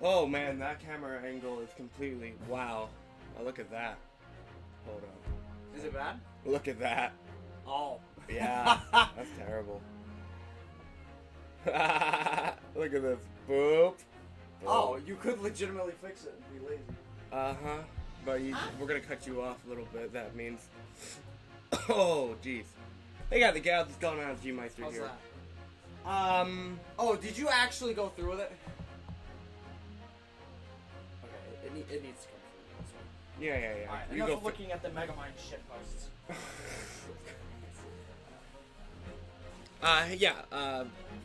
Oh man, that camera angle is completely... Wow. Oh, look at that. Hold on. Is it bad? Look at that. Oh. Yeah, that's terrible. Look at this. Boop. Boop. Oh, you could legitimately fix it and be lazy. Uh-huh. But we're gonna cut you off a little bit, that means... Oh, jeez. Hey guys, the gal that's going on as G-Meister here. How's that? Oh, did you actually go through with it? Okay, it needs to come through this one. Yeah. Alright, You enough go of looking at the Megamind shitposts.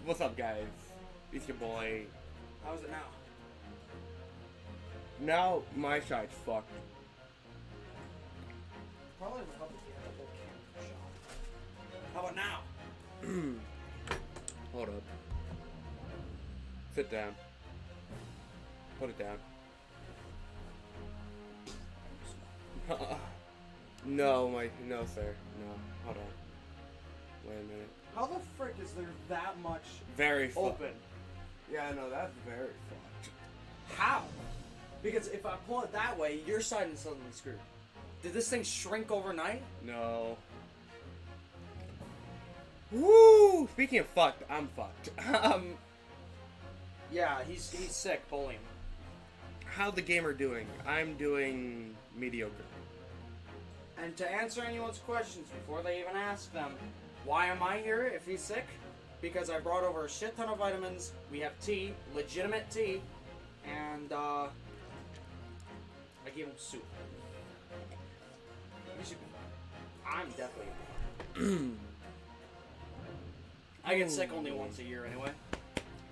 What's up, guys? It's your boy. How is it now? Now, my side's fucked. Probably would help if you had a whole camera shot. How about now? Hold up. Sit down. Put it down. No, no, sir. No. Hold on. Wait a minute. How the frick is there that much Very fucked. open? Yeah, no, that's very fucked. How? Because if I pull it that way, your side is suddenly screwed. Did this thing shrink overnight? No. Woo! Speaking of fucked, I'm fucked. Yeah, he's sick. Bully him. How's the gamer doing? I'm doing mediocre. And to answer anyone's questions before they even ask them, why am I here if he's sick? Because I brought over a shit ton of vitamins. We have tea, legitimate tea, and I gave him soup. You should be fine. I'm definitely fine. I get sick only once a year anyway.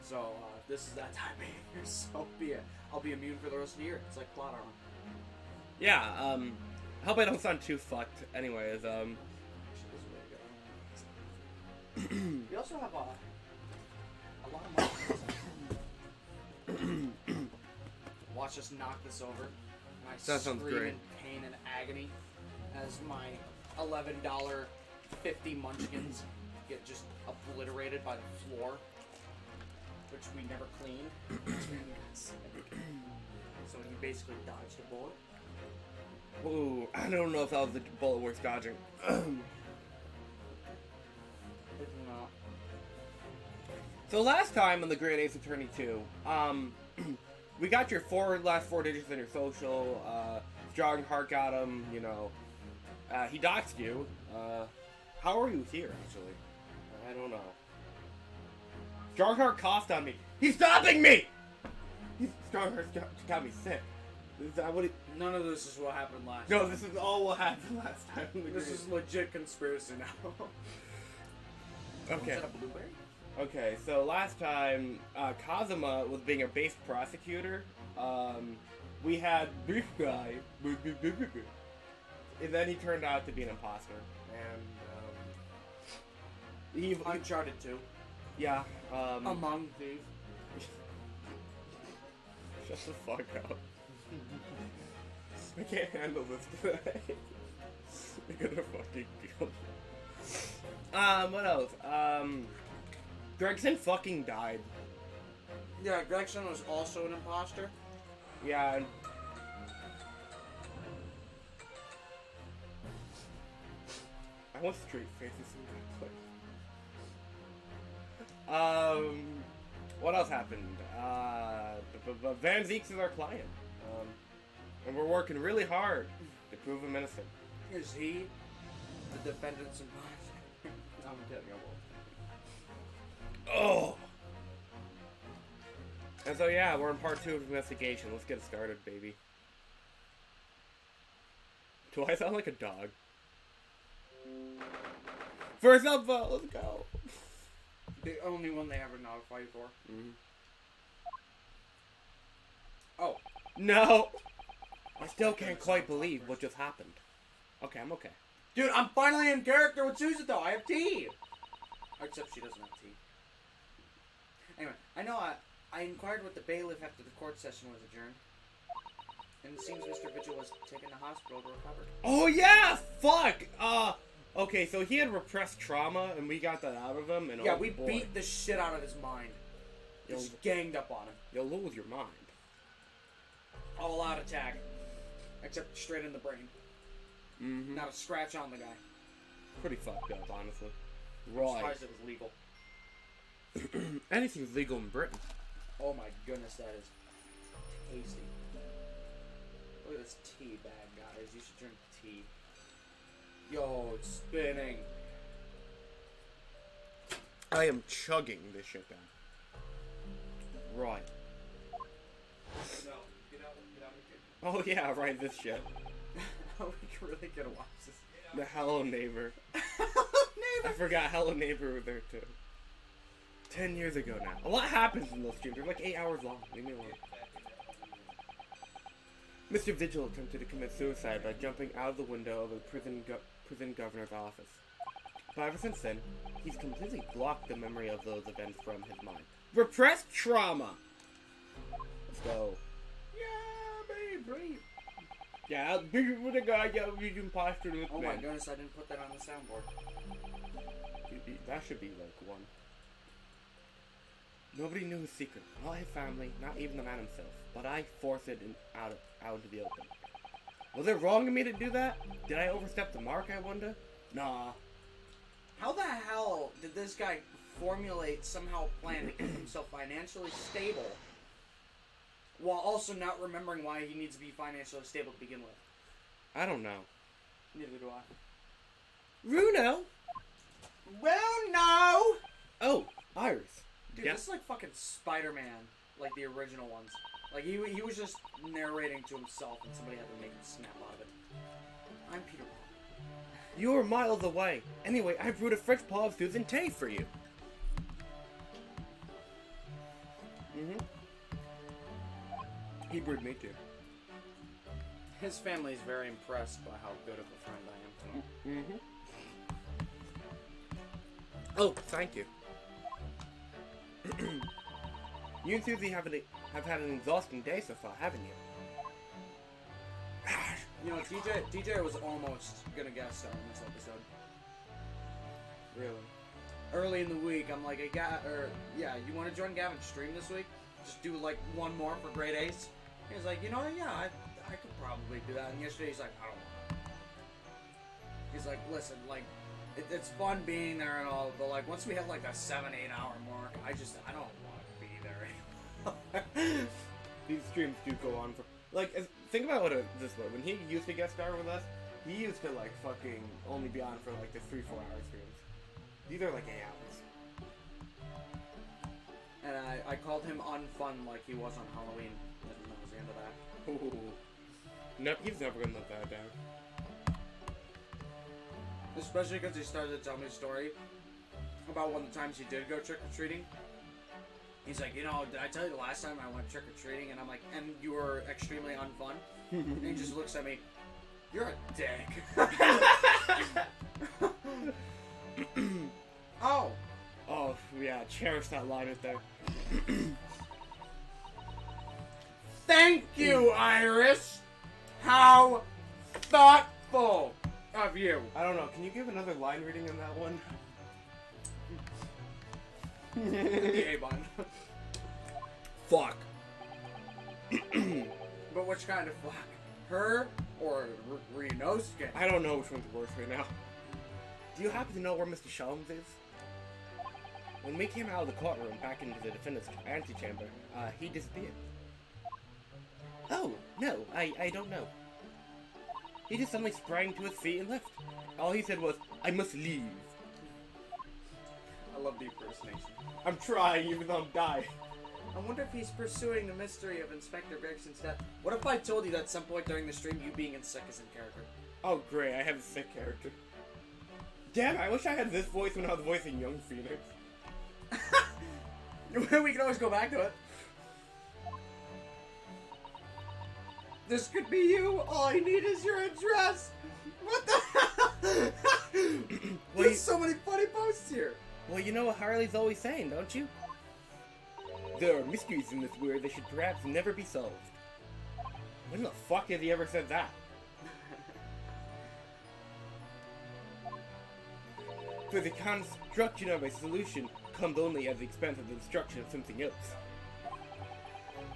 So this is that time of year, so I'll be immune for the rest of the year. It's like plot armor. Yeah, I hope I don't sound too fucked. Anyways, Actually, this is way to go. We also have a lot of money. Watch us knock this over. And I That sounds scream great. in pain and agony as my $11.50 munchkins get just obliterated by the floor, which we never cleaned. So you basically dodged a bullet. ooh, I don't know if that was the bullet worth dodging. So last time on the Great Ace Attorney 2, we got your last four digits in your social. Strong Heart got him, you know. He doxed you. How are you here, actually? I don't know. Strong Heart coughed on me. He's stopping me! Strong Heart got me sick. Is that what None of this is what happened last No, time. this is all what happened last time. This is legit conspiracy now. Okay. Is that a blueberry? Okay, so last time, Kazuma was being a base prosecutor. We had this guy, and then he turned out to be an imposter. And, he Uncharted 2. yeah, Among Thieves. Shut the fuck up. I can't handle this today. You're gonna fucking kill me. What else? Gregson fucking died. Yeah, Gregson was also an imposter. Yeah. I want straight faces in that place. What else happened? Van Zieks is our client. And we're working really hard to prove him innocent. Is he the defendant's imposter? I'm kidding, I won't. Oh! And so yeah, we're in part 2 of the investigation. Let's get started, baby. Do I sound like a dog? First upvote, let's go! The only one they ever notify you for. Mm-hmm. Oh. No! I still can't quite believe what just happened. Okay, I'm okay. Dude, I'm finally in character with Susato. I have tea! Except she doesn't have tea. Anyway, I know I inquired with the bailiff after the court session was adjourned. And it seems Mr. Vigil was taken to hospital to recover. Oh yeah! Fuck! Okay, so he had repressed trauma, and we got that out of him, and yeah, oh we boy. beat the shit out of his mind. Just ganged up on him. You'll lose your mind. All out attack. Except straight in the brain. Mm-hmm. Not a scratch on the guy. Pretty fucked up, honestly. I'm Right. surprised it was legal. Anything's legal in Britain. Oh my goodness, that is tasty. Look at this tea bag, guys. You should drink tea. Yo, it's spinning. I am chugging this shit down. Right. No, get out of here. Oh yeah, right, this shit. We really gonna watch this. The Hello Neighbor. Neighbor! I forgot Hello Neighbor was there too. 10 years ago now. A lot happens in those streams. They're like 8 hours long. Leave me alone. Mr. Vigil attempted to commit suicide by jumping out of the window of a prison governor's office. But ever since then, he's completely blocked the memory of those events from his mind. Repressed trauma! Let's go. Yeah, baby. Yeah, with the guy, yeah, you imposter with Oh me. my goodness, I didn't put that on the soundboard. That should be like one. Nobody knew his secret. Not his family, not even the man himself. But I forced it out into the open. Was it wrong of me to do that? Did I overstep the mark, I wonder? Nah. How the hell did this guy formulate somehow a plan to keep himself financially stable while also not remembering why he needs to be financially stable to begin with? I don't know. Neither do I. Runo? Well, no! Oh, Iris. Dude, Yeah. this is like fucking Spider-Man, like the original ones. Like, he was just narrating to himself and somebody had to make him snap out of it. I'm Peter Parker. You were miles away. Anyway, I brewed a fresh pot of Susan tea for you. Mm-hmm. He brewed me too. His family is very impressed by how good of a friend I am to them. Mm-hmm. Oh, thank you. You and Susie have had an exhausting day so far, haven't you? You know, DJ was almost gonna guest star in this episode. Really? Early in the week, I'm like, you want to join Gavin's stream this week? Just do like one more for grade A's. He's like, you know, yeah, I could probably do that. And yesterday he's like, I don't want to. He's like, listen, like, it's fun being there and all, but like once we hit like a 7-8 hour mark, I don't want to be there anymore. These streams do go on for think about it this way. When he used to guest star with us, he used to like fucking only be on for like the 3-4 hour streams. These are like 8 hours. And I called him unfun like he was on Halloween, and that was the end of that. Ooh. No, he's never gonna let that down. Especially because he started to tell me a story about one of the times he did go trick-or-treating. He's like, you know, did I tell you the last time I went trick-or-treating? And I'm like, and you were extremely unfun? And he just looks at me, you're a dick. Oh. Oh, yeah, cherish that line right there. Thank you, Iris! How thoughtful of you. I don't know. Can you give another line reading on that one? The A-bun. Fuck. But which kind of fuck? Her or Ryunosuke? I don't know which one's worse right now. Do you happen to know where Mr. Sholmes is? When we came out of the courtroom back into the defendant's antechamber, he disappeared. Oh, no, I don't know. He just suddenly sprang to his feet and left. All he said was, I must leave. I love the impersonation. I'm trying, even though I'm dying. I wonder if he's pursuing the mystery of Inspector Greggson's death. What if I told you that at some point during the stream, you being in sick is in character? Oh, great, I have a sick character. Damn, I wish I had this voice when I was voicing Young Phoenix. We can always go back to it. This could be you. All I need is your address. What the hell? There's so many funny posts here. Well, you know what Harley's always saying, don't you? There are mysteries in this world that should perhaps never be solved. When the fuck has he ever said that? For the construction of a solution comes only at the expense of the destruction of something else.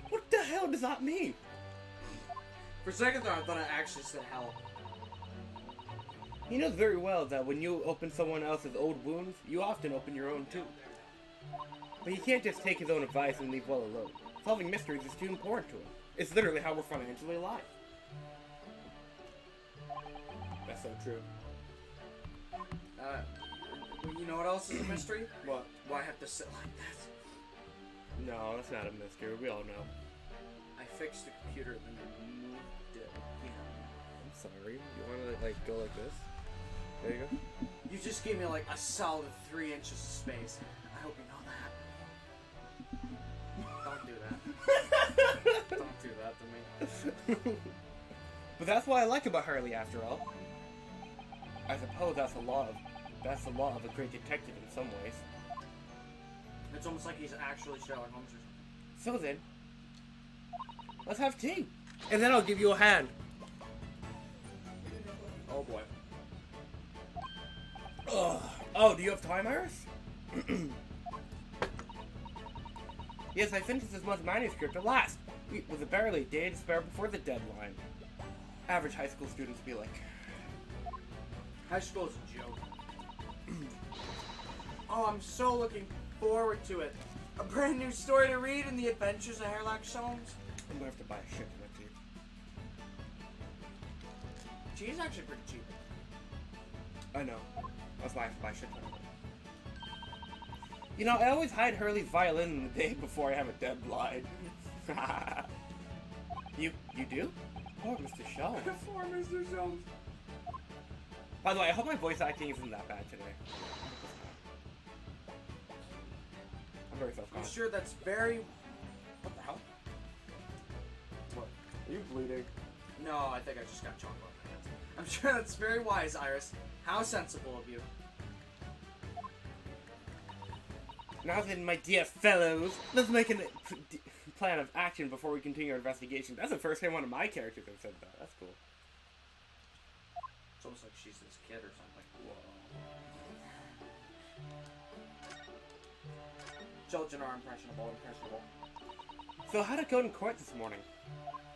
What the hell does that mean? For a second there, I thought I actually said hell. He knows very well that when you open someone else's old wounds, you often open your own too. But he can't just take his own advice and leave well alone. Solving mysteries is too important to him. It's literally how we're financially alive. That's so true. You know what else is a mystery? What? Why I have to sit like this? No, that's not a mystery. We all know. I fixed the computer and then moved it. I'm sorry. You want to like go like this? There you go. You just gave me like a solid 3 inches of space. I hope you know that. Don't do that. Don't do that to me. But that's what I like about Harley, after all. I suppose that's the law of a great detective in some ways. It's almost like he's actually Sherlock Holmes or something. So then, let's have tea, and then I'll give you a hand. Oh boy. Oh, do you have time, Iris? Yes, I finished this month's manuscript at last. With barely a day to spare before the deadline. Average high school students be like. High school is a joke. Oh, I'm so looking forward to it. A brand new story to read in the adventures of Sherlock Holmes. I'm gonna have to buy a shit ton of tea. Tea is actually pretty cheap. I know. That's why I have to buy a shit ton of it. You know, I always hide Hurley's violin in the day before I have a deadline. You do? Poor Mr. Sholmes. Poor Mr. Holmes. By the way, I hope my voice acting isn't that bad today. I'm very I'm self-conscious. sure that's very... What the hell? What? Are you bleeding? No, I think I just got chocolate on my hands. I'm sure that's very wise, Iris. How sensible of you. Now then, my dear fellows, let's make a plan of action before we continue our investigation. That's the first time one of my characters has said that. That's cool. It's almost like she's this kid or something. Whoa. Children are impressionable. So how'd it go in court this morning?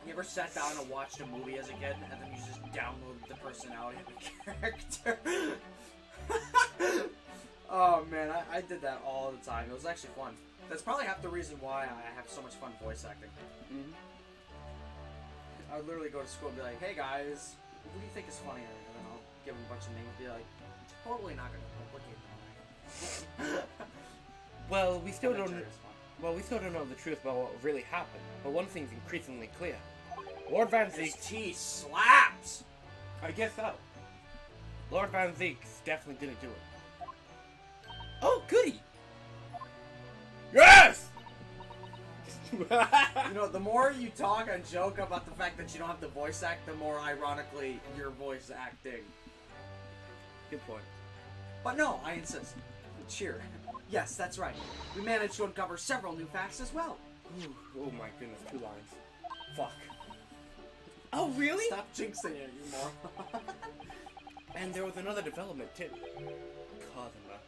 You ever sat down and watched a movie as a kid, and then you just download the personality of the character? Oh man, I did that all the time. It was actually fun. That's probably half the reason why I have so much fun voice acting. Mm-hmm. I would literally go to school and be like, hey guys, what do you think is funnier? And then I'll give them a bunch of names and be like, totally not going to complicate that. Well, we still don't. It's fun. Well, we still don't know the truth about what really happened. But one thing's increasingly clear: Lord Van His Zieks. tea slaps! I guess so. Lord Van Zieks definitely didn't do it. Oh, goody! Yes! You know, the more you talk and joke about the fact that you don't have to voice act, the more ironically you're voice acting. Good point. But no, I insist. Cheer. Yes, that's right. We managed to uncover several new facts as well. Ooh, oh my goodness, 2 lines. Oh, really? Stop jinxing it, you moron. And there was another development too. Cosma.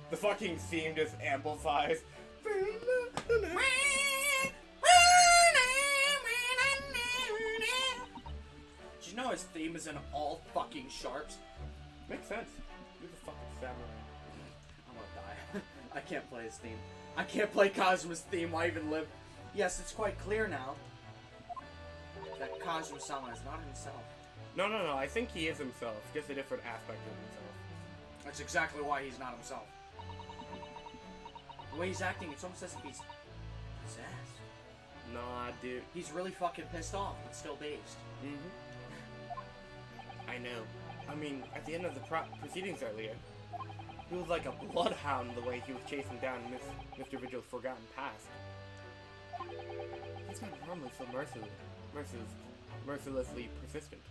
The fucking theme just amplifies. Did you know his theme is in all fucking sharps? Makes sense. You're the fucking samurai. I'm gonna die. I can't play his theme. I can't play Cosmo's theme. Why even live? Yes, it's quite clear now that Cosmo-sama is not himself. No. I think he is himself. Just a different aspect of himself. That's exactly why he's not himself. The way he's acting, it's almost as if he's possessed. Nah, dude. He's really fucking pissed off, but still dazed. I know. I mean, at the end of the proceedings earlier, he was like a bloodhound the way he was chasing down Mr. Vigil's forgotten past. He's not normally so mercilessly persistent.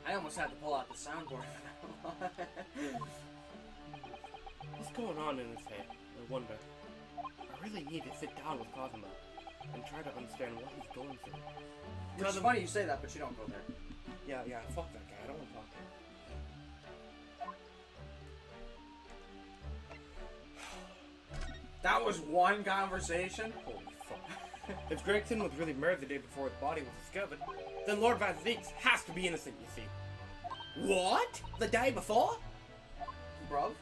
I almost had to pull out the soundboard. What's going on in his head? I wonder. I really need to sit down with Cosmo and try to understand what he's going through. Which is funny you say that, but you don't go there. Yeah, fuck that guy. I don't want to talk to him. That was one conversation? Holy fuck. If Gregson was really murdered the day before his body was discovered, then Lord Van Zieks has to be innocent, you see. What? The day before? Bruv?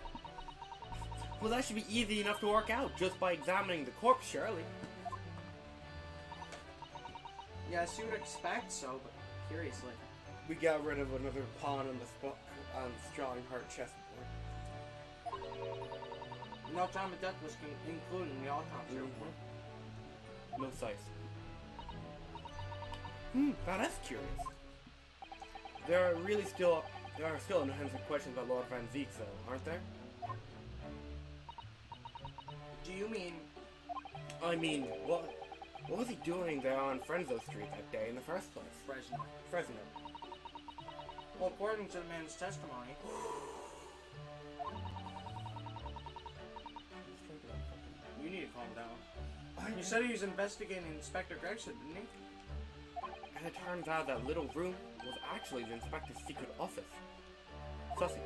Well, that should be easy enough to work out just by examining the corpse, surely. Yes, you would expect so, but curiously. We got rid of another pawn on the Strong Heart chessboard. No time of death was included in the autopsy report. No size. Now that's curious. There are still unanswered questions about Lord Van Zieks, though, aren't there? Do you mean? I mean, what was he doing there on Frenzo Street that day in the first place? Fresno. Well, according to the man's testimony. You need to calm down. You said he was investigating Inspector Gregson, didn't he? And it turns out that little room was actually the inspector's secret office. Sussy.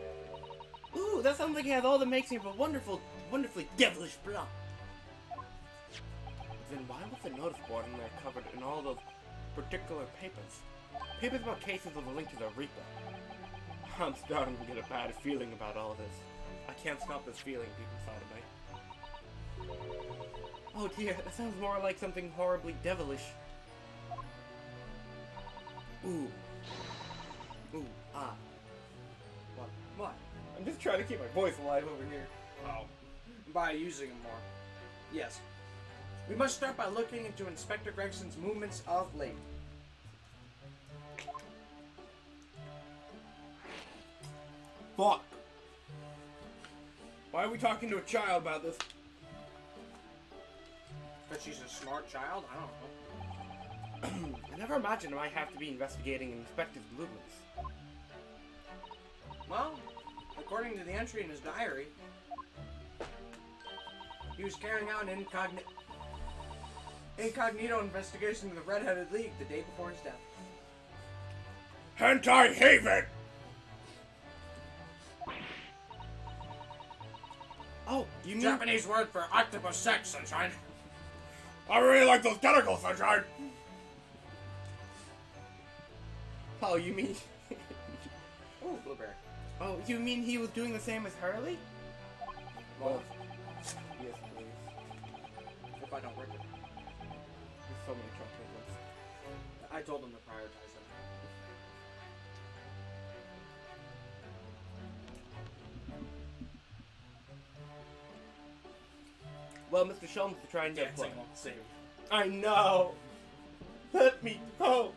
Ooh, that sounds like he has all the makings of a wonderfully devilish plot. But then why was the notice board in there covered in all those particular papers? Papers about cases with a link to the Reaper. I'm starting to get a bad feeling about all this. I can't stop this feeling deep inside of me. Oh dear, that sounds more like something horribly devilish. Ooh. What? I'm just trying to keep my voice alive over here. Oh. By using them more. Yes. We must start by looking into Inspector Gregson's movements of late. Fuck. Why are we talking to a child about this? But she's a smart child? I don't know. I never imagined I might have to be investigating an inspector's movements. Well, according to the entry in his diary, he was carrying out an incognito investigation of the Red-Headed League the day before his death. Hentai Haven! Oh, you mean... Japanese word for octopus sex, Sunshine. I really like those tentacles, Sunshine! Oh, you mean... Ooh, blueberry. Oh, you mean he was doing the same as Hurley? Well, yes, please. if I don't rip it. There's so many chocolate ones. I told him to prioritize it. Well, Mr. Sholmes is trying to... Dancing won't save. I know! Let me hope!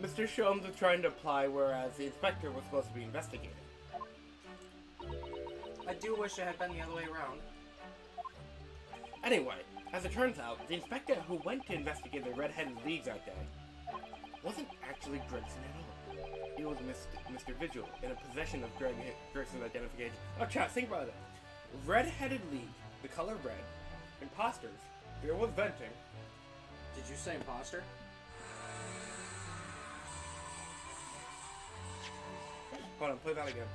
Mr. Sholmes was trying to apply, whereas the inspector was supposed to be investigating. I do wish it had been the other way around. Anyway, as it turns out, the inspector who went to investigate the Red-Headed League that day wasn't actually Gregson at all. It was Mr. Vigil, in a possession of Gregson's identification. Oh, chat, think about it. Red-Headed League, the color red, imposters, there was venting. Did you say imposter? Hold on, play that again.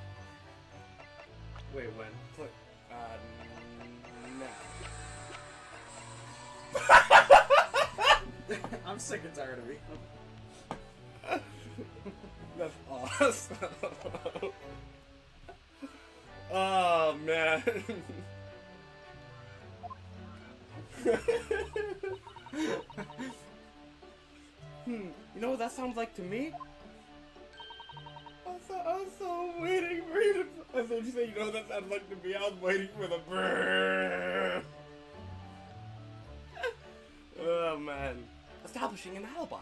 Wait, when? Play. No. I'm sick and tired of you. That's awesome. Oh man. You know what that sounds like to me? I was so waiting for you to. I said, you say, you know what that sounds like to me? I was waiting for the brrrr. Oh man. Establishing an alibi.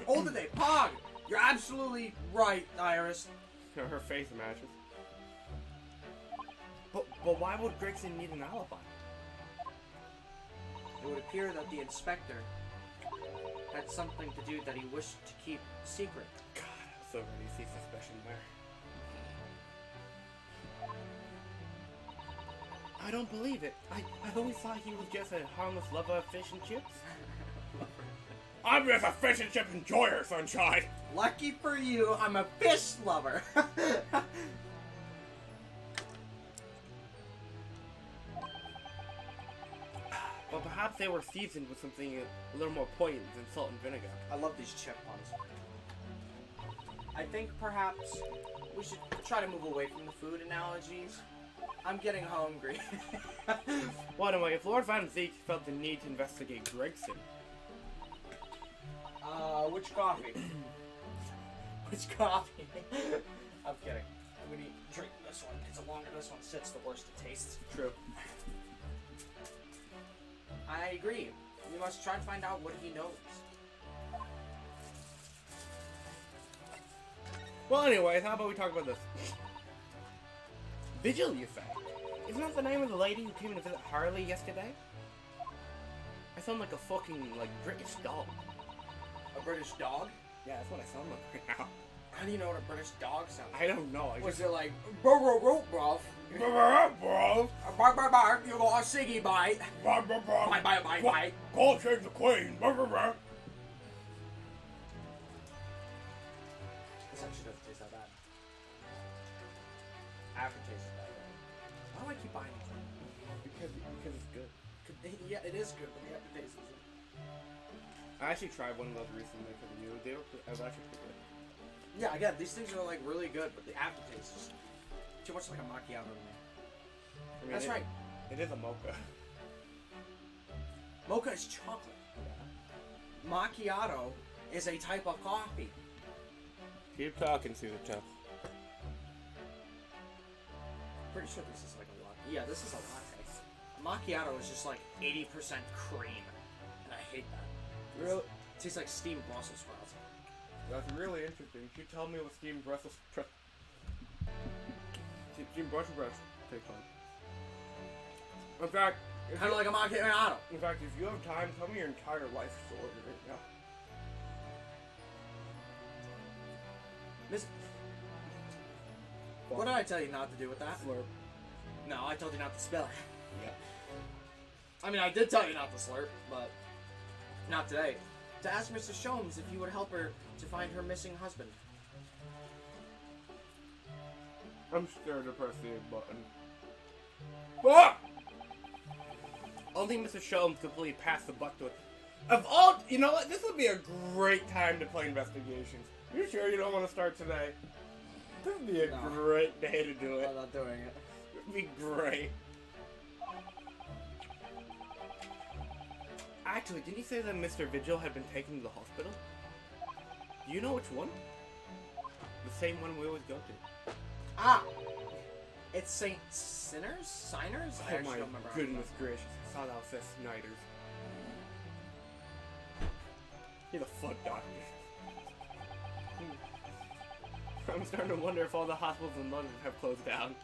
Hold the day, Pog! You're absolutely right, Iris. Her face matches. But why would Gregson need an alibi? It would appear that the inspector had something to do that he wished to keep secret. God, I so ready to see suspicion there. I don't believe it. I always thought he was just a harmless lover of fish and chips. I'm just a fish and chip enjoyer, Sunshine. Lucky for you, I'm a fish lover. But perhaps they were seasoned with something a little more potent than salt and vinegar. I love these chip puns. I think perhaps we should try to move away from the food analogies. I'm getting hungry. Well, anyway, if Lord Van Zieks felt the need to investigate Gregson... Which coffee? Which coffee? I'm kidding. We need to drink this one, because the longer this one sits, the worse it tastes. True. I agree. We must try to find out what he knows. Well, anyways, how about we talk about this? Vigil, you say? Isn't that the name of the lady who came to visit Harley yesterday? I sound like a fucking, British dog. A British dog? Yeah, that's what I sound like right now. How do you know what a British dog sounds like? I don't know. Was it like, bruv? Bro. Bark, you got a ciggy bite. Bite. Go save the queen. This actually doesn't taste that bad. Aftertaste is bad. Why do I keep buying it? Because it's good. Yeah, it is good, but the aftertaste isn't. I actually tried one of those recently because of you. I was actually pretty good. Yeah, again, these things are really good, but the aftertaste is too much like a macchiato to me. I mean, That's right. It is a mocha. Mocha is chocolate. Macchiato is a type of coffee. Keep talking, Susan. Pretty sure this is like a latte. Yeah, this is a latte. Macchiato is just like 80% cream, and I hate that. Really? It tastes like steamed Brussels sprouts. That's really interesting. You tell me what steamed Brussels sprouts take on. In fact, Kind of like a macchiato. In fact, if you have time, tell me your entire life story right now. Miss, what did I tell you not to do with that? Slurp. No, I told you not to spill it. Yeah. I mean, I did tell you not to slurp, but not today. To ask Mr. Sholmes if you would help her to find her missing husband. I'm scared to press the button. Ah! Only Mr. Sholmes completely passed the buck to it. Of all, you know what? This would be a great time to play investigations. You sure you don't want to start today? This would be a great day to do it. I'm not doing it. It would be great. Actually, didn't you say that Mr. Vigil had been taken to the hospital? Do you know which one? The same one we always go to. Ah! It's St. Sinners? Signers? I Oh actually my don't remember. goodness gracious. I saw that says Snyder's. He's a foot doctor. I'm starting to wonder if all the hospitals in London have closed down.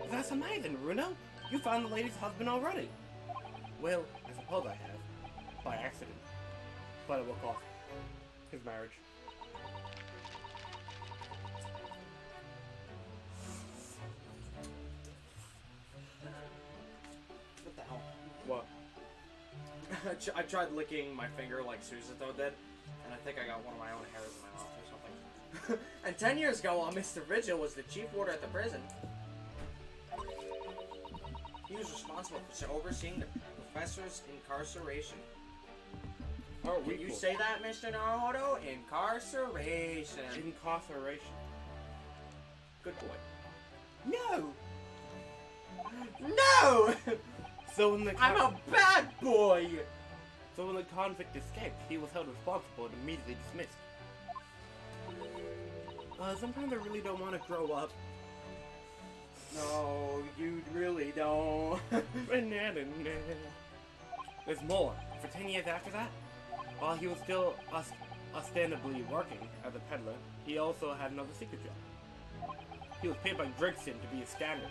That's amazing, Bruno. You found the lady's husband already. Well, I suppose I have. By accident. But it will cost his marriage. What the hell? What? I tried licking my finger like Suzuto did, and I think I got one of my own hairs in my mouth or something. And 10 years ago, while Mr. Vigil was the chief warder at the prison, he was responsible for overseeing the professor's incarceration. Oh, Can you say that, Mr. Naruto? Incarceration. Incarceration. Good boy. No! No! So when the I'm a bad boy! So when the convict escaped, he was held responsible and immediately dismissed. Sometimes I really don't want to grow up. No, you really don't. There's more. For 10 years after that, while he was still ostensibly working as a peddler, he also had another secret job. He was paid by Gregson to be a scanner,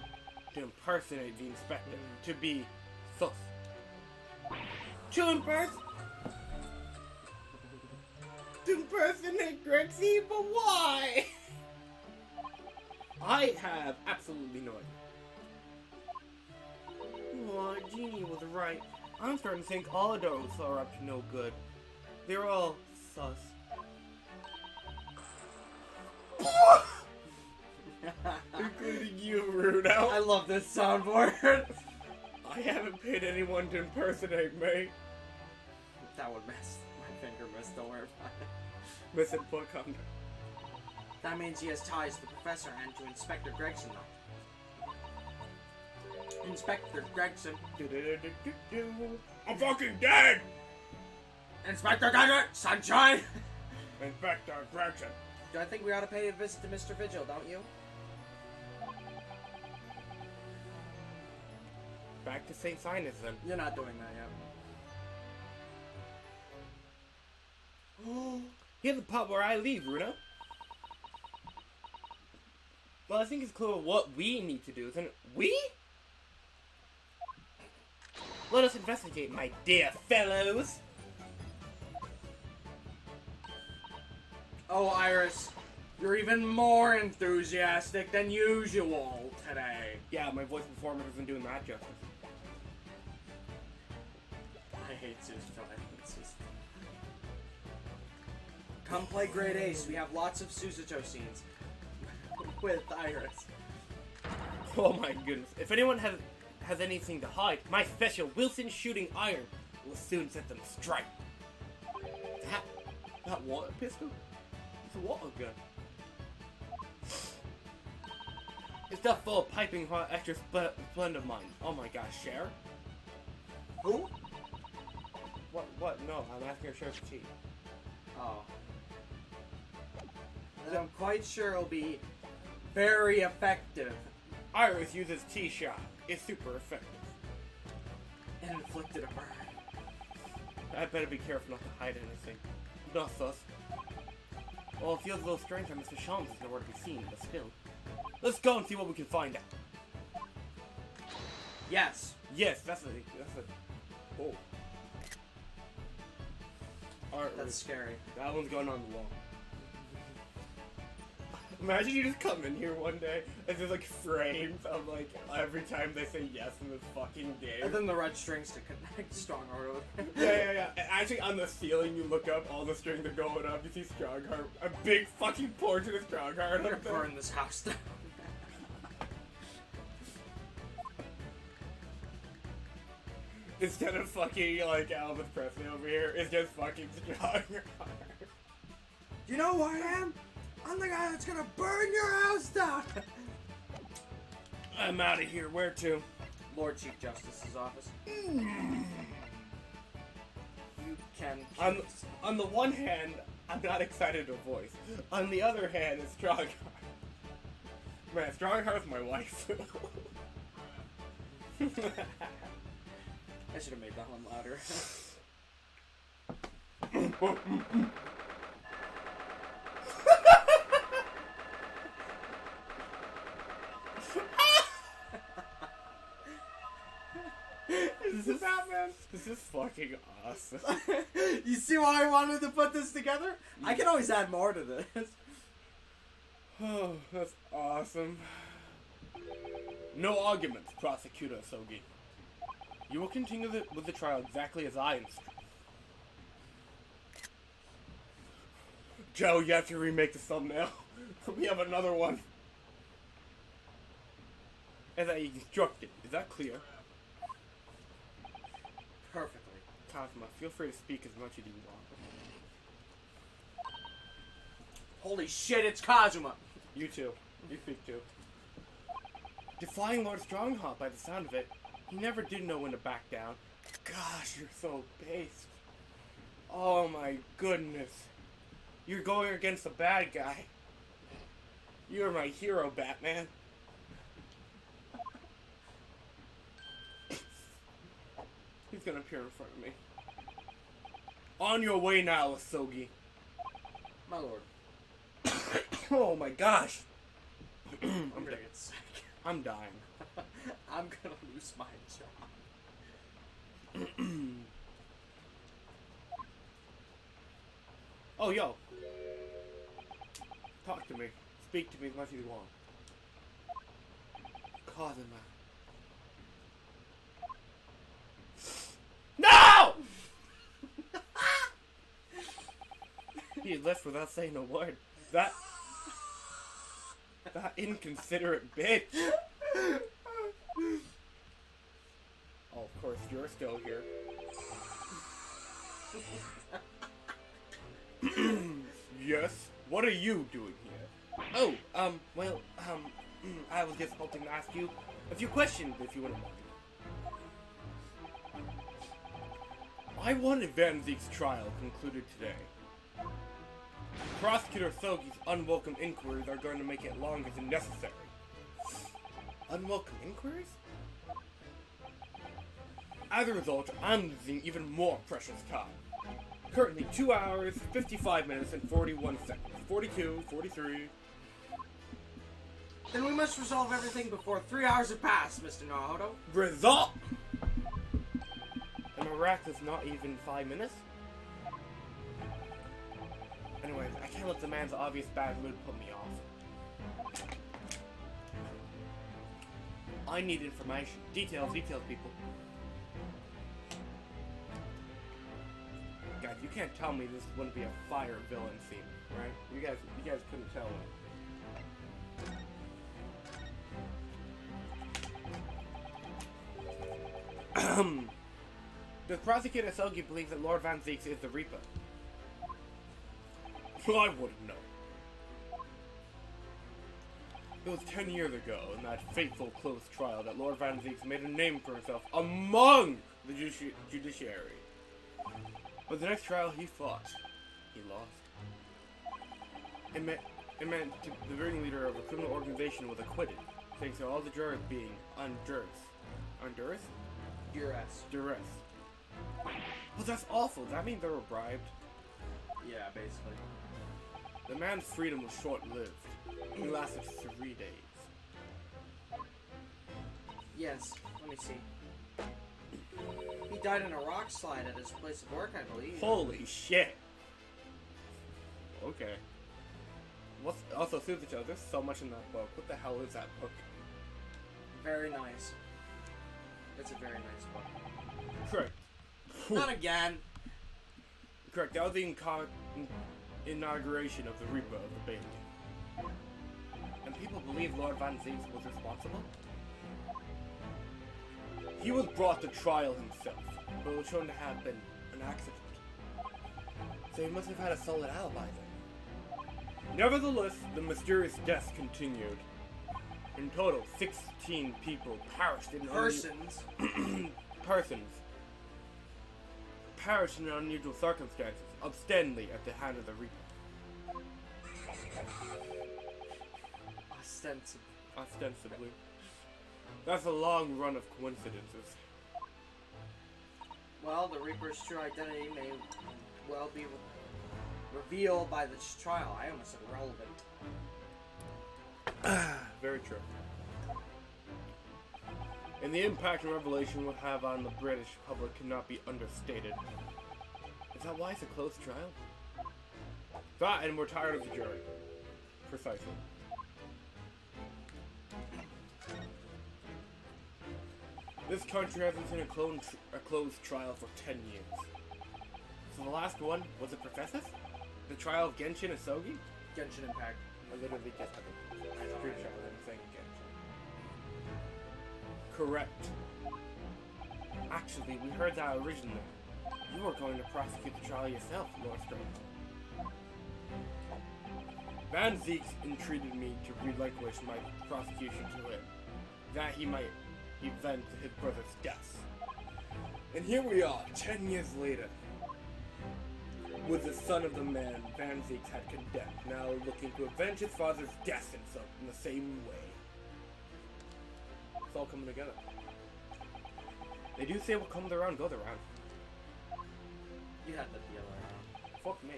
to impersonate the inspector, to be sus. To impersonate Grexy, but why? I have absolutely no idea. Oh, Jeannie was right. I'm starting to think all adults are up to no good. They're all sus. Including you, Rudo. I love this soundboard. I haven't paid anyone to impersonate me. That would mess. My finger missed, don't worry about it. Misinput comment. That means he has ties to the professor and to Inspector Gregson, though. Inspector Gregson. I'm fucking dead! Inspector Gregson! Sunshine! Inspector Gregson. Do I think we ought to pay a visit to Mr. Vigil, don't you? Back to St. Sinus then. You're not doing that yet. Here's the part where I leave, Runa. Well, I think it's clear what we need to do, isn't it? We? Let us investigate, my dear fellows. Oh, Iris, you're even more enthusiastic than usual today. Yeah, my voice performance isn't doing that justice. I hate Suzuto. Come play Great Ace. We have lots of Suzuto scenes with Iris. Oh my goodness. If anyone has anything to hide, my special Wilson shooting iron will soon set them straight. That water pistol? It's a water gun. It's stuff full of piping hot extra blend of mine. Oh my gosh, Cher? Who? What? No, I'm asking her Cher's tea. Oh. And I'm quite sure it'll be very effective. Iris uses T-Shock. It's super effective. And inflicted a burn. I better be careful not to hide anything. Not sus. Well, it feels a little strange that Mr. Shams is nowhere to be seen, but still. Let's go and see what we can find out. Yes. Yes, that's a... Oh. Alright, That's scary. that one's going on the wall. Imagine you just come in here one day and there's like frames of like every time they say yes in this fucking game. And then the red strings to connect Strongheart with. Yeah. And actually on the ceiling you look up, all the strings are going up, you see Strongheart, a big fucking portrait of Strongheart. I'm gonna burn this house down. Instead of fucking like Elvis Presley over here, it's just fucking Strongheart. Do you know who I am? I'm the guy that's gonna burn your house down! I'm out of here. Where to? Lord Chief Justice's office. You can... On the one hand, I'm not excited to voice. On the other hand, it's Strongheart. Man, Strongheart's my wife. I should have made that one louder. This is fucking awesome. You see why I wanted to put this together? I can always add more to this. Oh, that's awesome. No arguments, Prosecutor Sogi. You will continue with the trial exactly as I instruct. Joe, you have to remake the thumbnail. We have another one. As I instructed. Is that clear? Perfectly. Kazuma, feel free to speak as much as you want. Holy shit, it's Kazuma! You too. You speak too. Defying Lord Strongheart by the sound of it, he never did know when to back down. Gosh, you're so based. Oh my goodness. You're going against the bad guy. You're my hero, Batman. He's gonna appear in front of me. On your way now, Asogi. My lord. Oh my gosh. I'm gonna get sick. I'm dying. I'm gonna lose my job. Oh, yo. Talk to me. Speak to me as much as you want. Kazuma. No! He left without saying a word. That inconsiderate bitch. Oh, of course, you're still here. Yes? What are you doing here? Oh, well, I was just hoping to ask you a few questions, if you wouldn't mind. I wanted Van Zieks' trial concluded today. Prosecutor Sogi's unwelcome inquiries are going to make it longer than necessary. Unwelcome inquiries? As a result, I'm losing even more precious time. Currently 2 hours, 55 minutes, and 41 seconds. 42, 43... Then we must resolve everything before 3 hours have passed, Mr. Naruto. Result! And miraculous not even 5 minutes? Anyways, I can't let the man's obvious bad mood put me off. I need information. Details, people. Guys, you can't tell me this wouldn't be a fire villain scene, right? You guys couldn't tell me. Does Prosecutor Sogi believe that Lord Van Zieks is the Reaper? I wouldn't know. It was 10 years ago, in that fateful close trial, that Lord Van Zieks made a name for himself among the judiciary. But the next trial he fought, he lost. It meant the ringleader of a criminal organization was acquitted, thanks to all the jurors being duress? Duress. Well, that's awful. Does that mean they were bribed? Yeah, basically. The man's freedom was short-lived. It lasted 3 days. Yes, let me see. He died in a rock slide at his place of work, I believe. Holy shit! Okay. Also, Suzucho, there's so much in that book. What the hell is that book? Very nice. It's a very nice book. Correct. Not again! Correct, that was the inauguration of the Reaper of the Bailey. And people believe Lord Van Zieks was responsible? He was brought to trial himself, but was shown to have been an accident. So he must have had a solid alibi then. Nevertheless, the mysterious deaths continued. In total, 16 people perished in perished in unusual circumstances, ostensibly at the hand of the Reaper. Ostensibly. That's a long run of coincidences. Well, the Reaper's true identity may well be revealed by this trial. I almost said relevant. Very true. And the impact and revelation will have on the British public cannot be understated. Is that why it's a closed trial? That, and we're tired of the jury. Precisely. This country hasn't seen a closed trial for 10 years. So the last one was a professor? The trial of Genshin Asogi? Genshin Impact. I literally just had a screenshot of them saying Genshin. Correct. Actually, we heard that originally. You were going to prosecute the trial yourself, Lord Strange. Van Zieks entreated me to relinquish my prosecution to him, that he might avenge his brother's death. And here we are, 10 years later, with the son of the man Van Zieks had condemned, now looking to avenge his father's death in the same way. It's all coming together. They do say what comes around goes around. You had the deal around. Fuck me.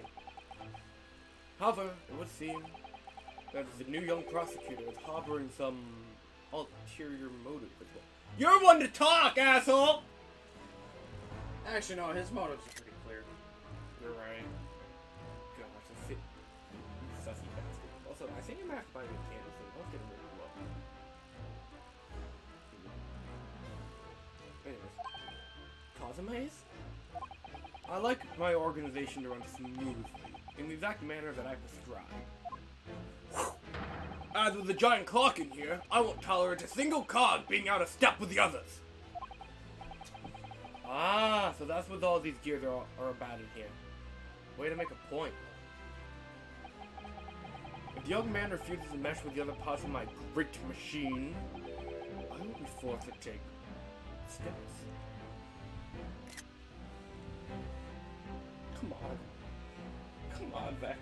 However, it would seem that the new young prosecutor is harboring some ulterior motive as well. You're one to talk, asshole! Actually, no, his motives are pretty clear. You're right. Gosh, I see. Sussy bastard. Also, I think I'm gonna have to buy new candles soon. I'll get them really low. Anyways. Cosmize? I like my organization to run smoothly, in the exact manner that I prescribe. As with the giant clock in here, I won't tolerate a single cog being out of step with the others. Ah, so that's what all these gears are about in here. Way to make a point. If the young man refuses to mesh with the other parts of my great machine, I will be forced to take steps. Come on. Come on, Becker.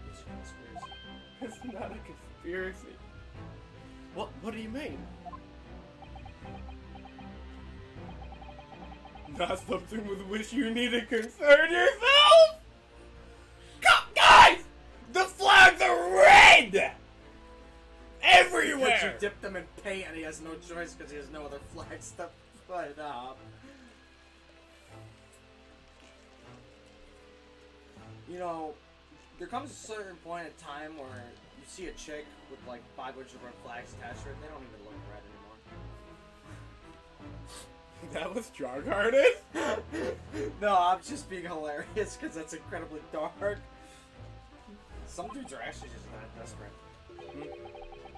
It's a conspiracy. It's not a conspiracy. What do you mean? Not something with which you need to concern yourself? Guys! The flags are red! Everywhere! But you dip them in paint and he has no choice because he has no other flags to put up. You know, there comes a certain point in time where you see a chick with like 5 bunch of red flags attached to her and they don't even look red anymore. That was strong-hearted? No, I'm just being hilarious because that's incredibly dark. Some dudes are actually just that desperate.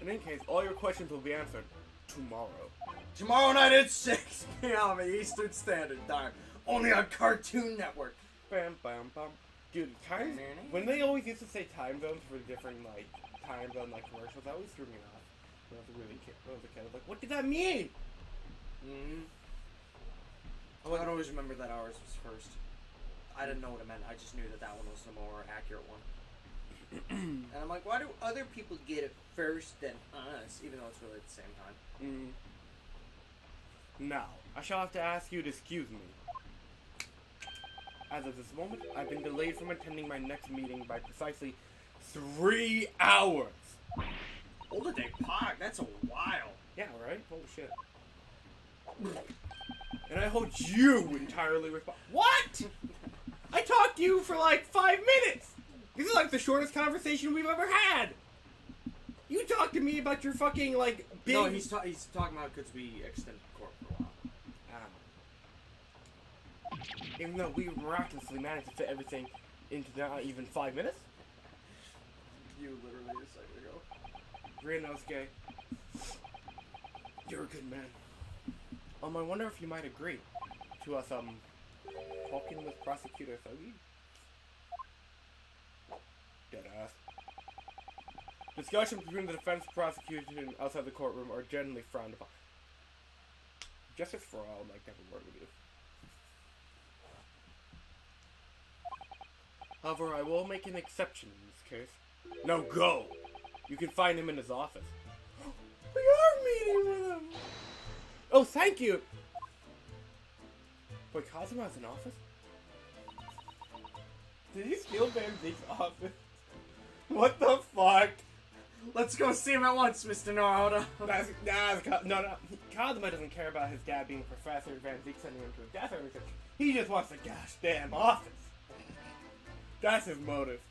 In any case, all your questions will be answered tomorrow. Tomorrow night at 6 p.m. Eastern Standard Time, only on Cartoon Network. Bam, bam, bam. Dude, times, when they always used to say time zones for different, like, time zone, like, commercials, that always threw me off. When I was a kid, I was like, what did that mean? Mm-hmm. I'd always remember that ours was first. I didn't know what it meant. I just knew that that one was the more accurate one. And I'm like, why do other people get it first than us, even though it's really at the same time? Now, I shall have to ask you to excuse me. As of this moment, I've been delayed from attending my next meeting by precisely 3 hours. Holiday Park, that's a while. Yeah, right? Holy shit. And I hold you entirely responsible. What? I talked to you for like 5 minutes. This is like the shortest conversation we've ever had. You talked to me about your fucking like big. No, he's talking about because we extended court for a while. Even though we miraculously managed to fit everything into not even 5 minutes. You literally a second ago. Rinosuke, you're a good man. I wonder if you might agree to us, talking with Prosecutor Thuggy? Deadass. Discussions between the defense and prosecution outside the courtroom are generally frowned upon. Justice for all, I'd like to have a word with you. However, I will make an exception in this case. Now go! You can find him in his office. We are meeting with him! Oh, thank you! Wait, Kazuma has an office? Did he steal Van Zieks' office? What the fuck? Let's go see him at once, Mr. Naruto. No. Kazuma doesn't care about his dad being a professor and Van Zieks sending him to his death or anything. He just wants a gosh damn office. That's his motive.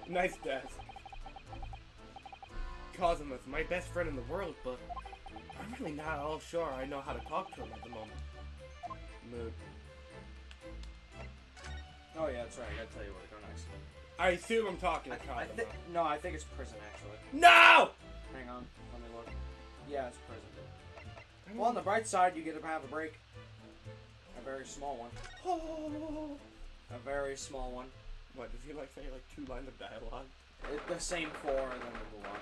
Nice desk. Kazuma's my best friend in the world, but I'm really not all sure I know how to talk to him at the moment. Mood. Oh yeah, that's right. I gotta tell you where to go next. I assume I'm talking to Kyle. No, I think it's prison actually. No! Hang on, let me look. Yeah, it's prison. Well, on the bright side, you get to have a break. A very small one. A very small one. What, does he like say like 2 lines of dialogue? The same 4 and then we move on.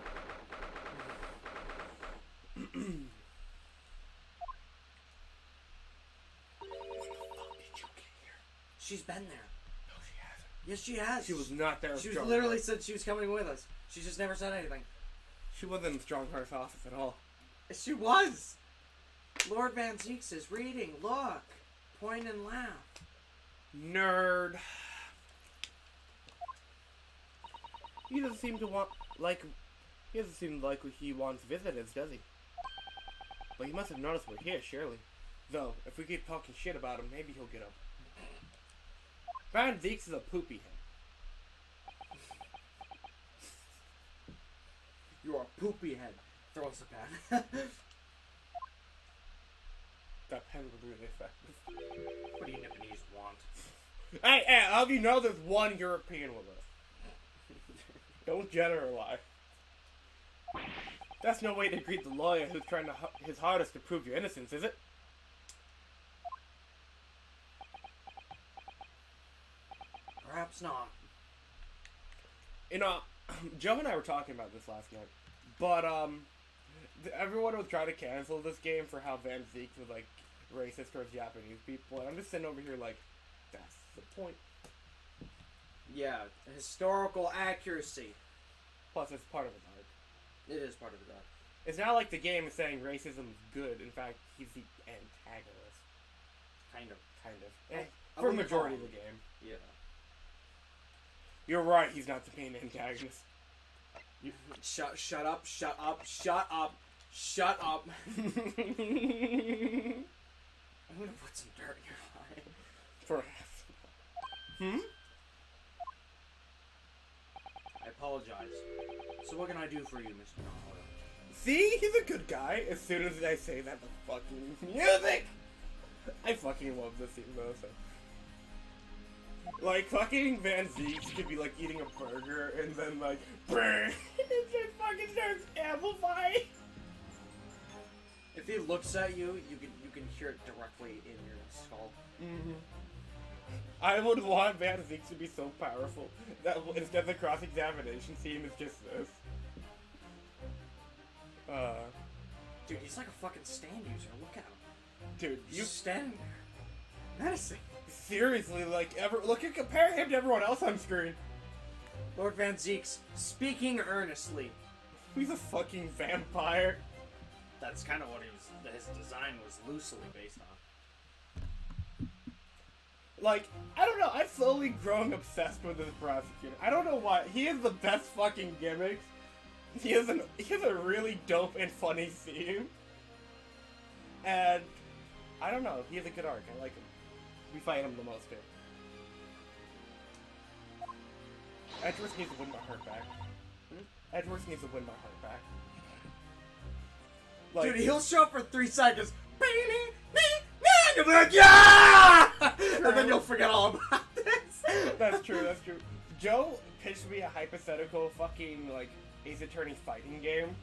When the fuck did you get here? She's been there. No, she hasn't. Yes, she has. She was not there. She was literally said she was coming with us. She just never said anything. She wasn't in Strongheart's office at all. She was. Lord Van Zieks is reading. Look. Point and laugh. Nerd. He doesn't seem to want, like, he doesn't seem like he wants visitors, does he? But he must have noticed we're here, surely. Though, if we keep talking shit about him, maybe he'll get up. Van Zieks is a poopy head. You are a poopy head. Throw us a pen. That pen was really effective. What do you Nipponese want? Hey, how do you know there's one European with us? Don't generalize. That's no way to greet the lawyer who's trying his hardest to prove your innocence, is it? Perhaps not. You know, Joe and I were talking about this last night, but everyone was trying to cancel this game for how Van Zieks was like racist towards Japanese people, and I'm just sitting over here like, that's the point. Yeah, historical accuracy. Plus, it's part of the art. It is part of the art. It's not like the game is saying racism is good. In fact, he's the antagonist. Kind of. For a majority of the game. Yeah. You're right, he's not the main antagonist. Shut up, shut up, shut up, shut up. I'm gonna put some dirt in your eye. Perhaps. Hmm? I apologize. So what can I do for you, Mr. Nahara? See? He's a good guy. As soon as I say that, the fucking music! I fucking love this scene though, so. Like, fucking Van Zieks could be like eating a burger and then like, brrr, it just fucking starts amplifying. If he looks at you, you can hear it directly in your skull. Mm-hmm. I would want Van Zieks to be so powerful that instead of the cross-examination team is just this. Dude, he's like a fucking stand user. Look at him. Dude, He's just standing there. Menacing. Seriously, like, compare him to everyone else on screen. Lord Van Zieks, speaking earnestly. He's a fucking vampire. That's kind of what his design was loosely based on. Like, I don't know, I've slowly grown obsessed with this prosecutor. I don't know why. He has the best fucking gimmicks. He has a really dope and funny theme. And, I don't know, he has a good arc. I like him. We fight him the most here. Edgeworth needs to win my heart back. Edgeworth needs to win my heart back. Like, Dude, he'll show up for 3 seconds. You'll be like, yeah! And then you'll forget all about this. That's true. Joe pitched me a hypothetical fucking, like, Ace Attorney fighting game.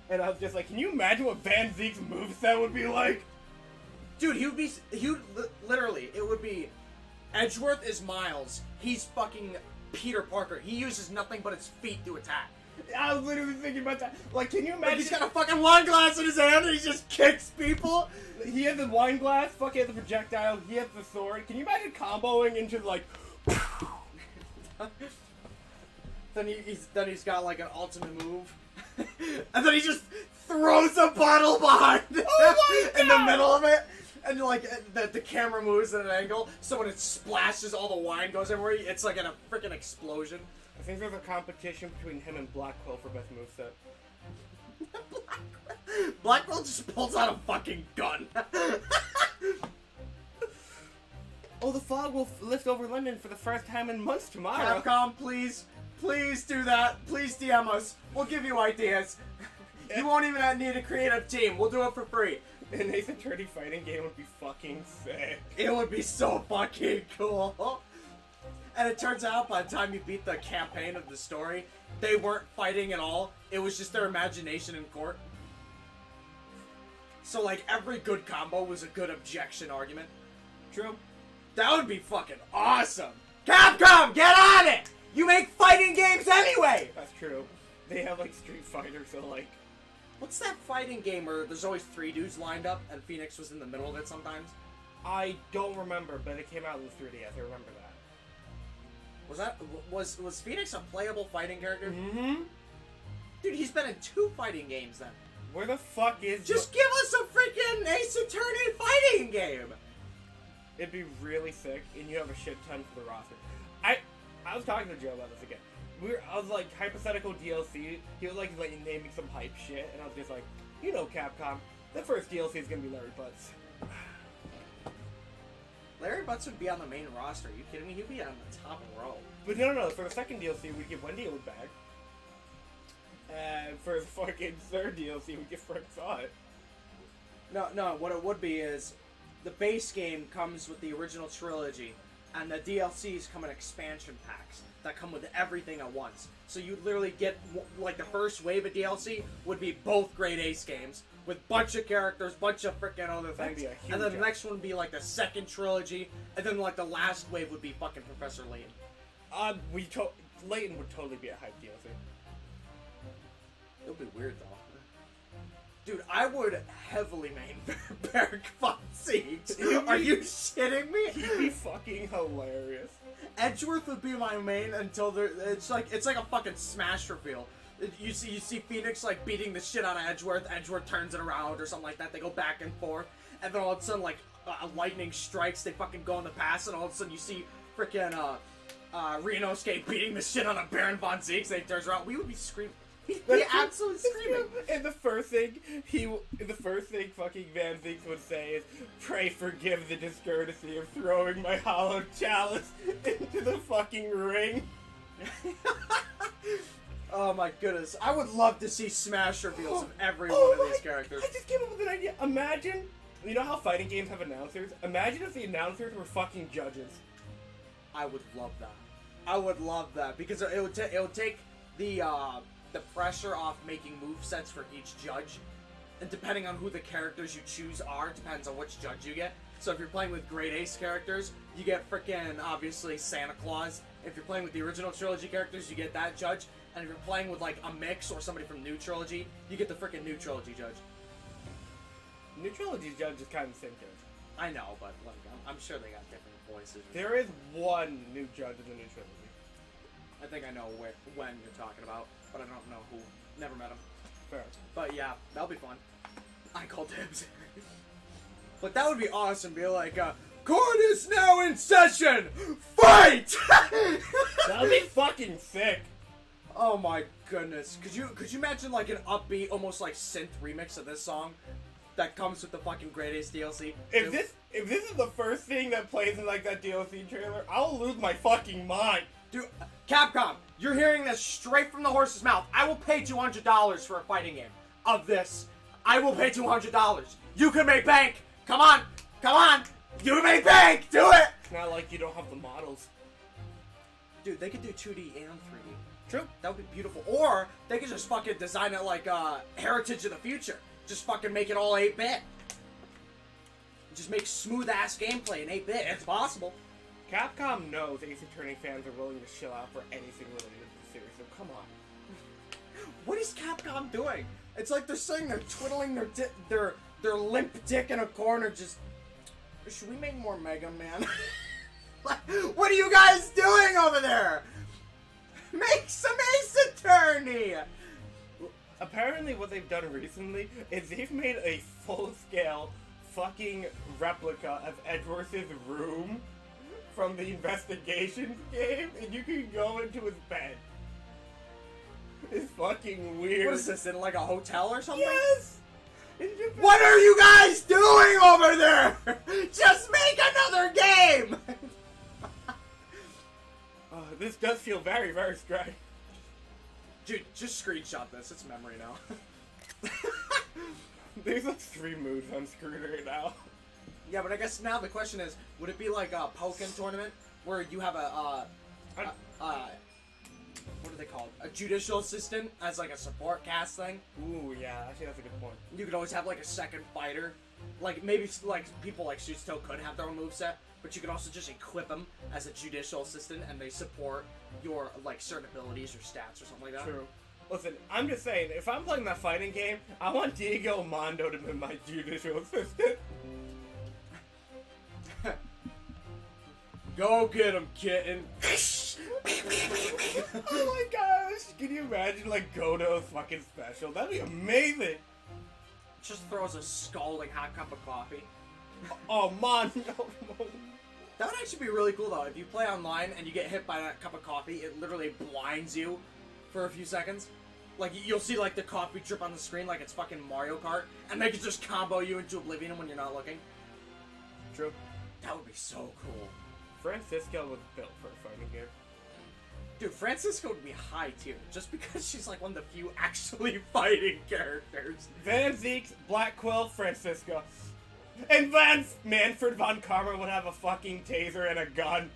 And I was just like, can you imagine what Van Zieks' moveset would be like? Dude, literally, it would be, Edgeworth is Miles, he's fucking Peter Parker. He uses nothing but his feet to attack. I was literally thinking about that. Like, can you imagine? Like he's got a fucking wine glass in his hand and he just kicks people. He has the wine glass, fucking has the projectile, he has the sword. Can you imagine comboing into, like... Then he's got, like, an ultimate move. And then he just throws a bottle behind him in the middle of it. And, like, the camera moves at an angle, so when it splashes, all the wine goes everywhere. It's like in a freaking explosion. I think there's a competition between him and Blackwell for best moveset. Blackwell just pulls out a fucking gun. Oh, the fog will lift over London for the first time in months tomorrow. Capcom, please do that. Please DM us. We'll give you ideas. You won't even need a creative team. We'll do it for free. An Ace Attorney fighting game would be fucking sick. It would be so fucking cool. And it turns out by the time you beat the campaign of the story, they weren't fighting at all. It was just their imagination in court. So, like, every good combo was a good objection argument. True. That would be fucking awesome! Capcom, get on it! You make fighting games anyway! That's true. They have, like, Street Fighter, so, like... What's that fighting game where there's always 3 dudes lined up and Phoenix was in the middle of it sometimes? I don't remember, but it came out in the 3DS. I remember that. Was Phoenix a playable fighting character? Mm-hmm. Dude, he's been in 2 fighting games then. Where the fuck is... Just give us a freaking Ace Attorney fighting game! It'd be really sick, and you have a shit ton for the roster. I was talking to Joe about this again. I was like, hypothetical DLC, he was like naming some hype shit, and I was just like, you know Capcom, the first DLC is gonna be Larry Butts. Larry Butts would be on the main roster, are you kidding me? He'd be on the top row. But no, for the second DLC, we'd get Wendy back. And for the fucking third DLC, we'd get Frank Sot. No, what it would be is, the base game comes with the original trilogy, and the DLCs come in expansion packs that come with everything at once. So you'd literally get, like, the first wave of DLC would be both Great Ace games, with bunch of characters, bunch of freaking other things. And then the next one would be, like, the second trilogy, and then, like, the last wave would be fucking Professor Layton. Layton would totally be a hype DLC. It would be weird, though. Dude, I would heavily main Barok Van Zieks. Are you shitting me? He'd be fucking hilarious. Edgeworth would be my main until it's like a fucking smash reveal. You see Phoenix like beating the shit out of Edgeworth. Edgeworth turns it around or something like that. They go back and forth, and then all of a sudden like lightning strikes. They fucking go in the pass, and all of a sudden you see freaking Renosuke beating the shit out of Baron Von Zieks. They turns around. We would be screaming. He'd be absolutely screaming. And the first thing fucking Van Zieks would say is, "Pray forgive the discourtesy of throwing my hollow chalice into the fucking ring." Oh my goodness. I would love to see smash reveals of every one of these characters. I just came up with an idea. Imagine, you know how fighting games have announcers? Imagine if the announcers were fucking judges. I would love that. I would love that because it would take the pressure off making movesets for each judge. And depending on who the characters you choose are, depends on which judge you get. So if you're playing with Great Ace characters, you get frickin' obviously Santa Claus. If you're playing with the original trilogy characters, you get that judge. And if you're playing with like a mix or somebody from New Trilogy, you get the frickin' New Trilogy judge. New Trilogy judge is kind of the same judge. I know, but like I'm sure they got different voices. There is one new judge in the New Trilogy. I think I know when you're talking about, but I don't know who. Never met him. Fair. But yeah, that'll be fun. I call dibs. But that would be awesome. Be like, court is now in session. Fight! That'd be fucking sick. Oh my goodness. Could you imagine like an upbeat, almost like synth remix of this song that comes with the fucking Great Ace DLC? If this is the first thing that plays in like that DLC trailer, I'll lose my fucking mind. Dude, Capcom, you're hearing this straight from the horse's mouth. I will pay $200 for a fighting game of this. I will pay $200. You can make bank. Come on. You can make bank. Do it. It's not like you don't have the models. Dude, they could do 2D and 3D. True. That would be beautiful. Or they could just fucking design it like Heritage of the Future. Just fucking make it all 8-bit. Just make smooth ass gameplay in 8-bit. It's possible. Capcom knows Ace Attorney fans are willing to chill out for anything related to the series, so come on. What is Capcom doing? It's like they're sitting there twiddling their limp dick in a corner just... Should we make more Mega Man? What are you guys doing over there? Make some Ace Attorney! Apparently what they've done recently is they've made a full-scale fucking replica of Edgeworth's room from the investigation game, and you can go into his bed. It's fucking weird. What is this, in like a hotel or something? Yes! What are you guys doing over there? Just make another game! This does feel very, very strange. Dude, just screenshot this. It's memory now. There's like 3 moves on screen right now. Yeah, but I guess now the question is, would it be like a Pokken tournament where you have what are they called? A judicial assistant as like a support cast thing. Ooh, yeah, actually that's a good point. You could always have like a second fighter. Like maybe like people like Susto could have their own moveset, but you could also just equip them as a judicial assistant and they support your like certain abilities or stats or something like that. True. Listen, I'm just saying, if I'm playing that fighting game, I want Diego Mondo to be my judicial assistant. Go get him, kitten. Oh my gosh, can you imagine like Godo's fucking special? That'd be amazing. Just throws a scalding hot cup of coffee. Oh man, no. That would actually be really cool though. If you play online and you get hit by that cup of coffee, it literally blinds you for a few seconds. Like you'll see like the coffee drip on the screen like it's fucking Mario Kart, and they can just combo you into oblivion when you're not looking. True. That would be so cool. Francisco was built for a fighting game. Dude, Francisco would be high tier just because she's like one of the few actually fighting characters. Van Zieks, Black Quill, Francisco. And Manfred von Karma would have a fucking taser and a gun.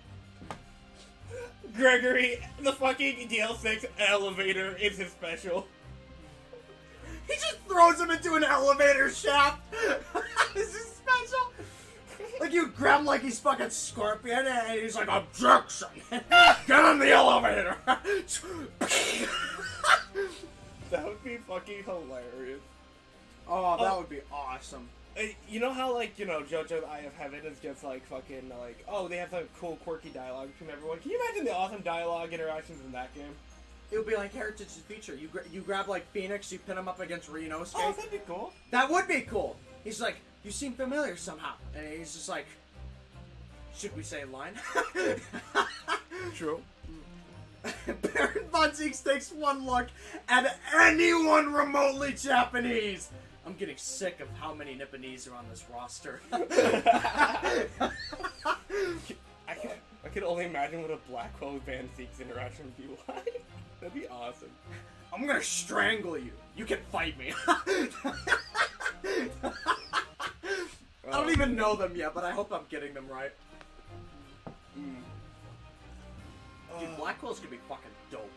Gregory, the fucking DL6 elevator is his special. He just throws him into an elevator shaft. This is special. Like you grab him like he's fucking Scorpion and he's like, objection! Get in the elevator! That would be fucking hilarious. Oh, that would be awesome. You know how, like, you know, JoJo's Eye of Heaven is just, like, fucking, like, oh, they have, like, cool, quirky dialogue between everyone. Can you imagine the awesome dialogue interactions in that game? It would be like Heritage's feature. You grab, like, Phoenix, you pin him up against Renosuke. Oh, that'd be cool. That would be cool. He's like, you seem familiar somehow. And he's just like, should we say a line? True. Baron Von Zieks takes one look at anyone remotely Japanese. I'm getting sick of how many Nipponese are on this roster. I can only imagine what a Blackwell Van Zieks interaction would be like. That'd be awesome. I'm gonna strangle you. You can fight me. I don't even know them yet, but I hope I'm getting them right. Dude, Blackwell's gonna be fucking dope.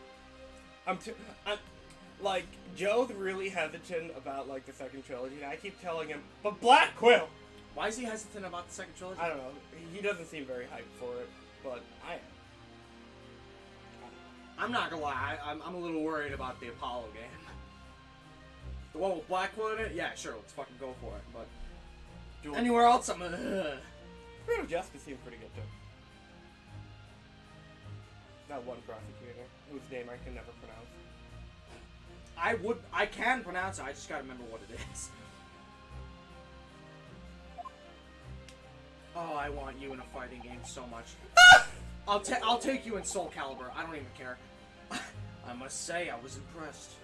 Like, Joe's really hesitant about, like, the second trilogy, and I keep telling him, but Black Quill! Why is he hesitant about the second trilogy? I don't know. He doesn't seem very hyped for it, but I am. I'm not gonna lie, I'm a little worried about the Apollo game. The one with Blackwood in it? Yeah, sure, let's fucking go for it, but... Anywhere else, I'm Spirit of Justice seems pretty good, too. That one prosecutor, whose name I can never pronounce. I can pronounce it, I just gotta remember what it is. Oh, I want you in a fighting game so much. I'll take you in Soul Calibur. I don't even care. I must say, I was impressed.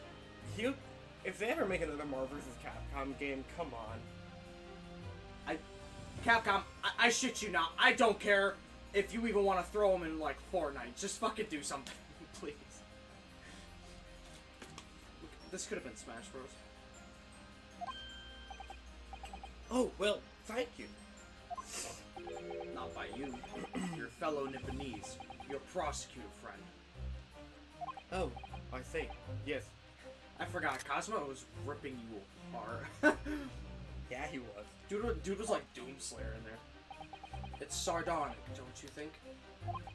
If they ever make another Marvel vs. Capcom game, come on. Capcom, I shit you not. I don't care if you even want to throw them in like Fortnite. Just fucking do something, please. This could have been Smash Bros. Oh, well, thank you. Not by you. Your fellow Nipponese. Your prosecutor friend. Oh, I see. Yes. I forgot. Cosmo was ripping you apart. Yeah, he was. Dude was like Doomslayer in there. It's sardonic, don't you think?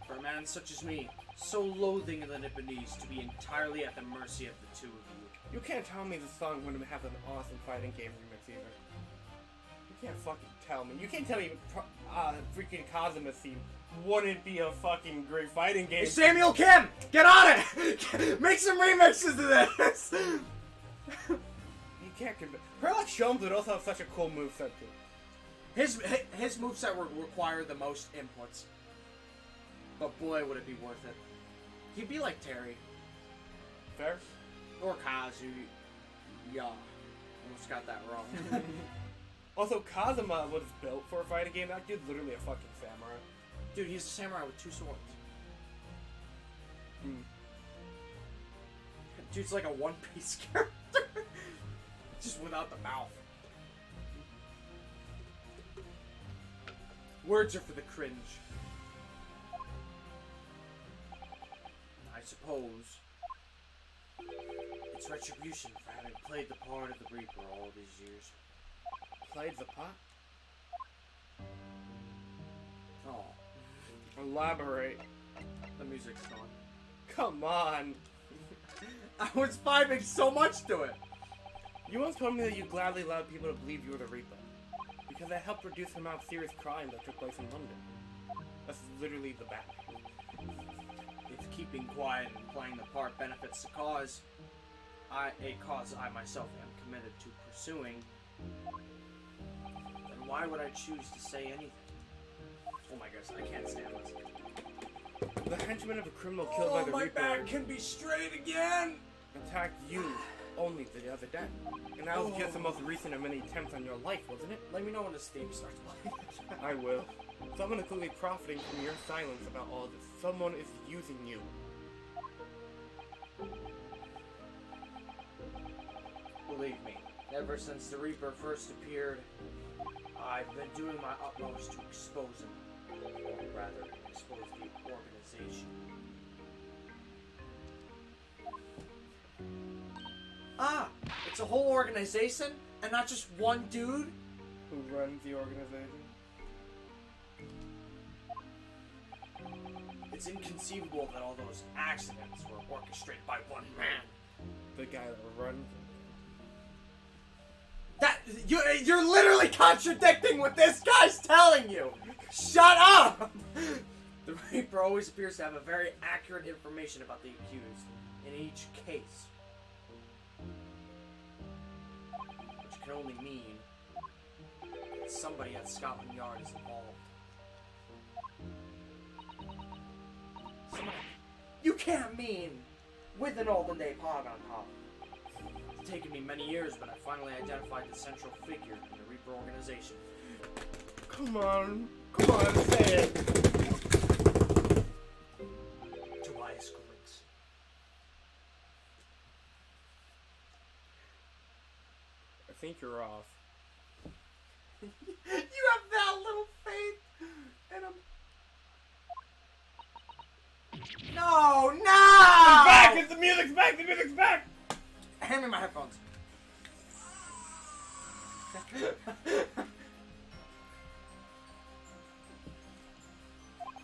For a man such as me, so loathing of the Nipponese to be entirely at the mercy of the two of you. You can't tell me the song wouldn't have an awesome fighting game remix either. You can't fucking tell me. You can't tell me freaking Kazuma theme wouldn't be a fucking great fighting game. Hey, Samuel Kim! Get on it! Make some remixes of this! You can't convince. Her like Shomes would also have such a cool moveset too. His moveset would require the most inputs. But boy, would it be worth it. He'd be like Terry. Fair? Or Kazu. Yeah. Almost got that wrong. Also, Kazuma was built for a fighting game. That dude's literally a fucking samurai. Dude, he's a samurai with 2 swords. Dude's like a One Piece character. Just without the mouth. Words are for the cringe. suppose it's retribution for having played the part of the Reaper all these years. Played the part? Oh, Elaborate. the music's gone. Come on. I was vibing so much to it. You once told me that you gladly allowed people to believe you were the Reaper. Because that helped reduce the amount of serious crime that took place in London. That's literally the back. If keeping quiet and playing the part benefits the cause, a cause I myself am committed to pursuing, then why would I choose to say anything? Oh my gosh, I can't stand this. The henchman of a criminal killed by the my Reaper back can be straight again! attacked you only the other day. And that was just the most recent of many attempts on your life, wasn't it? Let me know when the steam starts playing. I will. Someone is clearly profiting from your silence about all this. Someone is using you. Believe me, ever since the Reaper first appeared, I've been doing my utmost to expose him. Or rather, expose the organization. Ah! It's a whole organization, and not just one dude? Who runs the organization? It's inconceivable that all those accidents were orchestrated by one man. The guy that runs it. You're literally contradicting what this guy's telling you! Shut up! The Reaper always appears to have a very accurate information about the accused in each case. Which can only mean that somebody at Scotland Yard is involved. Somebody. You can't mean with an olden day pog on top. It's taken me many years, but I finally identified the central figure in the Reaper organization. Come on, say it. Tobias Griggs. I think you're off. You have that little faith in him. No! It's back! The music's back! The music's back! Hand me my headphones.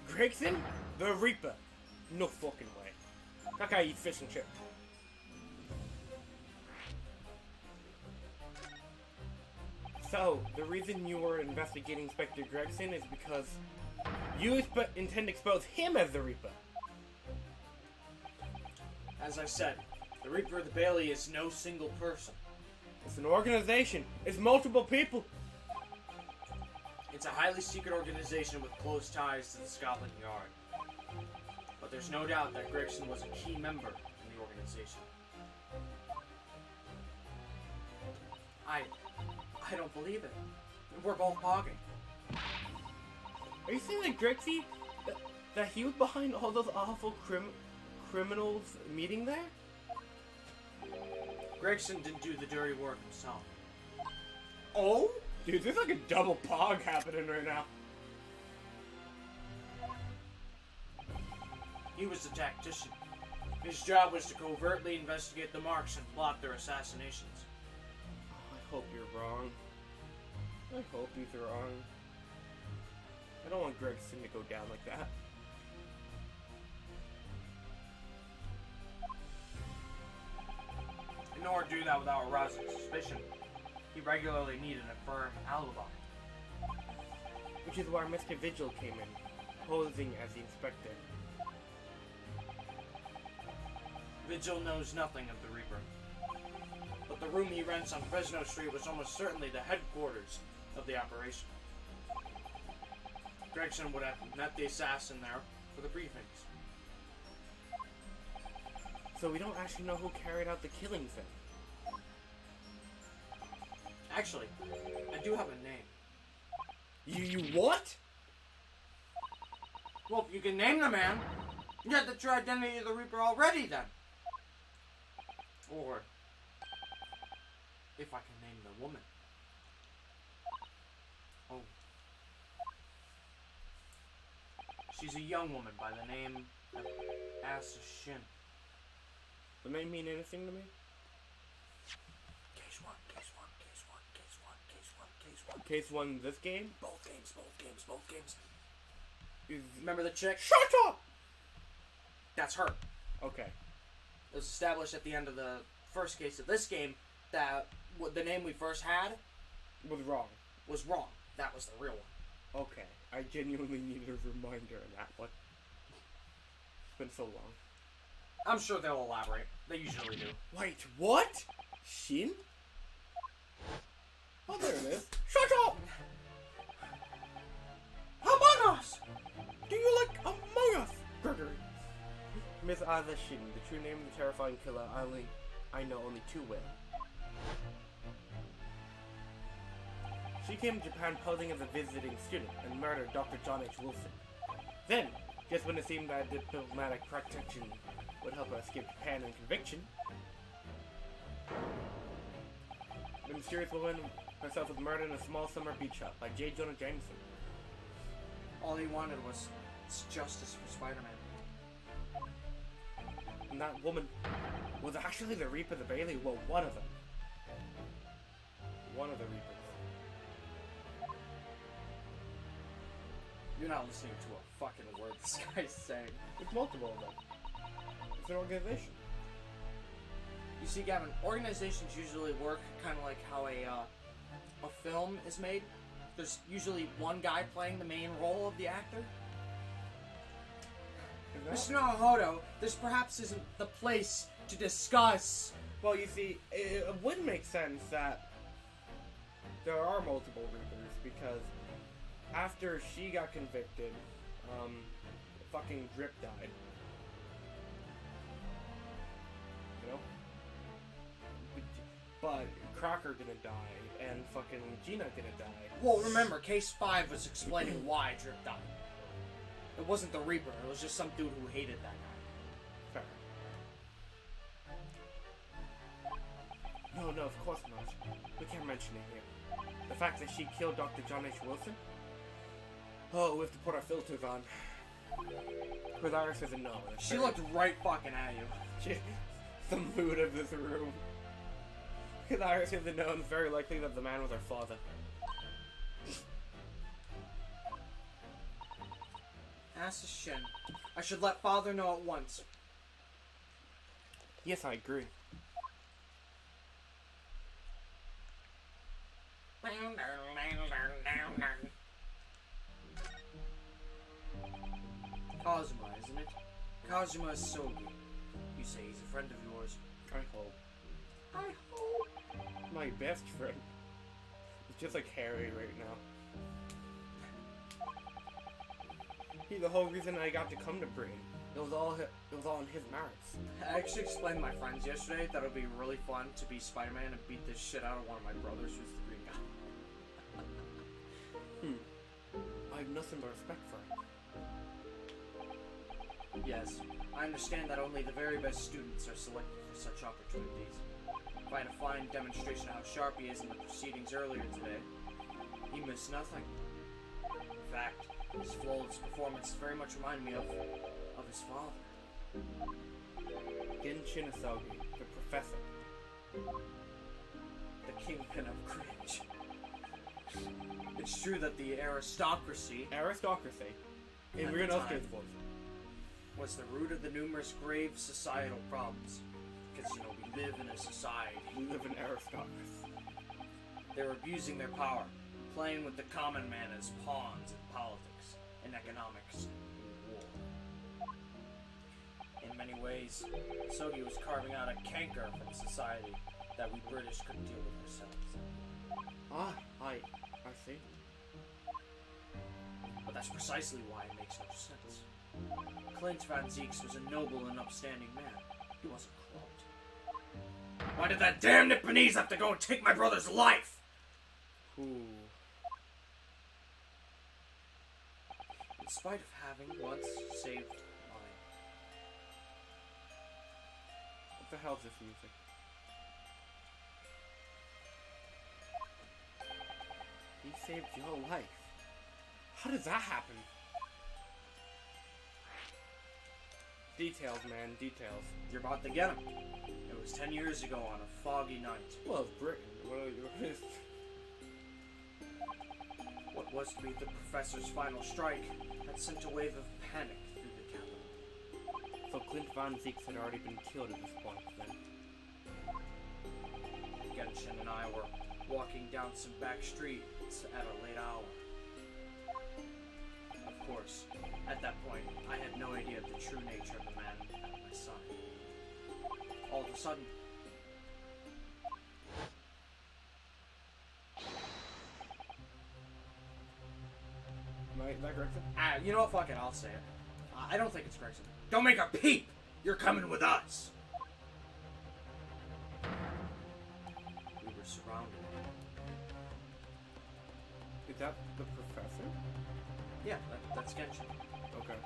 Gregson? The Reaper? No fucking way. That guy eats fish and chips. So, the reason you were investigating Inspector Gregson is because you intend to expose him as the Reaper. As I said, the Reaper of the Bailey is no single person. It's an organization. It's multiple people. It's a highly secret organization with close ties to the Scotland Yard. But there's no doubt that Gregson was a key member in the organization. I don't believe it. We're both pogging. Are you saying that Grexy, that he was behind all those awful criminals meeting there? Gregson didn't do the dirty work himself. Oh? Dude, there's like a double pog happening right now. He was the tactician. His job was to covertly investigate the marks and plot their assassinations. I hope you're wrong. I hope he's wrong. I don't want Gregson to go down like that. Nor do that without arousing suspicion. He regularly needed a firm alibi. Which is why Mr. Vigil came in, posing as the inspector. Vigil knows nothing of the Reaper. But the room he rents on Fresno Street was almost certainly the headquarters of the operation. Gregson would have met the assassin there for the briefings. So we don't actually know who carried out the killings then. Actually, I do have a name. You what? Well, if you can name the man, you have the true identity of the Reaper already then. Or, if I can name the woman. Oh. She's a young woman by the name Ass to shin. Does that mean anything to me? Case one, case one, case one, case one, case one, case one. Case 1 this game? Both games, both games, both games. Is... Remember the chick? Shut up! That's her. Okay. It was established at the end of the first case of this game that the name we first had Was wrong. was wrong. That was the real one. Okay. I genuinely needed a reminder of that one. It's been so long. I'm sure they'll elaborate. They usually do. Wait, what? Shin? Oh, there it is. Shut up! Among Us! Do you like Among Us, Gregory? Miss Ada Shin, the true name of the terrifying killer I know only too well. She came to Japan posing as a visiting student and murdered Dr. John H. Wilson. Then, just when it seemed that diplomatic protection would help her escape Japan and conviction, the mysterious woman herself was murdered in a small summer beach hut by J. Jonah Jameson. All he wanted was justice for Spider-Man. And that woman was actually the Reaper the Bailey. Well, one of them. One of the Reapers. You're not listening to a fucking word this guy's saying. It's multiple of them. It's an organization. You see, Gavin, organizations usually work kind of like how a film is made. There's usually one guy playing the main role of the actor. Mr. Naruhodo, this perhaps isn't the place to discuss. Well, you see, it would make sense that there are multiple Reapers because after she got convicted, fucking Drip died. You know? But Crocker didn't die, and fucking Gina didn't die. Well, remember, Case 5 was explaining why Drip died. It wasn't the Reaper, it was just some dude who hated that guy. Fair. No, of course not. We can't mention it here. The fact that she killed Dr. John H. Wilson? Oh, we have to put our filters on. With Iris isn't no. She looked right fucking at you. The mood of this room. With Iris isn't known, it's very likely that the man was her father. Ass to shin. I should let father know at once. Yes, I agree. Kazuma, isn't it? Kazuma Sogi. You say he's a friend of yours. I hope. I hope. My best friend. It's just like Harry right now. He's the whole reason I got to come to Britain. It was all on his merits. I actually explained to my friends yesterday that it would be really fun to be Spider-Man and beat the shit out of one of my brothers who's the Green Guy. I have nothing but respect for him. Yes, I understand that only the very best students are selected for such opportunities. If I had a fine demonstration of how sharp he is in the proceedings earlier today, he missed nothing. In fact, his flawless performance very much reminded me of his father. Gin Shinosugi, the professor. The kingpin of cringe. It's true that the aristocracy in At Real the Noske's time. voice. was the root of the numerous grave societal problems. Because, we live in a society. We live in aristocracy. They were abusing their power, playing with the common man as pawns in politics, in economics, in war. In many ways, Sogi was carving out a canker from society that we British couldn't deal with ourselves. Ah, I see. But that's precisely why it makes no sense. Clint Van Zieks was a noble and upstanding man. He wasn't cloned. Why did that damn Nipponese have to go and take my brother's life? Ooh. In spite of having once saved mine. What the hell is this music? He saved your life. How does that happen? Details, man, details. You're about to get him. It was 10 years ago on a foggy night. Well, it's Britain. What was to be the professor's final strike had sent a wave of panic through the capital. So Clint Van Zieks had already been killed at this point, then. Genshin and I were walking down some back streets at a late hour. Of course, at that point, I had no idea of the true nature of the man at my side. All of a sudden, Is that Gregson? you know what, fuck it, I'll say it. I don't think it's Gregson. Don't make a peep! You're coming with us! We were surrounded. Is that the professor? Yeah, that's Genshin. Okay.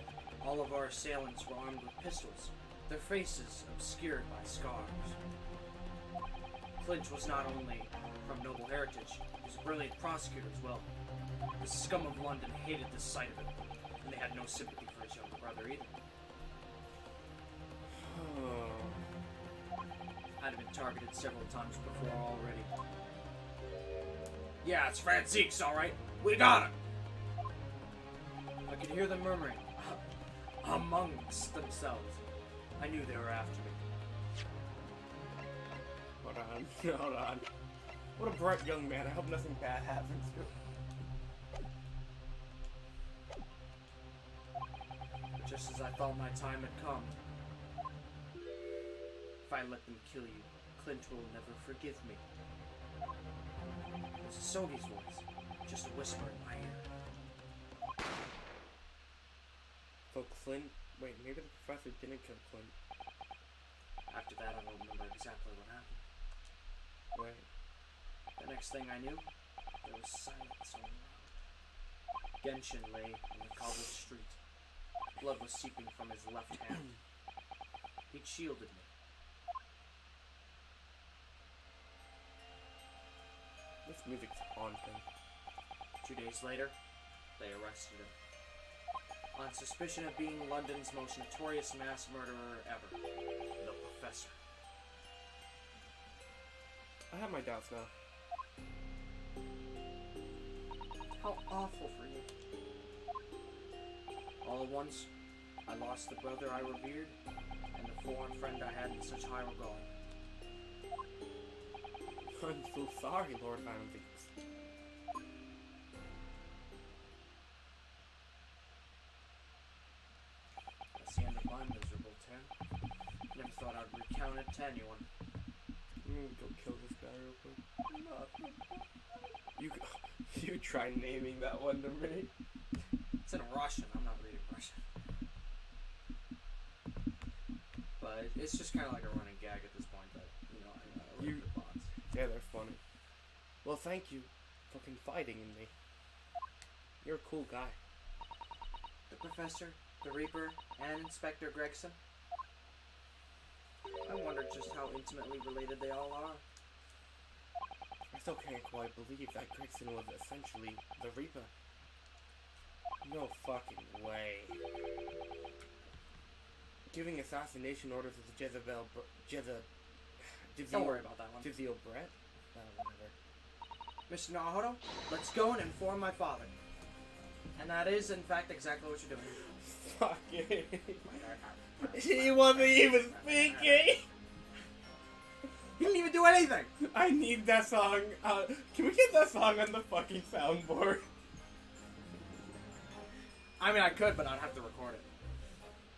All of our assailants were armed with pistols, their faces obscured by scars. Clint was not only from noble heritage, he was a brilliant prosecutor as well. The scum of London hated the sight of it, and they had no sympathy for his younger brother either. I'd been targeted several times before already. Yeah, it's Van Zieks, alright. We got him! I could hear them murmuring amongst themselves. I knew they were after me. Hold on. What a bright young man. I hope nothing bad happens to him. But just as I thought my time had come, if I let them kill you, Clint will never forgive me. It was Sogi's voice, just a whisper in my ear. So Clint... Wait, maybe the professor didn't kill Clint. After that, I don't remember exactly what happened. Right. The next thing I knew, there was silence all around. Genshin lay on the cobbled street. Blood was seeping from his left hand. He'd shielded me. This music's haunting. 2 days later, they arrested him. On suspicion of being London's most notorious mass murderer ever, the Professor. I have my doubts now. How awful for you. All at once, I lost the brother I revered, and the foreign friend I had in such high regard. I'm so sorry, Lord Van Zieks. That's the end of my miserable tale. Never thought I'd recount it to anyone. Go kill this guy real quick. You try naming that one to me. It's in Russian. I'm not reading Russian. But it's just kind of like a running gag at this point that, I like the bots. Yeah, they're funny. Well, thank you for confiding in me. You're a cool guy. The Professor, the Reaper, and Inspector Gregson. I wonder just how intimately related they all are. I still can't quite believe that Gregson was essentially the Reaper. No fucking way. Giving assassination orders to Jezebel... Don't worry about that one. Jezebel Brett? Whatever. Mr. Naruto, let's go and inform my father. And that is, in fact, exactly what you're doing. Fuck it. He wasn't even speaking! He didn't even do anything! I need that song. Can we get that song on the fucking soundboard? I mean, I could, but I'd have to record it.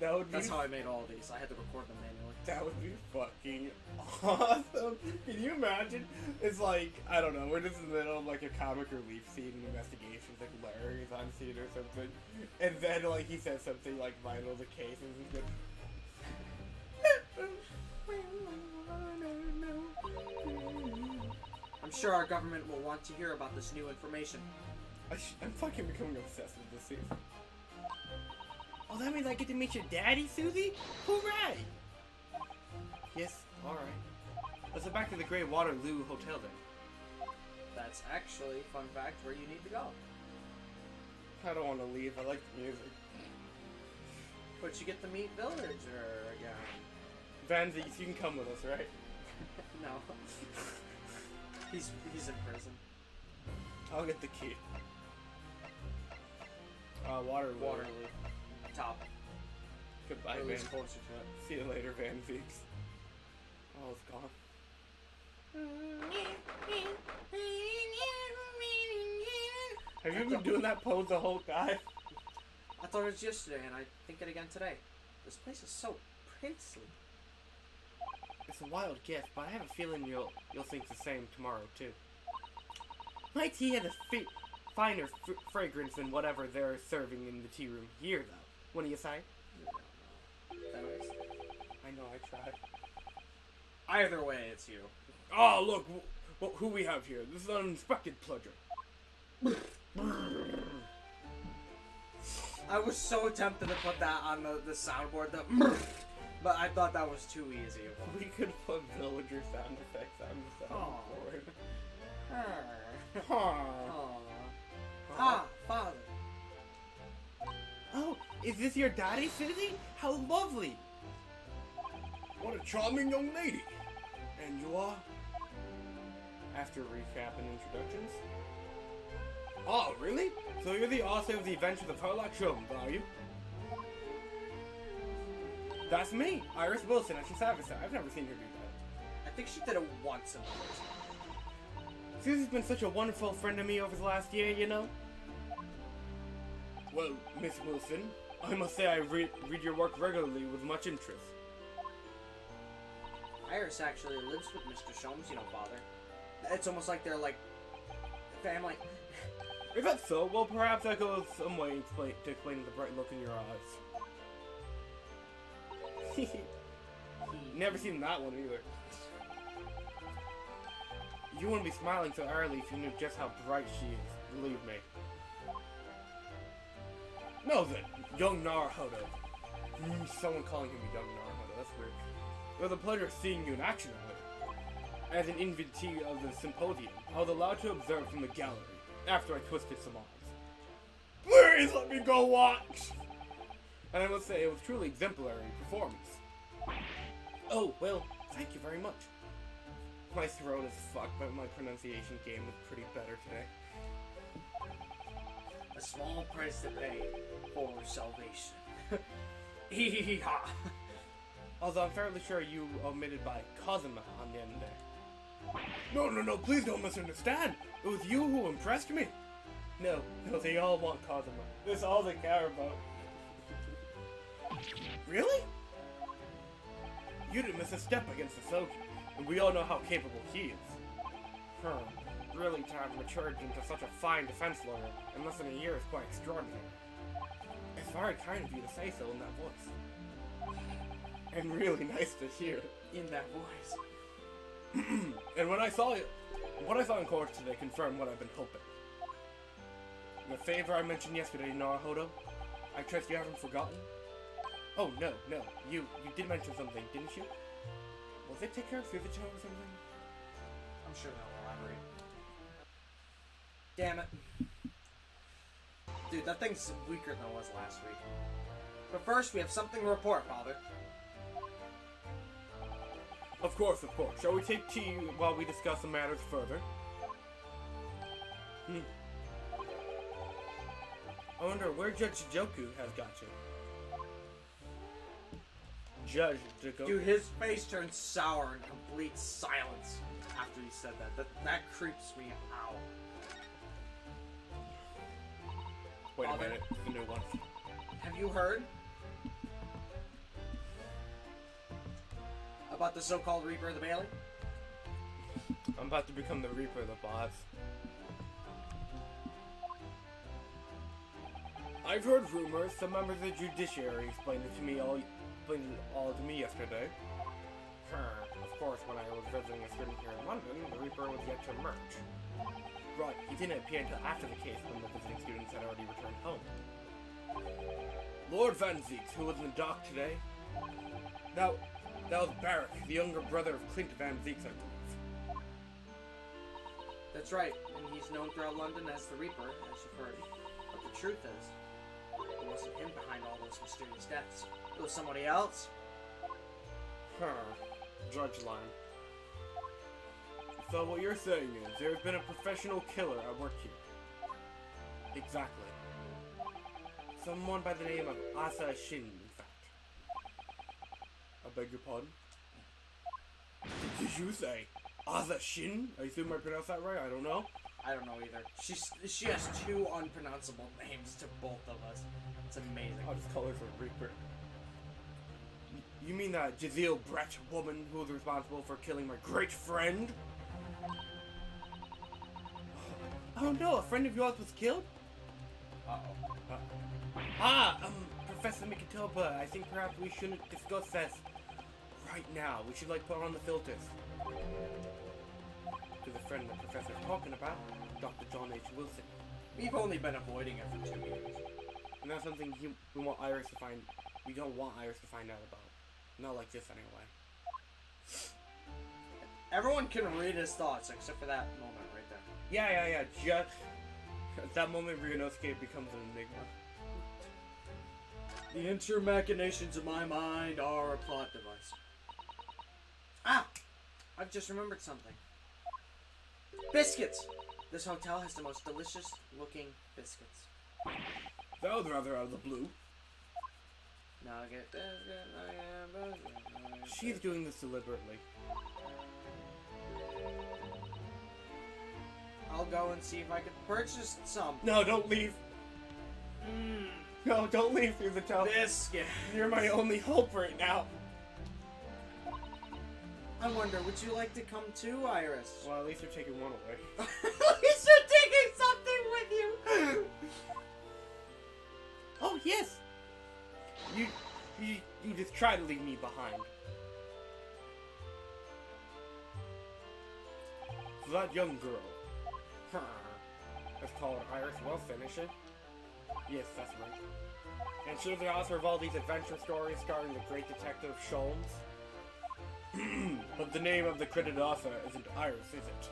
That would be... That's how I made all these. I had to record them manually. That would be fucking awesome. Can you imagine? It's like, I don't know, we're just in the middle of like a comic relief scene, an investigation, like Larry's on scene or something. And then like he says something like vital to the case and he's like... I'm sure our government will want to hear about this new information. I'm fucking becoming obsessed with this scene. Oh, that means I get to meet your daddy, Susie? Hooray! Yes, alright. Let's go back to the Great Waterloo Hotel then. That's actually, fun fact, where you need to go. I don't want to leave. I like the music. but you get to meet Villager again. Van Zieks, you can come with us, right? No. He's in prison. I'll get the key. Waterloo. Waterloo. Top. Goodbye, At Van. least closer to it. See you later, Van Zieks. Oh, it's gone. Have you been doing that pose the whole time? I thought it was yesterday, and I think it again today. This place is so princely. It's a wild gift, but I have a feeling you'll think the same tomorrow too. My tea has a finer fragrance than whatever they're serving in the tea room here, though. What do you say? Anyways. I know, I tried. Either way, it's you. Oh, look, who we have here. This is an unexpected pleasure. I was so tempted to put that on the soundboard, but I thought that was too easy. We could put villager sound effects on the soundboard. Ah, father. Oh, is this your daddy, Susie? How lovely! What a charming young lady! And you are? After recap and introductions. Oh, really? So you're the author of the Adventures of Sherlock Holmes, are you? That's me, Iris Wilson, as she's Savistar. I've never seen her do that. I think she did it once in the first one. Susie's been such a wonderful friend to me over the last year, you know? Well, Miss Wilson, I must say I read your work regularly with much interest. Iris actually lives with Mr. Sholmes, you know, father. It's almost like they're like family. Is that so? Well, perhaps that goes some way to explain the bright look in your eyes. Never seen that one either. You wouldn't be smiling so early if you knew just how bright she is, believe me. No then, young Naruhodo. Someone calling him young Naruhodo, that's weird. It was a pleasure seeing you in action, however. As an invitee of the symposium, I was allowed to observe from the gallery, after I twisted some arms. Please let me go watch! And I must say, it was truly exemplary performance. Oh, well, thank you very much. My throat is fucked, but my pronunciation game is pretty better today. A small price to pay for salvation. Hee hee hee ha. Although I'm fairly sure you omitted by Kazuma on the end there. No, please don't misunderstand. It was you who impressed me. No, they all want Kazuma. That's all they care about. Really? You didn't miss a step against the Soji, and we all know how capable he is. Really to have matured into such a fine defense lawyer in less than a year is quite extraordinary. It's very kind of you to say so in that voice. And really nice to hear. In that voice. And what I saw in court today confirmed what I've been hoping. The favor I mentioned yesterday, Naruhodo, I trust you haven't forgotten? Oh, no, you did mention something, didn't you? Was it take care of Suzucho or something? I'm sure they'll elaborate. Damn it. Dude, that thing's weaker than it was last week. But first, we have something to report, Father. Of course. Shall we take tea while we discuss the matters further? I wonder where Judge Joku has got you. Judge Joku? Dude, his face turned sour in complete silence after he said that. That creeps me out. Wait Father? a minute, the new one. Have you heard about the so-called Reaper of the Bailey? I'm about to become the Reaper of the Boss. I've heard rumors. Some members of the judiciary explained it all to me yesterday. Of course, when I was visiting a student here in London, the Reaper was yet to emerge. Right, he didn't appear until after the case when the visiting students had already returned home. Lord Van Zieks, who was in the dock today? That was Barok, the younger brother of Clint Van Zieks, I believe. That's right, and he's known throughout London as the Reaper, as you've heard. But the truth is, it wasn't him behind all those those mysterious deaths. It was somebody else. Judge line. So what you're saying is, there's been a professional killer at work here. Exactly. Someone by the name of Asa Shin, in fact. I beg your pardon? Did you say Asa Shin? I assume I pronounced that right? I don't know. I don't know either. She has two unpronounceable names to both of us. It's amazing. I'll just call her for Reaper. You mean that Giselle Brett woman who was responsible for killing my great friend? Oh no, a friend of yours was killed? Uh-oh. Professor Mikitopa, I think perhaps we shouldn't discuss this right now. We should, like, put on the filters. To the friend the professor's talking about, Dr. John H. Wilson. We've only been avoiding it for 2 years. And that's something we want Iris to find. We don't want Iris to find out about. Not like this, anyway. Everyone can read his thoughts except for that moment right there. Yeah. Just at that moment, Ryunosuke becomes an enigma. The inner machinations of my mind are a plot device. Ah! I've just remembered something. Biscuits! This hotel has the most delicious looking biscuits. That was rather out of the blue. Nugget biscuit, nugget biscuit. She's doing this deliberately. I'll go and see if I can purchase some. No, don't leave. No, don't leave through the hotel. Biscuit. You're my only hope right now. I wonder, would you like to come too, Iris? Well, at least you're taking one away. At least you're taking something with you! Oh, yes! You just try to leave me behind. So that young girl. Let's call her Iris Wilson, is she? Yes, that's right. And she's the author of all these adventure stories starring the great detective Sholmes. But the name of the credited author isn't Iris, is it?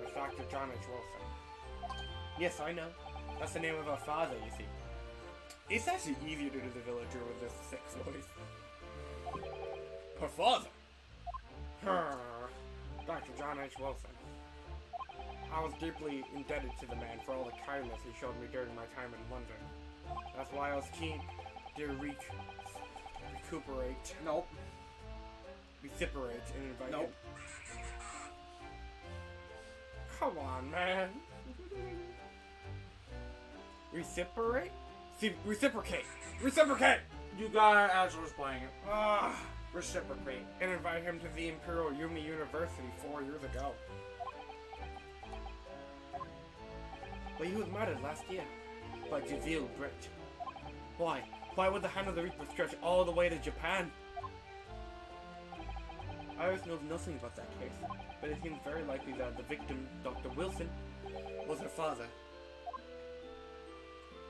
It's Dr. John H. Wilson. Yes, I know. That's the name of her father, you see. It's actually easier to do the villager with this thick voice. Her father? Dr. John H. Wilson. I was deeply indebted to the man for all the kindness he showed me during my time in London. That's why I was keen to recuperate. Nope. Reciprocate and invite Nope. him. Come on, man. Reciprocate? Reciprocate! Reciprocate! You got it as I was playing it. Ah. Reciprocate. And invite him to the Imperial Yumi University 4 years ago. But he was murdered last year by Giselle Brett. Why? Why would the Hand of the Reaper stretch all the way to Japan? Iris knows nothing about that case, but it seems very likely that the victim, Dr. Wilson, was her father.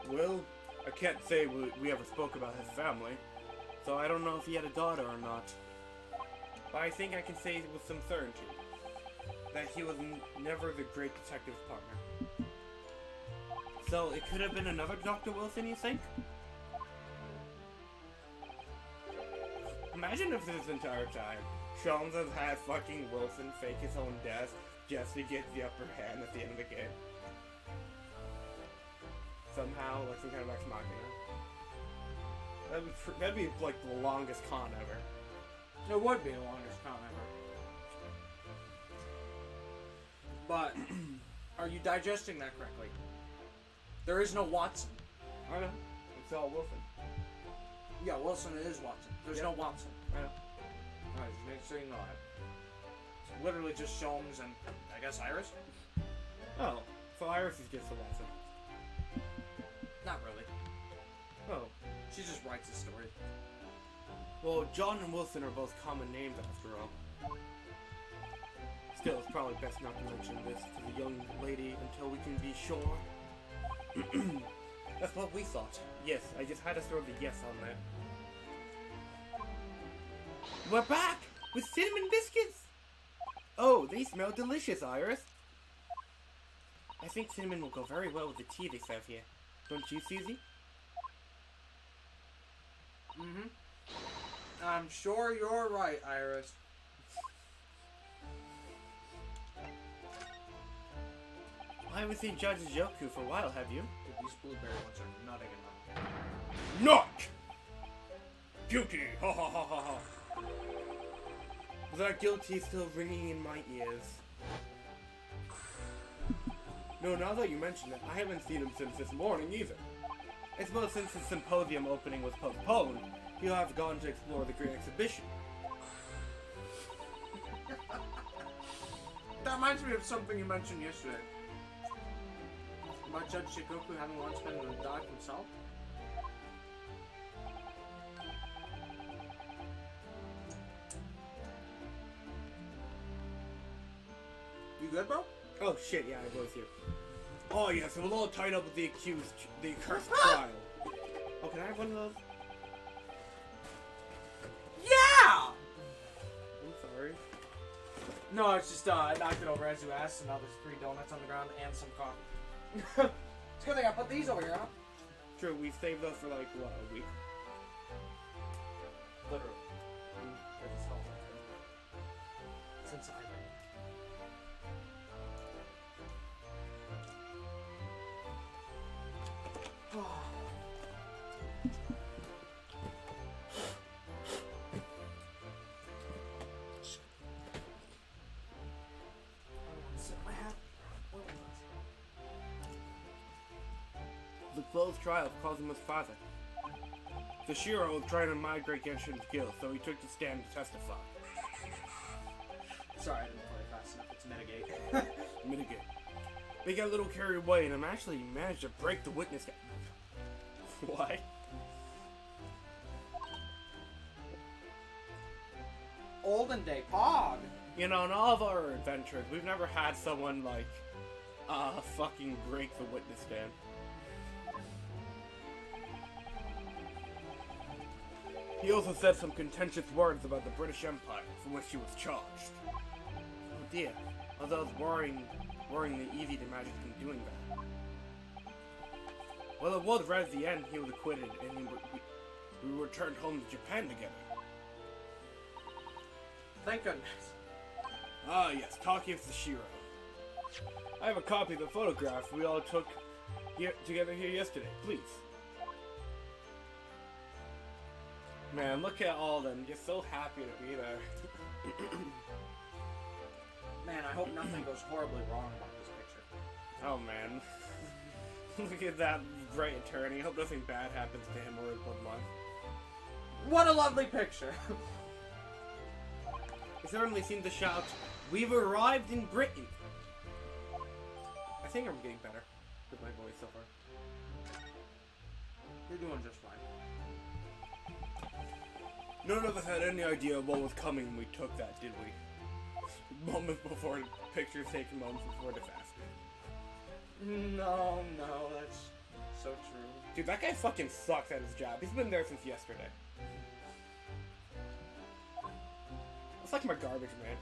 Well, I can't say we ever spoke about his family, so I don't know if he had a daughter or not. But I think I can say with some certainty that he was never the great detective's partner. So it could have been another Dr. Wilson, you think? Imagine if this entire time, Sholmes has had fucking Wilson fake his own death just to get the upper hand at the end of the game. Somehow, like some kind of ex machina. That'd be like the longest con ever. It would be the longest con ever. But, are you digesting that correctly? There is no Watson. I know. It's all Wilson. Yeah, Wilson is Watson. There's no Watson. I know. Alright, just make sure you know that. It's literally just Sholmes and, I guess, Iris? Oh, so Iris gets the Watson. Not really. Oh. She just writes the story. Well, John and Wilson are both common names after all. Still, it's probably best not to mention this to the young lady until we can be sure. That's what we thought. Yes, I just had to throw the yes on there. We're back! With cinnamon biscuits! Oh, they smell delicious, Iris. I think cinnamon will go very well with the tea they serve here. Don't you, Susie? Mm-hmm. I'm sure you're right, Iris. I haven't seen Judge's Yoku for a while, have you? Dude, these blueberry ones are nutting in my mouth. Not! Guilty! Ha ha ha ha ha. That guilty is still ringing in my ears. No, now that you mention it, I haven't seen him since this morning either. I suppose since the symposium opening was postponed, he'll have gone to explore the great exhibition. That reminds me of something you mentioned yesterday. About Judge Shikoku having once been in the dock himself. You good, bro? Oh shit, yeah, I was here. Oh yes, it was all tied up with the accursed trial. Oh, can I have one of those? Yeah! I'm sorry. No, it's just, I knocked it over as you asked, and now there's 3 donuts on the ground and some coffee. It's good thing I put these over here, huh? True, we saved those for like, what, a week? Literally. That's so good. Since I The closed trial of Kazuma's father. The Shiro was trying to migrate Genshin's guild, so he took the stand to testify. Sorry, I didn't play it fast enough. It's mitigate. Mitigate. They got a little carried away, and I'm actually managed to break the witness. Why? Olden day Pog. You know, in all of our adventures, we've never had someone like, fucking break the witness stand. He also said some contentious words about the British Empire, for which he was charged. Oh dear, although it's worryingly easy to imagine him doing that. Well, it was right at the end he was acquitted, and we returned home to Japan together. Thank goodness. Ah yes, talking of the Shiro. I have a copy of the photograph we all took together here yesterday, please. Man, look at all of them, just so happy to be there. Man, I hope nothing goes horribly wrong about this picture. Oh man. Look at that great attorney, hope nothing bad happens to him or his bloodline. What a lovely picture! It certainly seemed to shout, "We've arrived in Britain!" I think I'm getting better with my voice so far. You're doing just fine. None of us had any idea what was coming when we took that, did we? Moments before, pictures taken moments before disaster. No, that's so true. Dude, that guy fucking sucks at his job. He's been there since yesterday. It's like my garbage man.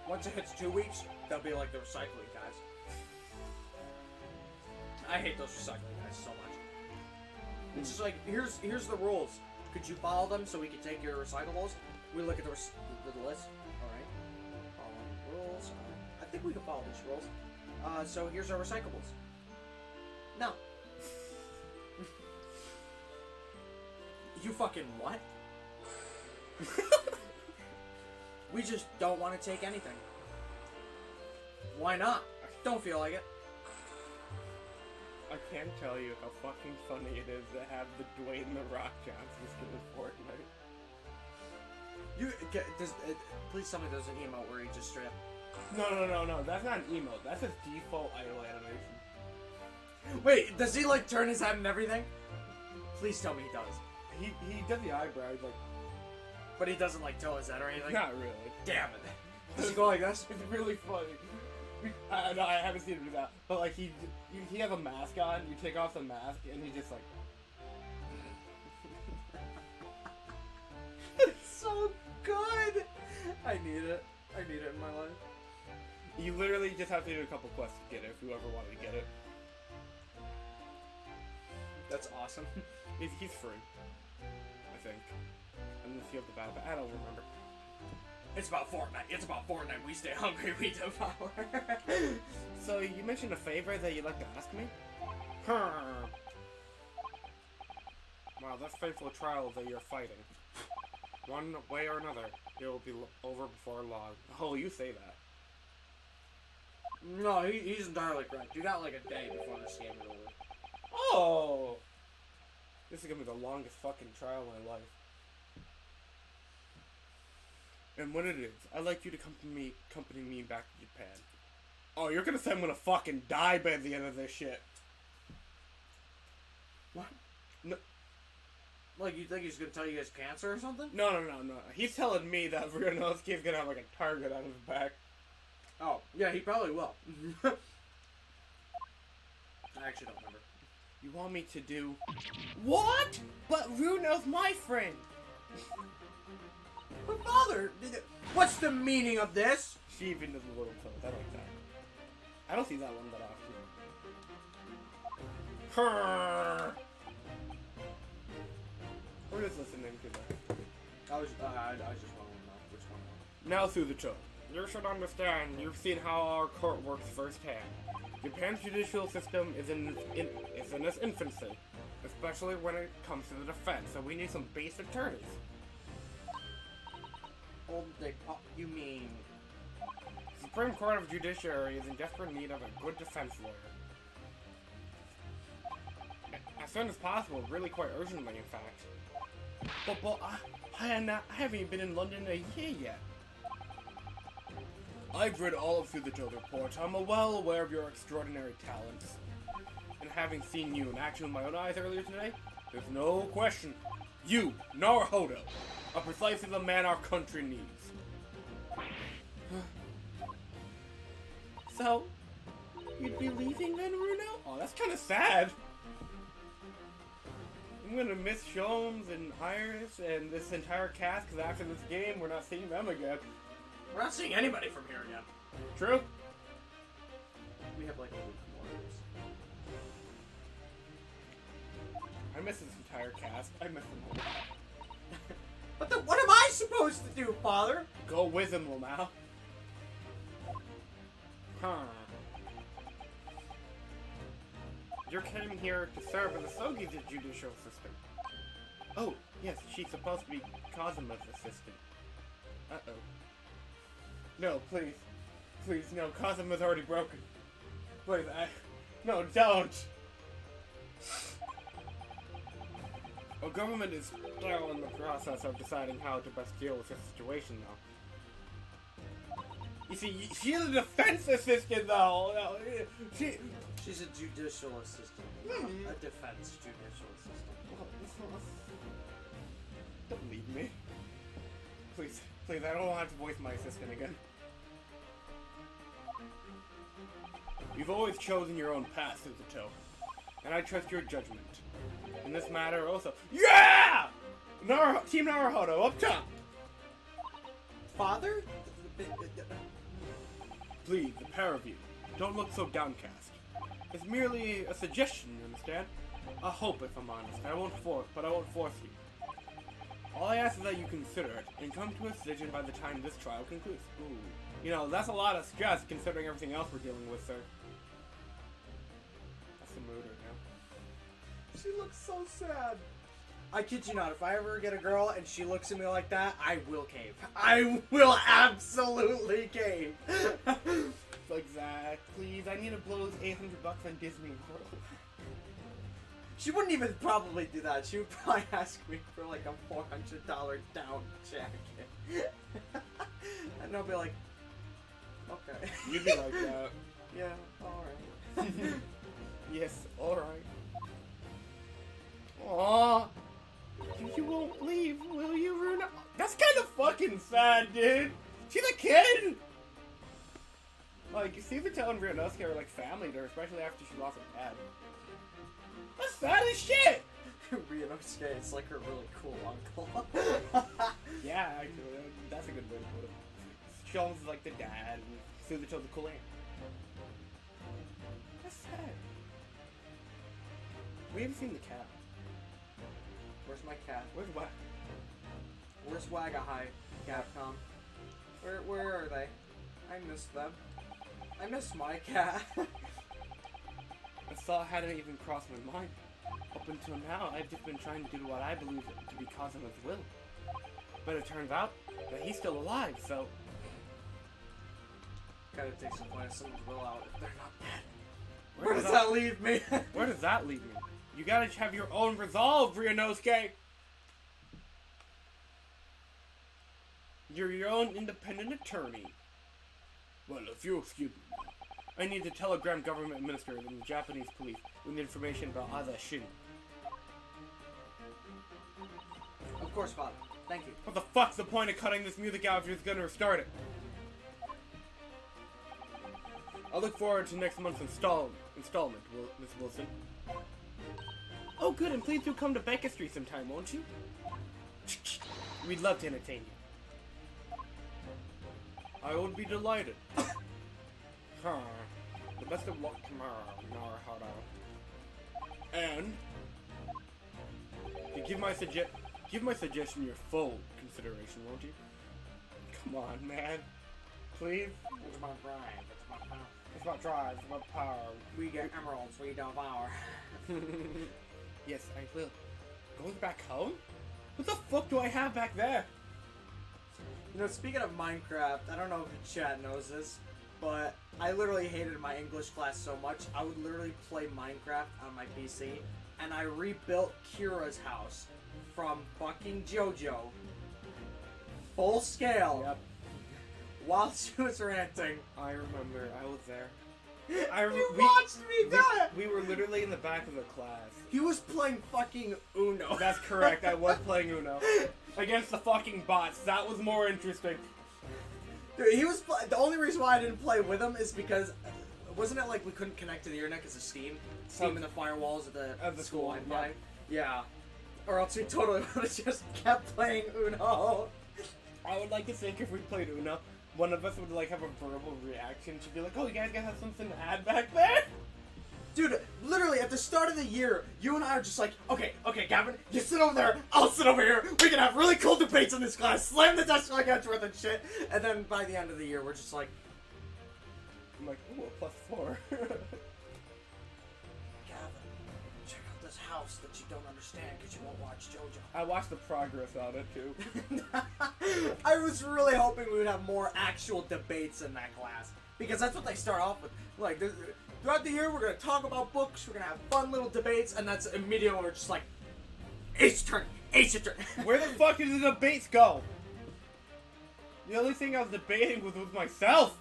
Once it hits 2 weeks, they'll be like the recycling guys. I hate those recycling guys so much. It's just like, here's the rules. Could you follow them so we can take your recyclables? We look at the list. Alright. Following rules. I think we can follow these rules. So here's our recyclables. No. You fucking what? We just don't want to take anything. Why not? Don't feel like it. I can't tell you how fucking funny it is to have the Dwayne The Rock Johnson skin in Fortnite. Please tell me there's an emote where he just straight up... No. That's not an emote. That's his default idle animation. Wait, does he like turn his head and everything? Please tell me he does. He does the eyebrows like... But he doesn't like tilt his head or anything? Not really. Damn it. Does he go like this? It's really funny. No, I haven't seen him do that. But like he has a mask on, you take off the mask, and he just like... It's so good! I need it. I need it in my life. You literally just have to do a couple quests to get it, if you ever wanted to get it. That's awesome. He's free, I think. Unless you have the battle, but I don't remember. It's about Fortnite. It's about Fortnite. We stay hungry, we devour. So you mentioned a favor that you'd like to ask me? Wow, that fateful trial that you're fighting. One way or another, it will be over before long. Oh, you say that. No, he's entirely correct. You got like a day before this game is over. Oh! This is gonna be the longest fucking trial of my life. And when it is, I'd like you to accompany me back to Japan. Oh, you're gonna say I'm gonna fucking die by the end of this shit. What? No. Like, you think he's gonna tell you guys cancer or something? No. He's telling me that Ryunosuke's gonna have like a target on his back. Oh, yeah, he probably will. I actually don't remember. You want me to do... What? But Runo's my friend! But father, what's the meaning of this? She even does a little toes. I like that. I don't see that one that often. Her. We're just listening to that. I just want to know which one. Now, Suzuto, you should understand. You've seen how our court works firsthand. Japan's judicial system is in its infancy, especially when it comes to the defense. So we need some base attorneys. You mean... Supreme Court of Judiciary is in desperate need of a good defense lawyer. As soon as possible, really quite urgently, in fact. But I haven't even been in London a year yet. I've read all of Suzuto's reports. I'm well aware of your extraordinary talents. And having seen you in action with my own eyes earlier today, there's no question. You, Naruhodo, are precisely the man our country needs. So, you'd be leaving then, Runo? Oh, that's kind of sad. I'm gonna miss Sholmes and Iris and this entire cast because after this game, we're not seeing them again. We're not seeing anybody from here again. True? We have like a week more. I miss this entire cast. I miss them all. What am I supposed to do, Father? Go with them, Lamau. Huh. You came here to serve in the Sogi's judicial system. Oh, yes, she's supposed to be Kazuma's assistant. Uh-oh. No, please. Please, no, Kazuma's already broken. Please, no, don't! Our government is still in the process of deciding how to best deal with this situation, though. You see, she's a defense assistant, though! She's a judicial assistant, a defense judicial assistant. Don't leave me. Please, please, I don't want to voice my assistant again. You've always chosen your own path, Suzuto, and I trust your judgment. In this matter, also. Yeah! Team Naruhodo, up top! Father? Please, the pair of you, don't look so downcast. It's merely a suggestion, you understand? A hope, if I'm honest. I won't force you. All I ask is that you consider it, and come to a decision by the time this trial concludes. Ooh. You know, that's a lot of stress, considering everything else we're dealing with, sir. That's the mood right now. She looks so sad. I kid you not, if I ever get a girl and she looks at me like that, I will cave. I will absolutely cave. Like, Zach, please, I need to blow those $800 on Disney World. She wouldn't even probably do that. She would probably ask me for like a $400 down jacket. And I'll be like, okay. You'd be like that. Yeah, alright. Yes, alright. Aww. You won't leave, will you, Runa? That's kind of fucking sad, dude. She's a kid! Like, Suzuto and Ryunosuke are like family to her, especially after she lost her dad. That's sad as shit! Ryunosuke is like her really cool uncle. Yeah, actually, that's a good way to put it. Sholmes is like the dad, and Suzuto's the cool aunt. That's sad. We haven't seen the cat. Where's my cat? Where's what? Where's Wagahai, Capcom? Where are they? I miss them. I miss my cat. A thought hadn't even crossed my mind. Up until now, I've just been trying to do what I believe to be Kazuma's will. But it turns out that he's still alive, so... Gotta take some point of someone's will out if they're not dead. Where does that leave me? Where does that leave me? You gotta have your own resolve, Ryunosuke! You're your own independent attorney. Well, if you'll excuse me now, I need to telegram government administrators and the Japanese police with information about Aza Shin. Of course, Father. Thank you. What the fuck's the point of cutting this music out if you're just gonna restart it? I'll look forward to next month's installment, Miss Wilson. Oh, good, and please do come to Baker Street sometime, won't you? We'd love to entertain you. I would be delighted. The best of luck tomorrow, Narahara. And to give my suggestion your full consideration, won't you? Come on, man. Please. It's my drive. It's my power. It's my drive. It's my power. We get emeralds. We devour. Yes, I will. Going back home? What the fuck do I have back there? You know, speaking of Minecraft, I don't know if the chat knows this, but I literally hated my English class so much, I would literally play Minecraft on my PC, and I rebuilt Kira's house from fucking JoJo. Full scale. Yep. While she was ranting. I remember. I was there. You watched me do it! We were literally in the back of the class. He was playing fucking Uno. That's correct. I was playing Uno. Against the fucking bots. That was more interesting. Dude, he was the only reason why I didn't play with him is because wasn't it like we couldn't connect to the internet because of Steam in the firewalls of the school Wi-Fi? Yeah. Or else we totally would have just kept playing Uno. I would like to think if we played Uno, one of us would like have a verbal reaction. She'd be like, "Oh, you guys gotta have something to add back there." Dude, literally at the start of the year, you and I are just like, okay, Gavin, you sit over there, I'll sit over here. We can have really cool debates in this class. Slam the desk like Edgeworth and shit. And then by the end of the year, we're just like, I'm like, ooh, a +4. Gavin, check out this house that you don't understand because you won't watch JoJo. I watched the progress on it too. I was really hoping we would have more actual debates in that class because that's what they start off with. Like, throughout the year, we're going to talk about books, we're going to have fun little debates, and that's immediately when we're just like, Ace turn, Ace your turn. Where the fuck did the debates go? The only thing I was debating was with myself.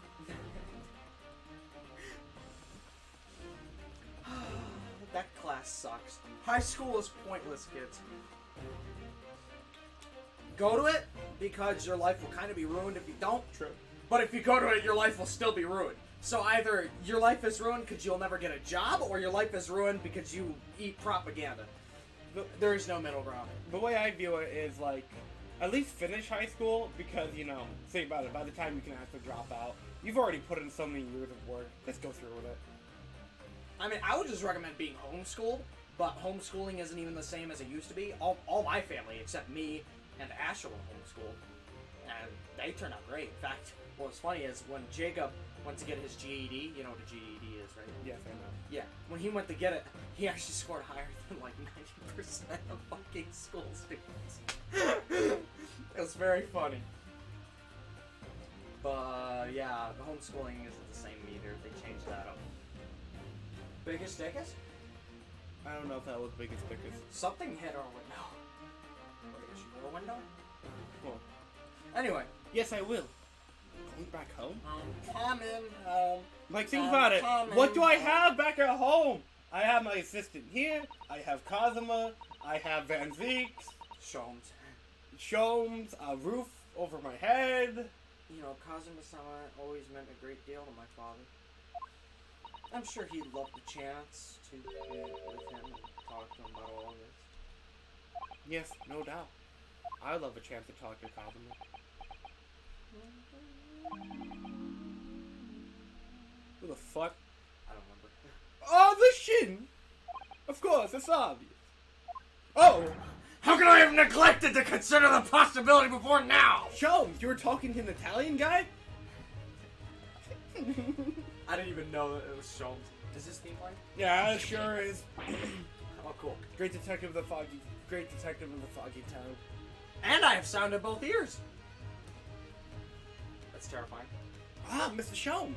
That class sucks. High school is pointless, kids. Go to it because your life will kind of be ruined if you don't. True. But if you go to it, your life will still be ruined. So either your life is ruined because you'll never get a job, or your life is ruined because you eat propaganda. There is no middle ground. The way I view it is like, at least finish high school because, you know, think about it, by the time you can actually drop out, you've already put in so many years of work. Let's go through with it. I mean, I would just recommend being homeschooled, but homeschooling isn't even the same as it used to be. All my family, except me and Asher, were homeschooled, and they turned out great. In fact, what was funny is when Jacob went to get his GED, you know what a GED is, right? Yes, I know. Yeah, when he went to get it, he actually scored higher than like 90% of fucking school students. It was very funny. But yeah, homeschooling isn't the same either. They changed that up. Biggest dickest? I don't know if that was biggest. Something hit our window. Or did you roll a window? Cool. Anyway. Yes, I will. Going back home? Coming home. Like, think about it. What do I have back at home? I have my assistant here. I have Kazuma. I have Van Zieks. Shomes. A roof over my head. You know, Kazuma-sama always meant a great deal to my father. I'm sure he'd love the chance to get with him and talk to him about all of this. Yes, no doubt. I love a chance to talk to Kazuma. Who the fuck? I don't remember. Oh, the Shin! Of course, it's obvious. Oh! How could I have neglected to consider the possibility before now? Sholmes, you were talking to an Italian guy? I didn't even know that it was Sholmes. Does this theme play? Yeah, it sure is. Oh, cool. Great detective of the foggy town. And I have sound in both ears. That's terrifying. Ah, Mr. Sholmes.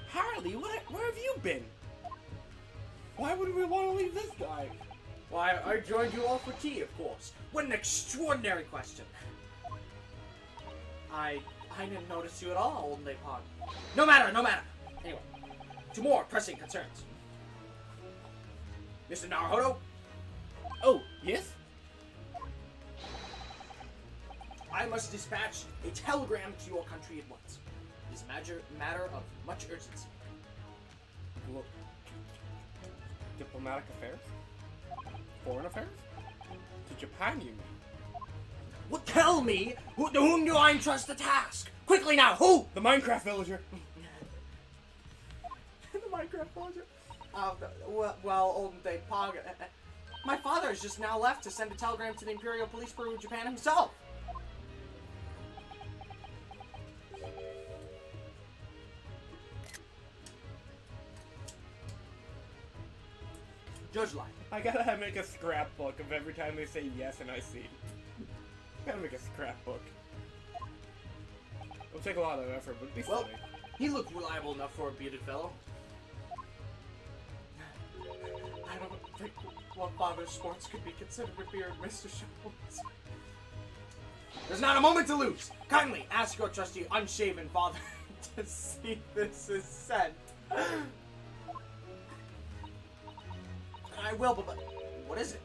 Harley, where have you been? Why would we want to leave this guy? Why, I joined you all for tea, of course. What an extraordinary question. I didn't notice you at all, Old Napog. No matter. Anyway, to more pressing concerns. Mr. Naruhodo? Oh, yes? I must dispatch a telegram to your country at once. It is a matter of much urgency. Look, diplomatic affairs? Foreign affairs? To Japan, you mean? Well, tell me, to whom do I entrust the task? Quickly now, who? The Minecraft villager. The Minecraft villager? Well, Old Napog, my father has just now left to send a telegram to the Imperial Police Bureau of Japan himself. Judge Light. I gotta make a scrapbook of every time they say yes and I see. Gotta make a scrapbook. It'll take a lot of effort, but it'll be funny. He looked reliable enough for a bearded fellow. I don't think what father's sports could be considered a beard, Mr. Schultz. There's not a moment to lose. Kindly ask your trusty unshaven father to see this is sent. I will, but what is it?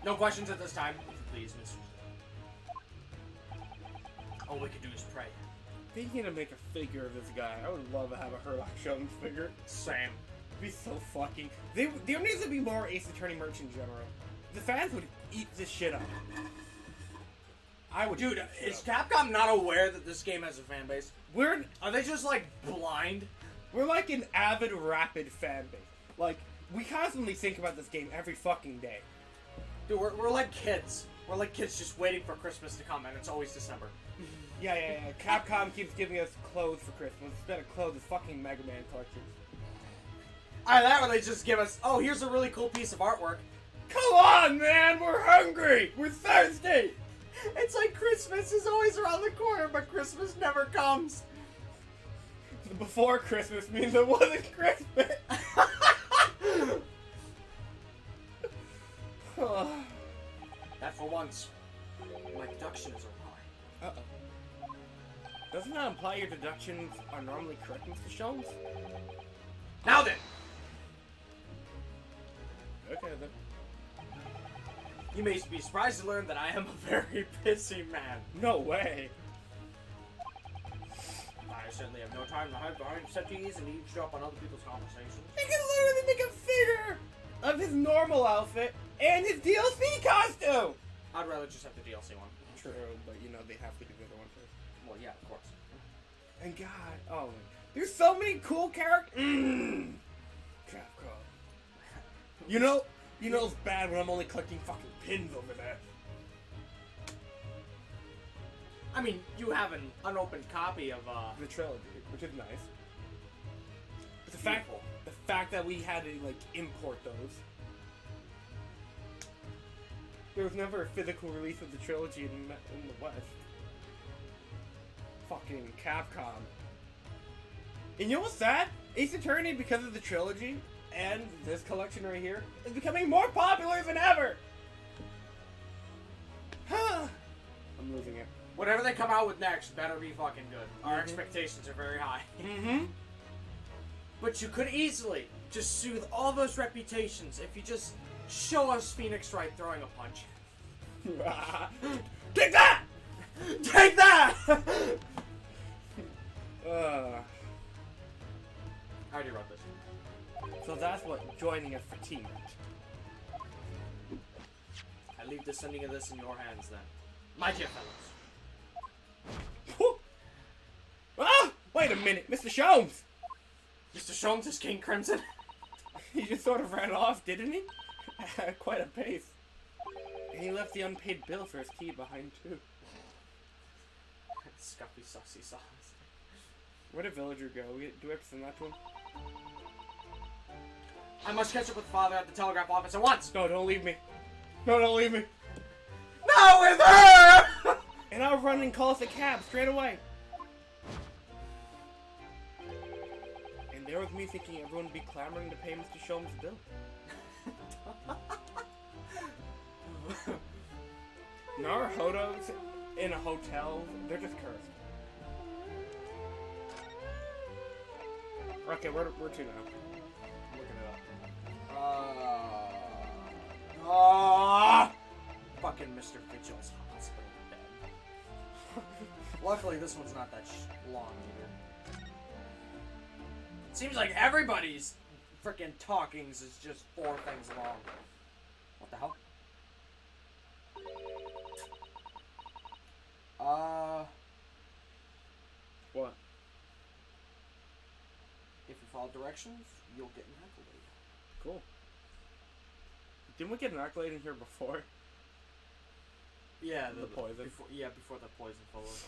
No questions at this time. Please, Mr. All we can do is pray. Thinking to make a figure of this guy, I would love to have a Herlock Sholmes figure. Same. It'd be so fucking... There needs to be more Ace Attorney merch in general. The fans would eat this shit up. I would. Dude, is Capcom not aware that this game has a fan base? Are they just, like, blind? We're like an avid, rapid fan base. Like, we constantly think about this game every fucking day. Dude, we're like kids. We're like kids just waiting for Christmas to come, and it's always December. Yeah. Capcom keeps giving us clothes for Christmas. Instead of clothes, it's fucking Mega Man collections. Either that or they just give us, oh, here's a really cool piece of artwork. Come on, man! We're hungry! We're thirsty! It's like Christmas is always around the corner, but Christmas never comes. Before Christmas means it wasn't Christmas! That for once, my deductions are wrong. Uh-oh. Doesn't that imply your deductions are normally correct, Mr. Sholmes? Now then! Okay, then. You may be surprised to learn that I am a very busy man. No way. I certainly have no time to hide behind settees and eavesdrop on other people's conversations. He can literally make a figure of his normal outfit and his DLC costume! I'd rather just have the DLC one. True, but you know, they have to do the other one first. Well, yeah, of course. And God, oh, there's so many cool characters. Capcom. You know it's bad when I'm only collecting fucking pins over there. I mean, you have an unopened copy of, The trilogy, which is nice. But the fact that we had to, like, import those. There was never a physical release of the trilogy in the West. Fucking Capcom. And you know what's sad? Ace Attorney, because of the trilogy and this collection right here, is becoming more popular than ever! Huh. I'm losing it. Whatever they come out with next better be fucking good. Our expectations are very high. But you could easily just soothe all those reputations if you just show us Phoenix Wright throwing a punch. Take that! Take that! I already wrote this. So that's what joining us for tea meant. I leave the sending of this in your hands then. My dear fellows. Ah! Wait a minute, Mr. Sholmes! Mr. Sholmes is King Crimson? He just sort of ran off, didn't he? At quite a pace. And he left the unpaid bill for his tea behind, too. Scuffy saucy sauce. Where did Villager go? Do we have to send that to him? I must catch up with father at the telegraph office at once! No, don't leave me. No, don't leave me. No, with her! And I'll run and call us a cab straight away. And there was me thinking everyone would be clamoring to pay Mr. Sholmes' bill. Naruhodo's in a hotel, they're just cursed. Okay, where to now? Looking it up. Fucking Mr. Vigil's hospital bed. Luckily, this one's not that long either. It seems like everybody's freaking talkings is just 4 things long. What the hell? What? If you follow directions, you'll get an accolade. Cool. Didn't we get an accolade in here before? Yeah, the poison. Before the poison followed.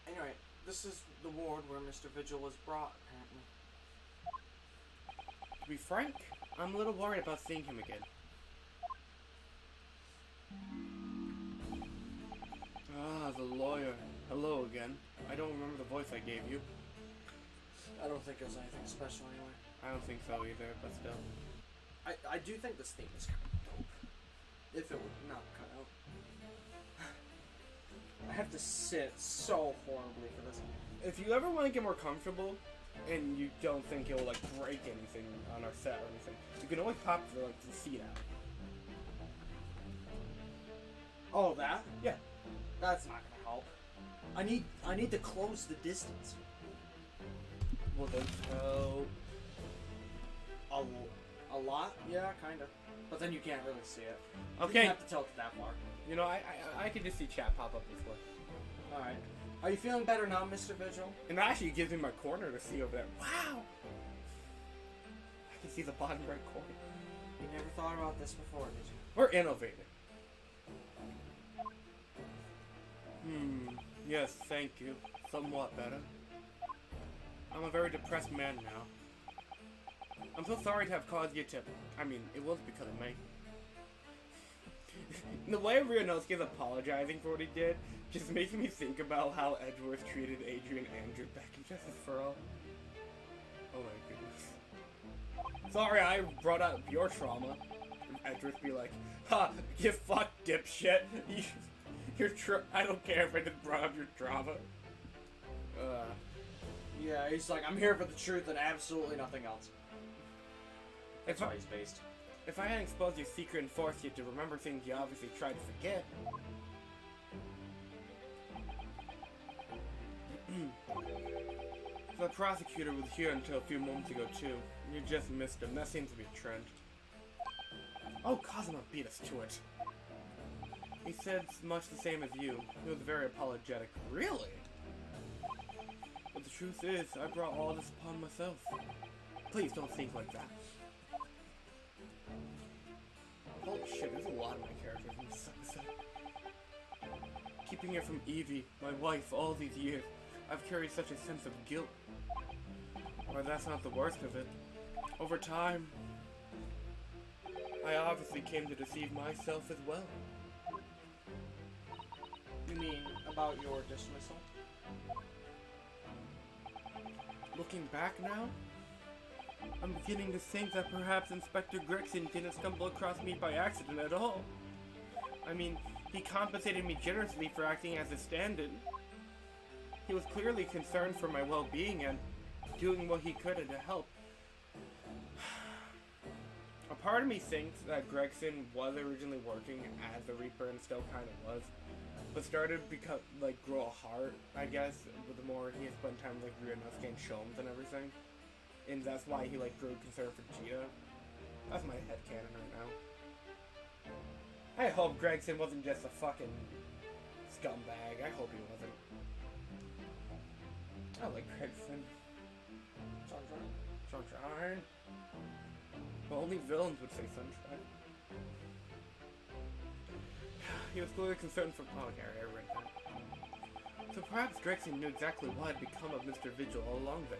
Anyway, this is the ward where Mr. Vigil was brought, apparently. To be frank, I'm a little worried about seeing him again. Ah, the lawyer. Hello again. I don't remember the voice I gave you. I don't think it was anything special anyway. I don't think so either, but still. I do think this theme is kind of dope. If it were not cut out. I have to sit so horribly for this. If you ever want to get more comfortable, and you don't think it'll like break anything on our set or anything, you can always pop the seat out. Oh, that? Yeah. That's not gonna help. I need to close the distance. Well then, so... A lot? Yeah, kinda. But then you can't really see it. Okay. You have to tilt it that far. You know, I can just see chat pop up this way. Alright. Are you feeling better now, Mr. Vigil? And it actually gives me my corner to see over there. Wow! I can see the bottom right corner. You never thought about this before, did you? We're innovative. Yes, thank you. Somewhat better. I'm a very depressed man now. I'm so sorry to have caused you to... I mean, it was because of me. The way Ryunosuke is apologizing for what he did just makes me think about how Edgeworth treated Adrian Andrew back in Justice for All. Oh my goodness. Sorry I brought up your trauma. Edgeworth be like, ha, you fuck dipshit. I don't care if I just brought up your trauma. Yeah, he's like, I'm here for the truth and absolutely nothing else. That's why he's based. If I hadn't exposed your secret and forced you to remember things you obviously tried to forget... The prosecutor was here until a few moments ago too. You just missed him. That seems to be a trend. Oh, Kazuma beat us to it. He said much the same as you. He was very apologetic. Really? But the truth is, I brought all this upon myself. Please don't think like that. Holy shit, there's a lot of my characters in this episode. Keeping it from Evie, my wife, all these years, I've carried such a sense of guilt. Or that's not the worst of it. Over time, I obviously came to deceive myself as well. You mean about your dismissal? Looking back now, I'm beginning to think that perhaps Inspector Gregson didn't stumble across me by accident at all. I mean, he compensated me generously for acting as a stand-in. He was clearly concerned for my well-being and doing what he could to help. A part of me thinks that Gregson was originally working as a Reaper and still kind of was, but started to grow a heart, I guess, with the more he spent time with Ryunosuke and Sholmes and everything. And that's why he grew concerned for Cheetah. That's my headcanon right now. I hope Gregson wasn't just a fucking scumbag. I hope he wasn't. I like Gregson. It's Sunshine? Sunshine. Well, only villains would say sunshine. He was clearly concerned for I read that. So perhaps Gregson knew exactly what had become of Mr. Vigil all along then.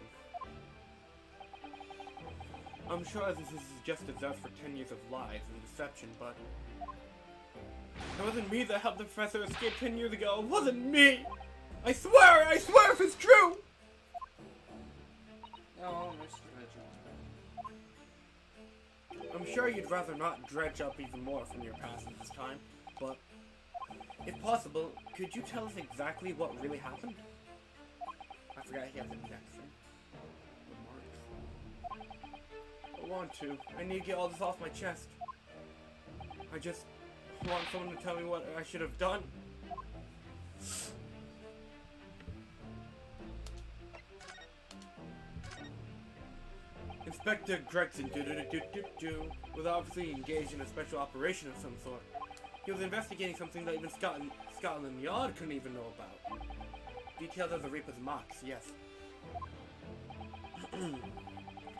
I'm sure this is just a death for 10 years of lies and deception, but... It wasn't me that helped the professor escape 10 years ago. It wasn't me! I swear if it's true! Oh, Mr. Vigil. I'm sure you'd rather not dredge up even more from your past at this time, but... If possible, could you tell us exactly what really happened? I forgot he has an accent. I want to. I need to get all this off my chest. I just want someone to tell me what I should have done. Inspector Gregson was obviously engaged in a special operation of some sort. He was investigating something that even Scotland Yard couldn't even know about. Details of the Reaper's marks, yes.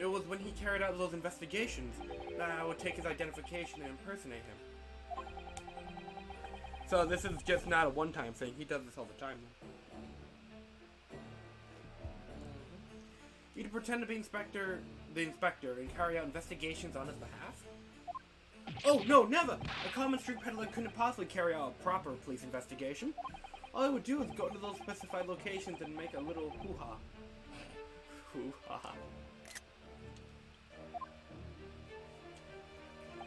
It was when he carried out those investigations that I would take his identification and impersonate him. So this is just not a one-time thing. He does this all the time. He'd pretend to be the inspector and carry out investigations on his behalf? Oh, no, never! A common street peddler couldn't possibly carry out a proper police investigation. All I would do is go to those specified locations and make a little hoo-ha. Hoo-ha.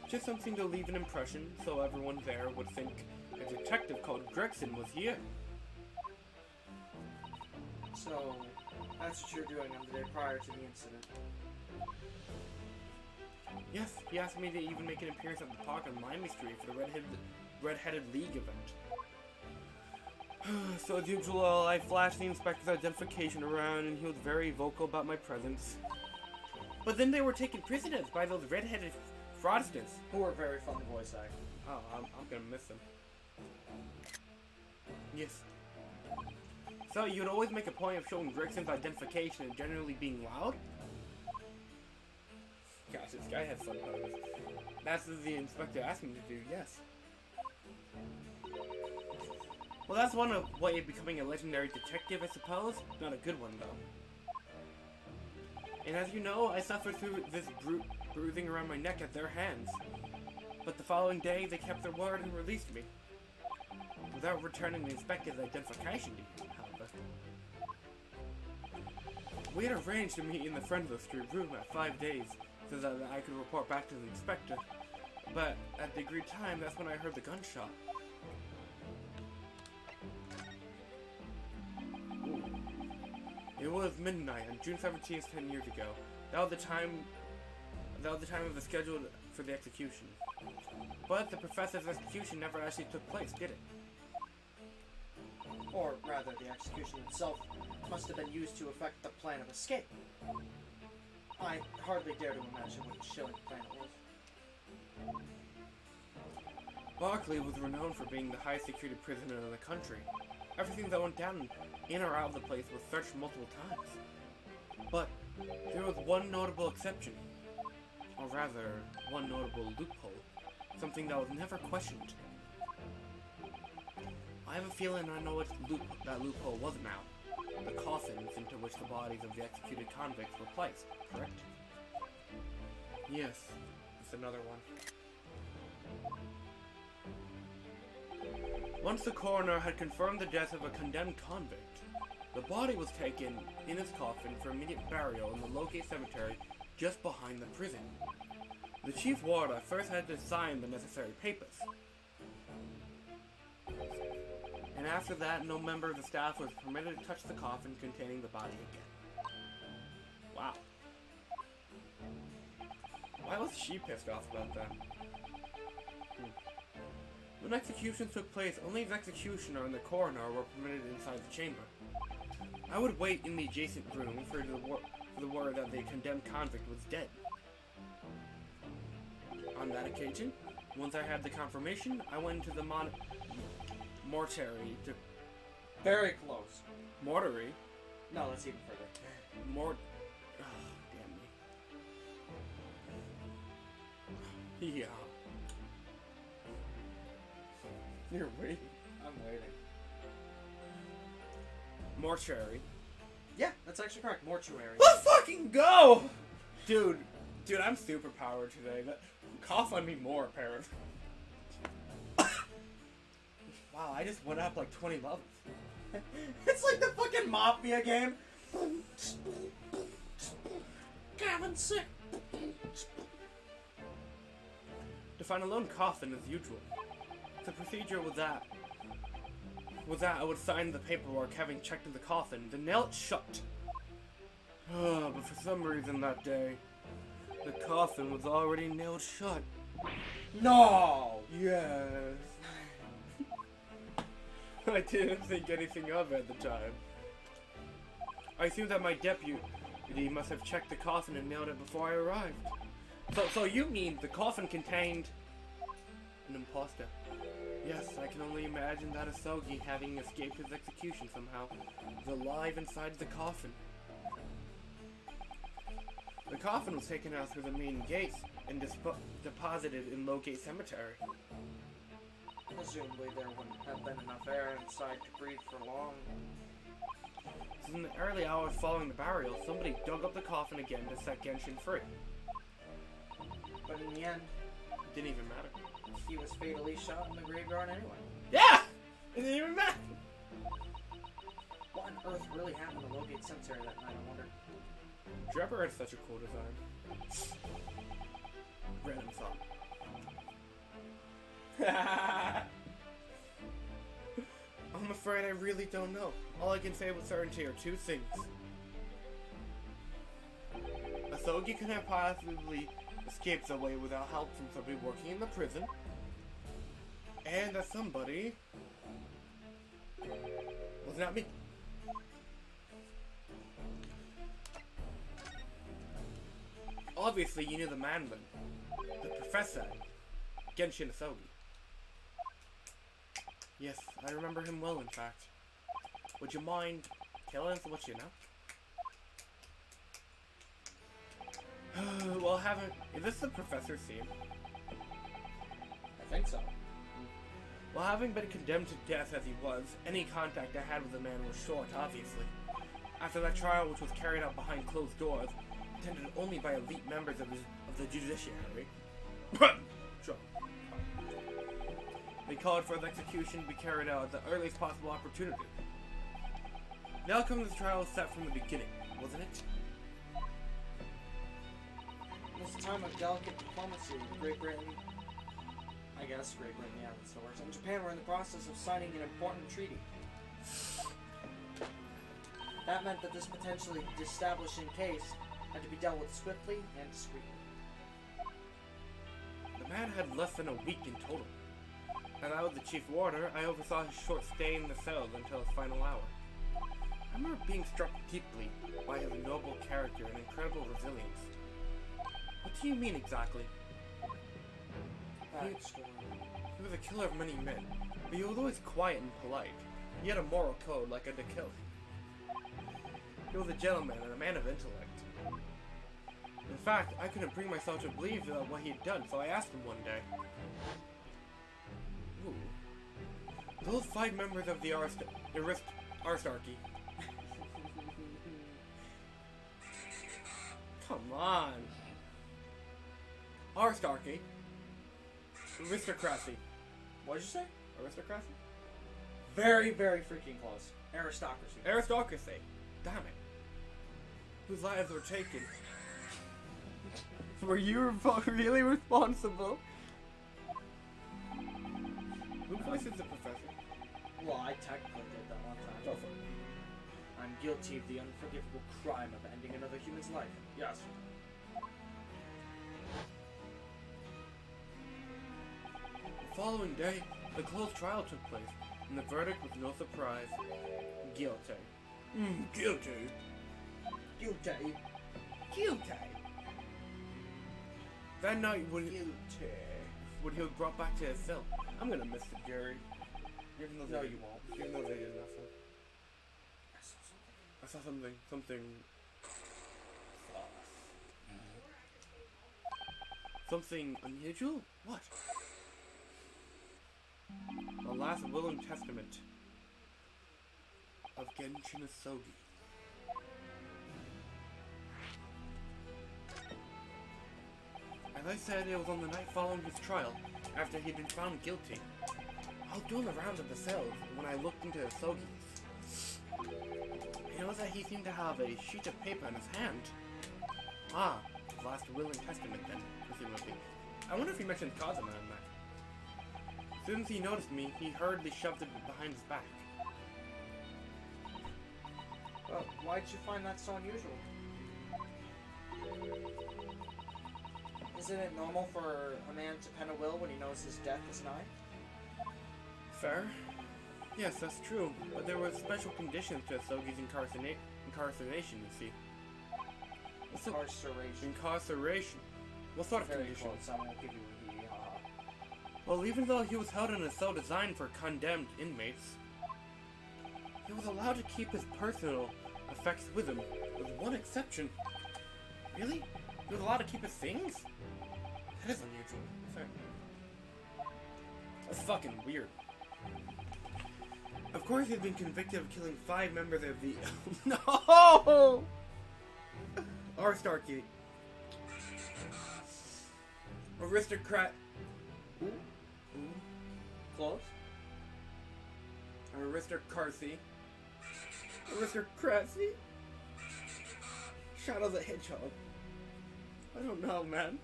Just something to leave an impression, so everyone there would think a detective called Gregson was here. So, that's what you're doing on the day prior to the incident. Yes, he asked me to even make an appearance at the park on Miami Street for the Red-Headed League event. So as usual, I flashed the inspector's identification around and he was very vocal about my presence. But then they were taken prisoners by those red-headed fraudsters. Who were very fun to voice act. Oh, I'm gonna miss them. Yes. So you'd always make a point of showing Gregson's identification and generally being loud? Gosh, this guy has some pose. That's what the inspector asked me to do, yes. Well, that's one way of becoming a legendary detective, I suppose. Not a good one, though. And as you know, I suffered through this bruising around my neck at their hands. But the following day, they kept their word and released me. Without returning the inspector's identification to you, however. We had arranged to meet in the Friendless Street room at 5 days, so that I could report back to the inspector. But at the agreed time, that's when I heard the gunshot. Ooh. It was midnight on June 17th, 10 years ago. That was the time of the schedule for the execution. But the professor's execution never actually took place, did it? Or rather, the execution itself must have been used to effect the plan of escape. I hardly dare to imagine what a chilling plan it was. Barclay was renowned for being the highest security prisoner in the country. Everything that went down in or out of the place was searched multiple times. But there was one notable exception. Or rather, one notable loophole. Something that was never questioned. I have a feeling I know what that loophole was now. The coffins into which the bodies of the executed convicts were placed, correct? Yes, it's another one. Once the coroner had confirmed the death of a condemned convict, the body was taken in its coffin for immediate burial in the Locate Cemetery just behind the prison. The chief warder first had to sign the necessary papers. And after that, no member of the staff was permitted to touch the coffin containing the body again. Wow. Why was she pissed off about that? When executions took place, only the executioner and the coroner were permitted inside the chamber. I would wait in the adjacent room for the word that the condemned convict was dead. On that occasion, once I had the confirmation, I went into the mortuary to... Very close. Mortuary? No, let's even further. Yeah. You're waiting. I'm waiting. Mortuary. Yeah, that's actually correct. Mortuary. Let's fucking go! Dude, I'm super powered today. Cough on me more, apparently. Wow, I just went up like 20 levels. It's like the fucking Mafia game. Gavin sick. To find a lone coffin as usual. The procedure was that I would sign the paperwork having checked in the coffin, then nail it shut. But for some reason that day, the coffin was already nailed shut. No! Yes. I didn't think anything of it at the time. I assumed that my deputy must have checked the coffin and nailed it before I arrived. So you mean the coffin contained an imposter? Yes, I can only imagine that Asogi, having escaped his execution somehow, was alive inside the coffin. The coffin was taken out through the main gate and deposited in Lowgate Cemetery. Presumably there wouldn't have been enough air inside to breathe for long. So in the early hours following the burial, somebody dug up the coffin again to set Genshin free. But in the end, It didn't even matter. he was fatally shot in the graveyard anyway. Yeah! It didn't even matter! What on earth really happened to Lowgate Cemetery that night, I wonder? Drebber had such a cool design. Random thought. I'm afraid I really don't know. All I can say with certainty are two things. Asogi could have possibly escaped away without help from somebody working in the prison. And that somebody was not me. Obviously, you knew the man then. The professor, Genshin Asogi. Yes, I remember him well, in fact. Would you mind telling us what you know? Well, is this the professor's scene? I think so. Well, having been condemned to death as he was, any contact I had with the man was short, obviously. After that trial, which was carried out behind closed doors, attended only by elite members of the judiciary. Sure. They called for his execution to be carried out at the earliest possible opportunity. The outcome of the trial was set from the beginning, wasn't it? It was a time of delicate diplomacy. Great Britain, I guess Great Britain, yeah, that's the word, and Japan were in the process of signing an important treaty. That meant that this potentially destabilizing case had to be dealt with swiftly and discreetly. The man had less than a week in total. As I was the chief warder, I oversaw his short stay in the cells until his final hour. I remember being struck deeply by his noble character and incredible resilience. What do you mean exactly? He was a killer of many men, but he was always quiet and polite. He had a moral code like a to kill. He was a gentleman and a man of intellect. In fact, I couldn't bring myself to believe what he had done, so I asked him one day. Ooh. Those 5 members of the Aristarchy. Come on. Aristarchy. Aristocracy. What did you say? Aristocracy? Very, very freaking close. Aristocracy. Aristocracy. Damn it. Whose lives were taken. Were you really responsible? Who voices the professor? Well, I technically did that one time. Go for it. I'm guilty of the unforgivable crime of ending another human's life. Yes. The following day, the closed trial took place, and the verdict was no surprise. Guilty. Guilty. Guilty. Guilty. That night, when he was brought back to his cell, I'm gonna miss the jury. Even though No, you won't. Even though they did nothing. I saw something. Something unusual? What? The last will and testament of Genshin Asogi. As I said, it was on the night following his trial, after he'd been found guilty. I was doing the rounds of the cells when I looked into Asogi's. It was that he seemed to have a sheet of paper in his hand. Ah, his last will and testament then, presumably. I wonder if he mentioned Kazuma in that. As soon as he noticed me, he hurriedly shoved it behind his back. Well, why'd you find that so unusual? Isn't it normal for a man to pen a will when he knows his death is nigh? Fair. Yes, that's true. But there were special conditions to Asogi's incarceration, you see. Incarceration. Incarceration. What sort of Very conditions? close. I won't give you a hee haw. Well, even though he was held in a cell designed for condemned inmates, he was allowed to keep his personal effects with him, with one exception. Really? He was allowed to keep his things? That is unusual. Fair. That's fucking weird. Of course, he's been convicted of killing 5 members of the... No! Aristarchy. Aristocrat. Ooh. Close? Aristocracy. Aristocracy? Shadow the Hedgehog. I don't know, man.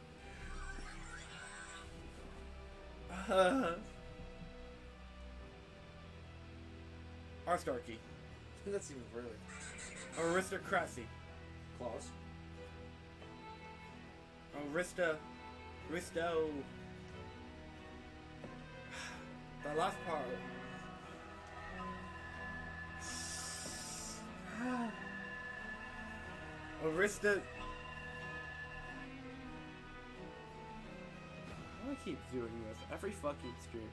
Aristarchy. That's even further. Aristocracy. Close. Risto. The last part. Arista. I keep doing this every fucking stream.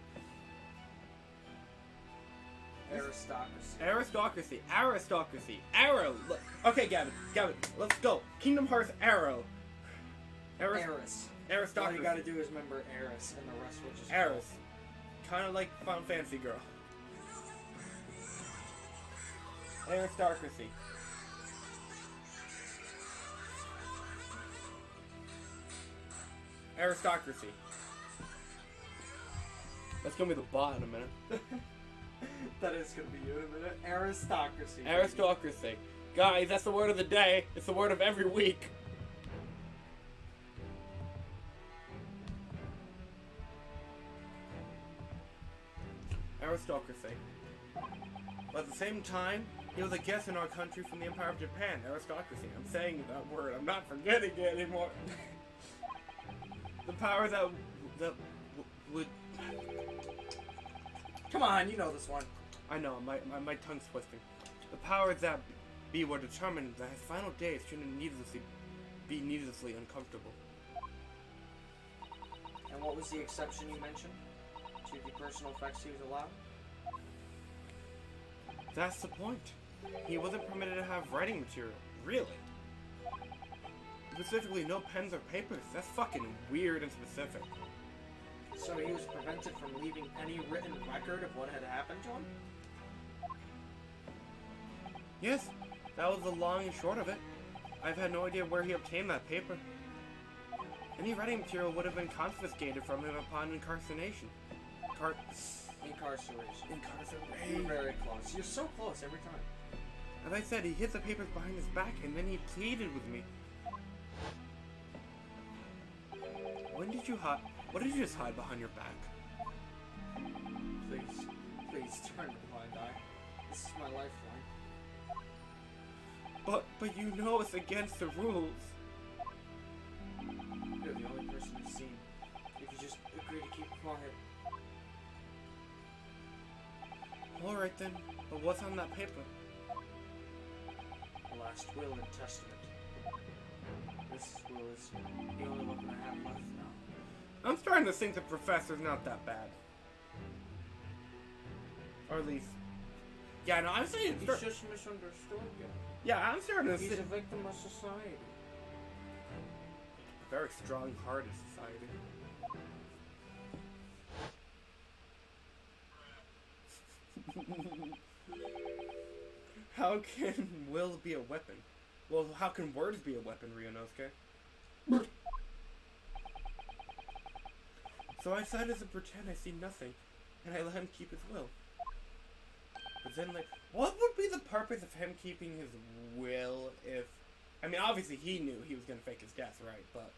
Aristocracy. Aristocracy. Arrow. Look. Okay, Gavin, let's go. Kingdom Hearts Arrow. Eris. Aristocracy. All you gotta do is remember Eris, and the rest will just Eris. Kind of like Final Fantasy girl. Aristocracy. Aristocracy. That's gonna be the bot in a minute. That is gonna be you in a minute. Aristocracy. Aristocracy. Guys, that's the word of the day. It's the word of every week. Aristocracy. But at the same time, he was a guest in our country from the Empire of Japan. Aristocracy. I'm saying that word. I'm not forgetting it anymore. The power that would... Come on, you know this one. I know, my tongue's twisting. The powers that be were determined that his final days shouldn't be needlessly uncomfortable. And what was the exception you mentioned to the personal effects he was allowed? That's the point. He wasn't permitted to have writing material. Really? Specifically, no pens or papers. That's fucking weird and specific. So he was prevented from leaving any written record of what had happened to him? Yes, that was the long and short of it. I've had no idea where he obtained that paper. Any writing material would have been confiscated from him upon incarceration. Incarceration. Incarceration. You're very close. You're so close every time. As I said, he hid the papers behind his back and then he pleaded with me. When did you hide? What did you just hide behind your back? Please turn a blind eye. This is my lifeline. But you know it's against the rules. You're the only person who's seen. If you just agree to keep quiet. Alright then, but what's on that paper? The last will and testament. This will is the only weapon I have left now. I'm starting to think the professor's not that bad. Or at least... Yeah, no, I'm saying... He's just misunderstood you. Yeah, I'm starting to He's think... a victim of society. very strong-hearted society. How can will be a weapon? Well, how can words be a weapon, Ryunosuke? So I decided to pretend I see nothing, and I let him keep his will. But then, like, what would be the purpose of him keeping his will if... I mean, obviously he knew he was going to fake his death, right? But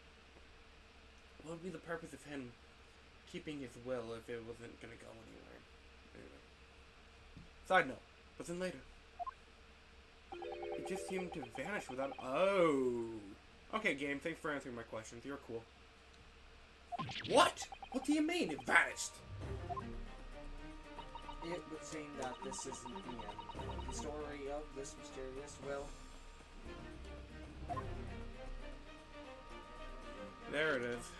what would be the purpose of him keeping his will if it wasn't going to go anywhere? Anyway. Side note. But then later. It just seemed to vanish without... Oh! Okay, game, thanks for answering my questions. You're cool. What? What do you mean it vanished? It would seem that this isn't the end. The story of this mysterious will. There it is.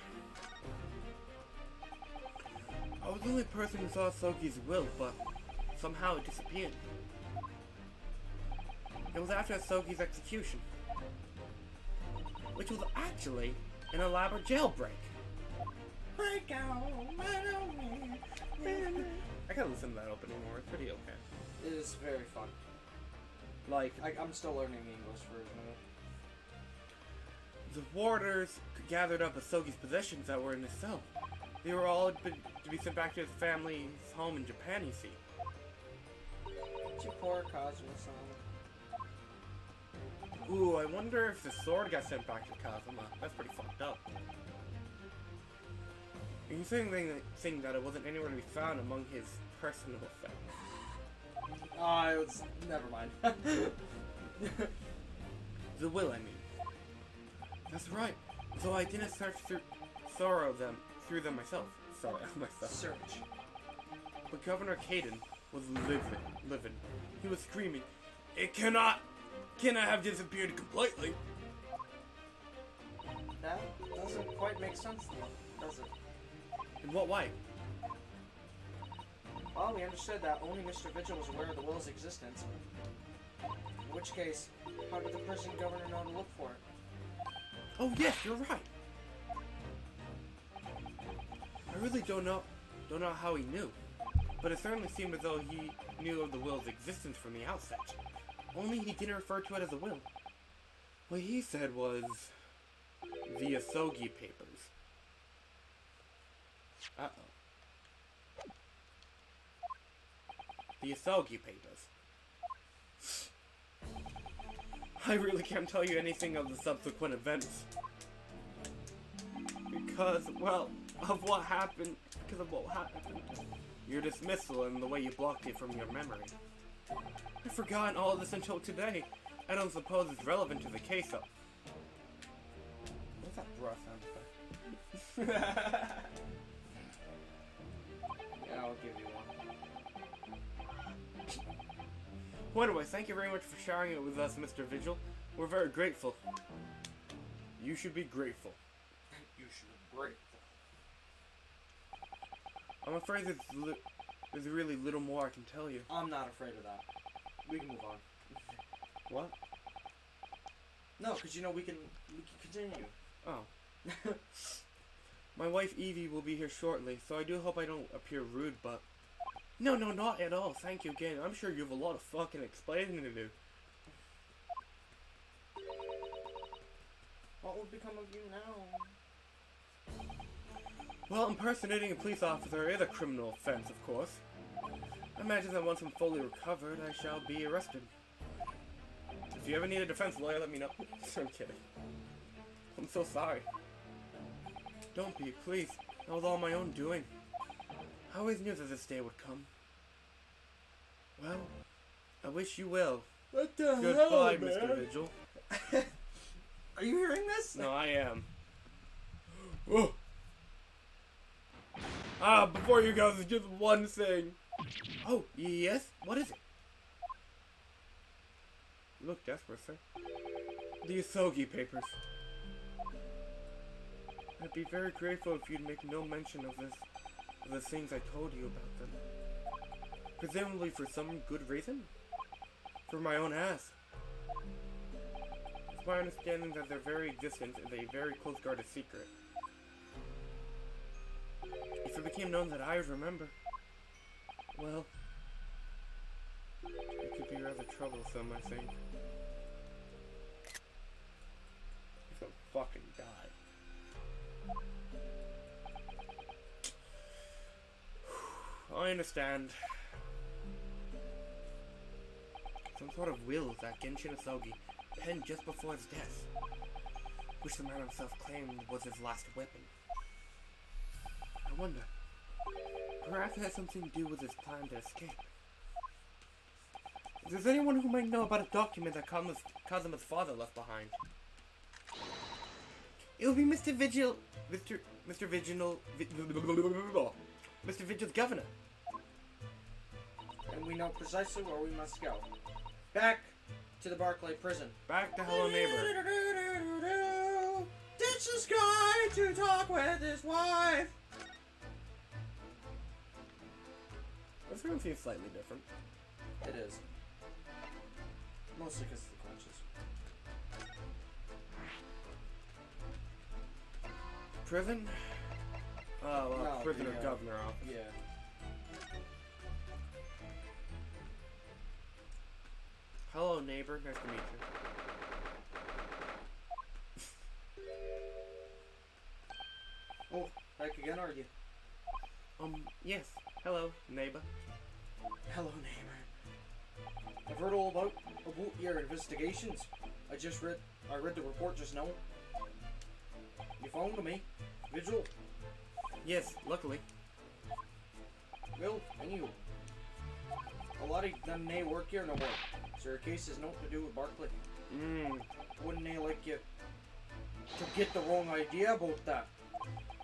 I was the only person who saw Soki's will, but somehow it disappeared. It was after Soki's execution, which was actually an elaborate jailbreak. Break out, I gotta listen to that opening more. It's pretty okay. It is very fun. Like, I'm still learning the English version of it. the warders gathered up Soki's possessions that were in his cell. They were all to be sent back to his family's home in Japan, you see. To poor Kazuma-san. Ooh, I wonder if the sword got sent back to Kazuma. That's pretty fucked up. Are you saying that it wasn't anywhere to be found among his personal effects? It was... never mind. The will, I mean. That's right. So I didn't search through through them myself. Search. But Governor Caden was livid. He was screaming, "It cannot have disappeared completely." That doesn't quite make sense though, does it? In what way? Well, we understood that only Mr. Vigil was aware of the will's existence. In which case, how did the prison governor know to look for it? Oh yes, you're right. I really don't know how he knew, but it certainly seemed as though he knew of the will's existence from the outset. Only he didn't refer to it as a will. What he said was the Asogi papers. Uh-oh. The Asogi papers. I really can't tell you anything of the subsequent events. Because of what happened. Your dismissal and the way you blocked it from your memory. I've forgotten all of this until today. I don't suppose it's relevant to the case though. What's that bruh sound effect? Yeah, I'll give you one. Well, anyway, thank you very much for sharing it with us, Mr. Vigil. We're very grateful. You should be grateful. You should be grateful. I'm afraid there's really little more I can tell you. I'm not afraid of that. We can move on. What? No, because you know we can continue. Oh. My wife Evie will be here shortly, so I do hope I don't appear rude, but... No, not at all. Thank you again. I'm sure you have a lot of fucking explaining to do. What will become of you now? Well, impersonating a police officer is a criminal offense, of course. I imagine that once I'm fully recovered, I shall be arrested. If you ever need a defense lawyer, let me know. I'm kidding. I'm so sorry. Don't be, please. That was all my own doing. I always knew that this day would come. Well, I wish you well. What the Goodbye, hell, Mr. man? Vigil. Are you hearing this? No, I am. Oh. Before you go, there's just one thing. Oh, yes? What is it? You look desperate, sir. The Asogi papers. I'd be very grateful if you'd make no mention of the things I told you about them. Presumably for some good reason? For my own ass. my understanding that their very existence is a very close guarded secret. If it became known that I would remember, well, it could be rather troublesome, I think. He's gonna fucking die. I understand. Some sort of will that Genshin Asogi penned just before his death, which the man himself claimed was his last weapon. I wonder, perhaps it has something to do with his plan to escape. If there's anyone who might know about a document that Kazuma's father left behind, it would be Mr. Vigil's governor. And we know precisely where we must go. Back to the Barclay prison. Back to Hello Neighbor. Ditch this guy to talk with his wife. This room seems slightly different. It is. Mostly because of the crunches. Prison? Oh, well, No, prison or the, governor office. Yeah. Hello, neighbor. Nice to meet you. Oh, back again, are you? Yes. Hello, neighbor. Hello, neighbor. I've heard all about your investigations. I read the report just now. You found me, Vigil. Yes, luckily. Well, and you. A lot of them may work here no more. So your case has nothing to do with Barclay. Wouldn't they like you to get the wrong idea about that?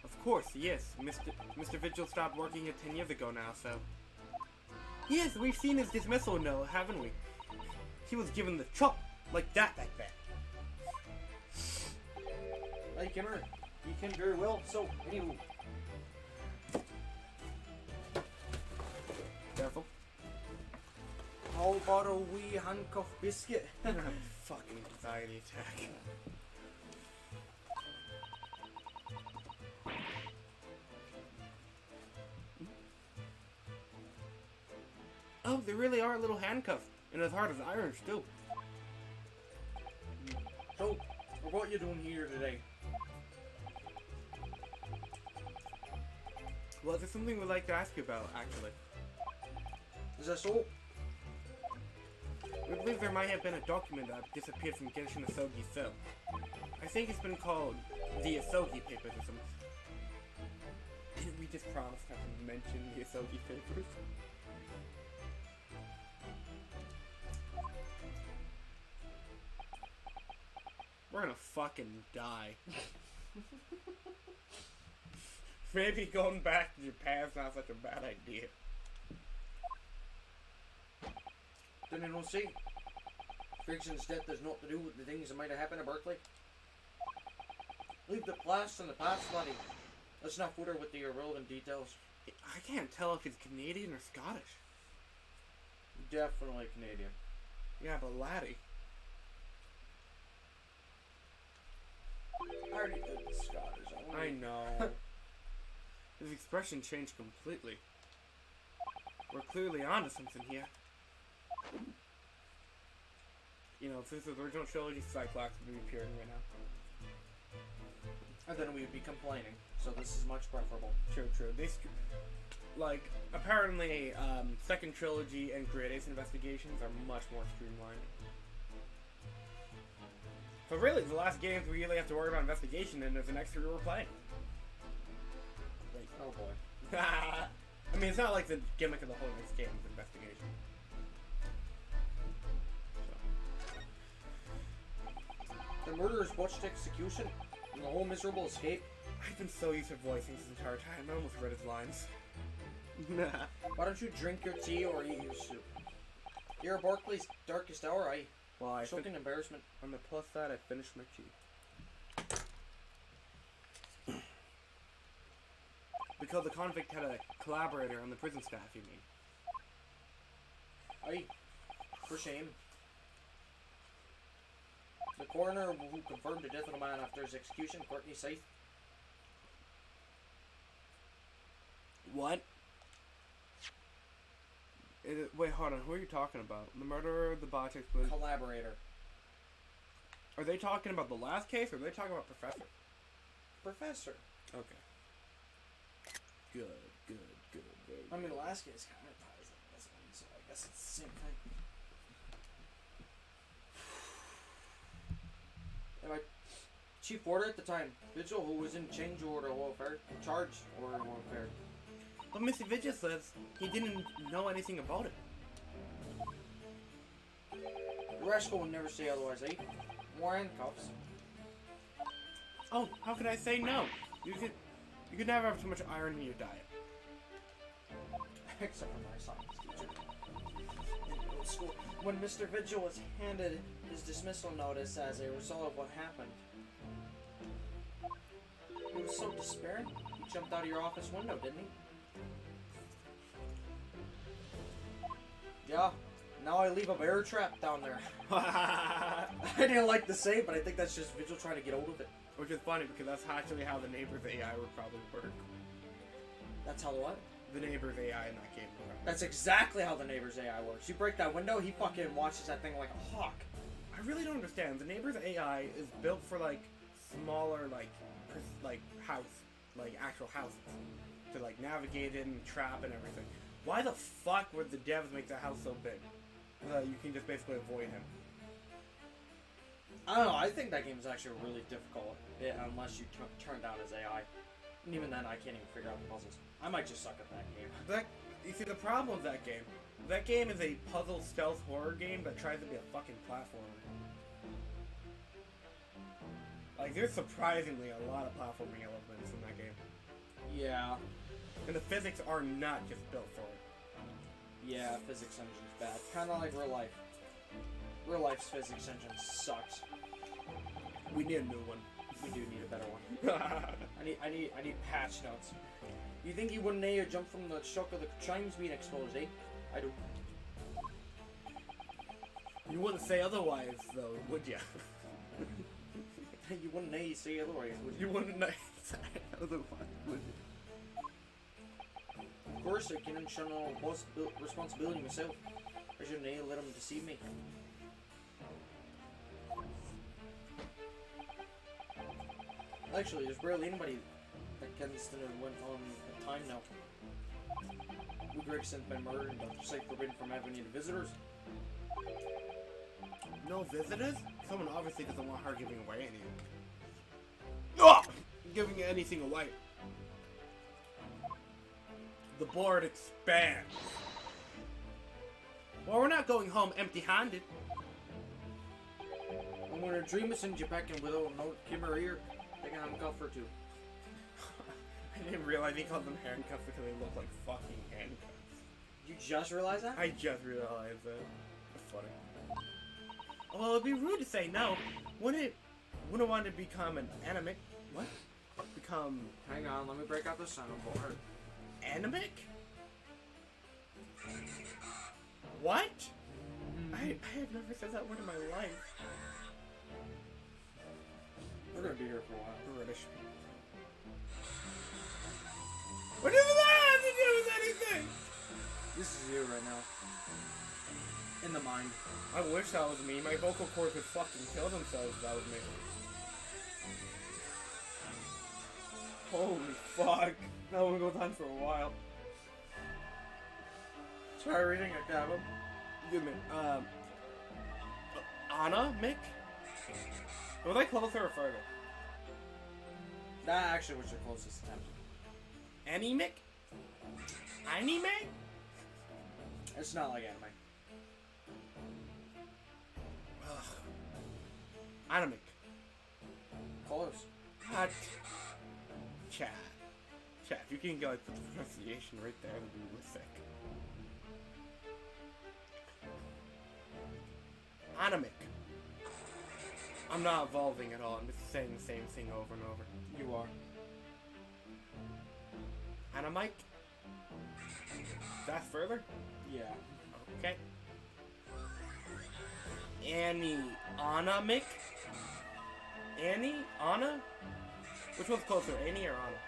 Of course, yes. Mr. Vigil stopped working here 10 years ago now, so... Yes, we've seen his dismissal note, haven't we? He was given the chop like that. Hey, Kimmer, you can very well. So, anywho. Careful. How about a wee handcuff biscuit? Fucking anxiety attack. Oh, they really are little handcuffs, and as hard as iron, too. So, what you doing here today? Well, there's something we'd like to ask you about, actually. Is that so? We believe there might have been a document that disappeared from Genshin Asogi's cell. I think it's been called the Asogi Papers or something. Didn't we just promise not to mention the Asogi Papers? We're gonna fucking die. Maybe going back to Japan's not such a bad idea. Didn't you see? Friction's death has naught to do with the things that might have happened at Barclay. Leave the past in the past, laddie. Let's not put her with the irrelevant details. I can't tell if he's Canadian or Scottish. Definitely Canadian. Yeah, but laddie. I already did the Scottish. I know. His expression changed completely. We're clearly onto something here. You know, if this is the original trilogy, Cyclops would be appearing right now. And then we would be complaining. So this is much preferable. True, true. This, like, apparently, second trilogy and Grade Ace investigations are much more streamlined. So really, the last games we really have to worry about investigation, and there's the next three we're playing. Wait. Oh boy. I mean, it's not like the gimmick of the whole next game is investigation. The murderer's botched execution and the whole miserable escape. I've been so used to voicing this entire time, I almost read his lines. Why don't you drink your tea or eat your soup? You're Barclay's darkest hour, aye. Well, Something embarrassment. On the plus side, I finished my tea. Because the convict had a collaborator on the prison staff, you mean? Aye. For shame. The coroner who confirmed the death of the man after his execution, Courtney Safe. What? Wait, hold on. Who are you talking about? The murderer, the botch explosion? Collaborator. Are they talking about the last case, or are they talking about Professor? Professor. Okay. Good. I mean, the last case kind of ties in this one, so I guess it's the same thing. And my chief warder at the time, Vigil, who was in charge order welfare. But Mr. Vigil says he didn't know anything about it. The rascal would never say otherwise, eh? More handcuffs. Oh, how could I say no? You could never have too much iron in your diet. Except for my science teacher. In middle school, when Mr. Vigil was handed his dismissal notice as a result of what happened, he was so despairing, he jumped out of your office window, didn't he? Yeah, now I leave a bear trap down there. I didn't like to say it, but I think that's just Vigil trying to get out of it. Which is funny, because that's actually how the neighbor's AI would probably work. That's how the what? The neighbor's AI in that game would work. That's exactly how the neighbor's AI works. You break that window, he fucking watches that thing like a hawk. I really don't understand. The neighbor's AI is built for, like, smaller, like house, like, actual houses. To, like, navigate in, trap, and everything. Why the fuck would the devs make the house so big? You can just basically avoid him. I don't know, I think that game is actually really difficult, unless you turn down his AI. And even then, I can't even figure out the puzzles. I might just suck at that game. You see, the problem with that game is a puzzle stealth horror game that tries to be a fucking platformer. Like, there's surprisingly a lot of platforming elements in that game. Yeah. And the physics are not just built for it. Yeah, physics engine's bad. Kind of like real life. Real life's physics engine sucks. We need a new one. We do need a better one. I need patch notes. You think you wouldn't jump from the shock of the chimes being exposed, eh? I do. You wouldn't say otherwise, though, would ya? You wouldn't say otherwise, would you? You wouldn't say otherwise, would you? Of course, I can shun all responsibility myself. I shouldn't let him deceive me. Actually, there's barely anybody that Kensington went on a time now. Gregson been murdered and the site forbidden from having any visitors. No visitors? Someone obviously doesn't want her giving away anything. Ugh! Giving anything away. The board expands. Well, we're not going home empty-handed. And when a dream is in Japan without no Kimmer here, they can handcuff her too. I didn't realize he called them handcuffs because they look like fucking handcuffs. You just realized that? I just realized that. That's funny. Well, it'd be rude to say no. Wouldn't want to become an animic. What? Become... Hang on, let me break out the soundboard. Animic? What? I have never said that word in my life. We're gonna be here for a while. British people. What does that have to do with anything? This is you right now. In the mind. I wish that was me. My vocal cords would fucking kill themselves if that was me. Holy fuck. That one goes on for a while. Try reading a cabin. Give me, Anna, Mick? Was I closer or further? That actually was your closest attempt. Annie Mick? Anime? It's not like anime. Ugh. Animic. Close. Hot. Chat. Chat, if you can get like the pronunciation right there, that'd be really sick. Animic. I'm not evolving at all, I'm just saying the same thing over and over. You are. Animic? That's further? Yeah. Okay. Animic? Annie? Anna? Which one's closer, Annie or Anna?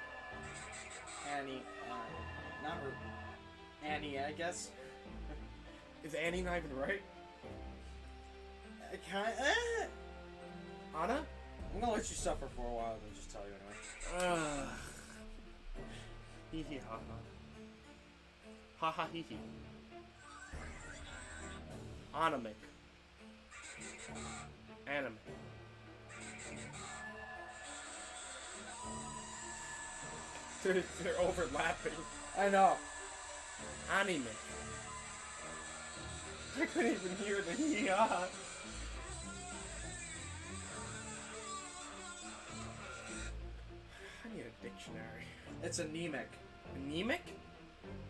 Annie, not her. Annie, I guess. Is Annie not even right? Anna? I'm gonna let you suffer for a while and just tell you anyway. Hee hee ha ha. Ha ha hee hee. Animic. Anime. They're overlapping. I know. Anime. I couldn't even hear the hee-ha. I need a dictionary. It's anemic. Anemic?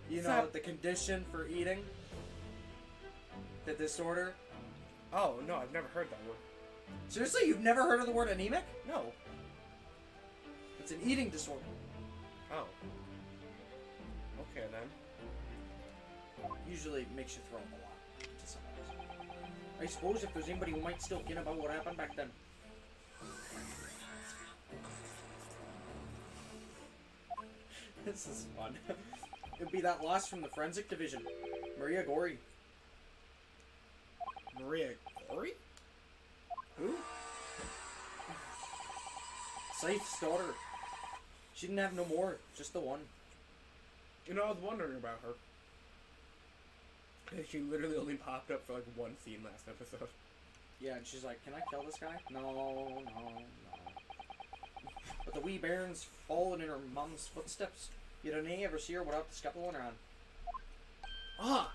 You What's know, that? the condition for eating? The disorder? Oh, no, I've never heard that word. Seriously, you've never heard of the word anemic? No. It's an eating disorder. Oh. Okay, then. Usually it makes you throw up a lot. To some others. I suppose if there's anybody who might still kin about what happened back then. This is fun. It'd be that loss from the forensic division. Maria Gori. Maria Corey? Who? Scythe's daughter. She didn't have no more, just the one. You know, I was wondering about her. She literally only popped up for like one scene last episode. Yeah, and she's like, can I kill this guy? No. But the wee bairn's following in her mum's footsteps. You don't ever see her without the scuffle on her hand. Ah!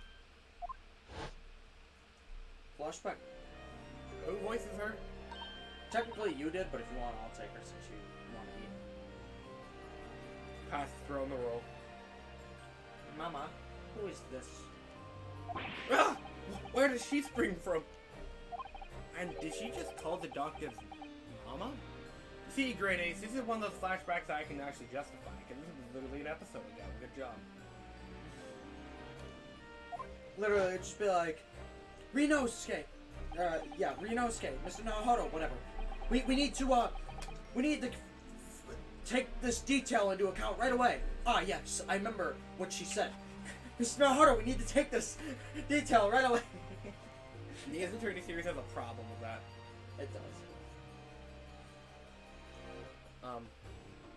Flashback. Who voices her? Technically you did, but if you want, I'll take her since you want to eat. Pass the throne the role. Mama, who is this? Ah! Where does she spring from? And did she just call the doctor's mama? See, Grade Ace, this is one of those flashbacks I can actually justify, because this is literally an episode ago. Good job. Literally, it'd just be like, Rinosuke. Rinosuke, Mr. Naruto, whatever. We need to take this detail into account right away. Ah, yes, I remember what she said. Mr. Naruto, we need to take this detail right away. The Ace Attorney series has a problem with that. It does.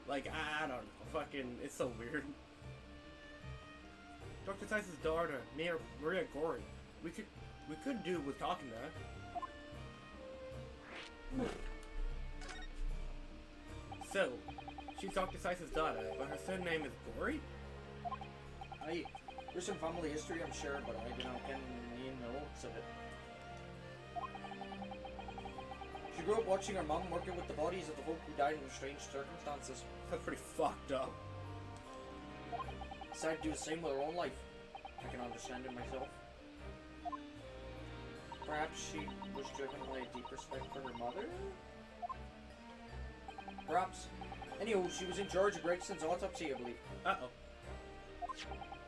Like, I don't know. Fucking, it's so weird. Dr. Tice's daughter, Maria Gori. We could do with talking to her. So, she's Dr. Tice's daughter, but her surname is Gori? There's some family history, I'm sure, but I don't know, can you know some of it? She grew up watching her mom working with the bodies of the folk who died in strange circumstances. That's pretty fucked up. Decided to do the same with her own life. I can understand it myself. Perhaps she was driven by a deep respect for her mother? Perhaps. Anywho, she was in charge of Gregson's autopsy, I believe. Uh-oh.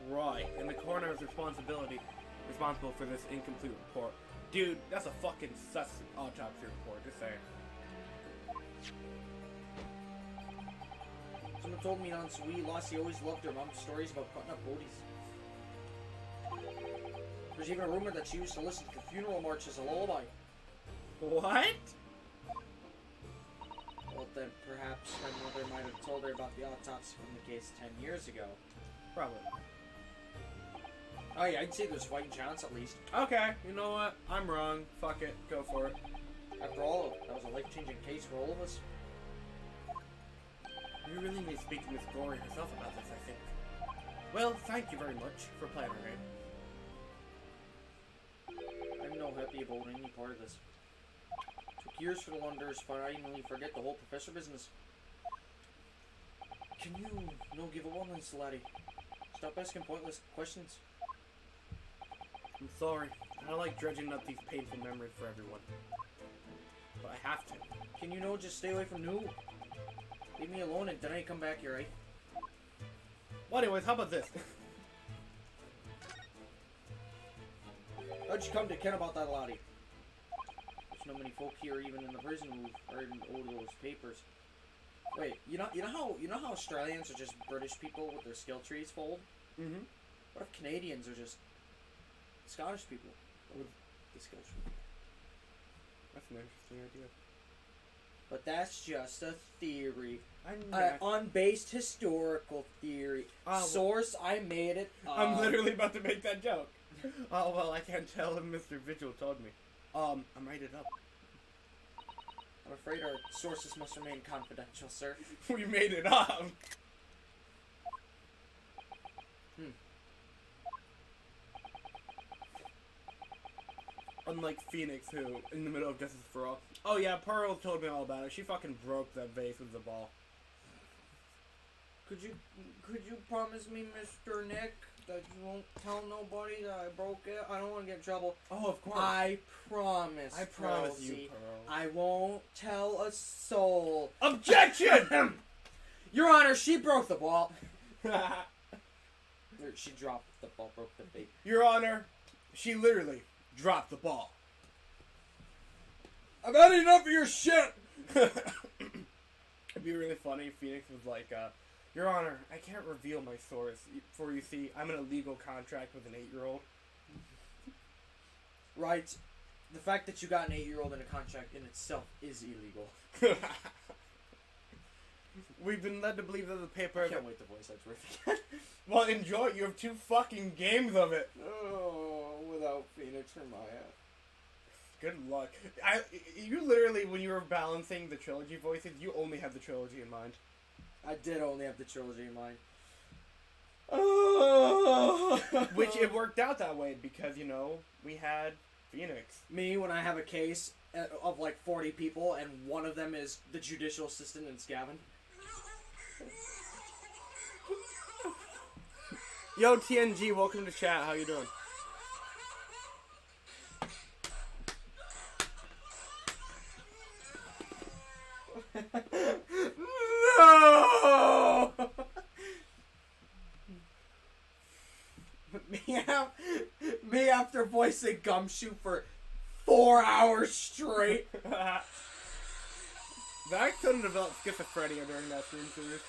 Right, and the coroner is responsible for this incomplete report. Dude, that's a fucking sus autopsy report, just saying. Someone told me on Sweet Lassie always loved her mom's stories about cutting up bodies. There's even a rumor that she used to listen to the funeral march as a lullaby. What? Well, then perhaps her mother might have told her about the autopsy from the case 10 years ago. Probably. Oh yeah, I'd say there's a fighting chance at least. Okay, you know what? I'm wrong. Fuck it. Go for it. After all, that was a life-changing case for all of us. You really need to speak to Miss Gori herself about this, I think. Well, thank you very much for playing our game. I'm no happy about any part of this. Took years for the Londers to finally forget the whole professor business. Can you no give up on this, laddie? Stop asking pointless questions. I'm sorry. I don't like dredging up these painful memories for everyone. But I have to. Can you just stay away from New? Leave me alone and then I come back here, right? Well, anyways, how about this? How'd you come to ken about that, laddie? It's not many folk here, even in the prison who are in all those papers. Wait, you know how Australians are just British people with their skill trees fold? Mm-hmm. What if Canadians are just Scottish people with the skill tree? That's an interesting idea. But that's just a theory. An unbased historical theory. Source, I made it up. I'm literally about to make that joke. Oh, well, I can't tell him Mr. Vigil told me. I made it up. I'm afraid our sources must remain confidential, sir. We made it up. Unlike Phoenix, who, in the middle of Justice for All. Oh yeah, Pearl told me all about it. She fucking broke that vase with the ball. Could you promise me, Mr. Nick, that you won't tell nobody that I broke it? I don't want to get in trouble. Oh, of course. I promise. I promise Pearl, you, Pearl. I won't tell a soul. Objection! Your Honor, she broke the ball. She dropped the ball, broke the bait. Your Honor, she literally dropped the ball. I've had enough of your shit! It'd be really funny if Phoenix was like, Your Honor, I can't reveal my source, for you see, I'm in a legal contract with an 8-year-old. Right. The fact that you got an 8-year-old in a contract in itself is illegal. We've been led to believe that the paper... I can't wait to voice Edgeworth again. Well, enjoy it. You have 2 fucking games of it. Oh, without Phoenix or Maya. Good luck. You literally, when you were balancing the trilogy voices, you only had the trilogy in mind. I did only have the trilogy in mind. Which it worked out that way because, you know, we had Phoenix. Me, when I have a case of like 40 people and one of them is the judicial assistant and Gavin. Yo, TNG, welcome to chat. How you doing? No! me after voicing Gumshoe for 4 hours straight. I couldn't develop schizophrenia during that stream series.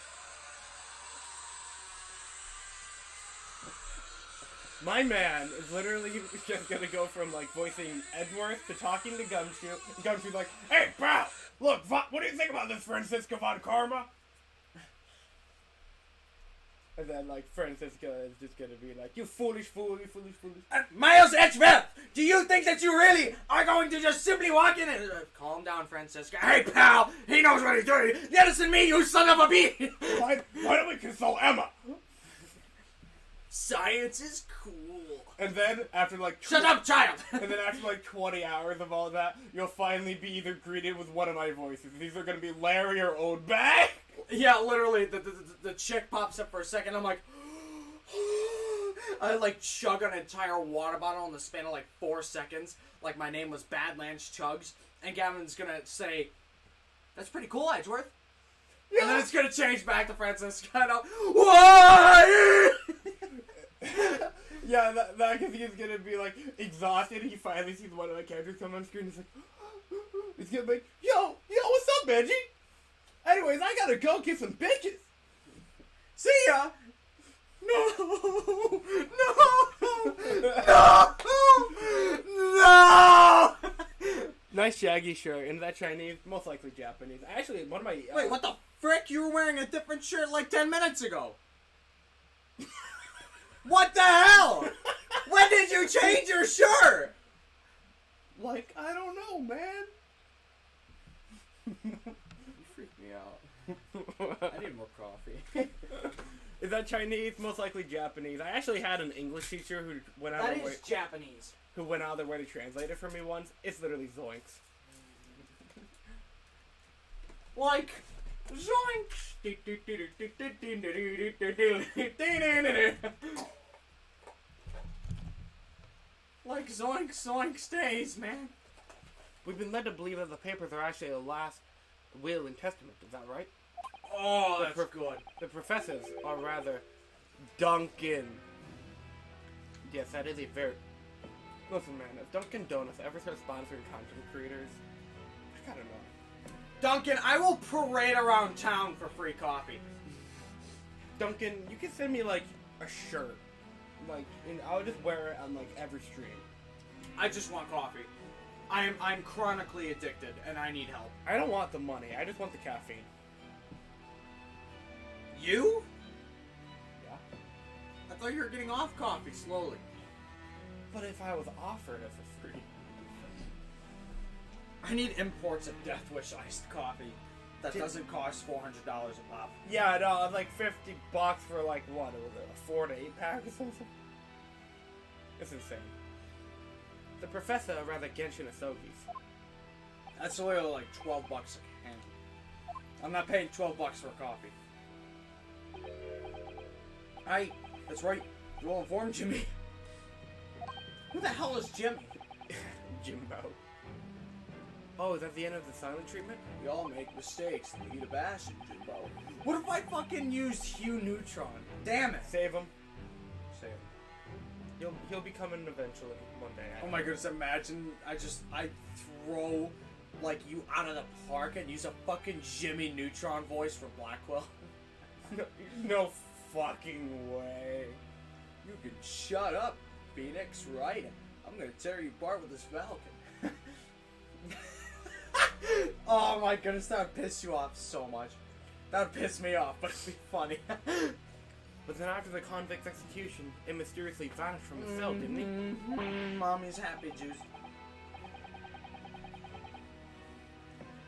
My man is literally just gonna go from like voicing Edgeworth to talking to Gumshoe. And Gumshoe's like, "Hey, pal, look, what do you think about this Francisco von Karma?" And then like Francisco is just gonna be like, "You foolish fool, you foolish foolish." Miles Edgeworth, do you think that you really are going to just simply walk in and calm down, Francisco? Hey, pal, he knows what he's doing. Listen me, you son of a bee. Why don't we consult Emma? Science is cool. And then after like shut up, child. And then after like 20 hours of all that, you'll finally be either greeted with one of my voices. These are gonna be Larry or Old Bag. Yeah, literally, the chick pops up for a second. I'm like, I like chug an entire water bottle in the span of like 4 seconds, like my name was Badlands Chugs, and Gavin's gonna say, "That's pretty cool, Edgeworth." Yeah. And then it's gonna change back to Francisco. Why? Yeah, that because he's gonna be like exhausted. He finally sees one of my characters come on screen. He's like, he's gonna be like, yo, what's up, Benji? Anyways, I gotta go get some bitches. See ya. No. Nice shaggy shirt. And that Chinese, most likely Japanese. Actually, one of my wait, what the frick? You were wearing a different shirt like 10 minutes ago. What the hell? When did you change your shirt? Like, I don't know, man. You freaked me out. I need more coffee. Is that Chinese? Most likely Japanese. I actually had an English teacher who went out of their way. That is Japanese. Who went out of their way to translate it for me once. It's literally zoinks. Like, zoinks. Like zoink stays, man. We've been led to believe that the papers are actually the last will and testament. Is that right? Oh, that's good. The professors are rather Dunkin'. Yes, that is a very... Listen, man, if Dunkin' Donuts ever starts sponsoring content creators, I don't know. Duncan, I will parade around town for free coffee. Duncan, you can send me like a shirt, like, and I'll just wear it on like every stream. I just want coffee. I'm chronically addicted, and I need help. I don't want the money. I just want the caffeine. You? Yeah. I thought you were getting off coffee slowly. But if I was offered it for free, I need imports of Death Wish iced coffee. That doesn't cost $400 a pop. yeah, no, it's like $50 for like what? Was it a 4 to 8 pack or something? It's insane. The professor rather Genshin Asogis. That's only like $12 a can. I'm not paying $12 for coffee. That's right. You will inform Jimmy. Who the hell is Jimmy? Jimbo. Oh, is that the end of the silent treatment? We all make mistakes in the heat of passion, Jimbo. What if I fucking used Hugh Neutron? Damn it. Save him. Save him. He'll be coming eventually one day. Oh my goodness, imagine I throw like you out of the park and use a fucking Jimmy Neutron voice for Blackwell. No fucking way. You can shut up, Phoenix, right? I'm gonna tear you apart with this Falcon. Oh my goodness, that would piss you off so much. That would piss me off, but it'd be funny. But then after the convict's execution, it mysteriously vanished from the cell, didn't he? Mommy's happy juice.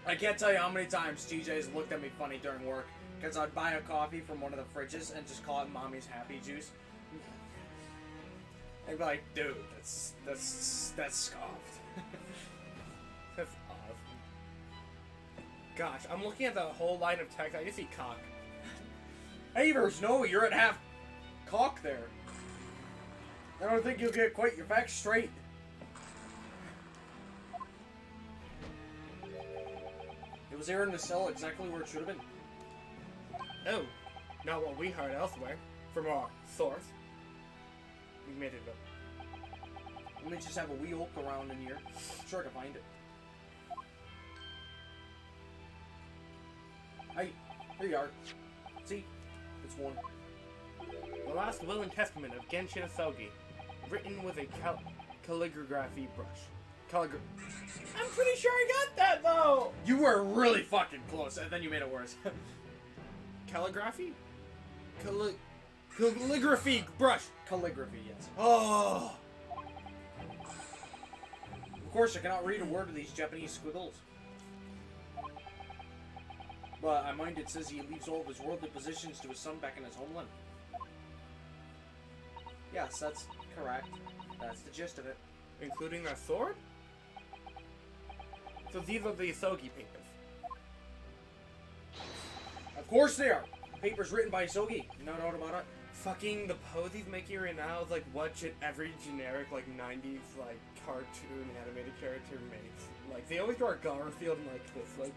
I can't tell you how many times TJ's looked at me funny during work because I'd buy a coffee from one of the fridges and just call it Mommy's happy juice. I'd be like, dude, that's scoffed. That's odd. Gosh, I'm looking at the whole line of text. I just see cock. Avers, no, you're at half cock there. I don't think you'll get quite your facts straight. It was there in the cell exactly where it should have been. Oh, not what we heard elsewhere from our source. We made it up. Let me just have a wee look around in here. Sure, I can find it. Hey, here you are. See? It's one. The last will and testament of Genshin Asogi, written with a calligraphy brush. I'm pretty sure I got that though! You were really fucking close, and then you made it worse. Calligraphy? Calligraphy brush! Calligraphy, yes. Oh! Of course, I cannot read a word of these Japanese squiggles. But I mind it says he leaves all of his worldly possessions to his son back in his homeland. Yes, that's correct. That's the gist of it. Including our sword? So these are the Asogi papers. Of course they are! Papers written by Sogi. No doubt about it. Fucking the pose he's making right now is like what every generic like 90s like cartoon animated character makes. Like they always draw Garfield and like this like.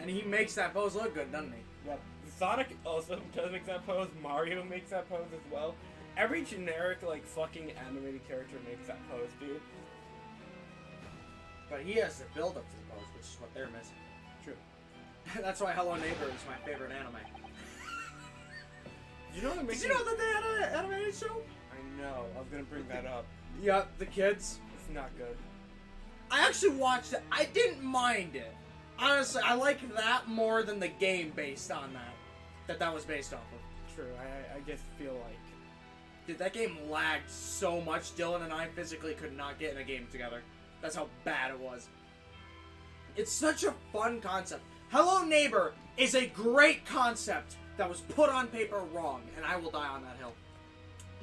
And he makes that pose look good, doesn't he? Yep. Sonic also does make that pose. Mario makes that pose as well. Every generic like fucking animated character makes that pose, dude. But he has the build up to the pose, which is what they're missing. True. That's why Hello Neighbor is my favorite anime. You know Did you know that they had an animated show? I know. I was gonna bring that up. Yeah, the kids. It's not good. I actually watched it. I didn't mind it. Honestly, I like that more than the game based on that was based off of. True. I just feel like. Dude, that game lagged so much. Dylan and I physically could not get in a game together. That's how bad it was. It's such a fun concept. Hello Neighbor is a great concept that was put on paper wrong, and I will die on that hill.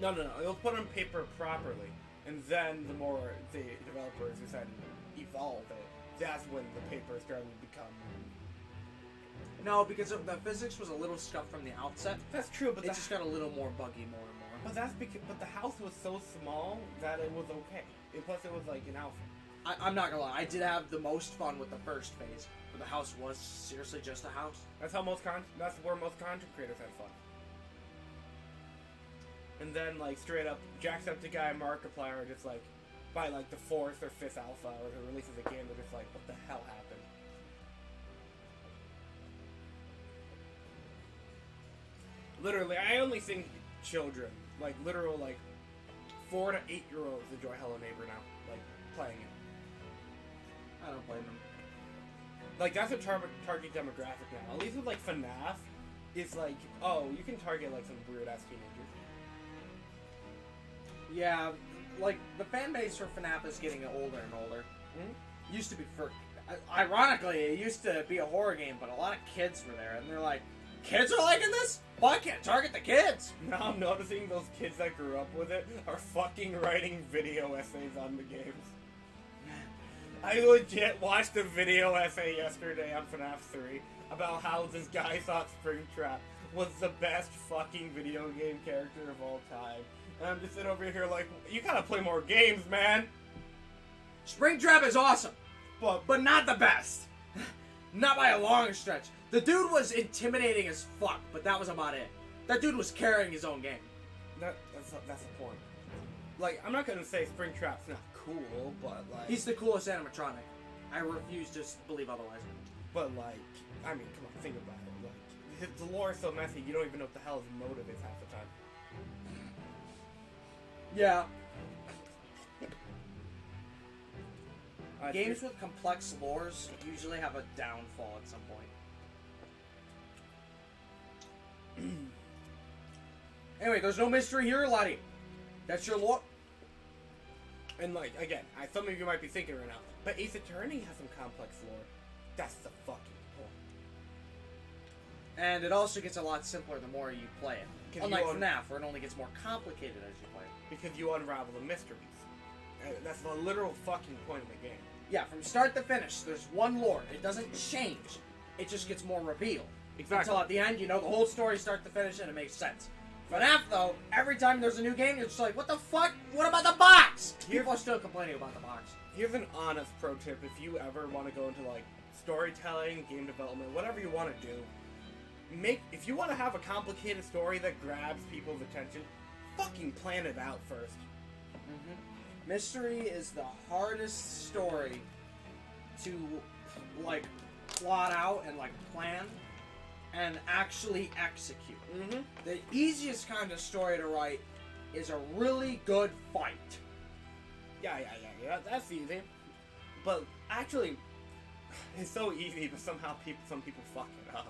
No. It was put on paper properly, and then the more the developers decided to evolve it, that's when the paper started to become. No, because the physics was a little scuffed from the outset. That's true, but it just got a little more buggy more and more. But that's because the house was so small that it was okay. And plus, it was like an alpha. I'm not gonna lie, I did have the most fun with the first phase, but the house was seriously just a house. That's where most content creators have fun. And then, like, straight up, Jacksepticeye and Markiplier are just like, by like the 4th or 5th alpha or the release of the game, they're just like, what the hell happened? Literally, I only think children, like literal, like 4 to 8-year-olds enjoy Hello Neighbor now, like playing it. I don't blame them. Like that's a target demographic now. At least with like FNAF, it's like, oh, you can target like some weird ass teenagers. Yeah, like the fan base for FNAF is getting older and older. Mm-hmm. Used to be ironically, it used to be a horror game, but a lot of kids were there, and they're like, kids are liking this? Well, I can't target the kids. Now I'm noticing those kids that grew up with it are fucking writing video essays on the games. I legit watched a video essay yesterday on FNAF 3 about how this guy thought Springtrap was the best fucking video game character of all time. And I'm just sitting over here like, you gotta play more games, man! Springtrap is awesome, but not the best. Not by a long stretch. The dude was intimidating as fuck, but that was about it. That dude was carrying his own game. That's the point. Like, I'm not gonna say Springtrap's not cool, but like... He's the coolest animatronic. I refuse to believe otherwise. But like, I mean, come on, think about it. Like, the lore is so messy, you don't even know what the hell his motive is half the time. Yeah. Games with complex lores usually have a downfall at some point. Anyway, there's no mystery here, laddie. That's your lore. And like, again, some of you might be thinking right now, but Ace Attorney has some complex lore. That's the fucking point. And it also gets a lot simpler the more you play it. Unlike FNAF, where it only gets more complicated as you play it. Because you unravel the mysteries. And that's the literal fucking point of the game. Yeah, from start to finish, there's one lore. It doesn't change. It just gets more revealed. Exactly. Until at the end, you know the whole story start to finish and it makes sense. FNAF, though, every time there's a new game, you're just like, what the fuck? What about the box? People are still complaining about the box. Here's an honest pro tip. If you ever want to go into, like, storytelling, game development, whatever you want to do, if you want to have a complicated story that grabs people's attention, fucking plan it out first. Mm-hmm. Mystery is the hardest story to, like, plot out and, like, plan and actually execute. Mm-hmm. The easiest kind of story to write is a really good fight. Yeah, that's easy. But actually, it's so easy, but somehow some people fuck it up.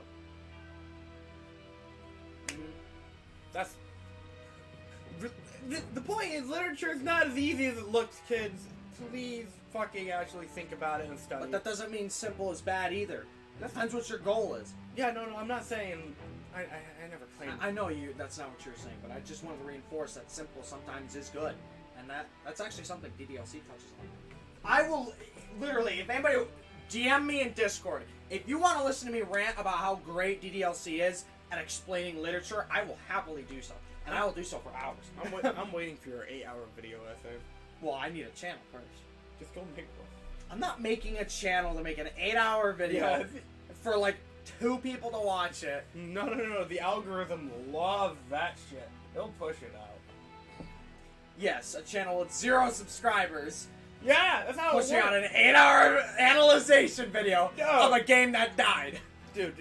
Mm-hmm. That's... The point is, literature is not as easy as it looks, kids. Please fucking actually think about it and study. But that doesn't mean simple is bad either. That depends what your goal is. Yeah, no, I'm not saying... I never claimed... I know that's not what you're saying, but I just wanted to reinforce that simple sometimes is good. And that's actually something DDLC touches on. I will... Literally, if anybody... DM me in Discord. If you want to listen to me rant about how great DDLC is at explaining literature, I will happily do so. And I will do so for hours. I'm waiting for your 8-hour video essay. Well, I need a channel first. Just go make one. I'm not making a channel to make an 8-hour video for like 2 people to watch it. No. The algorithm loves that shit. They'll push it out. Yes, a channel with 0 subscribers. Yeah, that's how it works. Pushing out an 8-hour analyzation video of a game that died. Dude,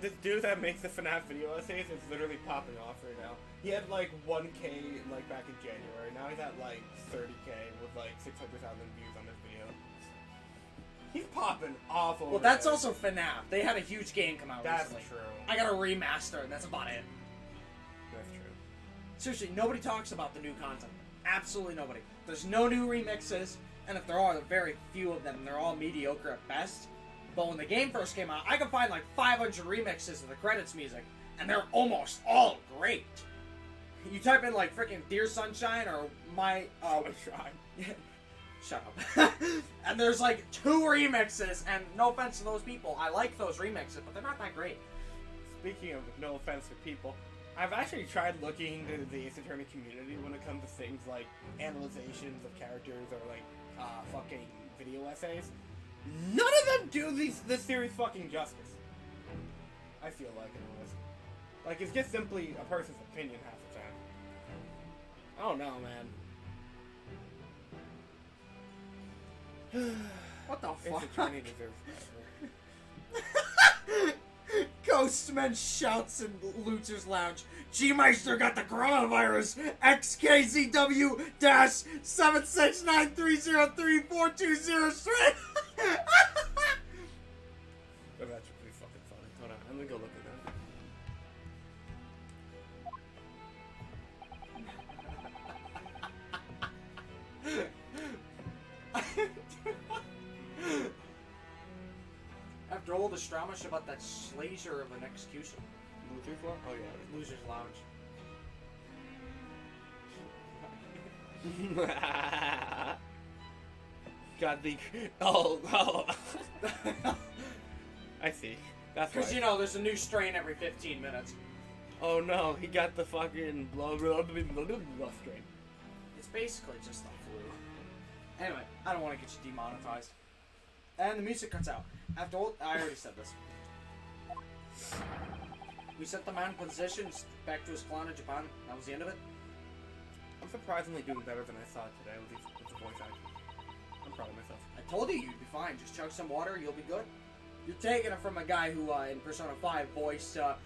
this dude that makes the FNAF video essays is literally popping off right now. He had like 1K like back in January. Now he's at like 30K with like 600,000 views on this video. He's popping off over Well, that's there. also FNAF. They had a huge game come out That's recently. true. I got a remaster, and that's about it. That's true. Seriously, nobody talks about the new content. Absolutely nobody. There's no new remixes, and if there are, there are very few of them, and they're all mediocre at best. But when the game first came out, I could find like 500 remixes of the credits music, and they're almost all great. You type in like freaking Dear Sunshine or My Sunshine. Shut up. And there's like 2 remixes, and no offense to those people, I like those remixes, but they're not that great. Speaking of no offense to people, I've actually tried looking into the Ace Attorney community when it comes to things like analyzations of characters or like fucking video essays. None of them do this series fucking justice. I feel like anyways. Like it's just simply a person's opinion half the time. I don't know, man. What the Ace fuck? Attorney deserves better. Ghostman shouts in Loser's Lounge. G-Meister got the coronavirus. XKZW-769303420 straight. That's actually pretty fucking funny. Hold on, let me go look at After all the stramish about that slazer of an execution. Loser's Lounge? Oh yeah. Loser's Lounge. Got the... Oh. I see. That's Because, right. you know, there's a new strain every 15 minutes. Oh no, he got the fucking blah strain. It's basically just the flu. Anyway, I don't want to get you demonetized. And the music cuts out. After all, I already said this. We sent the man in position back to his clan in Japan. That was the end of it. I'm surprisingly doing better than I thought today with the voice acting. I'm proud of myself. I told you you'd be fine. Just chug some water, you'll be good. You're taking it from a guy who, in Persona 5, voiced, How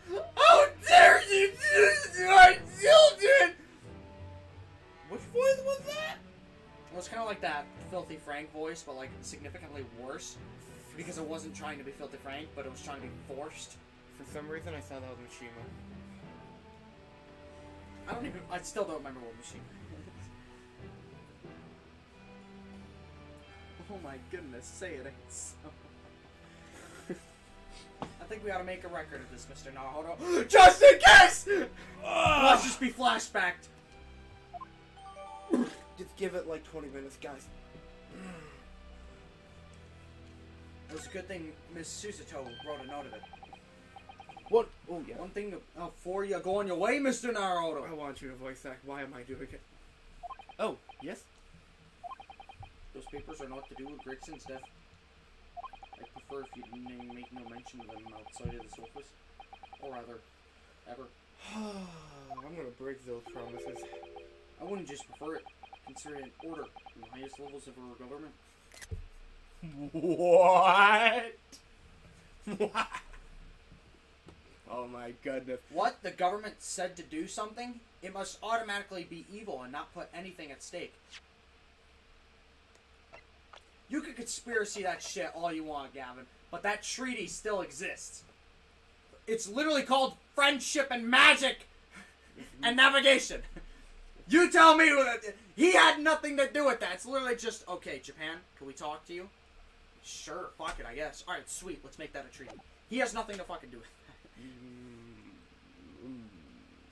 dare you do this to our children! Which voice was that? Well, it's kind of like that Filthy Frank voice, but, like, significantly worse. Because it wasn't trying to be Filthy Frank, but it was trying to be forced. For some reason, I thought that was Mishima. I still don't remember what Mishima is. Oh my goodness, say it ain't so. I think we ought to make a record of this, Mr. Naruto. Just in case! Let's just be flashbacked. Just give it like 20 minutes, guys. It was a good thing Miss Susato wrote a note of it. What? Oh, yeah. One thing before you go on your way, Mr. Naruto. I want you to voice act. Why am I doing it? Oh, yes? Those papers are not to do with Grixon's death. I prefer if you make no mention of them outside of this office. Or rather, ever. I'm gonna break those promises. I wouldn't just prefer it. Consider it an order from the highest levels of our government. What? What? Oh my goodness. What? The government said to do something? It must automatically be evil and not put anything at stake. You can conspiracy that shit all you want, Gavin, but that treaty still exists. It's literally called friendship and magic and navigation. You tell me he had nothing to do with that. It's literally just, okay, Japan, can we talk to you? Sure, fuck it, I guess. Alright, sweet, let's make that a treaty. He has nothing to fucking do with that.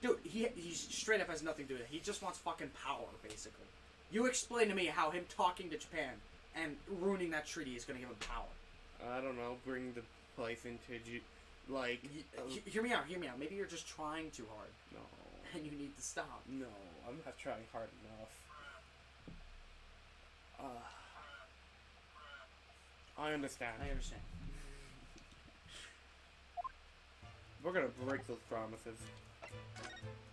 Dude, he straight up has nothing to do with it. He just wants fucking power, basically. You explain to me how him talking to Japan and ruining that treaty is going to give him power. I don't know, bring the place into, Hear me out, hear me out. Maybe you're just trying too hard. No. And you need to stop. No, I'm not trying hard enough. I understand. I understand. We're gonna break those promises.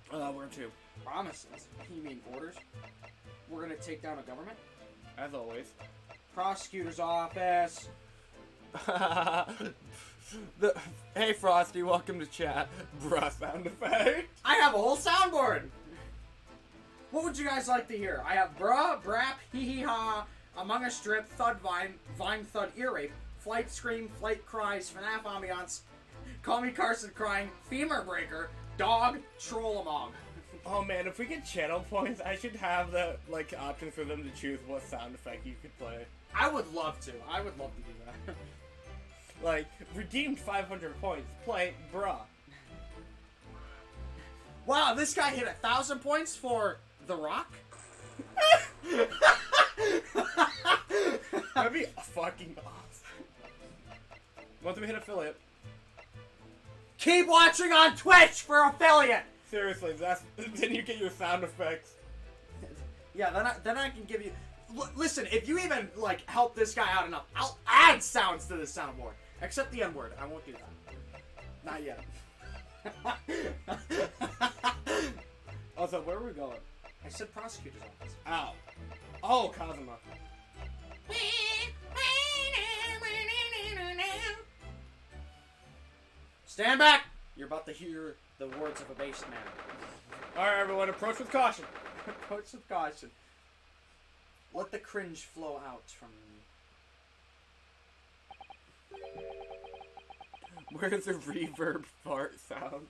Where to? Promises? You mean orders? We're going to take down a government? As always. Prosecutor's office. Hey Frosty, welcome to chat. Bruh sound effect. I have a whole soundboard! What would you guys like to hear? I have bruh, brap, hee hee ha, Among Us drip, thud vine, vine thud ear rape, flight scream, flight cries, FNAF ambiance, call me Carson crying, femur breaker, dog, troll among. Oh man, if we get channel points, I should have the option for them to choose what sound effect you could play. I would love to. I would love to do that. Redeemed 500 points. Play bruh. Wow, this guy hit 1,000 points for The Rock? That'd be fucking awesome. Once we hit affiliate. Keep watching on Twitch for affiliate! Seriously, then you get your sound effects. Yeah, then I can give you... Listen, if you even, help this guy out enough, I'll add sounds to this soundboard. Except the N-word. I won't do that. Not yet. Also, where are we going? I said prosecutor's office. Ow. Oh, Kazuma. Stand back! You're about to hear the words of a based man. Alright, everyone, approach with caution. Approach with caution. Let the cringe flow out from you. Where's the reverb fart sound?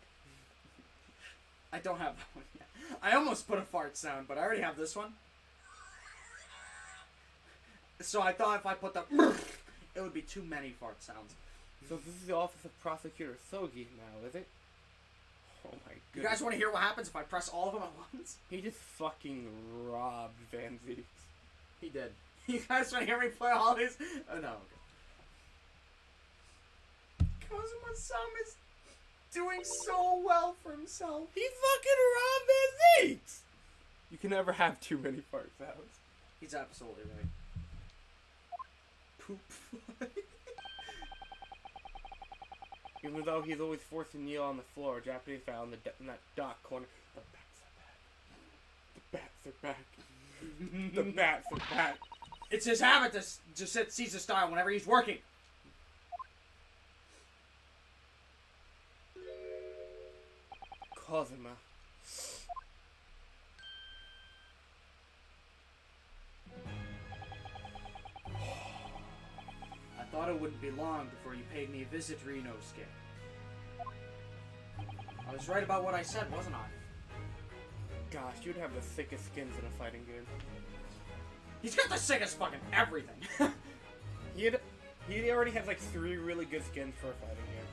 I don't have that one yet. I almost put a fart sound, but I already have this one. So I thought if I put the it would be too many fart sounds. So this is the office of Prosecutor Sogi now, is it? Oh my goodness. You guys want to hear what happens if I press all of them at once? He just fucking robbed Van Zieks. He did. You guys want to hear me play all these? Oh no. Okay. Kazuma-sama is doing so well for himself. He fucking robbed Van Zieks! You can never have too many fart sounds. He's absolutely right. Poop. Even though he's always forced to kneel on the floor, Japanese style in that dark corner. The bats are back. The bats are back. It's his habit to sit Caesar style whenever he's working. Kazuma. I thought it wouldn't be long before you paid me a visit, Rinosuke. I was right about what I said, wasn't I? Gosh, you'd have the sickest skins in a fighting game. He's got the sickest fucking everything. He already has like 3 really good skins for a fighting game.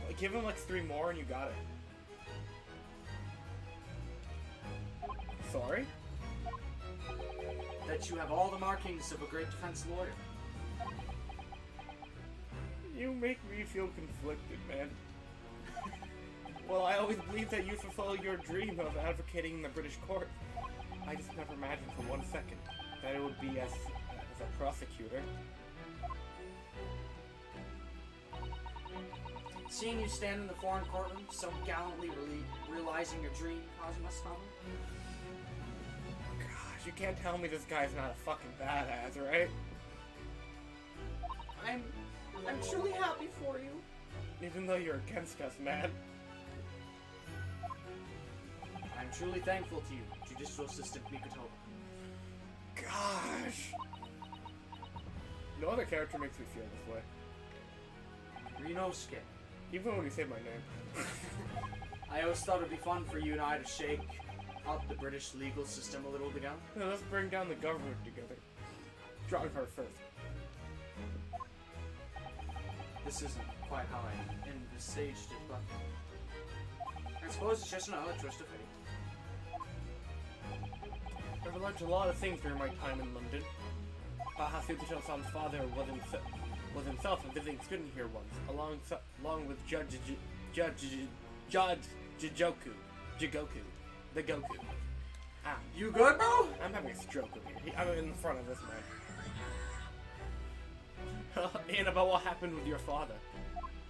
Like, give him like 3 more and you got it. Sorry? That you have all the markings of a great defense lawyer. You make me feel conflicted, man. Well, I always believed that you fulfill your dream of advocating in the British court. I just never imagined for 1 second that it would be as a prosecutor. Seeing you stand in the foreign courtroom, so gallantly realizing your dream, Kazuma-sama. Gosh, you can't tell me this guy's not a fucking badass, right? I'm truly happy for you. Even though you're against us, man. I'm truly thankful to you, Judicial Assistant Mikoto. Gosh. No other character makes me feel this way. Rinosuke. Even when you say my name. I always thought it'd be fun for you and I to shake up the British legal system a little together. Yeah, let's bring down the government together. Strongheart first. This isn't quite how I envisaged it, but I suppose it's just another twist of fate. I've learned a lot of things during my time in London. How Suzuto-san's father was himself a visiting student here once, along with Judge Jigoku, the Goku. Ah, You good, bro? I'm having a stroke over here. I'm in front of this man. And about what happened with your father.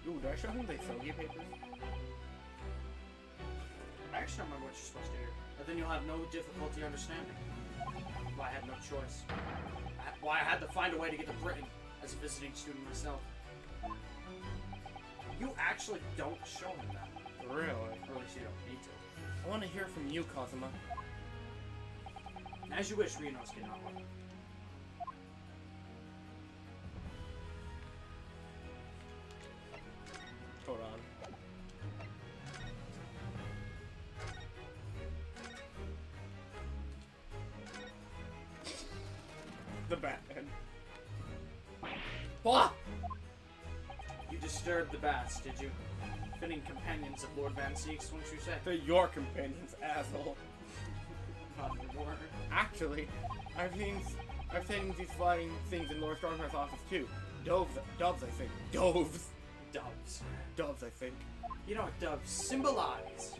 Ooh, did I show him the Sogi papers? I actually don't remember what you're supposed to hear. But then you'll have no difficulty understanding why I had no choice. Why I had to find a way to get to Britain as a visiting student myself. You actually don't show him that. Really? Or at least you don't need to. I want to hear from you, Kazuma. As you wish, Rinosuke Nawa. Hold on. The Batman. What? You disturbed the bats, did you? Fitting companions of Lord Van Zieks, wouldn't you say? They're your companions, asshole. Not anymore. Actually, I've seen these flying things in Lord Strongheart's office too. Doves, I think. Doves, I think. You know what doves symbolize?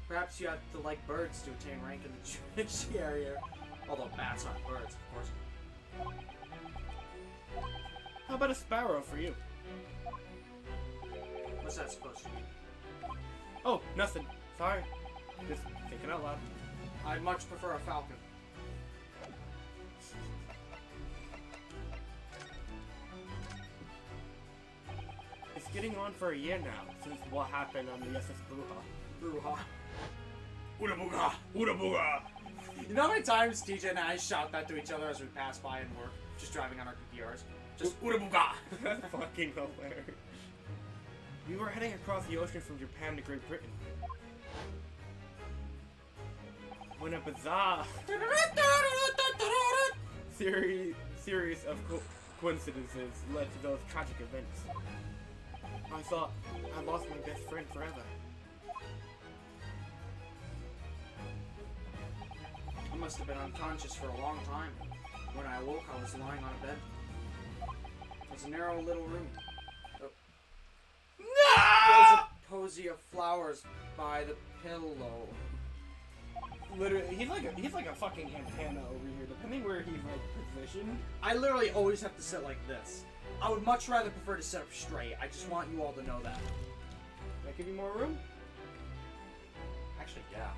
Perhaps you have to like birds to attain rank in the judiciary. Although bats aren't birds, of course. How about a sparrow for you? What's that supposed to mean? Oh, nothing. Sorry. Just thinking out loud. I'd much prefer a falcon. getting on for a year now, since what happened on the SS Bruja. Bruja. Urabuga! Urabuga! You know how many times TJ and I shout that to each other as we pass by in work, just driving on our PRs? Just Urabuga! That's fucking hilarious. We were heading across the ocean from Japan to Great Britain. When a bizarre series of coincidences led to those tragic events. I thought I lost my best friend forever. I must have been unconscious for a long time. When I awoke, I was lying on a bed. It was a narrow little room. There was a posy of flowers by the pillow. Literally, he's like a fucking antenna over here. Depending where he's like positioned. I literally always have to sit like this. I would much rather prefer to sit up straight. I just want you all to know that. Can I give you more room? Actually, yeah.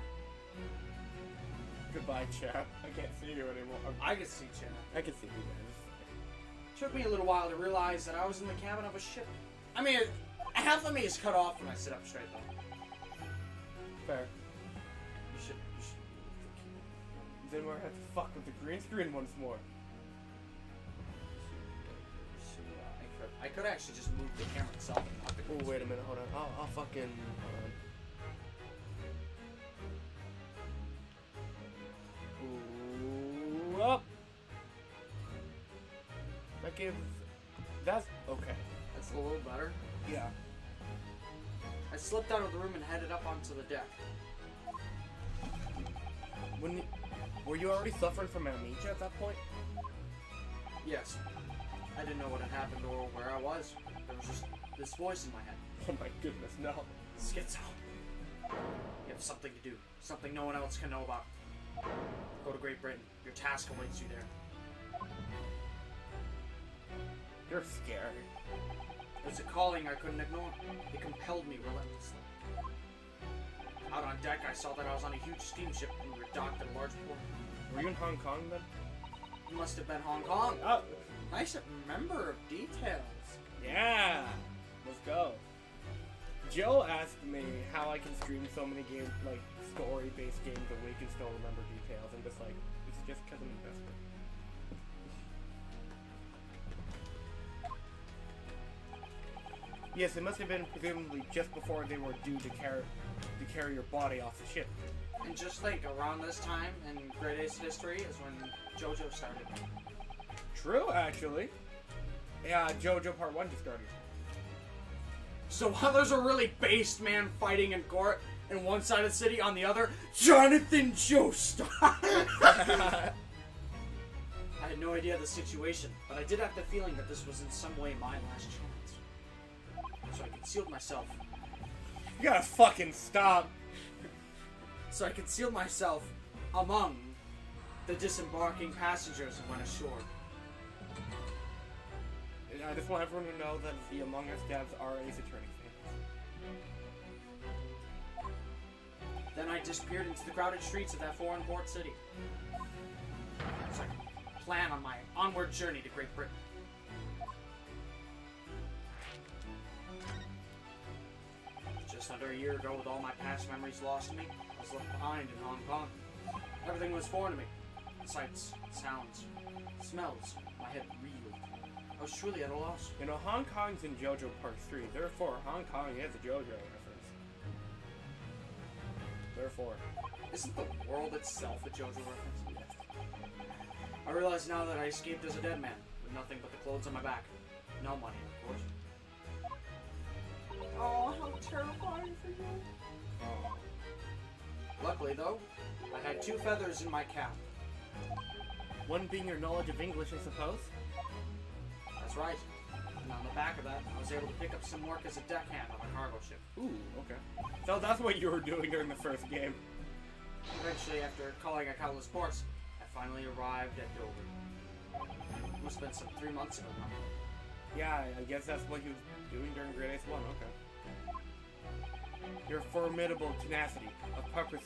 Goodbye, chap. I can't see you anymore. I can see Chan. I can see you guys. Took me a little while to realize that I was in the cabin of a ship. I mean, half of me is cut off when I sit up straight, though. Fair. You should. Then we're gonna have to fuck with the green screen once more. I could actually just move the camera itself and not the green Oh, wait a minute, hold on. I'll fucking. Ooh, up. That gives. That's okay. That's a little better. Yeah. I slipped out of the room and headed up onto the deck. Were you already suffering from amnesia at that point? Yes. I didn't know what had happened or where I was. There was just this voice in my head. Oh my goodness, no. Schizo. You have something to do. Something no one else can know about. Go to Great Britain. Your task awaits you there. You're scary. It was a calling I couldn't ignore. It compelled me relentlessly. Out on deck, I saw that I was on a huge steamship and we were docked at a large port. Were you in Hong Kong then? It must have been Hong Kong. Oh. Nice remember of details. Yeah. Let's go. Joe asked me how I can stream so many games, like story-based games, a week and still remember details. I'm just like, it's just because I'm invested. Yes, it must have been presumably just before they were due to carry your body off the ship. And just think, around this time in Great Ace history is when JoJo started. True, actually. Yeah, JoJo Part 1 just started. So while there's a really based man fighting in court in one side of the city, on the other, Jonathan Joestar! I had no idea of the situation, but I did have the feeling that this was in some way my last chance. So I concealed myself. You gotta fucking stop. So I concealed myself among the disembarking passengers and went ashore. I just want everyone to know that the Among Us devs are Ace Attorney fans. Then I disappeared into the crowded streets of that foreign port city. So I could plan on my onward journey to Great Britain. Just under a year ago, with all my past memories lost to me, I was left behind in Hong Kong. Everything was foreign to me. Sights, sounds, smells. My head reeled. I was truly at a loss. You know, Hong Kong's in JoJo Part 3, therefore Hong Kong is a JoJo reference. Therefore. Isn't the world itself a JoJo reference? I realize now that I escaped as a dead man, with nothing but the clothes on my back. No money, of course. Oh, how terrifying for you. Oh. Luckily, though, I had 2 feathers in my cap. One being your knowledge of English, I suppose? That's right. And on the back of that, I was able to pick up some work as a deckhand on a cargo ship. Ooh, okay. So that's what you were doing during the first game. Eventually, after calling at countless ports, I finally arrived at Dover. It must have been some 3 months ago now. Yeah, I guess that's what he was doing during Great Ace 1, okay. Your formidable tenacity of purpose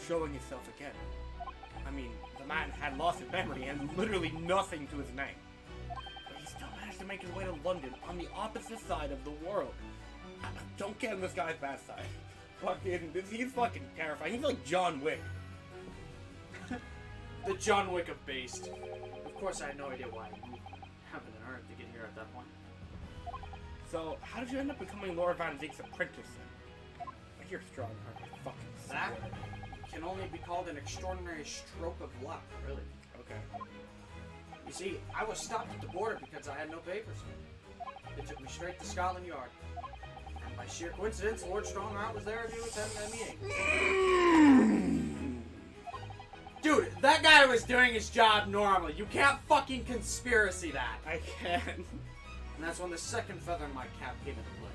showing itself again. I mean, the man had lost his memory and literally nothing to his name. But he still managed to make his way to London on the opposite side of the world. Don't get on this guy's bad side. He's fucking terrifying. He's like John Wick. The John Wick of Based. Of course, I had no idea why you heaven and earth to get here at that point. So, how did you end up becoming Lord Van Zieks' apprentice then? You're strong, aren't you? Fucking That swear. can only be called an extraordinary stroke of luck, really. Okay. You see, I was stopped at the border because I had no papers. They took me straight to Scotland Yard. And by sheer coincidence, Lord Strongarm was there to attend a meeting. Dude, that guy was doing his job normally. You can't fucking conspiracy that. I can. And that's when the second feather in my cap came into play.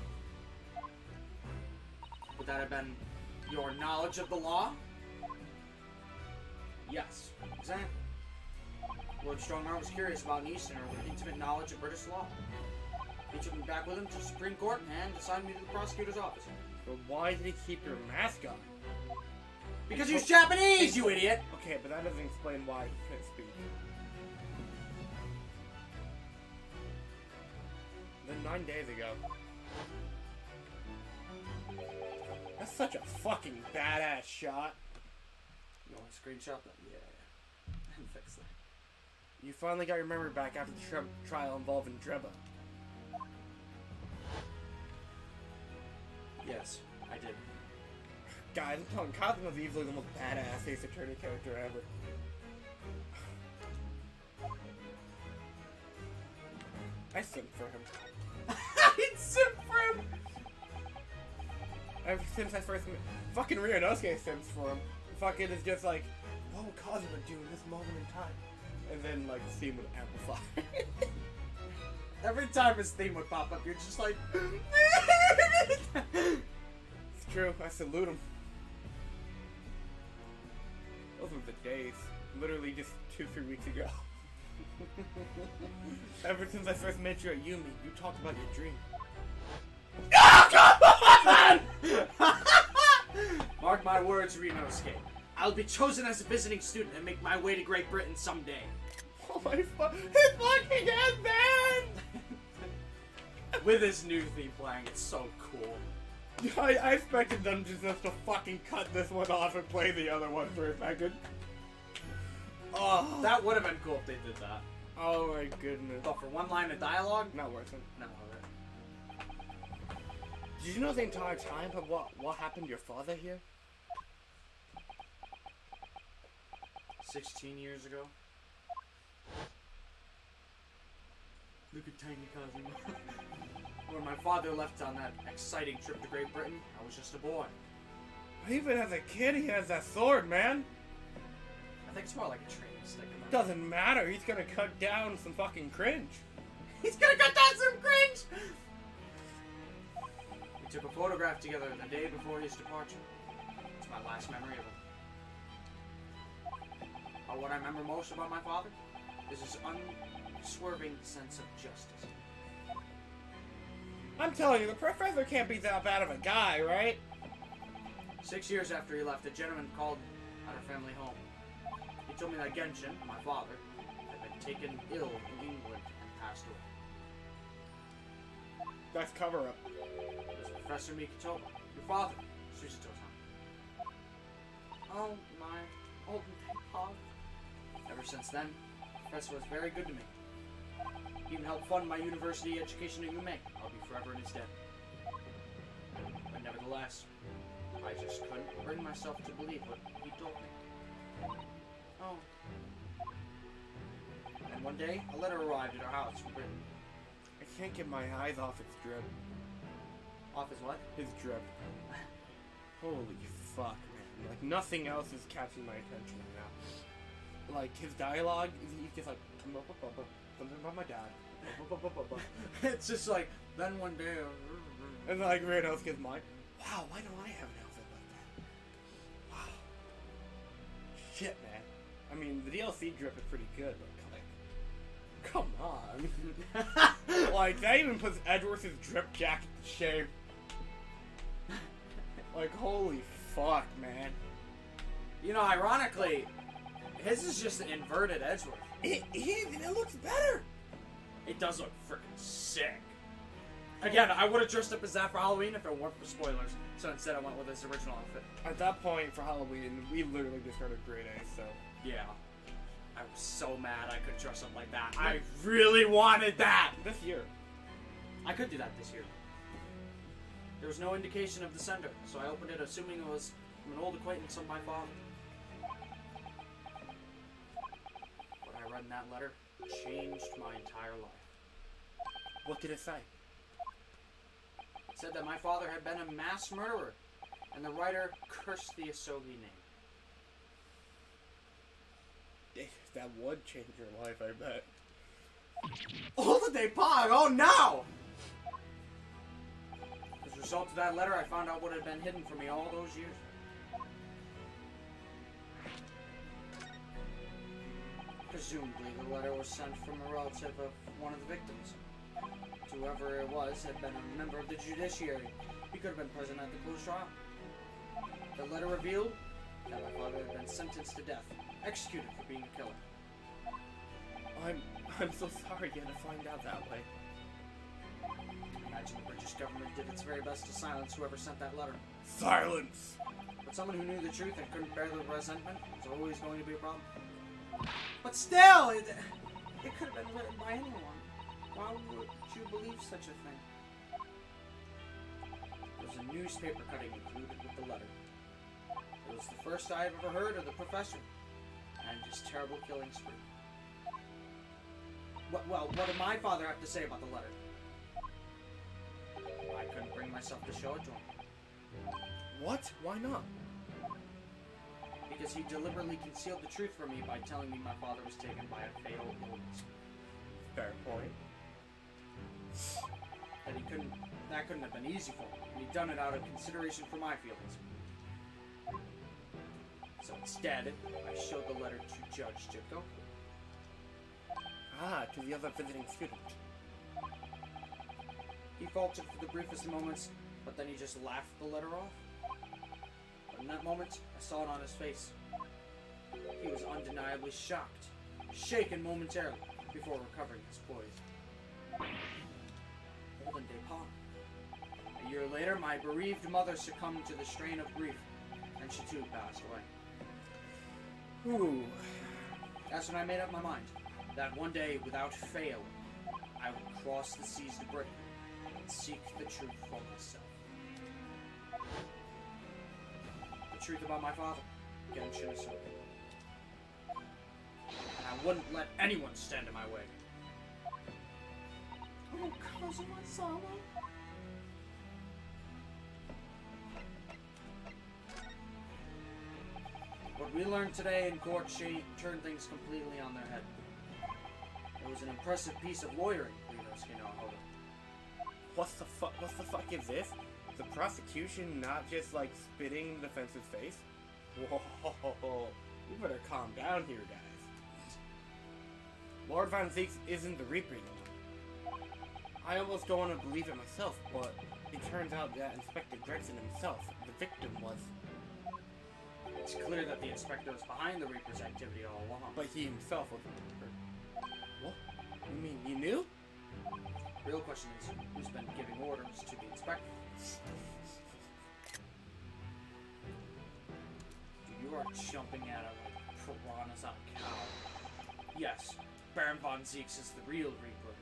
Would that have been your knowledge of the law? Yes, exactly. Lord Strongarm was curious about an Easterner with intimate knowledge of British law. He took me back with him to the Supreme Court and assigned me to the prosecutor's office. But why did he keep your mask on? Because he was Japanese, you idiot! Okay, but that doesn't explain why he couldn't speak. Then 9 days ago. That's such a fucking badass shot. You want to screenshot that? Yeah. And fix that. You finally got your memory back after the trial involving Dreba. Yes, I did. Guys, I'm telling you, Cosmo is easily the most badass Ace Attorney character ever. I simp for him. I simp for him! Ever since I first met... Fucking Ryunosuke simps for him. Fucking is just like, what would Cosmo do in this moment in time? And then, like, the scene would amplify. Every time his theme would pop up, you're just like... It's true, I salute him. Those were the days. Literally just 2-3 weeks ago. Ever since I first met you at Yumi, you talked about your dream. Mark my words, Ryunosuke. I'll be chosen as a visiting student and make my way to Great Britain someday. Oh my his fucking headband! With his new theme playing, it's so cool. I expected them just to fucking cut this one off and play the other one for a second. Oh, That would have been cool if they did that. oh my goodness. But for one line of dialogue, Not worth it. no, alright. Did you know the entire time of what happened to your father here? 16 years ago. Look at tiny Cosmo. When my father left on that exciting trip to Great Britain, I was just a boy. Even as a kid, he has that sword, man. I think it's more like a training stick. Doesn't matter. He's gonna cut down some fucking cringe. He's gonna cut down some cringe! We took a photograph together the day before his departure. It's my last memory of him. But what I remember most about my father is his unswerving sense of justice. I'm telling you, the professor can't be that bad of a guy, right? 6 years after he left, a gentleman called at our family home. He told me that Genshin, my father, had been taken ill in England and passed away. That's cover up. It was Professor Mikitomo, your father, Susato-san. Oh, my old pop. Ever since then, the professor was very good to me. He even helped fund my university education at UMA. I'll be forever in his debt. But nevertheless, I just couldn't bring myself to believe what he told me. Oh. And one day, a letter arrived at our house written. I can't get my eyes off his drip. Off his what? His drip. Holy fuck, man. Like, nothing else is catching my attention now. Like, his dialogue, he's just like, something about my dad. It's just like, then one day... And like, Ryunosuke's mind. Wow, why don't I have an outfit like that? Wow. Shit, man. I mean, the DLC drip is pretty good, but like, come on. Like, that even puts Edward's drip jacket to shame. Like, holy fuck, man. You know, ironically, his is just an inverted Edgeworth. It looks better. It does look freaking sick. Again, I would have dressed up as that for Halloween if it weren't for spoilers. So instead I went with his original outfit. At that point, for Halloween, we literally just heard of grade A, so... Yeah. I was so mad I could dress up like that. I really wanted that! This year. I could do that this year. There was no indication of the sender, so I opened it assuming it was from an old acquaintance of my father. What I read in that letter changed my entire life. What did it say? It said that my father had been a mass murderer, and the writer cursed the Asogi name. That would change your life, I bet. Oh, the day pog! Oh no! As a result of that letter, I found out what had been hidden from me all those years. Presumably, the letter was sent from a relative of one of the victims. Whoever it was had been a member of the judiciary. He could have been present at the closed trial. The letter revealed that my father had been sentenced to death, executed for being a killer. I'm so sorry you had to find out that way. Imagine the British government did its very best to silence whoever sent that letter. Silence! But someone who knew the truth and couldn't bear the resentment was always going to be a problem. But still, it could have been written by anyone. Why would you believe such a thing? There was a newspaper cutting included with the letter. It was the first I had ever heard of the professor and his terrible killing spree. What did my father have to say about the letter? I couldn't bring myself to show it to him. What? Why not? Because he deliberately concealed the truth from me by telling me my father was taken by a fatal illness. Fair point. That couldn't have been easy for him, and he'd done it out of consideration for my feelings. So instead, I showed the letter to Judge Jitko. Ah, to the other visiting student. He faltered for the briefest moments, but then he just laughed the letter off. But in that moment, I saw it on his face. He was undeniably shocked, shaken momentarily, before recovering his poise. Olden day palm. A year later, my bereaved mother succumbed to the strain of grief, and she too passed away. Ooh. That's when I made up my mind that one day, without fail, I would cross the seas to Britain and seek the truth for myself. The truth about my father, Genshin Asogi. And I wouldn't let anyone stand in my way. Oh, cousin, my sorrow. What we learned today in court turned things completely on their head. It was an impressive piece of lawyering, What the fuck is this? The prosecution not just like spitting in the defense's face? Whoa, you better calm down here, guys. Lord Van Zieks isn't the Reaper anymore. I almost don't want to believe it myself, but it turns out that Inspector Gregson himself, the victim, was... It's clear that the Inspector was behind the Reaper's activity all along. But he himself was the Reaper. What? You mean you knew? Real question is, who's been giving orders to the Inspector? You are jumping at it like piranhas on a cow. Yes, Baron Van Zieks is the real Reaper.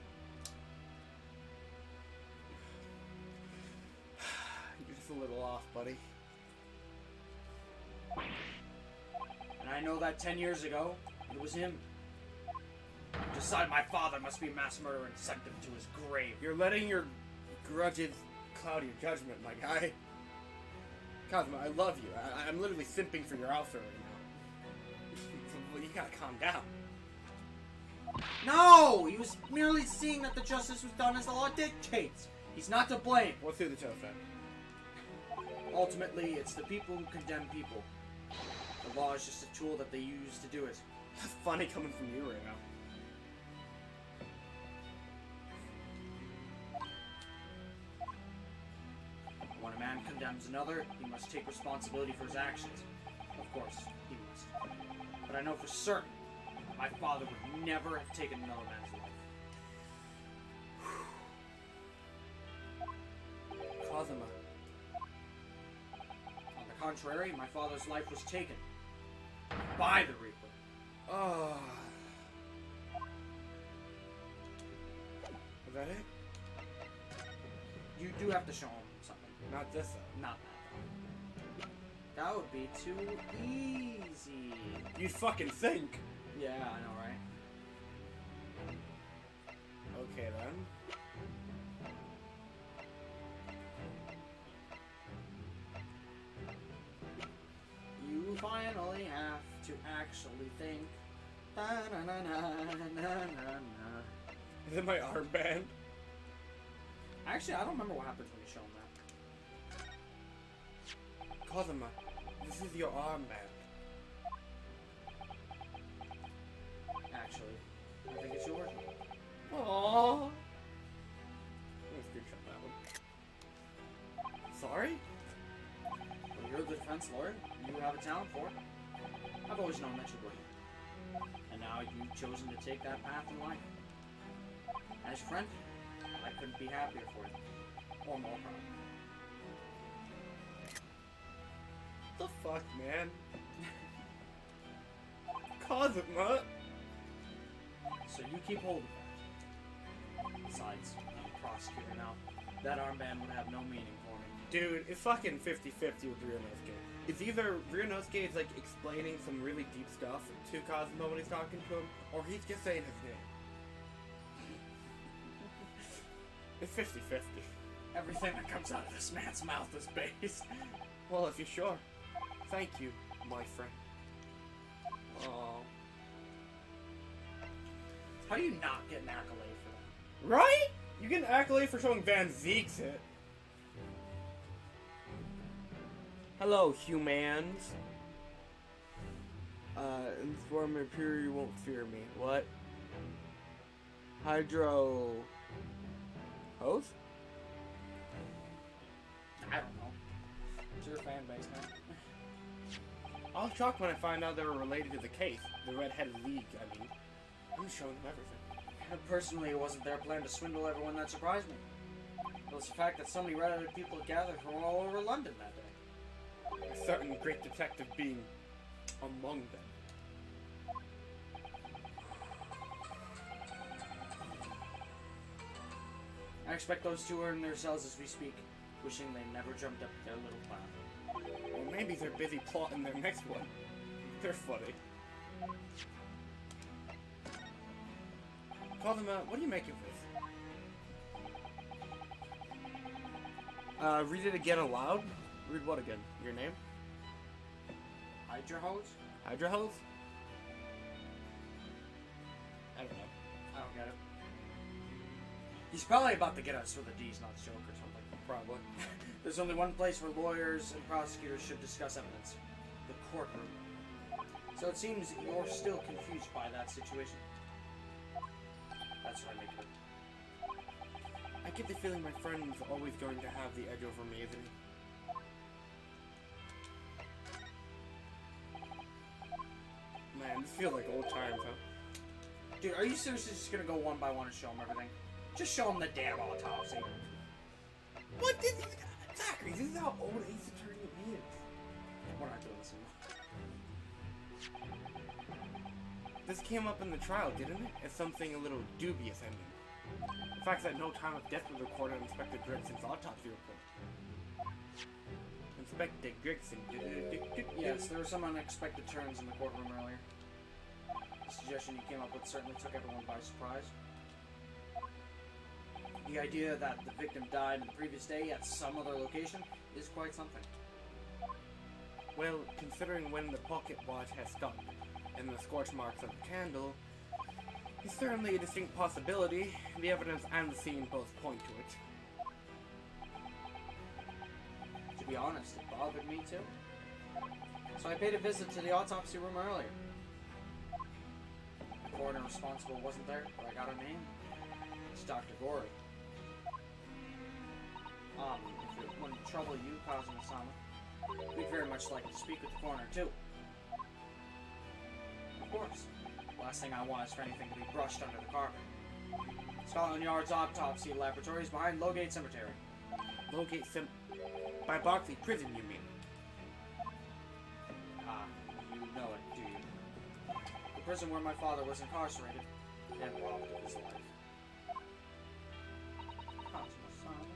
You're just a little off, buddy. And I know that 10 years ago, it was him. Decided my father must be a mass murderer and sent him to his grave. You're letting your grudges cloud your judgment, my guy. Cosmo, I love you. I'm literally simping for your outfit right now. You gotta calm down. No! He was merely seeing that the justice was done as the law dictates. He's not to blame. What's through the toe, then? Ultimately, it's the people who condemn people. The law is just a tool that they use to do it. That's funny coming from you right now. When a man condemns another, he must take responsibility for his actions. Of course, he must. But I know for certain, my father would never have taken another man's life. contrary, my father's life was taken by the Reaper. Oh. Is that it? You do have to show him something. Not this though. Not that, though. That would be too easy. You fucking think. Yeah, I know, right? Okay then. You finally have to actually think. Da-na-na-na-na-na-na. Is it my armband? Actually, I don't remember what happens when you show him that. Kazuma, this is your armband. Actually, I think it's yours. Aww. Let's screenshot that one. Sorry? Well, you're the defense lawyer. You have a talent for it. I've always known that you would. And now you've chosen to take that path in life. As your friend, I couldn't be happier for you. Or more proud. The fuck, man? Kazuma? So you keep hold of that. Besides, I'm a prosecutor now. That armband would have no meaning for me. Dude, it's fucking 50-50 with Ryunosuke. It's either Ryunosuke is like explaining some really deep stuff to Kazuma when he's talking to him, or he's just saying his name. It's 50-50. Everything that comes out of this man's mouth is based. Well, if you're sure. Thank you, my friend. Oh. How do you not get an accolade for that? Right? You get an accolade for showing Van Zieks it. Hello, humans. Inform my peer you won't fear me. What? Hydro... Hose? I don't know. It's your fan base, man. I was shocked when I found out they were related to the case. The Red-Headed League, I mean. I'm just showing them everything. Personally, it wasn't their plan to swindle everyone that surprised me. It was the fact that so many red-headed people gathered from all over London that day. A certain great detective being among them. I expect those two are in their cells as we speak, wishing they never jumped up their little plan. Or maybe they're busy plotting their next one. They're funny. Kazuma, what do you make of this? Read it again aloud? Read what again? Your name? Hydra hose? Hydra Hose? I don't know. I don't get it. He's probably about to get us for the D's nuts joke or something. Probably. There's only one place where lawyers and prosecutors should discuss evidence. The courtroom. So it seems you're still confused by that situation. That's what I make of it. I get the feeling my friend's always going to have the edge over me, isn't he? Man, this feels like old times, huh? Dude, are you seriously just gonna go one by one and show him everything? Just show him the damn autopsy. What did this guy? Zachary, this is how old Ace Attorney is. We're not doing this anymore. This came up in the trial, didn't it? As something a little dubious, I mean. The fact that no time of death was recorded on Inspector Gregson's autopsy report. Inspector Gregson. Yes, there were some unexpected turns in the courtroom earlier. The suggestion you came up with certainly took everyone by surprise. The idea that the victim died the previous day at some other location is quite something. Well, considering when the pocket watch has stopped, and the scorch marks of the candle, it's certainly a distinct possibility. The evidence and the scene both point to it. To be honest, it bothered me too. So I paid a visit to the autopsy room earlier. The coroner responsible wasn't there, but I got her name. It's Dr. Gory. If it wouldn't trouble you, Kazuma-sama, we'd very much like to speak with the coroner too. Of course. Last thing I want is for anything to be brushed under the carpet. Scotland Yard's autopsy laboratory is behind Lowgate Cemetery. By Barclay Prison, you mean? prison where my father was incarcerated and robbed of his life. Kazuma-san.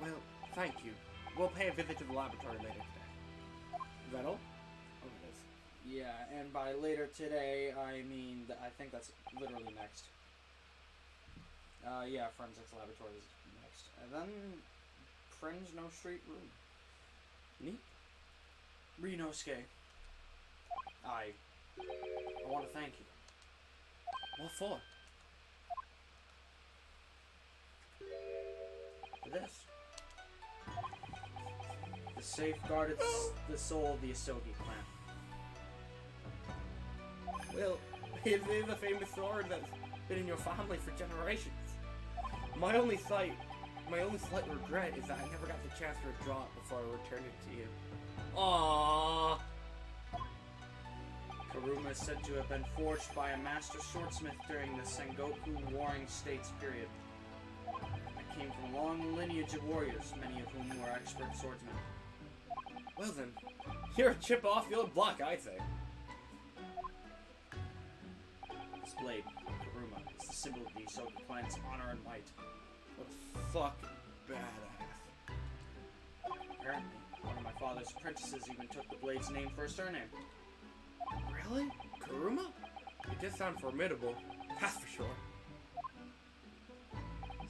Well, thank you. We'll pay a visit to the laboratory later today. Is that all? Oh, it is. Yeah, and by later today, I mean, I think that's literally next. Yeah, Forensics Laboratory is next. And then, Friends No Street Room. Neat. Rinosuke, I want to thank you. What for? For this. The safeguarded the soul of the Asogi clan. Well, it is a famous sword that's been in your family for generations. My only slight regret is that I never got the chance to draw it before I returned it to you. Aww. Karuma is said to have been forged by a master swordsmith during the Sengoku Warring States period. It came from a long lineage of warriors, many of whom were expert swordsmen. Well then, you're a chip off the old block, I'd say. This blade, Karuma, is the symbol of the Asogi clan's honor and might. What a fucking badass. Apparently, one of my father's apprentices even took the blade's name for a surname. Really? Kuruma? It does sound formidable, that's for sure.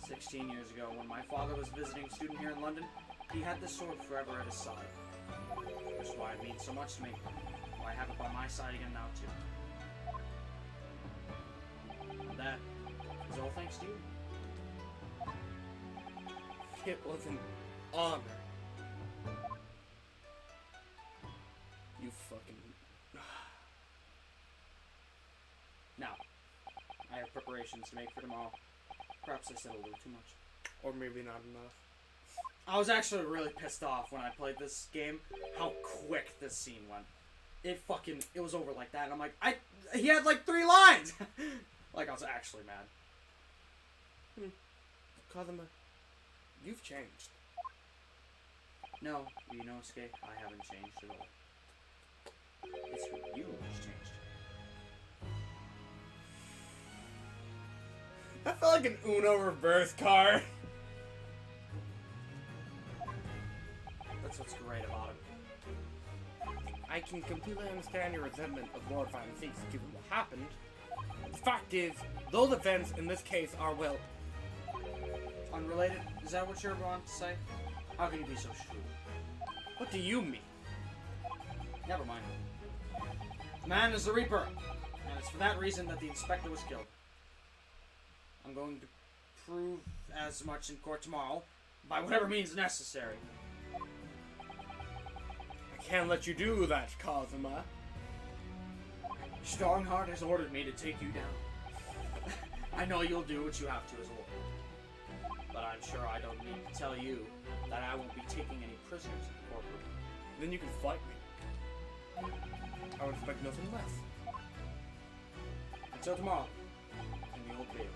16 years ago, when my father was visiting a student here in London, he had this sword forever at his side. That's why it means so much to me. Why I have it by my side again now, too. And that is all thanks to you. It was an honor. You fucking... Now, I have preparations to make for tomorrow. Perhaps I said a little too much. Or maybe not enough. I was actually really pissed off when I played this game, how quick this scene went. It was over like that, and I'm like, he had like 3 lines! Like, I was actually mad. Kazuma, you've changed. No, Rinosuke, I haven't changed at all. It's who you has changed. I felt like an Uno reverse card. That's what's great about him. I can completely understand your resentment of Lord Van Zieks given what happened. The fact is, those events in this case are, well... Unrelated? Is that what you're about to say? How can you be so shrewd? What do you mean? Never mind. The man is the Reaper, and it's for that reason that the inspector was killed. I'm going to prove as much in court tomorrow, by whatever means necessary. I can't let you do that, Kazuma. Strongheart has ordered me to take you down. I know you'll do what you have to as a lawyer. But I'm sure I don't need to tell you that I won't be taking any prisoners in the courtroom. Then you can fight me. I would expect nothing less. Until tomorrow, in the old bail.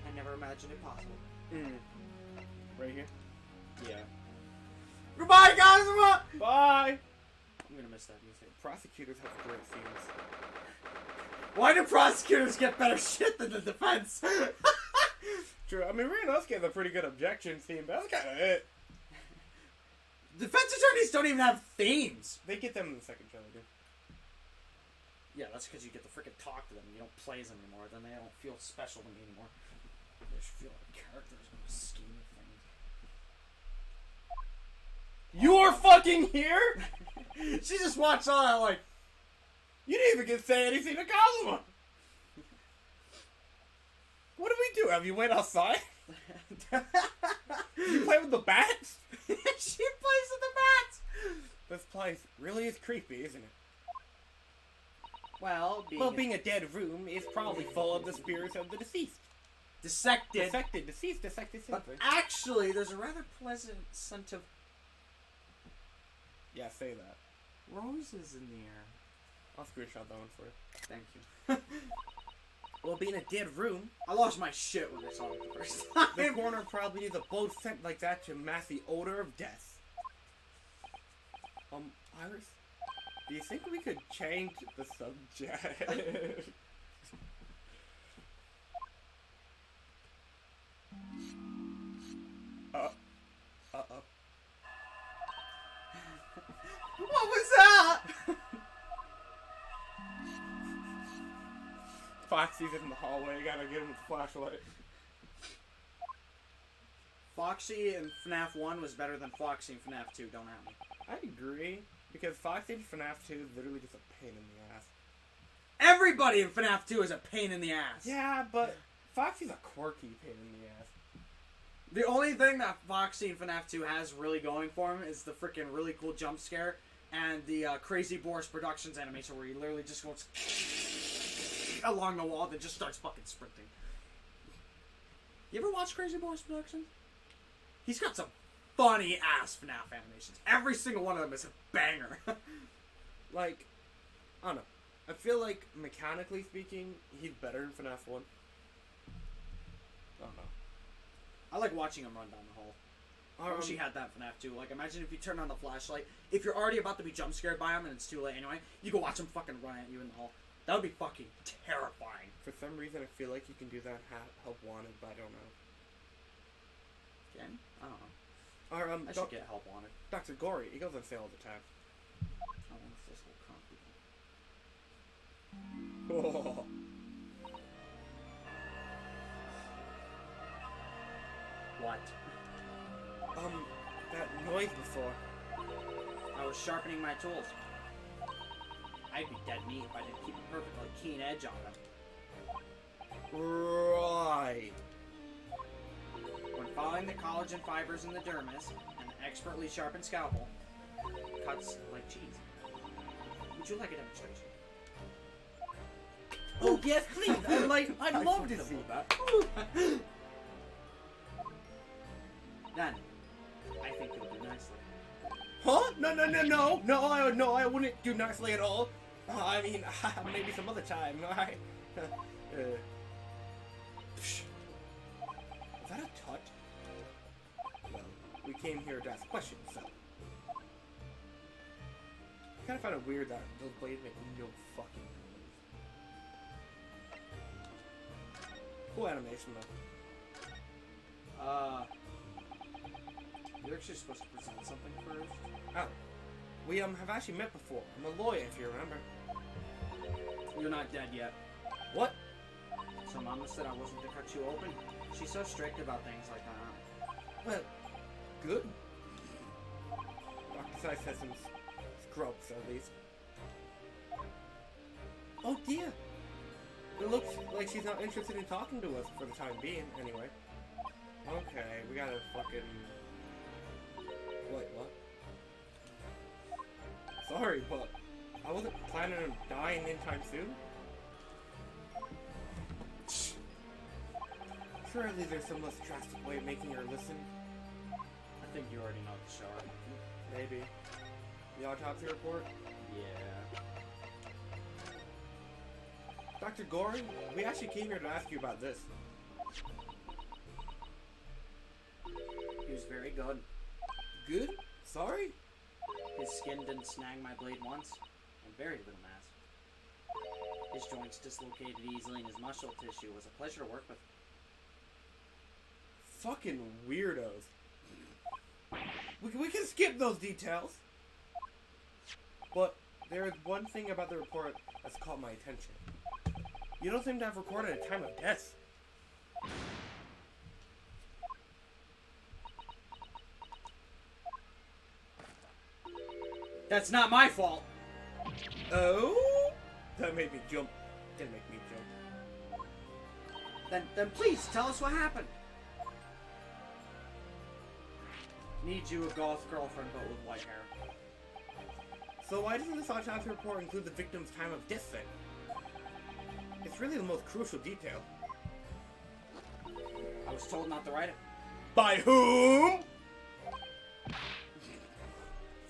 I never imagined it possible. Right here? Yeah. Goodbye, Kazuma! Bye! I'm gonna miss that music. Prosecutors have great scenes. Why do prosecutors get better shit than the defense? True, I mean, Rinosuke has a pretty good objection theme, but that's kind of it. Defense attorneys don't even have themes. They get them in the second trilogy. Yeah, that's because you get to freaking talk to them. You don't play them anymore. Then they don't feel special to me anymore. They just feel like characters in a scheme of things. You're fucking here? She just watched all that like... You didn't even get to say anything to Kazuma! What did we do? Have you went outside? You play with the bats? She plays with the bats! This place really is creepy, isn't it? Well, being a dead room is probably full of the spirits of the deceased. Dissected. Deceased, dissected, But actually, there's a rather pleasant scent of... Yeah, say that. roses in the air. I'll screenshot that one for you. Thank you. Well, being a dead room, I lost my shit when I saw it the first time. the corner probably needs a boat scent like that to mask the odor of death. Iris, do you think we could change the subject? What was that? Foxy's in the hallway, you gotta get him with the flashlight. Foxy in FNAF 1 was better than Foxy in FNAF 2, don't at me. I agree, because Foxy in FNAF 2 is literally just a pain in the ass. Everybody in FNAF 2 is a pain in the ass. Yeah, but Foxy's a quirky pain in the ass. The only thing that Foxy in FNAF 2 has really going for him is the freaking really cool jump scare and the Crazy Boris Productions animation where he literally just goes along the wall and just starts fucking sprinting. You ever watch Crazy Boris Productions? He's got some funny ass FNAF animations. Every single one of them is a banger. Like, I don't know. I feel like, mechanically speaking, he's better in FNAF 1. I don't know. I like watching him run down the hall. I wish he had that in FNAF 2. Like, imagine if you turn on the flashlight. If you're already about to be jump scared by him and it's too late anyway, you go watch him fucking run at you in the hall. That would be fucking terrifying. For some reason, I feel like you can do that help wanted, but I don't know. Again? I don't know. Or, I should get help wanted. Dr. Gory, he goes on sale all the time. I want this little concrete. Oh. What? That noise before. I was sharpening my tools. I'd be dead meat if I didn't keep a perfectly keen edge on them. Right. When following the collagen fibers in the dermis, an expertly sharpened scalpel cuts like cheese. Would you like a demonstration? Oh yes, please. I'd love to see that. Then, I think you'll do nicely. Huh? No, I wouldn't do nicely at all. I mean, maybe some other time. Is that a tut? Well, we came here to ask questions, so. I kind of find it weird that those blades make no fucking noise. Cool animation, though. You're actually supposed to present something first. Oh. We have actually met before. I'm a lawyer, if you remember. You're not dead yet. What? So Mama said I wasn't to cut you open. She's so strict about things like that. Well, good. Dr. Sykes has some scrubs, at least. Oh dear. It looks like she's not interested in talking to us for the time being, anyway. Okay, we gotta fucking... Wait, what? Sorry, but I wasn't planning on dying anytime soon. Surely there's some less drastic way of making her listen. I think you already know the show. Maybe. The autopsy report? Yeah. Dr. Goring, we actually came here to ask you about this. He was very good. Good? Sorry? His skin didn't snag my blade once, and very little mass. His joints dislocated easily, and his muscle tissue was a pleasure to work with. Fucking weirdos. We can skip those details. But there is one thing about the report that's caught my attention. You don't seem to have recorded a time of death. That's not my fault! Oh? That made me jump. Didn't make me jump. Then please, tell us what happened! Need you a goth girlfriend, but with white hair. So why doesn't this autopsy report include the victim's time of death then? It's really the most crucial detail. I was told not to write it. By whom?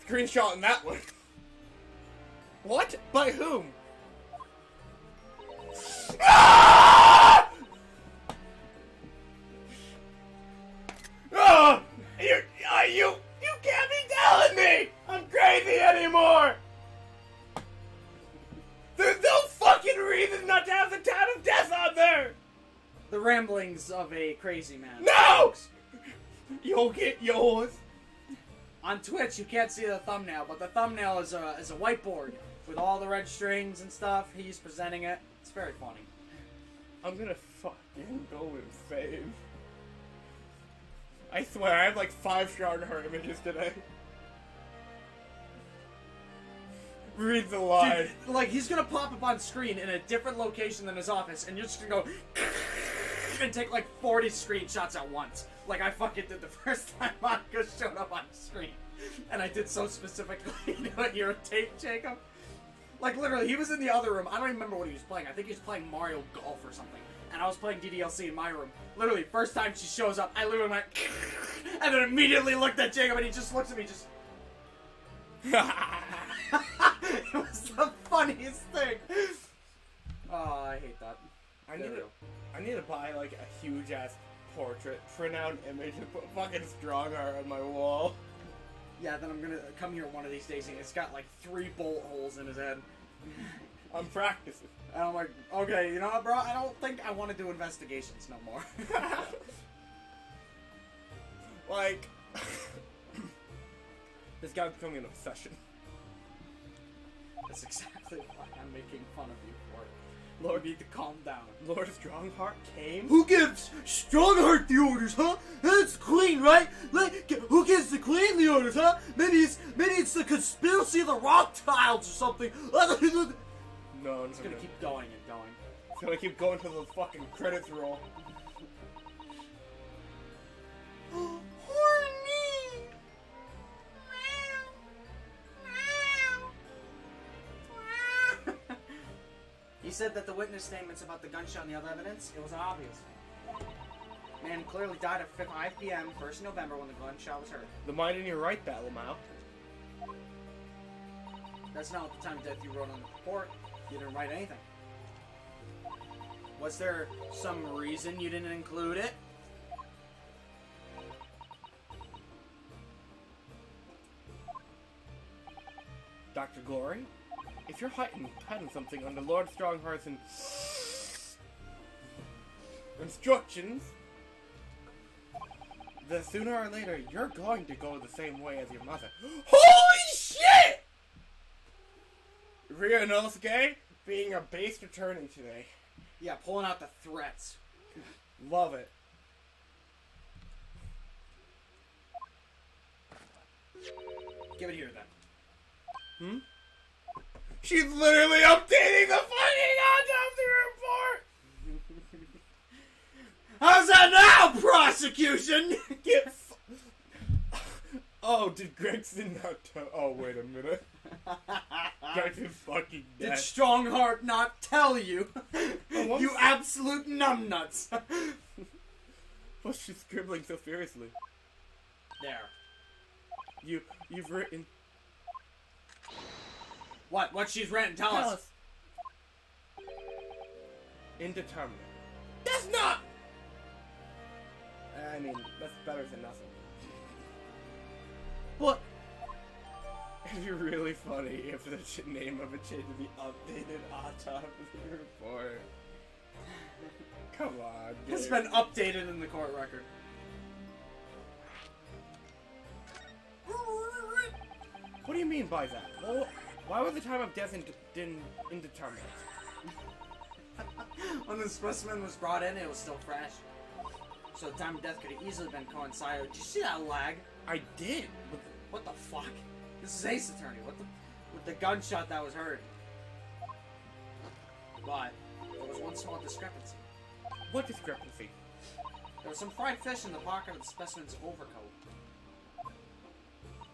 Screenshot in that one. What? By whom? Ah! Daisy Man. No! You'll get yours. On Twitch, you can't see the thumbnail, but the thumbnail is a whiteboard with all the red strings and stuff. He's presenting it. It's very funny. I'm gonna fucking go with fame. I swear, I have like 5 Strongheart images today. Read the line. Dude, like, he's gonna pop up on screen in a different location than his office, and you're just gonna go and take like 40 screenshots at once. Like I fucking did the first time Monica showed up on screen. And I did so specifically to irritate Jacob. Like, literally, he was in the other room. I don't even remember what he was playing. I think he was playing Mario Golf or something. And I was playing DDLC in my room. Literally, first time she shows up, I literally went and then immediately looked at Jacob, and he just looks at me just... It was the funniest thing. Oh, I hate that. I need to buy like a huge ass portrait, print out an image, and put fucking Strongheart on my wall. Yeah, then I'm gonna come here one of these days and it's got like 3 bullet holes in his head. I'm practicing. And I'm like, okay, you know what, bro? I don't think I want to do investigations no more. Like, this guy's becoming an obsession. That's exactly why I'm making fun of you for it. Lord, you need to calm down. Lord Strongheart came? Who gives Strongheart the orders, huh? That's clean, right? Who gives the Queen the orders, huh? Maybe it's the conspiracy of the rock tiles or something. No, It's gonna keep going and going. It's gonna keep going till the fucking credits roll. Horny. He said that the witness statements about the gunshot and the other evidence, it was obvious. Man clearly died at 5 p.m. 1st November when the gunshot was heard. The mind in your right, Battlemouth. That's not the time of death you wrote on the report. You didn't write anything. Was there some reason you didn't include it? Dr. Glory? If you're hiding something under Lord Strongheart's instructions, then sooner or later, you're going to go the same way as your mother. Holy shit! Ryunosuke being a base returning today. Yeah, pulling out the threats. Love it. Give it here then. Hmm? She's literally updating the fucking autopsy report! How's that now, prosecution? Get Oh, did Gregson not tell? Oh, wait a minute. Gregson's fucking dead. Did Strongheart not tell you? Oh, You absolute numbnuts. What's she scribbling so furiously? There. You've written... What? What she's written? Tell us. Indeterminate. That's not... I mean, that's better than nothing. But It'd be really funny if the name of it changed to the updated autopsy report. Come on, dude. It's been updated in the court record. What do you mean by that? Well, why was the time of death indeterminate? When the specimen was brought in, it was still fresh. So the time of death could have easily been coincided. Did you see that lag? I did. What the fuck? This is Ace Attorney. What the... With the gunshot that was heard. But there was one small discrepancy. What discrepancy? There was some fried fish in the pocket of the specimen's overcoat.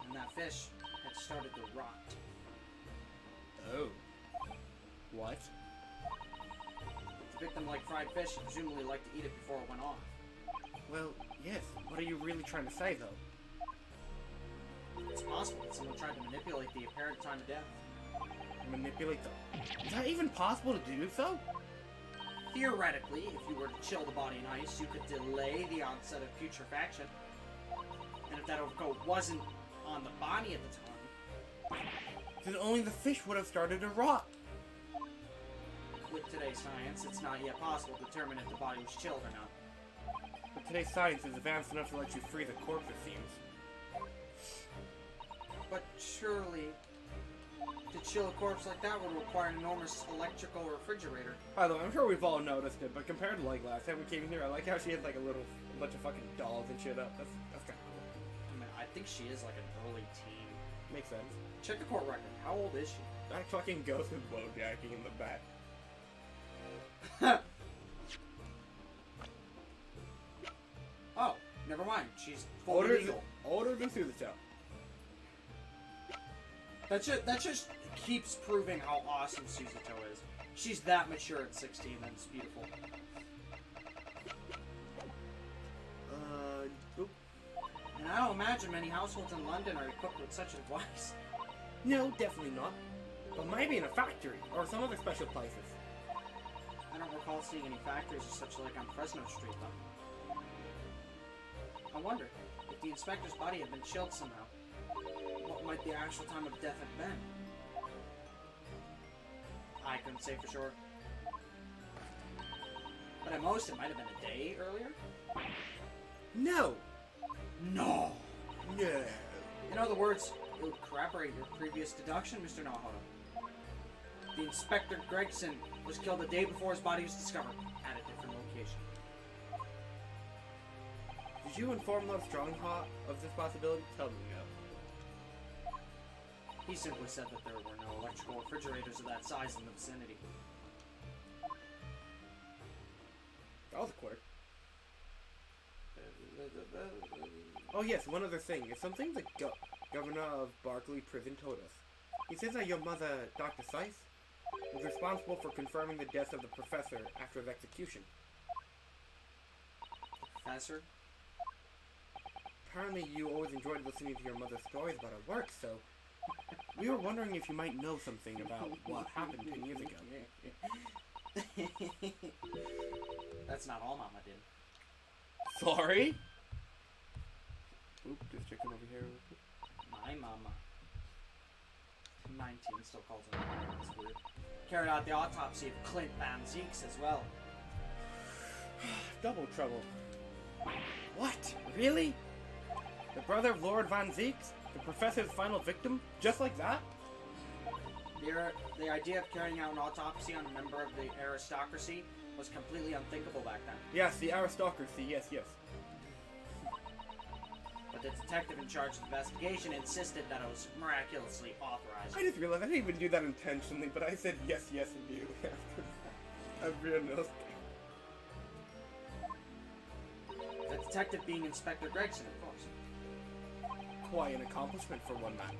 And that fish had started to rot. Oh. What? The victim liked fried fish and presumably liked to eat it before it went off. Well, yes. What are you really trying to say, though? It's possible that someone tried to manipulate the apparent time of death. Manipulate the... Is that even possible to do so? Theoretically, if you were to chill the body in ice, you could delay the onset of putrefaction. And if that overcoat wasn't on the body at the time, Then only the fish would have started to rot. with today's science, it's not yet possible to determine if the body was chilled or not. But Today's science is advanced enough to let you freeze a corpse, it seems. But surely, to chill a corpse like that would require an enormous electrical refrigerator. By the way, I'm sure we've all noticed it, but compared to like last time we came here, I like how she had like a bunch of fucking dolls and shit up. That's kind of cool. I mean, I think she is like an early teen. Makes sense. Check the court record. How old is she? That fucking ghost is blowjacking in the back. Oh, never mind. She's fully legal. Older than Suzuto. That just keeps proving how awesome Suzuto is. She's that mature at 16. That's beautiful. Oop. And I don't imagine many households in London are equipped with such a device. No, definitely not. But maybe in a factory, or some other special places. I don't recall seeing any factories or such like on Fresno Street, though. I wonder if the inspector's body had been chilled somehow. What might the actual time of death have been? I couldn't say for sure. But at most, it might have been a day earlier? No! No! No. In other words, it would corroborate your previous deduction, Mr. Nahoto. The Inspector Gregson was killed the day before his body was discovered, at a different location. Did you inform Lord Strongheart of this possibility? Tell me no. He simply said that there were no electrical refrigerators of that size in the vicinity. That was quick. Oh yes, one other thing. It's something the governor of Barclay Prison told us. He says that your mother, Dr. Seiss, was responsible for confirming the death of the professor after his execution. Professor? Apparently you always enjoyed listening to your mother's stories about her work, so we were wondering if you might know something about what happened 10 years ago. That's not all Mama did. Sorry? Oop, just checking over here. My mama. 19 still calls him mama. That's weird. Carried out the autopsy of Clint Van Zieks as well. Double trouble. What? Really? The brother of Lord Van Zieks? The professor's final victim? Just like that? The idea of carrying out an autopsy on a member of the aristocracy was completely unthinkable back then. Yes, the aristocracy, yes. But the detective in charge of the investigation insisted that it was miraculously authorized. I just realized I didn't even do that intentionally, but I said yes immediately after that. I real noticed. The detective being Inspector Gregson, of course. Quite an accomplishment for one man.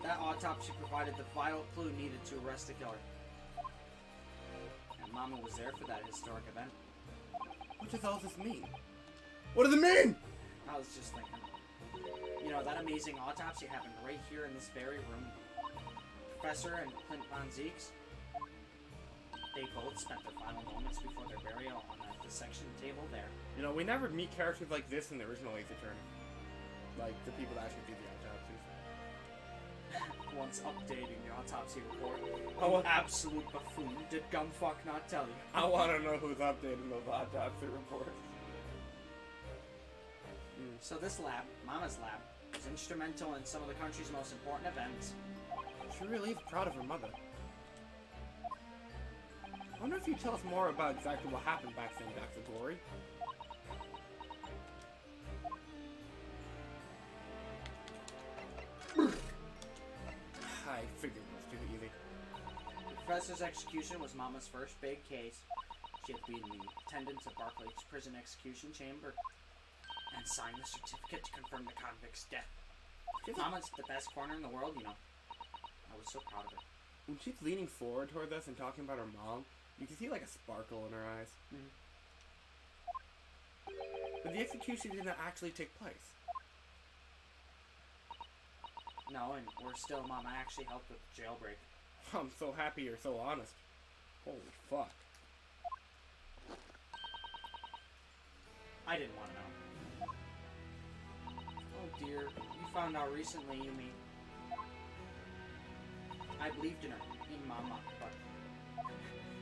That autopsy provided the vital clue needed to arrest the killer. And Mama was there for that historic event. What does all this mean? What does it mean? I was just thinking, you know, that amazing autopsy happened right here in this very room. Professor and Clint Van Zieks, they both spent their final moments before their burial on that dissection table there. You know, we never meet characters like this in the original Ace Attorney. Like, the people that actually do the autopsies. Once updating the autopsy report. Oh, You absolute buffoon. Did Gumfuck not tell you? I want to know who's updating those autopsy reports. So this lab, Mama's lab, is instrumental in some of the country's most important events. She really is proud of her mother. I wonder if you tell us more about exactly what happened back then, Dr. Glory. I figured it was too easy. The professor's execution was Mama's first big case. She had to be in the attendance at Barclay's prison execution chamber and sign the certificate to confirm the convict's death. Mama's the best corner in the world, you know. I was so proud of her. When she's leaning forward toward us and talking about her mom, you can see like a sparkle in her eyes. But the execution didn't actually take place. No, and worse still, Mama actually helped with the jailbreak. I'm so happy you're so honest. Holy fuck. I didn't want to know. Oh dear, you found out recently, you mean. I believed in her, in Mama, but...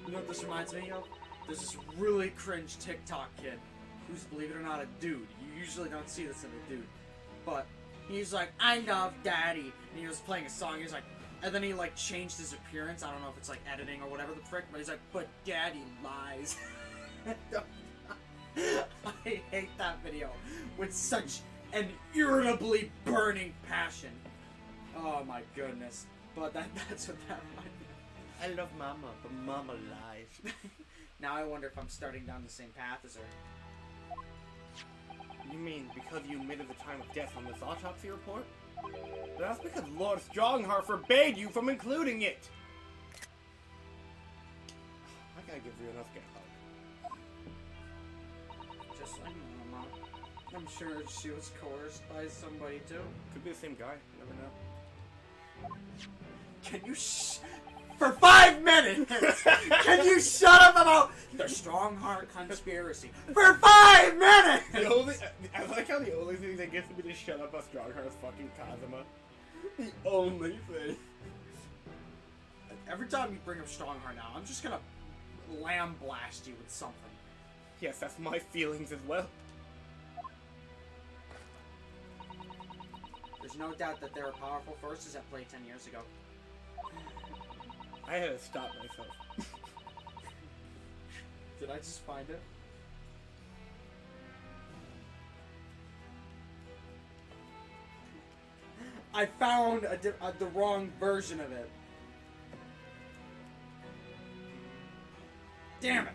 You know what this reminds me of? There's this really cringe TikTok kid who's, believe it or not, a dude. You usually don't see this in a dude. But he's like, I love daddy. And he was playing a song. He was like, and then he like changed his appearance. I don't know if it's like editing or whatever the frick, but he's like, but daddy lies. I hate that video with such an irritably burning passion. Oh my goodness. But that's what that might be. I love Mama, but Mama lies. Now I wonder if I'm starting down the same path as her. You mean because you omitted the time of death on this autopsy report? That's because Lord Strongheart forbade you from including it! I gotta give you enough get a hug. Just like Mama. I'm sure she was coerced by somebody too. Could be the same guy, you never know. Can you for 5 minutes, can you shut up about the Strongheart conspiracy? For 5 minutes! I like how the only thing that gets me to shut up about Strongheart is fucking Kazuma. The only thing. Every time you bring up Strongheart now, I'm just gonna lamb blast you with something. Yes, that's my feelings as well. There's no doubt that there are powerful forces at play 10 years ago. I had to stop myself. Did I just find it? I found the wrong version of it. Damn it!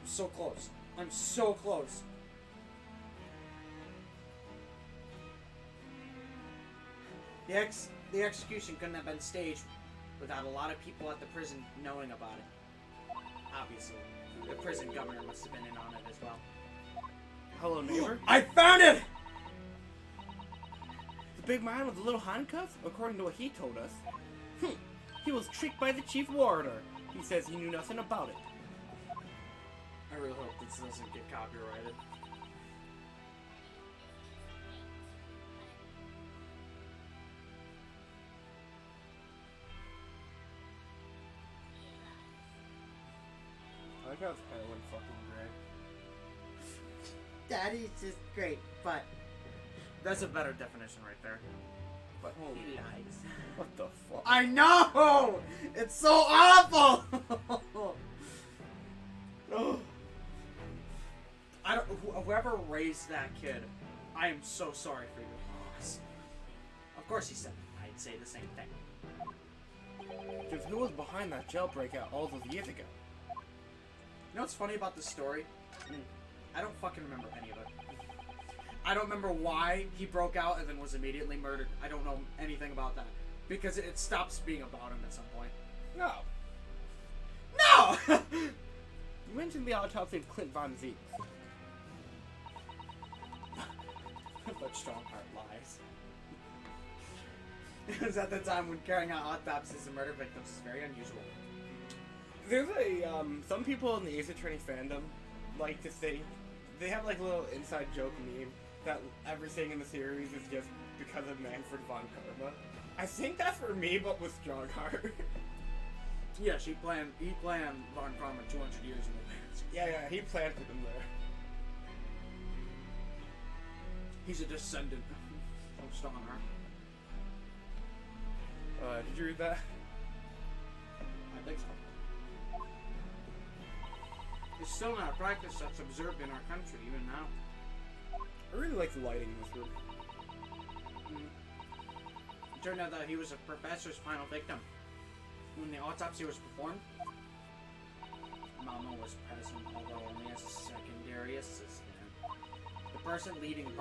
I'm so close. I'm so close. The execution couldn't have been staged without a lot of people at the prison knowing about it. Obviously, the prison governor must have been in on it as well. Hello, neighbor? I found it! The big man with the little handcuffs? According to what he told us. He was tricked by the chief warder. He says he knew nothing about it. I really hope this doesn't get copyrighted. I like how it's heroin fucking gray. Daddy's just great, but That's a better definition right there. But holy, he lies. what the fuck? I know! It's so awful! I don't. Whoever raised that kid, I am so sorry for your loss. Of course he said I'd say the same thing. Because who was behind that jailbreak out all those years ago? You know what's funny about this story? I don't fucking remember any of it. I don't remember why he broke out and then was immediately murdered. I don't know anything about that. Because it stops being about him at some point. No. No! You mentioned the autopsy of Clint Van Zieks. But Strongheart lies. It was at the time when carrying out autopsies of murder victims is very unusual. There's some people in the Ace Attorney fandom like to say, they have like a little inside joke meme that everything in the series is just because of Manfred von Karma. I think that's for me, but with Strongheart. Yes, he planned Von Karma 200 years in advance. Yeah, he planted them there. He's a descendant of Strongheart. Did you read that? I think so. It's still not a practice that's observed in our country, even now. I really like the lighting in this room. It turned out that he was a professor's final victim. When the autopsy was performed, Mama was present, although only as a secondary assistant. The person leading the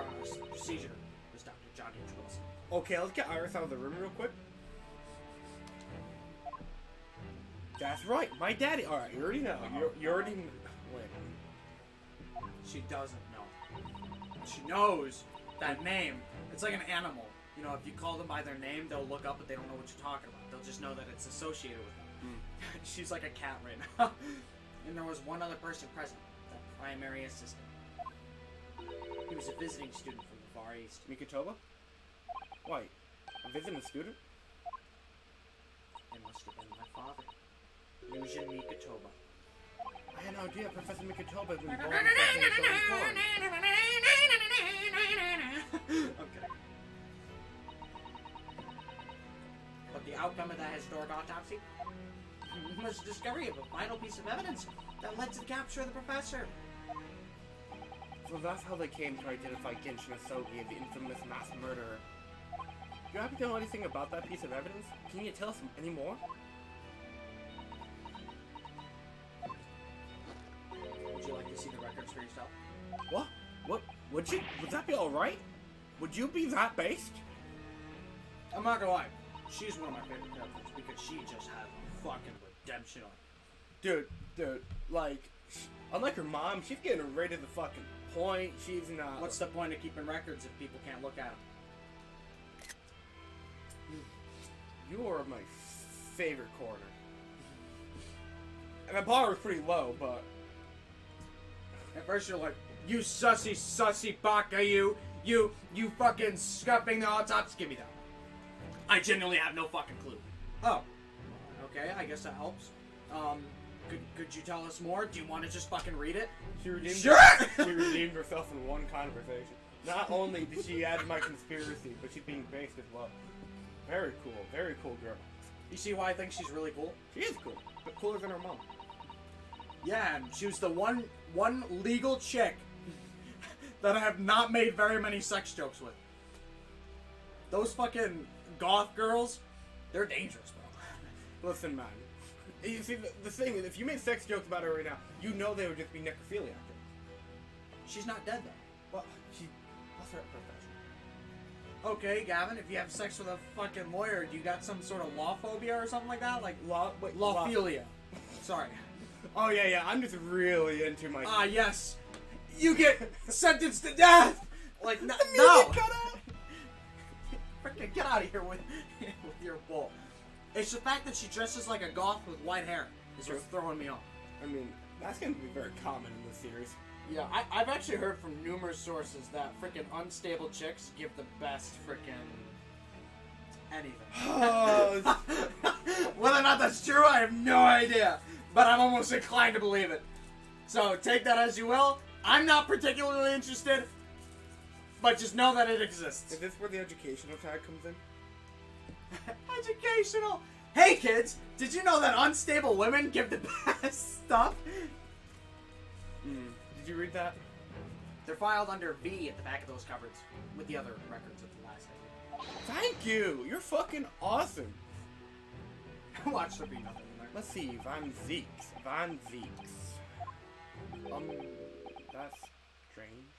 procedure was Dr. John H. Wilson. Okay, let's get Iris out of the room real quick. That's right, my daddy. Alright, you already know. You already know. Wait. She doesn't know. She knows that name. It's like an animal. You know, if you call them by their name, they'll look up, but they don't know what you're talking about. They'll just know that it's associated with them. She's like a cat right now. And there was one other person present, the primary assistant. He was a visiting student from the Far East. Mikitoba? Wait, a visiting student? It must have been my father, Nujin Mikitoba. I had no idea Professor Mikatoba was involved in the Okay. But the outcome of that historic autopsy was the discovery of a final piece of evidence that led to the capture of the professor. So that's how they came to identify Genshin Asogi, the infamous mass murderer. Do you happen to know anything about that piece of evidence? Can you tell us any more? Would you like to see the records for yourself? What? What? Would you? Would that be alright? Would you be that based? I'm not gonna lie, she's one of my favorite characters because she just has fucking redemption on her. Dude, like, unlike her mom, she's getting right to the fucking point. She's not. What's the point of keeping records if people can't look at them? You are my favorite corner. And my bar was pretty low, but At first you're like, you sussy baka, you fucking scuffing the autopsy. Give me that. I genuinely have no fucking clue. Oh. Okay, I guess that helps. Could you tell us more? Do you want to just fucking read it? she redeemed Sure! she redeemed herself in one conversation. Not only did she add to my conspiracy, but she's being based as well. Very cool girl. You see why I think she's really cool? She is cool, but cooler than her mom. Yeah, and she was the one legal chick that I have not made very many sex jokes with. Those fucking goth girls, they're dangerous, bro. Listen, man. You see, the thing is, if you made sex jokes about her right now, you know they would just be necrophiliac jokes. She's not dead, though. Well, what's her profession? Okay, Gavin, if you have sex with a fucking lawyer, do you got some sort of law phobia or something like that? Like lawphilia. Sorry. Oh, yeah, I'm just really into my... Ah, yes. You get sentenced to death! Like, no. Cut out! Freaking get out of here with your bull. It's the fact that she dresses like a goth with white hair is what's throwing me off. I mean, that's going to be very common in this series. Yeah, I've actually heard from numerous sources that freaking unstable chicks give the best freaking anything. Whether or not that's true, I have no idea. But I'm almost inclined to believe it. So take that as you will. I'm not particularly interested, but just know that it exists. Is this where the educational tag comes in? Educational. Hey kids, did you know that unstable women give the best stuff? Did you read that? They're filed under V at the back of those cupboards with the other records at the last day. Thank you! You're fucking awesome! Watch there be nothing in there. Let's see, Van Zieks. That's strange.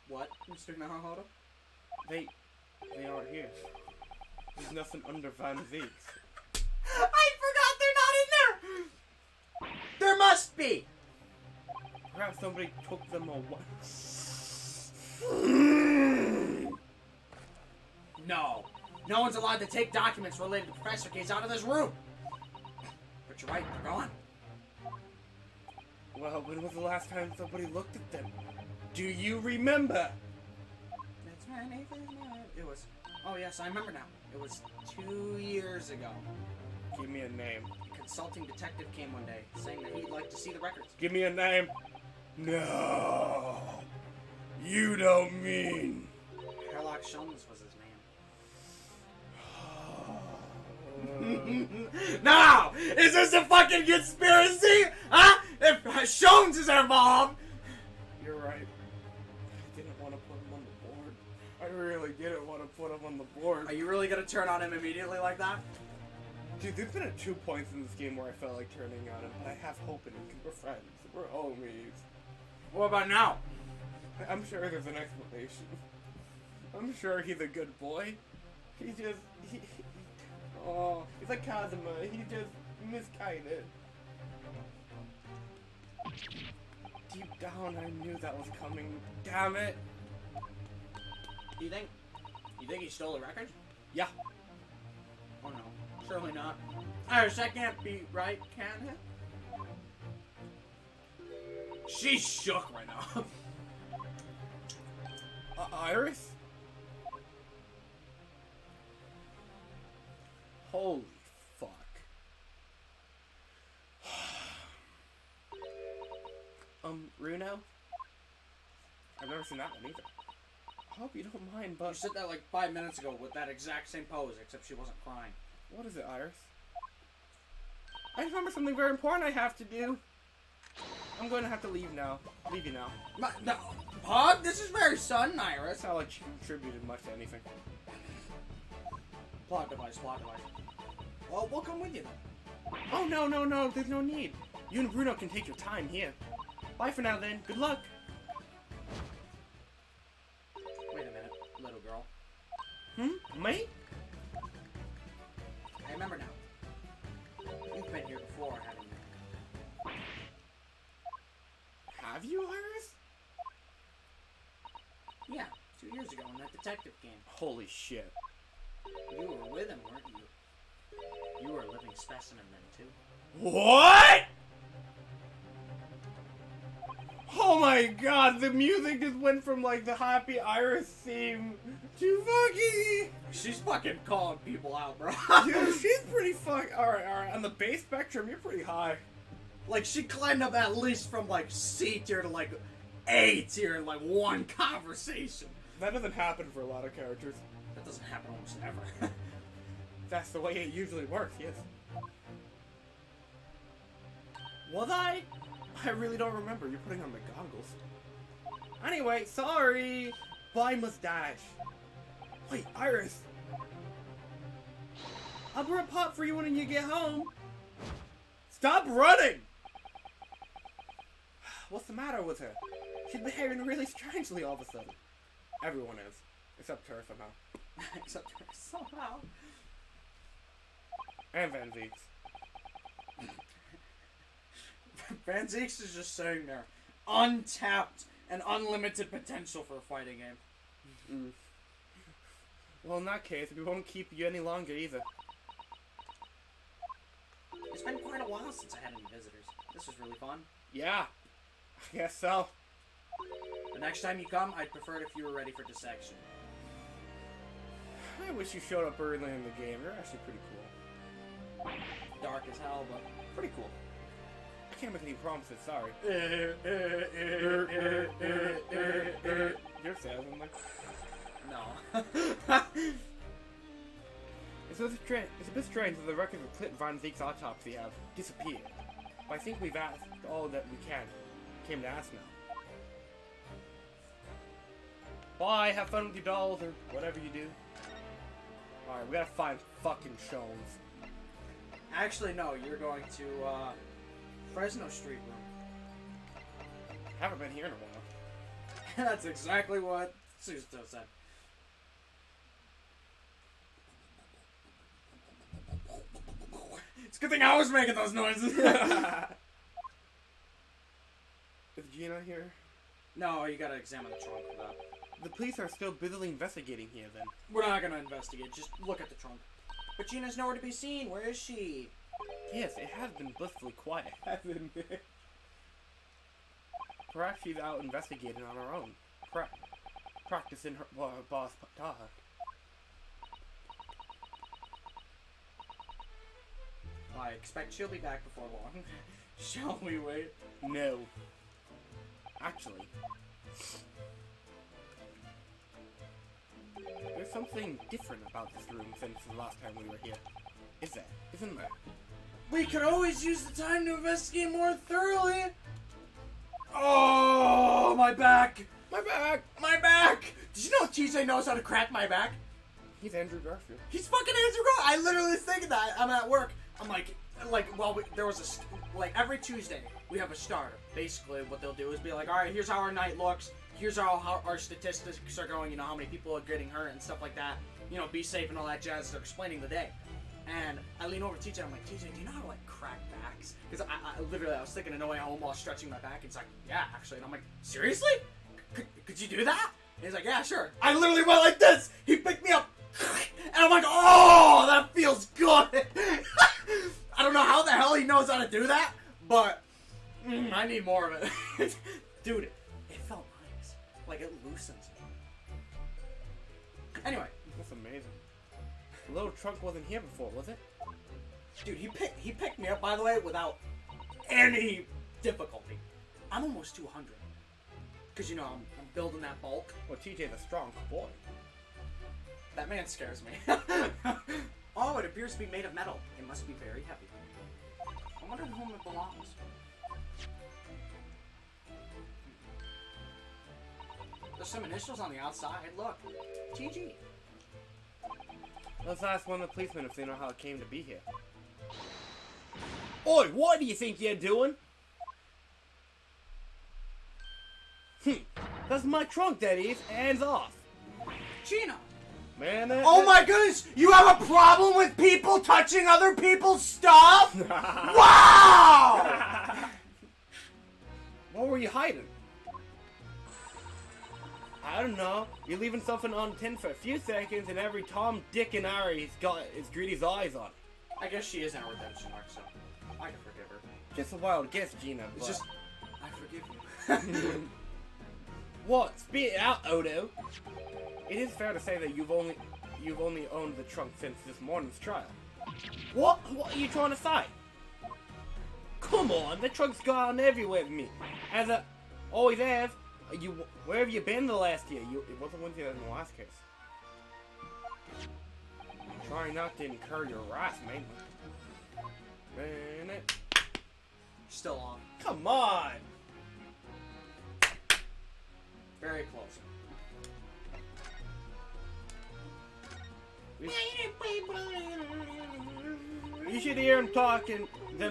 What, Mr. Nahoto? They aren't here. There's nothing under Van Zieks. I forgot they're not in there! There must be! Perhaps somebody took them away. No. No one's allowed to take documents related to Professor K's out of this room. But you're right, they're gone. Well, when was the last time somebody looked at them? Do you remember? That's my name. It was... Oh yes, I remember now. It was 2 years ago. Give me a name. A consulting detective came one day, saying that he'd like to see the records. Give me a name. No. You don't mean. Herlock Sholmes was his name. Now! Is this a fucking conspiracy? Huh? If Sholmes is involved! You're right. I didn't want to put him on the board. I really didn't want to put him on the board. Are you really gonna turn on him immediately like that? Dude, there's been 2 points in this game where I felt like turning on him, but I have hope in him. We're friends. We're homies. What about now? I'm sure there's an explanation. I'm sure he's a good boy. He's just... oh, he's like Kazuma. He's just misguided. Deep down, I knew that was coming. Damn it. You think he stole the record? Yeah. Oh no. Surely not. Iris, that can't be right, can it? She's shook right now. Iris? Holy fuck. Runo? I've never seen that one either. I hope you don't mind, You but... said that like 5 minutes ago with that exact same pose, except she wasn't crying. What is it, Iris? I remember something very important I have to do. I'm going to have to leave now. Leave you now. No, Pog, this is very sudden, Iris. It's not like she contributed much to anything. Plot device, plot device. Well, we'll come with you then. Oh, no, there's no need. You and Bruno can take your time here. Bye for now, then. Good luck. Wait a minute, little girl. Me? I remember now. You've been here before, haven't you? Have you, Iris? Yeah, 2 years ago in that detective game. Holy shit. You were with him, weren't you? You were a living specimen then, too. What? Oh my god, the music just went from like the happy Iris theme to fucking... She's fucking calling people out, bro. Dude, she's pretty Alright. On the bass spectrum, you're pretty high. Like, she climbed up at least from, like, C tier to, like, A tier in, like, one conversation. That doesn't happen for a lot of characters. That doesn't happen almost ever. That's the way it usually works, yes. Was I? I really don't remember. You're putting on my goggles. Anyway, sorry. Bye, mustache. Wait, Iris. I'll brew a pot for you when you get home. Stop running! What's the matter with her? She's behaving really strangely all of a sudden. Everyone is. Except her somehow. Except somehow. And Van Zieks. Van Zieks is just sitting there. Untapped and unlimited potential for a fighting game. Well, in that case, we won't keep you any longer either. It's been quite a while since I had any visitors. This was really fun. Yeah. I guess so. The next time you come, I'd prefer it if you were ready for dissection. I wish you showed up early in the game. You're actually pretty cool. Dark as hell, but Pretty cool. I can't make any promises, sorry. You're sad, isn't it? no. It's a bit strange that the records of Clint Van Zieks' autopsy have disappeared. But I think we've asked all that we came to ask now. Bye, have fun with your dolls or whatever you do. Alright, we gotta find fucking Shones. Actually, no. You're going to Fresno Street room. Haven't been here in a while. That's exactly what Susto said. It's a good thing I was making those noises. Is Gina here? No, you gotta examine the trunk for that. The police are still busily investigating here, then. We're not gonna investigate, just look at the trunk. But Gina's nowhere to be seen, where is she? Yes, it has been blissfully quiet, hasn't it? Perhaps she's out investigating on her own. Practicing her boss taught her. I expect she'll be back before long. Shall we wait? No. Actually. There's something different about this room since the last time we were here. Isn't there? We could always use the time to investigate more thoroughly. Oh, my back! My back! My back! Did you know TJ knows how to crack my back? He's Andrew Garfield. He's fucking Andrew Garfield. I literally was thinking that. I'm at work. I'm like, there was every Tuesday we have a starter. Basically, what they'll do is be like, all right, here's how our night looks. Here's how our statistics are going. You know, how many people are getting hurt and stuff like that. You know, be safe and all that jazz. They're explaining the day. And I lean over to TJ. I'm like, TJ, do you know how to like crack backs? Because I literally was thinking of no way home while stretching my back. It's like, yeah, actually. And I'm like, seriously? Could you do that? And he's like, yeah, sure. I literally went like this. He picked me up. And I'm like, oh, that feels good. I don't know how the hell he knows how to do that, but I need more of it. Dude, it felt nice. Like, it loosens me. Anyway. That's amazing. The little trunk wasn't here before, was it? Dude, he picked me up, by the way, without any difficulty. I'm almost 200. Because, you know, I'm building that bulk. Well, TJ's a strong boy. That man scares me. Oh, it appears to be made of metal. It must be very heavy. I wonder to whom it belongs. There's some initials on the outside. Look. TG. Let's ask one of the policemen if they know how it came to be here. Oi, what do you think you're doing? That's my trunk, that is. Hands off. Gina! Man, Oh my goodness! You have a problem with people touching other people's stuff? Wow! What were you hiding? I don't know. You're leaving something unattended for a few seconds, and every Tom, Dick, and Harry's got his greedy's eyes on it. I guess she is in a redemption arc, so I can forgive her. Just a wild guess, Gina. It's But... just, I forgive you. What? Spit it out, Odo. It is fair to say that you've only owned the trunk since this morning's trial. What? What are you trying to say? Come on, the trunk's gone everywhere with me. As I always have. Where have you been the last year? It wasn't with you in the last case. Try not to incur your wrath, mate. Man, Still on. come on! Very close. You should hear them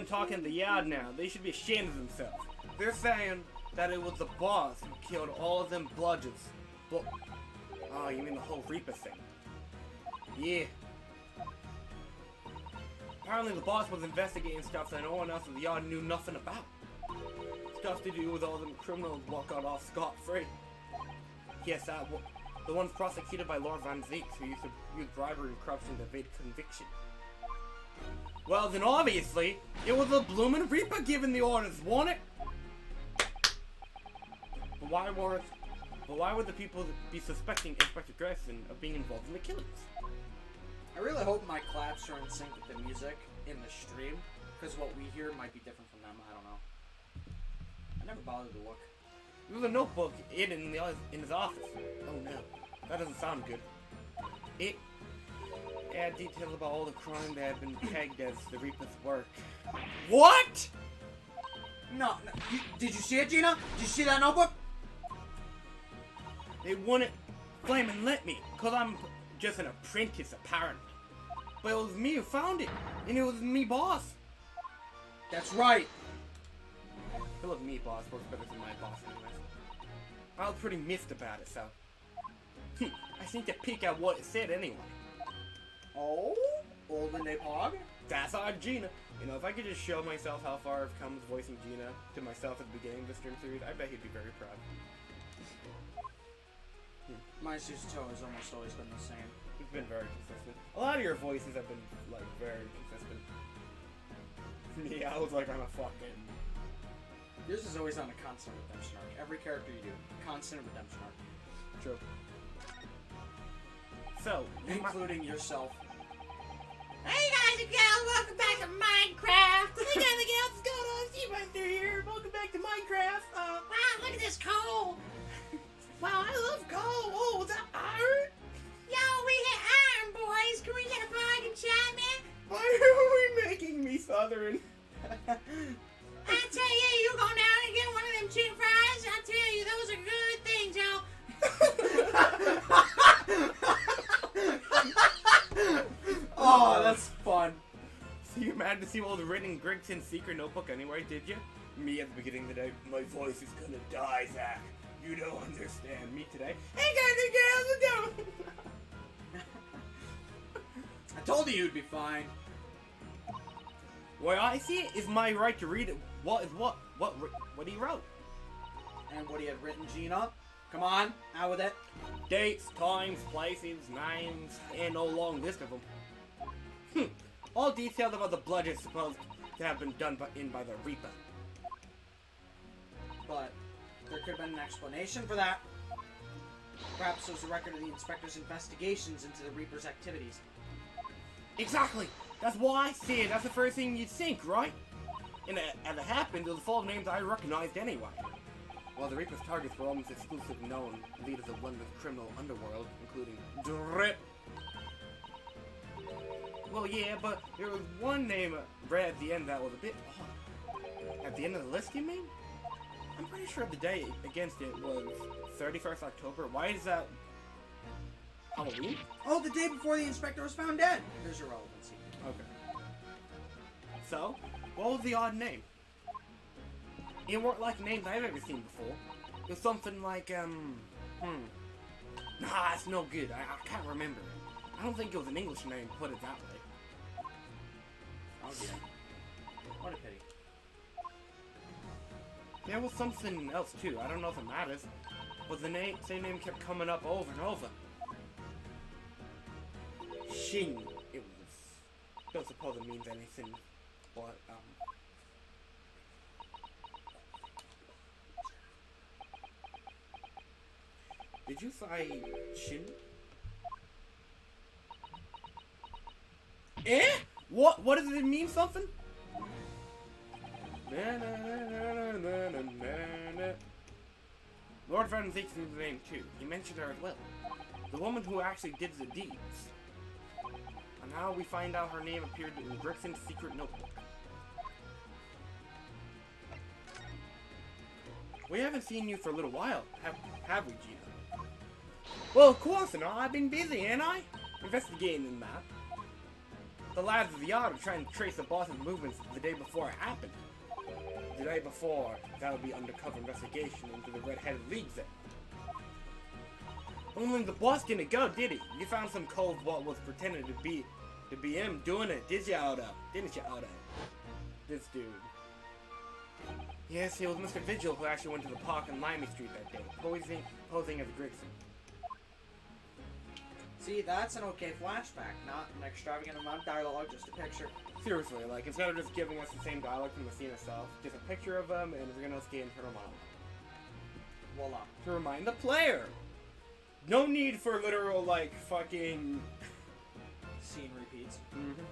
talking the yard now. They should be ashamed of themselves. They're saying that it was the boss who killed all of them bludgeons. Oh, you mean the whole Reaper thing? Yeah. Apparently the boss was investigating stuff that no one else in the yard knew nothing about. Stuff to do with all them criminals what got off scot-free. Yes, the ones prosecuted by Lord Van Zieks, who used to use bribery and corruption to evade conviction. Well, then obviously, it was the bloomin' Reaper giving the orders, wasn't it? But why would the people be suspecting Inspector Grayson of being involved in the killings? I really hope my claps are in sync with the music in the stream, because what we hear might be different from them. I don't know. I never bothered to look. There was a notebook in his office. Oh no, that doesn't sound good. It had details about all the crime that had been pegged as the Reaper's work. What? No, did you see it, Gina? Did you see that notebook? They wouldn't flaming let me, cause I'm just an apprentice apparently. But it was me who found it, and it was me boss. That's right. I feel like me boss works better than my boss anyways. I was pretty miffed about it, so. I seem to peek at what it said anyway. Oh? Olden Day Pog? That's our Gina. You know, if I could just show myself how far I've come voicing Gina to myself at the beginning of the stream series, I bet he'd be very proud. My Sue's toe has almost always been the same. You've been very consistent. A lot of your voices have been, like, very consistent. Me, I was like on a fucking... Yours is always on a constant redemption arc. Every character you do, constant redemption arc. True. So, Including yourself. Hey guys and gals, welcome back to Minecraft! Hey guys and gals, what's going on? G-Meister here. Welcome back to Minecraft. Wow, look at this coal. Wow, I love coal. Oh, was that iron? Yo, we hit iron, boys. Can we get a bargain shot, man? why are we making me southern? I tell you, you go down and get one of them chicken fries. I tell you, those are good things, y'all. Oh, that's fun. So you mad to see what was written in Grigton's secret notebook anyway, did you? Me at the beginning of the day, my voice is gonna die, Zach. You don't understand. Me today, hey guys and gals, what's going on? I told you you'd be fine. Well, I see it is my right to read it. What he wrote. And what he had written, Gina? Come on, out with it. Dates, times, places, names, and a long list of them. All detailed about the bludgeons supposed to have been done by the Reaper. But there could have been an explanation for that. Perhaps it was a record of the inspector's investigations into the Reaper's activities. Exactly! That's why I said that's the first thing you'd think, right? And as it happened, it was full of names I recognized anyway. While the Reaper's targets were almost exclusively known leaders of London's criminal underworld, including Drip. Well, yeah, but there was one name right at the end that was a bit odd. At the end of the list, you mean? I'm pretty sure the day against it was 31st October. Why is that Halloween? Oh, the day before the inspector was found dead. There's your relevancy. Okay. So, what was the odd name? It weren't like names I've ever seen before. It was something like, Nah, it's no good. I can't remember it. I don't think it was an English name, put it that way. Oh, yeah. What a pity. There was something else, too. I don't know if it matters. But the same name kept coming up over and over. Shin. It was. Don't suppose it means anything, but, Did you say Shin? Eh? What? What does it mean? Something? Lord Van Zieks knew the name too. He mentioned her as well. The woman who actually did the deeds. And now we find out her name appeared in Grixon's secret notebook. We haven't seen you for a little while, have we, Gina? Well, of course not. I've been busy, ain't I? Investigating the map. The lads of the yard are trying to trace the boss's movements the day before it happened. The day before, that would be undercover investigation into the red-headed leagues then. Only the boss didn't go, did he? You found some cold what was pretending to be him doing it, did ya, Oda? Didn't ya, Oda? This dude. Yes, it was Mr. Vigil who actually went to the park on Limey Street that day, posing as a Grixon. See, that's an okay flashback, not an extravagant amount of dialogue, just a picture. Seriously, like, instead of just giving us the same dialogue from the scene itself, just a picture of him and Ryunosuke and Turnabout. Voila. To remind the player! No need for literal, like, fucking... Scene repeats. Mm-hmm.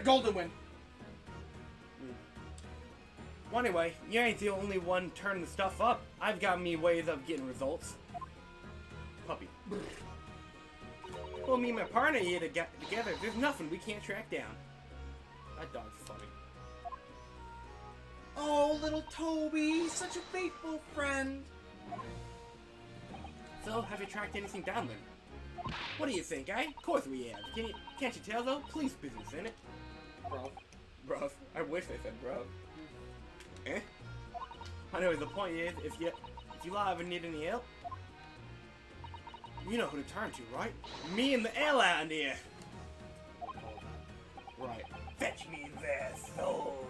Golden win. Well, anyway, you ain't the only one turning the stuff up. I've got me ways of getting results. Puppy. Well, me and my partner here together, there's nothing we can't track down. That dog's funny. Oh, little Toby, such a faithful friend. So, have you tracked anything down then? What do you think, eh? Of course we have. Can't you tell though? Police business, ain't it? Bro. I wish I said bro. Eh? Anyway, the point is, if you lot ever need any help, you know who to turn to, right? Me and the airline here. Right. Fetch me their soul.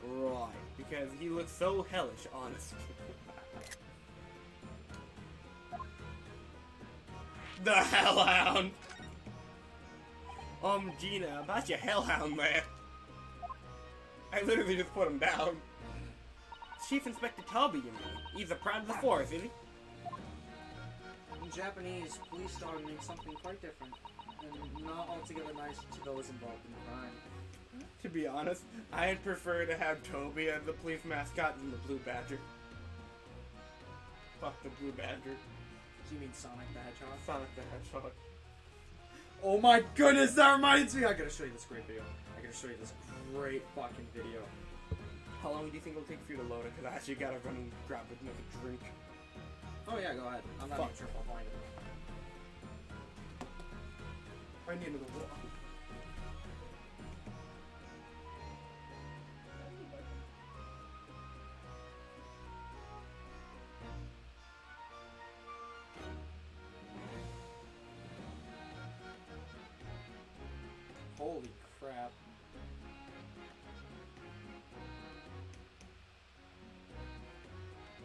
Right. Because he looks so hellish, honestly. The Hellhound! Gina, about your Hellhound there. I literally just put him down. Chief Inspector Toby, you mean? He's a pride of the force, isn't he? In Japanese, police dog means something quite different, and not altogether nice to those involved in the crime. To be honest, I'd prefer to have Toby as the police mascot than the Blue Badger. Fuck the Blue Badger. Do you mean Sonic the Hedgehog? Sonic the Hedgehog. Oh my goodness, that reminds me! I gotta show you this great video. I gotta show you this great fucking video. How long do you think it'll take for you to load it? Because I actually gotta run and grab another drink. Oh yeah, go ahead. I'm not even sure if I'll find it. I need another water. Holy crap.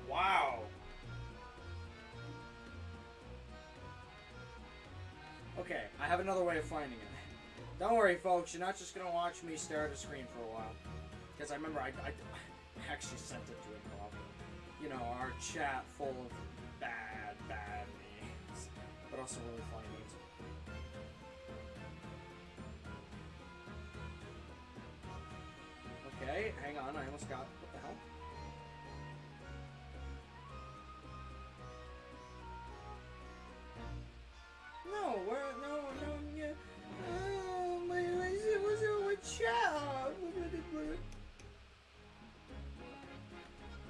Wow. Okay, I have another way of finding it. Don't worry, folks. You're not just gonna watch me stare at a screen for a while. Because I remember I actually sent it to Improv. You know, our chat full of bad memes. But also really funny memes. Okay. Wait, hang on. I almost got. What the hell? No, yeah. Oh, what's it with child?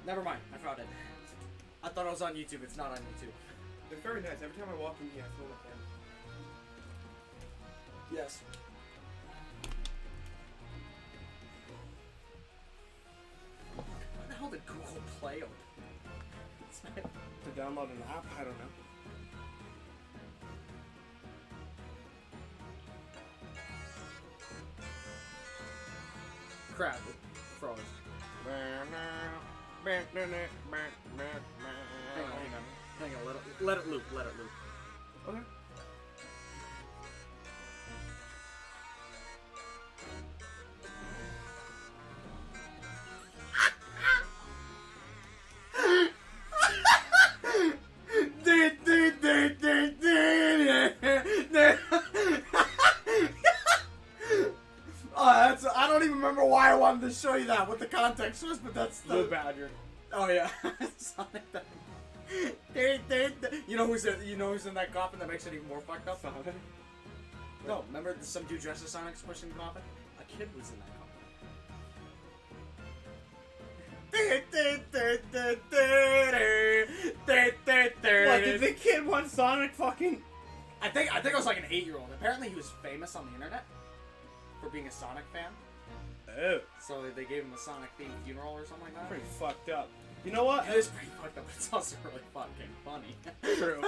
Never mind, I found it. I thought it was on YouTube. It's not on YouTube. They're very nice. Every time I walk in here, I feel like them. Yes. What the hell did Google Play open? To download an app? I don't know. Crap, it froze. Hang on, let it loop. Okay. I don't even remember why I wanted to show you that, what the context was, but that's the... Blue Badger. Oh yeah, Sonic. You know who's in that coffin that makes it even more fucked up? Sonic? No, remember some dude dressed as Sonic's pushing the coffin? A kid was in that coffin. What, did the kid want Sonic fucking... I think it was like an 8-year-old. Apparently he was famous on the internet for being a Sonic fan. Oh. So they gave him a Sonic themed funeral or something like that. Pretty fucked up. You know what? It is pretty fucked up, but it's also really fucking funny. True.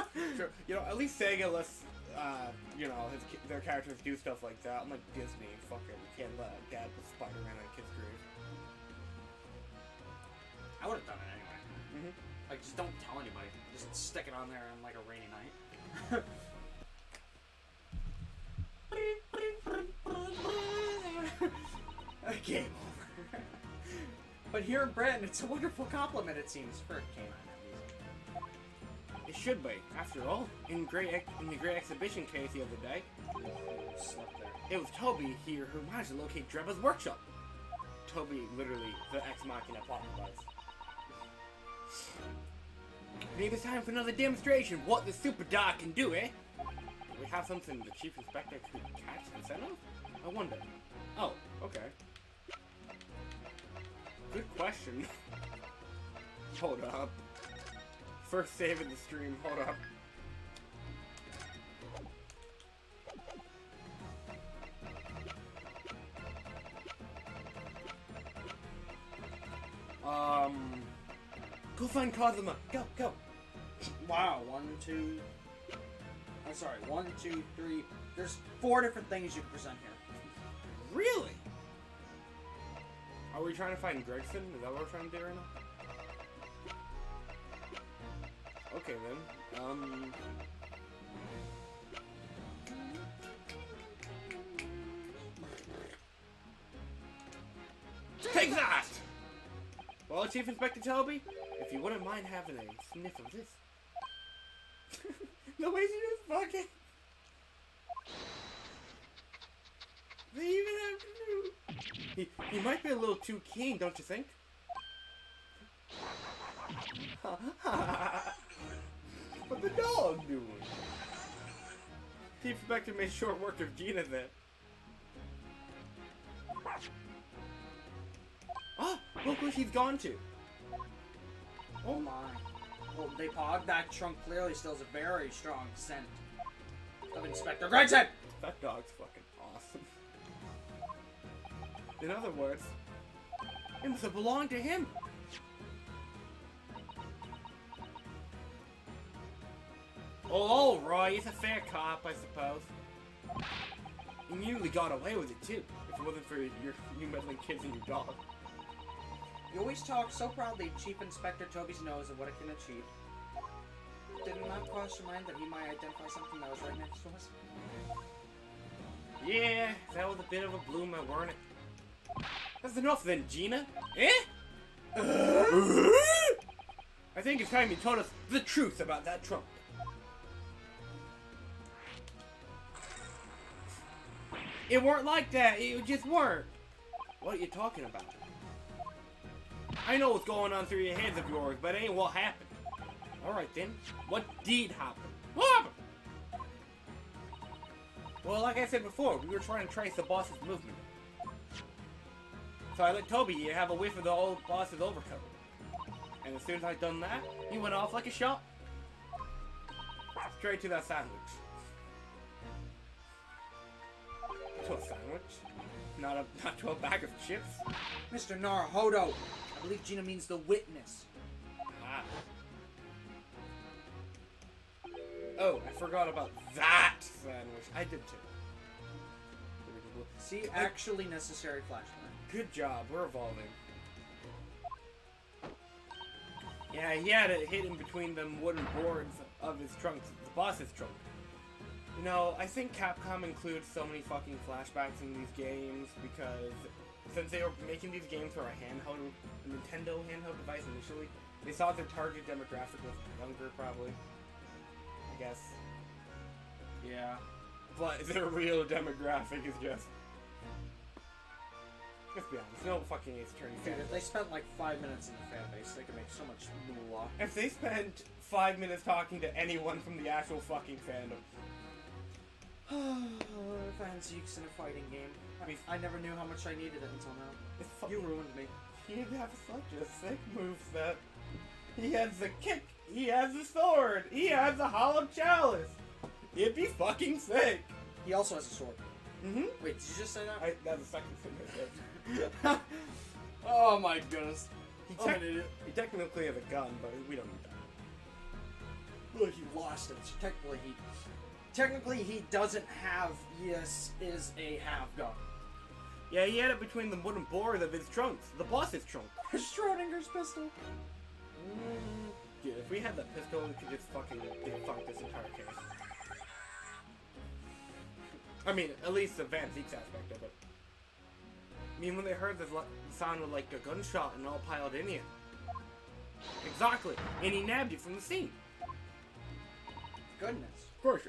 You know, at least Sega lets, you know, their characters do stuff like that. Unlike Disney, fucking can't let a dad put Spider-Man on a kid's grave. I would have done it anyway. Mm-hmm. Like, just don't tell anybody. Just stick it on there on like a rainy night. Game over. But here in Britain, it's a wonderful compliment, it seems, for canine music. It should be. After all, in the Great Exhibition case the other day, Slept there. it was Toby here who managed to locate Drebba's workshop. Toby, literally, the ex-machina plot device. Maybe it's time for another demonstration of what the super dog can do, eh? Do we have something the Chief Inspector could catch and send off? I wonder. Oh, okay. Good question. Hold up. First save in the stream, hold up. Go find Kazuma. Go, go. Wow, 1, 2... I'm sorry, 1, 2, 3... There's 4 different things you can present here. Really? Are we trying to find Gregson? Is that what we're trying to do right now? Okay then. Take that! Well, Chief Inspector Toby, if you wouldn't mind having a sniff of this. The way she just fucking... They even have to do... He might be a little too keen, don't you think? What the dog doing? Chief Inspector made short work of Gina then. Oh, look where she's gone to. Oh my. Well, they pog. That trunk clearly still has a very strong scent of Inspector Gregson! That dog's fucking awesome. In other words, it must have belonged to him. Oh, all right, he's a fair cop, I suppose. He nearly got away with it too, if it wasn't for you meddling kids and your dog. You always talk so proudly of Chief Inspector Toby's nose and what it can achieve. Did it not cross your mind that he might identify something that was right next to us? Yeah, that was a bit of a bloomer, weren't it? That's enough then, Gina. Eh? I think it's time you told us the truth about that trunk. It weren't like that. It just weren't. What are you talking about? I know what's going on through your heads of yours, but it ain't what happened. Alright then, what did happen? What happened? Well, like I said before, we were trying to trace the boss's movement. So I let Toby have a whiff of the old boss's overcoat. And as soon as I'd done that, he went off like a shot. Straight to that sandwich. To a sandwich? Not to a bag of chips? Mr. Naruhodo, I believe Gina means the witness. Ah. Oh, I forgot about that sandwich. I did too. See, actually necessary flashlight. Good job, we're evolving. Yeah, he had it hidden between them wooden boards of his trunk, the boss's trunk. You know, I think Capcom includes so many fucking flashbacks in these games because since they were making these games for a Nintendo handheld device initially, they thought their target demographic was younger, probably. I guess. Yeah. But their real demographic is just... Let's be honest, no fucking Ace Attorney fan. Dude, if they spent like 5 minutes in the fan base, they could make so much moolah. If they spent 5 minutes talking to anyone from the actual fucking fandom. Van Zieks in a fighting game. I never knew how much I needed it until now. You ruined me. He'd have such a sick moveset. He has the kick, he has the sword, he has the hollow chalice. It'd be fucking sick. He also has a sword. Mm-hmm. Wait, did you just say that? That's the second thing I said. Oh my goodness. He technically has a gun, but we don't need that. Well, he lost it, so technically he doesn't have, is a have gun. Yeah, he had it between the wooden boards of his trunks, the boss's trunk. Schrodinger's pistol. Dude, if we had that pistol, we could just fucking defunct this entire case. I mean, at least the Van Zieks aspect of it. I mean, when they heard the sound of like a gunshot and all piled in here. Exactly, and he nabbed it from the scene. Goodness. Of course.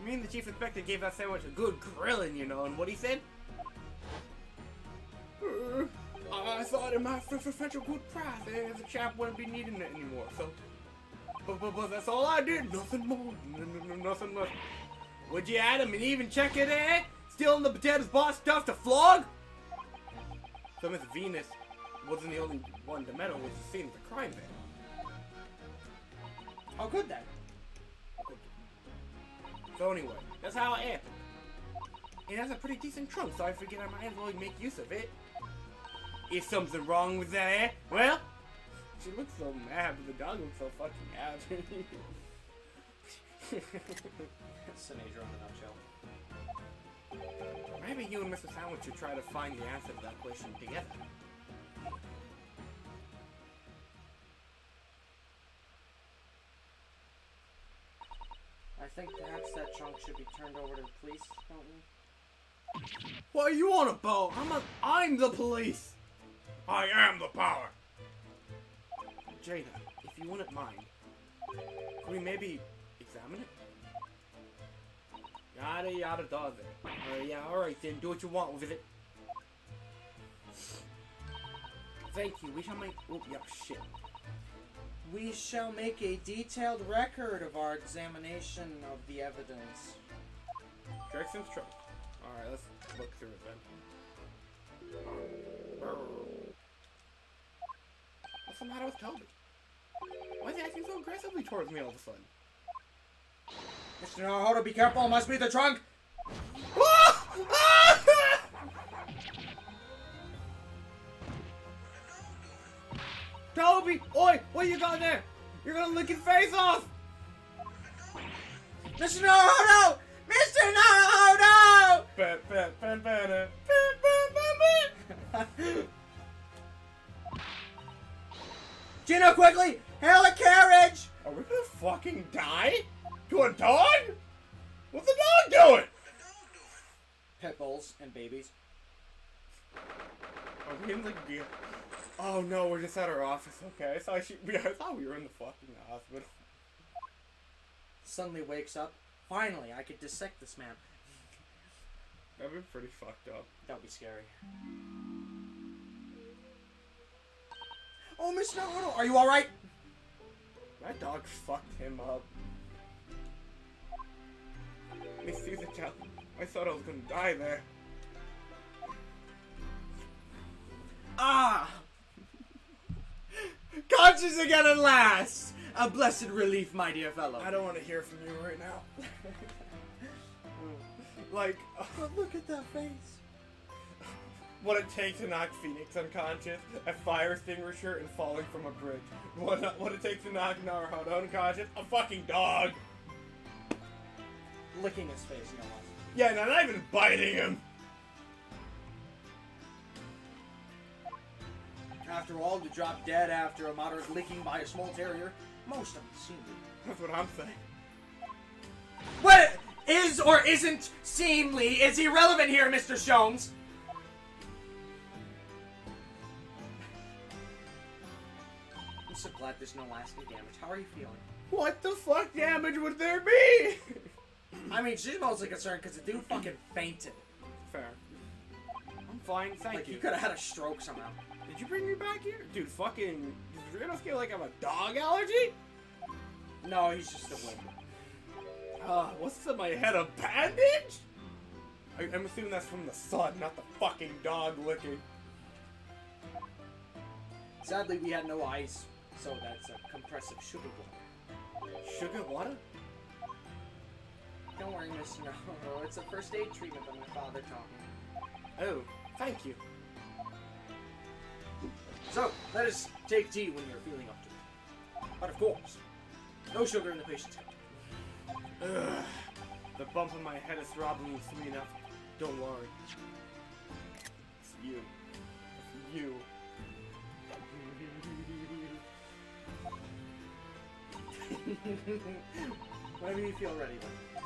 Me and the chief inspector gave that sandwich a good grilling, you know, and what he said? I thought it might fetch a good price, and the chap wouldn't be needing it anymore, so... But that's all I did, nothing more, nothing less. Would you add him and even check it, eh? Stealing the potatoes boss stuff to flog? So Miss Venus wasn't the only one to meddle with the scene of the crime there. How good then? So anyway, that's how it happened. It has a pretty decent trunk, so I figured I might as well make use of it. Is something wrong with that, eh? Well, she looks so mad, but the dog looks so fucking happy. Sinedra in a nutshell. Maybe you and Mr. Sandwich should try to find the answer to that question together. I think perhaps that trunk should be turned over to the police, don't we? What are you on about? I'm the police! I am the power! Jada, if you wouldn't mind, can we maybe examine it? Yada yada da then. Yeah, alright then, do what you want with it. Thank you, we shall make... Oh, yeah, shit. We shall make a detailed record of our examination of the evidence. Jackson's truck. Alright, let's look through it then. What's the matter with Toby? Why is he acting so aggressively towards me all of a sudden? Mr. Naruhodo, be careful, it must be the trunk! Toby! Oi! What you got there? You're gonna lick his face off! Mr. Naruhodo! Mr. Naruhodo! Gino, quickly! Hail a carriage! Are we gonna fucking die? To a dog? What's the dog doing? Pit bulls and babies. Are we in the... Oh no, we're just at our office. Okay, I thought we were in the fucking hospital. Suddenly wakes up. Finally, I could dissect this man. That'd be pretty fucked up. That would be scary. Oh, Mr. Naruto, are you alright? That dog fucked him up. Miss Suzuka, I thought I was gonna die there. Ah! Conscious again at last! A blessed relief, my dear fellow. I don't want to hear from you right now. Like, Look at that face. what it takes to knock Phoenix unconscious, a fire extinguisher, and falling from a bridge. What it takes to knock Naruto unconscious, a fucking dog. Licking his face, you know what? Yeah, no, not even biting him. After all, to drop dead after a moderate licking by a small terrier, most unseemly. That's what I'm saying. What is or isn't seemly is irrelevant here, Mr. Shones. I'm so glad there's no lasting damage. How are you feeling? What the fuck damage would there be? I mean, she's mostly concerned because the dude fucking fainted. Fair. I'm fine, thank Like, you. he could have had a stroke somehow. Did you bring me back here? Dude, fucking... Does Reno feel like I have a dog allergy? No, he's just a wimp. What's in my head? A bandage? I'm assuming that's from the sun, not the fucking dog licking. Sadly, we had no ice, so that's a compressive sugar water. Sugar water? Don't worry, Mr. No, it's a first aid treatment that my father taught me. Oh, thank you. So, let us take tea when you're feeling up to it. But of course, no sugar in the patient's cup. Ugh. The bump in my head is throbbing with sweet enough. Don't worry. It's you. It's you. Whenever you feel ready, then.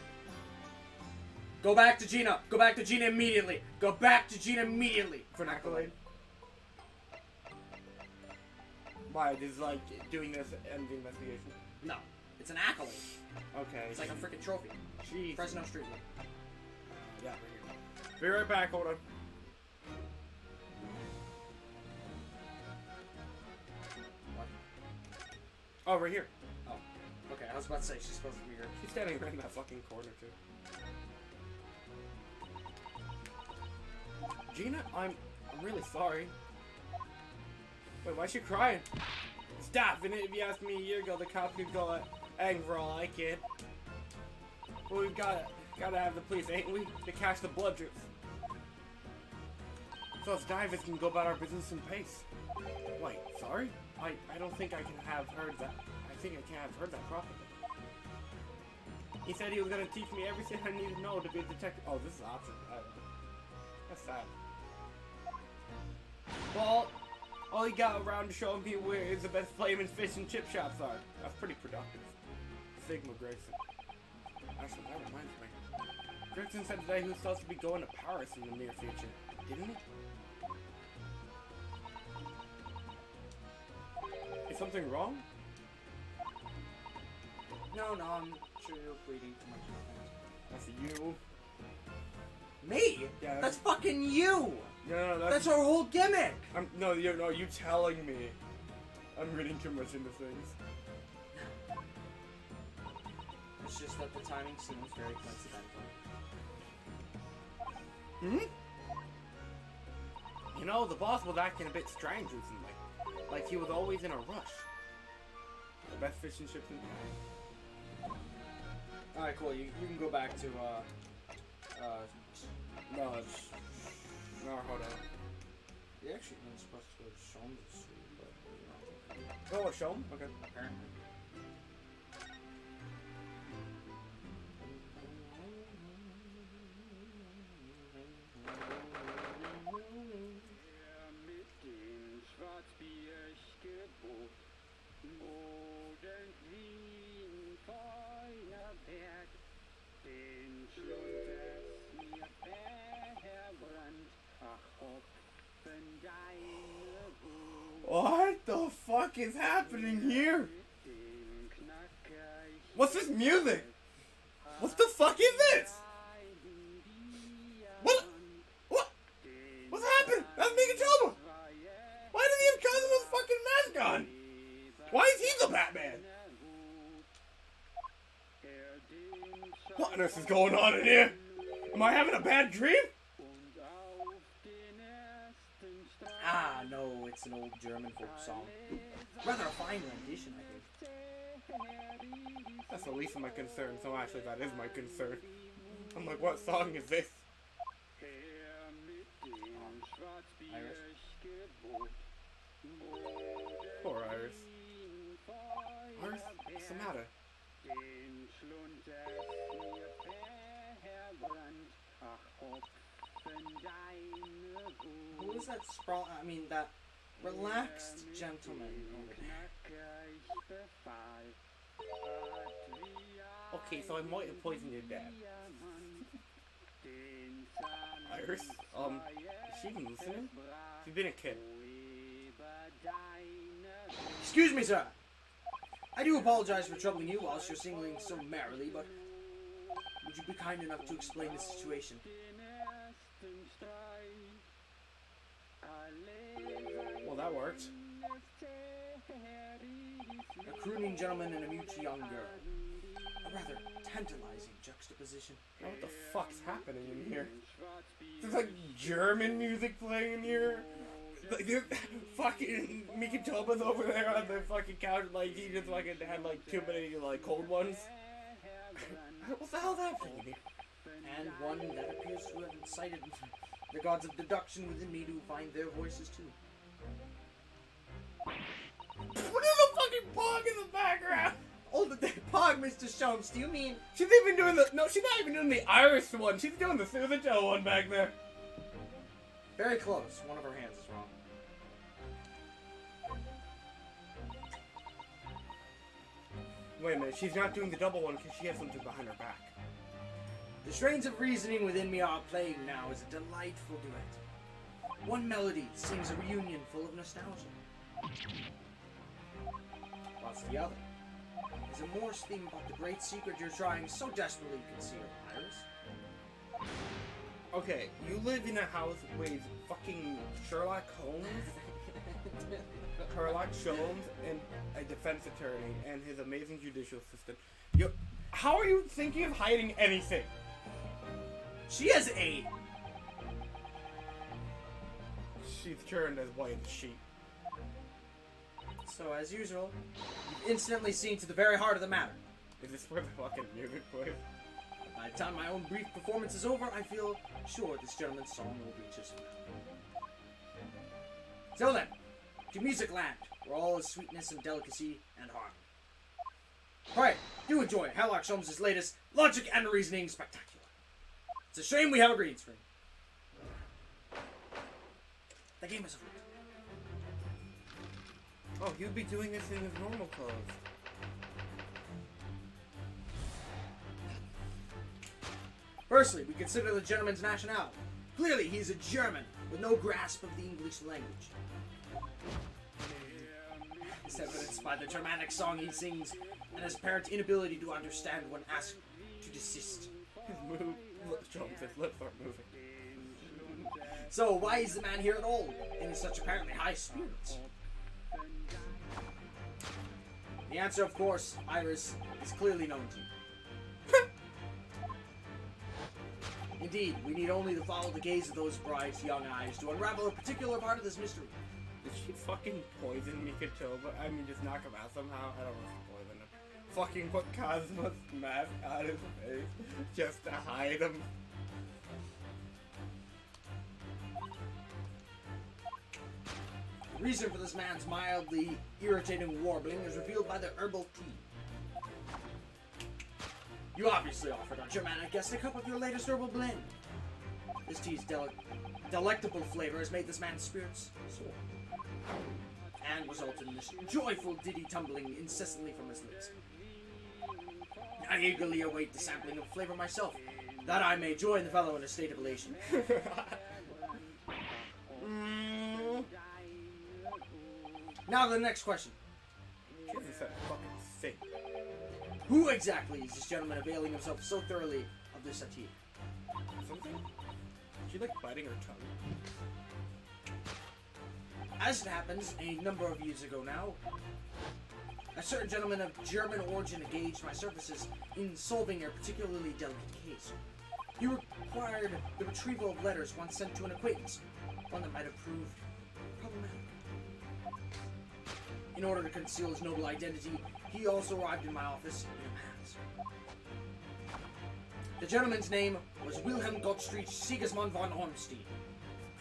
Go back to Gina! Go back to Gina immediately! Go back to Gina immediately! For an accolade? Why, is like doing this and the investigation? No, it's an accolade. Okay. It's like a freaking trophy. Jeez. Fresno Street. Yeah, right here. Be right back, hold on. What? Oh, right here. Oh. Okay, I was about to say she's supposed to be here. She's standing right in that fucking corner, too. Gina, I'm really sorry. Wait, why is she crying? Stop! And if you asked me a year ago, the cops could go angry for all I can. But we've gotta have the police, ain't we? To catch the blood drips. So us divers can go about our business in pace. Wait, sorry? I don't think I can have heard that. I think I can't have heard that properly. He said he was gonna teach me everything I need to know to be a detective. Oh, this is awesome. That's sad. Well, all he got around to showing me where is the best flaming fish and chip shops are. That's pretty productive. Sigma Grayson. Actually, that reminds me. Grayson said today he was supposed to be going to Paris in the near future. Didn't he? Is something wrong? No, I'm sure you're bleeding too much. That's you. Me? Yeah. That's fucking you! No, That's our whole gimmick! No, you telling me. I'm reading too much into things. It's just that the timing seems very coincidental. Hmm? You know, the boss was acting a bit strange recently. Like he was always in a rush. The best fish and chips in town. Alright, cool. You can go back to, No, it's... No, hold on. You're actually not supposed to go to Shones Street, but you know. Oh, show him? Okay. Apparently. What the fuck is happening here? What's this music? What the fuck is this? What? on earth is going on in here? Am I having a bad dream? Ah, no, it's an old German folk song. Rather a fine rendition, I think. That's the least of my concerns. No, actually, that is my concern. I'm like, what song is this? Iris? Poor Iris. Iris, what's the matter? Who is that that relaxed gentleman over there? Okay, so I might have poisoned your dad. Iris, is she even listening? She's been a kid. Excuse me, sir. I do apologize for troubling you whilst you're singing so merrily, but would you be kind enough to explain the situation? Well, that worked. A crooning gentleman and a mute young girl. A rather tantalizing juxtaposition. Now what the fuck's happening in here? There's like German music playing in here. Like, dude, fucking Mikitoba's over there on the fucking couch, like he just fucking had like too many like cold ones. What the hell's happening in here? And one that appears to have incited the gods of deduction within me to find their voices too. What is the fucking pog in the background? Oh, the pog, Mr. Sholmes, do you mean? She's even doing the, no, she's not even doing the Irish one. She's doing the Suzato one back there. Very close. One of her hands is wrong. Wait a minute, she's not doing the double one because she has something behind her back. The strains of reasoning within me are playing now as a delightful duet. One melody sings a reunion full of nostalgia, whilst the other is a Morse theme about the great secret you're trying so desperately to conceal, Iris. Okay, you live in a house with fucking Sherlock Holmes, and a defense attorney, and his amazing judicial system. How are you thinking of hiding anything? She has aid. She's turned as white as sheet. So, as usual, you've instantly seen to the very heart of the matter. Is this where the fucking music plays? By the time my own brief performance is over, I feel sure this gentleman's song will reach his final. So then, to Music Land, where all is sweetness and delicacy and harmony. Alright, do enjoy Sherlock Holmes' latest Logic and Reasoning Spectacular. It's a shame we have a green screen. The game is afoot. Oh, he'd be doing this in his normal clothes. Firstly, we consider the gentleman's nationality. Clearly, he's a German with no grasp of the English language. It's evidenced by the Germanic song he sings and his apparent inability to understand when asked to desist. His lips aren't moving. So, why is the man here at all, in such apparently high spirits? The answer, of course, Iris, is clearly known to you. Indeed, we need only to follow the gaze of those bright young eyes to unravel a particular part of this mystery. Did she fucking poison Mikitoba? I mean, just knock him out somehow? I don't know if she poisoned him. Fucking put Cosmo's mask on his face just to hide him. The reason for this man's mildly irritating warbling is revealed by the herbal tea. You obviously offered our Germanic guest a cup of your latest herbal blend. This tea's delectable flavor has made this man's spirits soar, and resulted in this joyful ditty tumbling incessantly from his lips. I eagerly await the sampling of flavor myself, that I may join the fellow in a state of elation. Now to the next question. She hasn't said a fucking thing. Who exactly is this gentleman availing himself so thoroughly of this satire? Something? She like biting her tongue. As it happens, a number of years ago now, A certain gentleman of German origin engaged my services in solving a particularly delicate case. He required the retrieval of letters once sent to an acquaintance, one that might have proved problematic. In order to conceal his noble identity, he also arrived in my office in a mask. The gentleman's name was Wilhelm Gottfried Sigismund von Ormstein.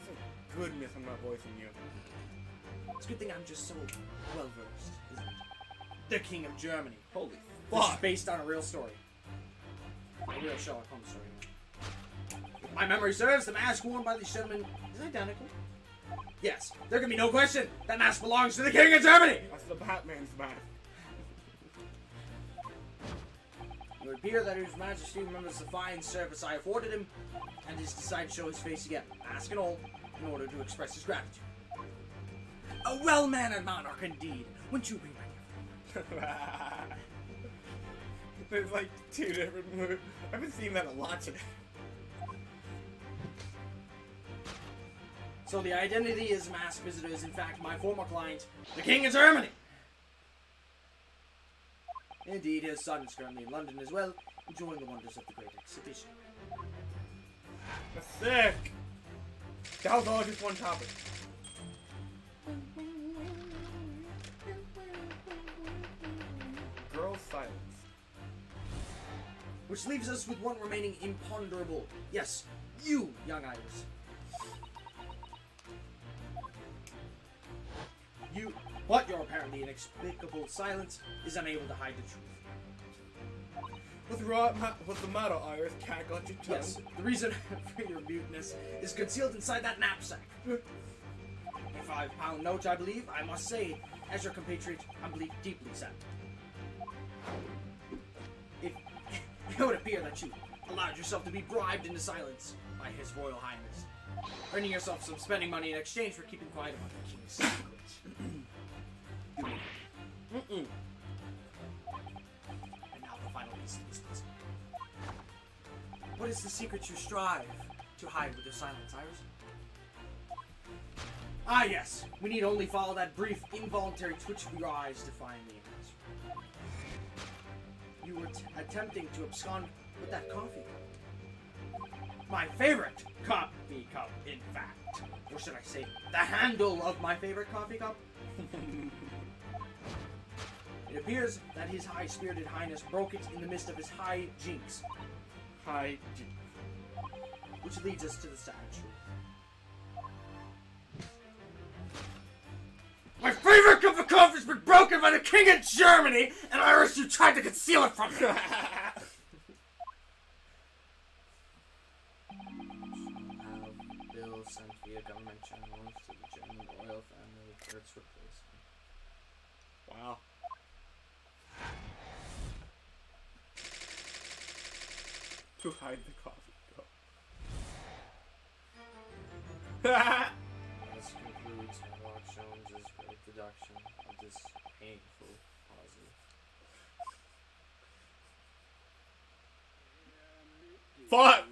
Thank goodness I'm not voicing you. It's a good thing I'm just so well versed, isn't it? The King of Germany. Holy This is fuck! based on a real story. A real Sherlock Holmes story. If my memory serves, the mask worn by this gentleman is identical. Yes, there can be no question. That mask belongs to the King of Germany! That's the Batman's mask. It would appear that His Majesty remembers the fine service I afforded him, and has decided to show his face again, mask and all, in order to express his gratitude. A well-mannered monarch indeed. Wouldn't you agree, my dear? There's like 2 different movies. I've been seeing that a lot today. So the identity of his masked visitor is in fact my former client, the King of Germany. Indeed, his son is currently in London as well, enjoying the wonders of the Great Exhibition. That's sick! That was all just one topic. Girl silence. Which leaves us with one remaining imponderable. Yes, you, young Iris. But your apparently inexplicable silence is unable to hide the truth. What's the matter, Iris? Cat got your tongue? Yes, the reason for your muteness is concealed inside that knapsack. A £5 note, I believe. I must say, as your compatriot, I'm deeply sad. It would appear that you allowed yourself to be bribed into silence by His Royal Highness, earning yourself some spending money in exchange for keeping quiet about the king's secrets. And now the final piece of this puzzle. What is the secret you strive to hide with your silence, Iris? Ah, yes. We need only follow that brief, involuntary twitch of your eyes to find the answer. You were attempting to abscond with that coffee cup. My favorite coffee cup, in fact. Or should I say, the handle of my favorite coffee cup? It appears that His High-Spirited Highness broke it in the midst of his high jinks. Hi. Which leads us to the sad truth. My favorite cup of coffee has been broken by the King of Germany, and Iris, you tried to conceal it from me! Bills sent via government channels to the German royal family for its replacement. Wow. To hide the coffee cup. This concludes Barok Jones's reproduction of this painful puzzle. Fuck!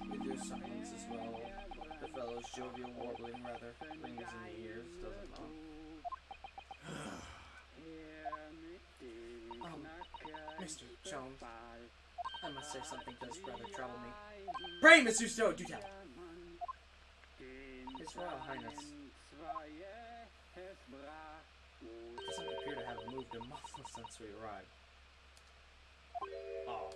With your silence as well, the fellow's jovial warbling rather rings in the ears, does it not? Mr. Jones, I must say something does rather trouble me. Pray, Mr. Stowe, do tell. His Royal Highness doesn't appear to have moved a muscle since we arrived. Oh.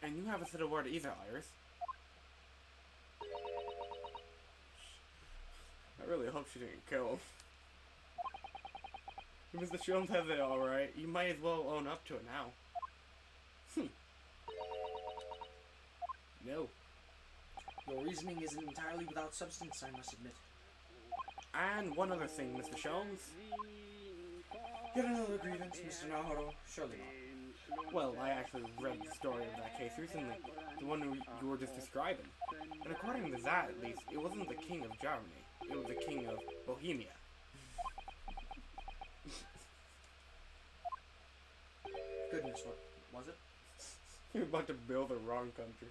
And you haven't said a word either, Iris. I really hope she didn't kill him. If Mr. Jones has it alright, you might as well own up to it now. No. Your reasoning isn't entirely without substance, I must admit. And one other thing, Mr. Jones. Yet another grievance, Mr. Naruto? Surely not. Well, I actually read the story of that case recently, the one you were just describing. And according to that, at least, it wasn't the King of Germany. It was the King of Bohemia. Goodness, what was it? You're about to build the wrong country.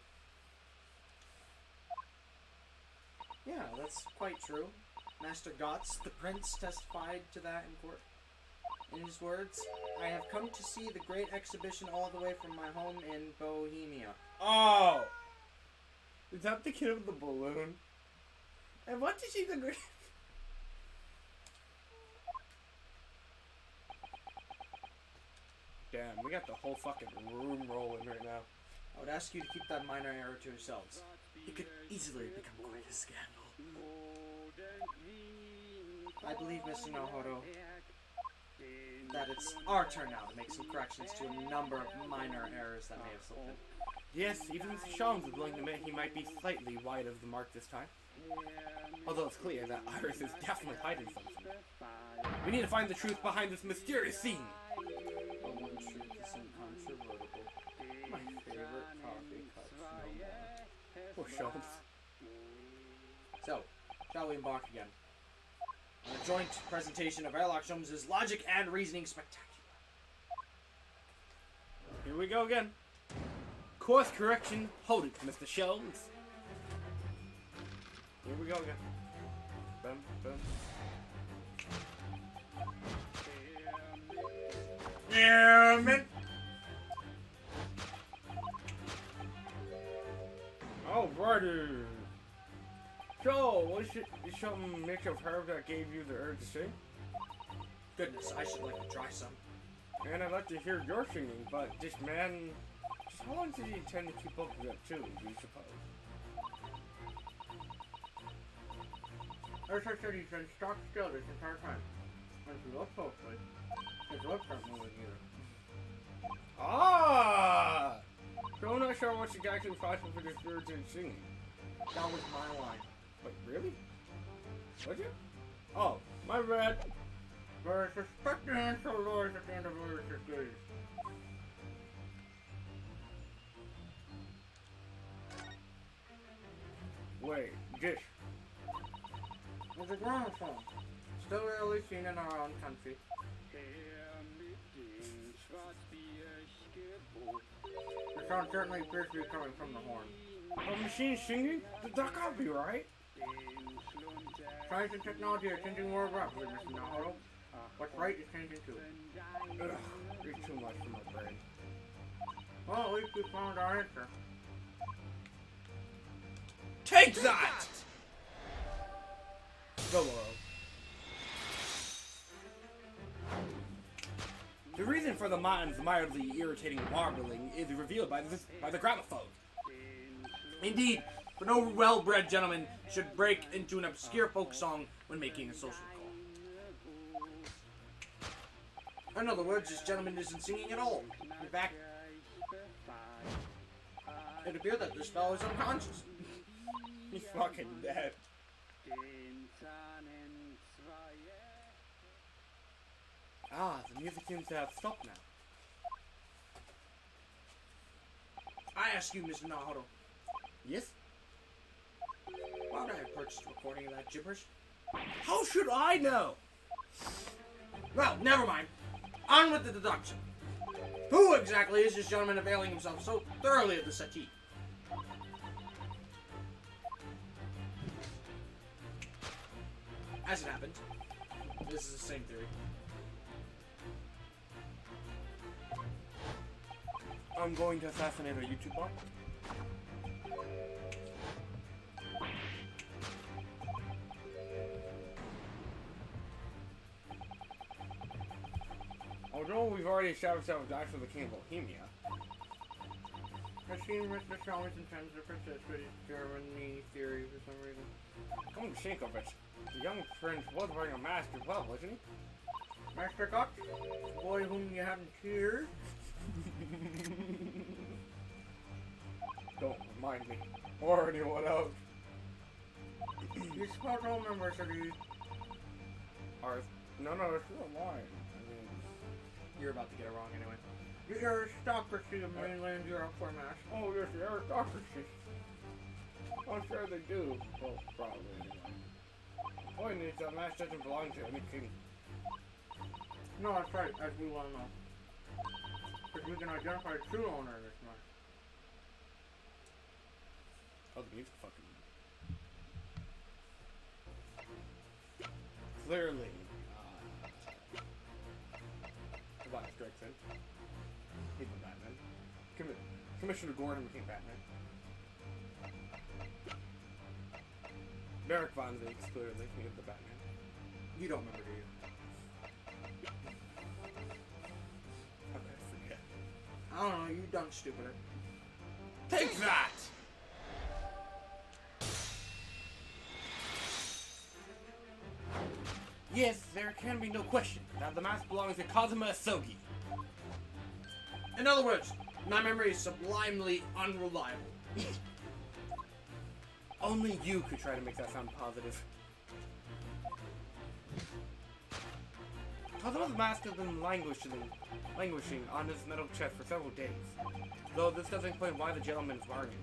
Yeah, that's quite true. Master Gotts, the prince, testified to that in court. In his words, I have come to see the great exhibition all the way from my home in Bohemia. Oh! Is that the kid with the balloon? I want to see the great... Damn, we got the whole fucking room rolling right now. I would ask you to keep that minor error to yourselves. It could easily become quite a scandal. I believe, Mr. Nahodo, that it's our turn now to make some corrections to a number of minor errors that may have slipped in. Yes, even Mr. Sholmes is willing to admit he might be slightly wide of the mark this time. Although it's clear that Iris is definitely hiding something. We need to find the truth behind this mysterious scene. The one truth is incontrovertible. My favorite coffee cups no more. Poor Sholmes. So, shall we embark again? On a joint presentation of Airlock Sholmes' logic and reasoning spectacular. Here we go again. Course correction, hold it, Mr. Sholmes. Here we go again. Bum, bum. Yeah, man. Alrighty. So, was it some mix of herb that gave you the urge to sing? Goodness, I should like to try some. And I'd like to hear your singing, but this man, just how long did he intend to keep up with that too, do you suppose? As I said, he's been stock still this entire time. And if you look closely, his lips aren't moving either. Ah! So I'm not sure what's exactly responsible for this virgin singing. That was my line. Wait, really? Was it? Oh, my bad. But I suspect the answer lies at the end of Iris' days. Wait, this. It's a gramophone. Still rarely seen in our own country. The sound certainly appears to be coming from the horn. A machine singing? That can't be right. Science and technology are changing more rapidly, Mr. Nahodo. What's right is changing too. Ugh, it's too much for my brain. Well, at least we found our answer. Take that! Solo. The reason for the mind's mildly irritating warbling is revealed by the gramophone. Indeed, for no well-bred gentleman should break into an obscure folk song when making a social call. In other words, this gentleman isn't singing at all. In fact, it appears that this fellow is unconscious. He's fucking dead. Ah, the music seems to have stopped now. I ask you, Mr. Nahodo, Yes? why would I have purchased a recording of that gibberish? How should I know? Well, never mind. On with the deduction. Who exactly is this gentleman availing himself so thoroughly of the settee? As it happened, this is the same theory. I'm going to assassinate a YouTube bot. Although we've already established that was actually the King of Bohemia. I've seen Mr. Chalmers intends to persist with his Germany theory for some reason. Come to think of it, the young prince was wearing a mask as well, wasn't he? Master Gott, the boy whom you haven't cheered. Don't remind me. Or anyone else. You suppose all members of the... Or, no, it's not mine. I mean, You're about to get it wrong anyway. The aristocracy of mainland Europe wear masks. oh, yes, the aristocracy. I'm sure they do. Well, probably anyway. The point is that mask doesn't belong to any king. No, that's right, as we well know. Because we can identify the true owner of this mask. Oh, the music fucking. Clearly, Tobias Gregson. He's the Batman. Commissioner Gordon became Batman. Barok Van Zieks, clearly, he was the Batman. You don't remember, do you? Okay, forget. I don't know, you done stupider. Take that! Yes, there can be no question that the mask belongs to Kazuma Sogi. In other words, my memory is sublimely unreliable. Only you could try to make that sound positive. Kazuma's mask has been languishing on his metal chest for several days. Though this doesn't explain why the gentleman is wearing it.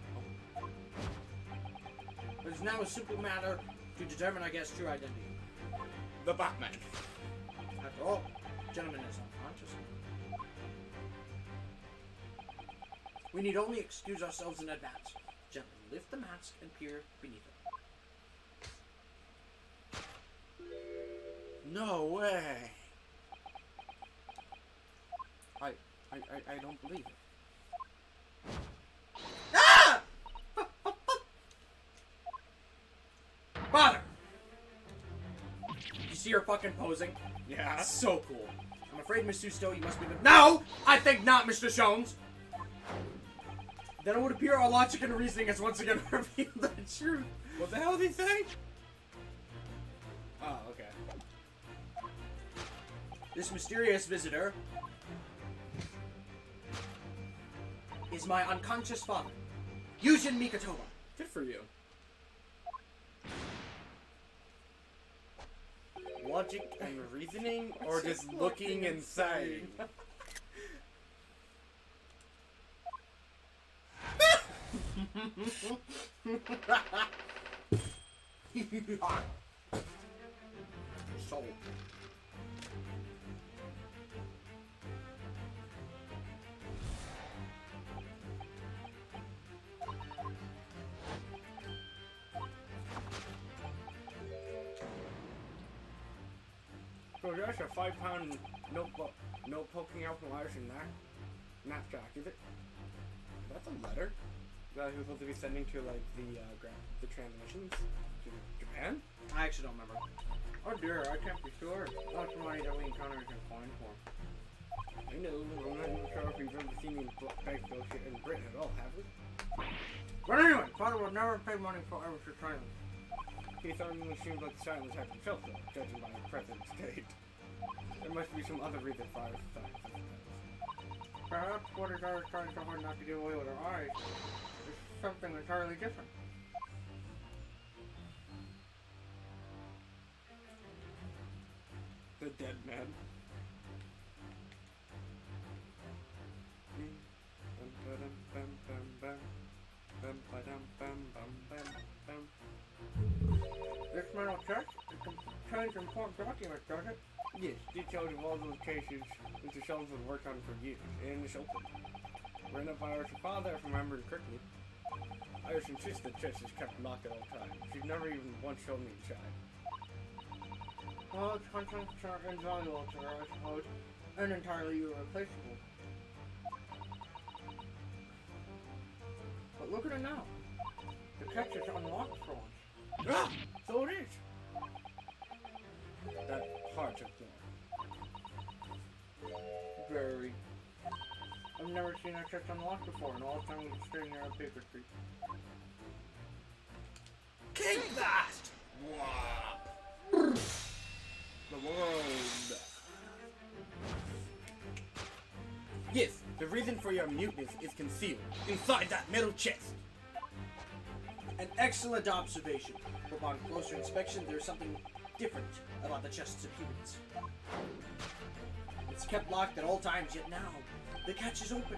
It is now a simple matter to determine, I guess, true identity. The Batman. After all, the gentleman is unconscious. We need only excuse ourselves in advance. Gently lift the mask and peer beneath it. No way. I don't believe it. Ah! Father! You see her fucking posing? Yeah. That's so cool. I'm afraid, Miss Susto, you must be the— No! I think not, Mr. Jones! Then it would appear our logic and reasoning has once again revealed the truth. What the hell did he say? Oh, okay. This mysterious visitor is my unconscious father, Yujin Mikatoba. Good for you. Logic and reasoning, or just looking and saying? Soul. So that's a 5-pound notebook, note poking out from Irish in that knapsack, is it? That's a letter that he was supposed to be sending to like the transmissions to Japan. I actually don't remember. Oh dear, I can't be sure. That's money that we encountered in coin form. I know, I'm not even sure if we've ever seen any bank bill shit in Britain at all, have we? But anyway, father would never pay money for Irish retirement. He certainly seems like the silent type himself, though, judging by the present state. There must be some other reason for Irish society. Perhaps what is Irish trying so hard not to give away with our eyes is something entirely different. The dead man. This metal chest contains important documents, doesn't it? Yes, details of all those cases Mr. Sheldon has worked on for years, and it's open. Written up by Irish's father, if I remember correctly. Irish insists the chest is kept locked at all times. She's never even once shown me inside. Well, its contents are invaluable to her, I suppose, and entirely irreplaceable. But look at it now. The catch is unlocked for once. Ah! So it is! That heart of thorn. Very. I've never seen that chest unlocked before, and all the time we've been staying there on Paper Street. Kick that! Wah. The world. Yes, the reason for your muteness is concealed inside that metal chest. An excellent observation. Upon closer inspection, there's something different about the chests of humans. It's kept locked at all times, yet now the catch is open.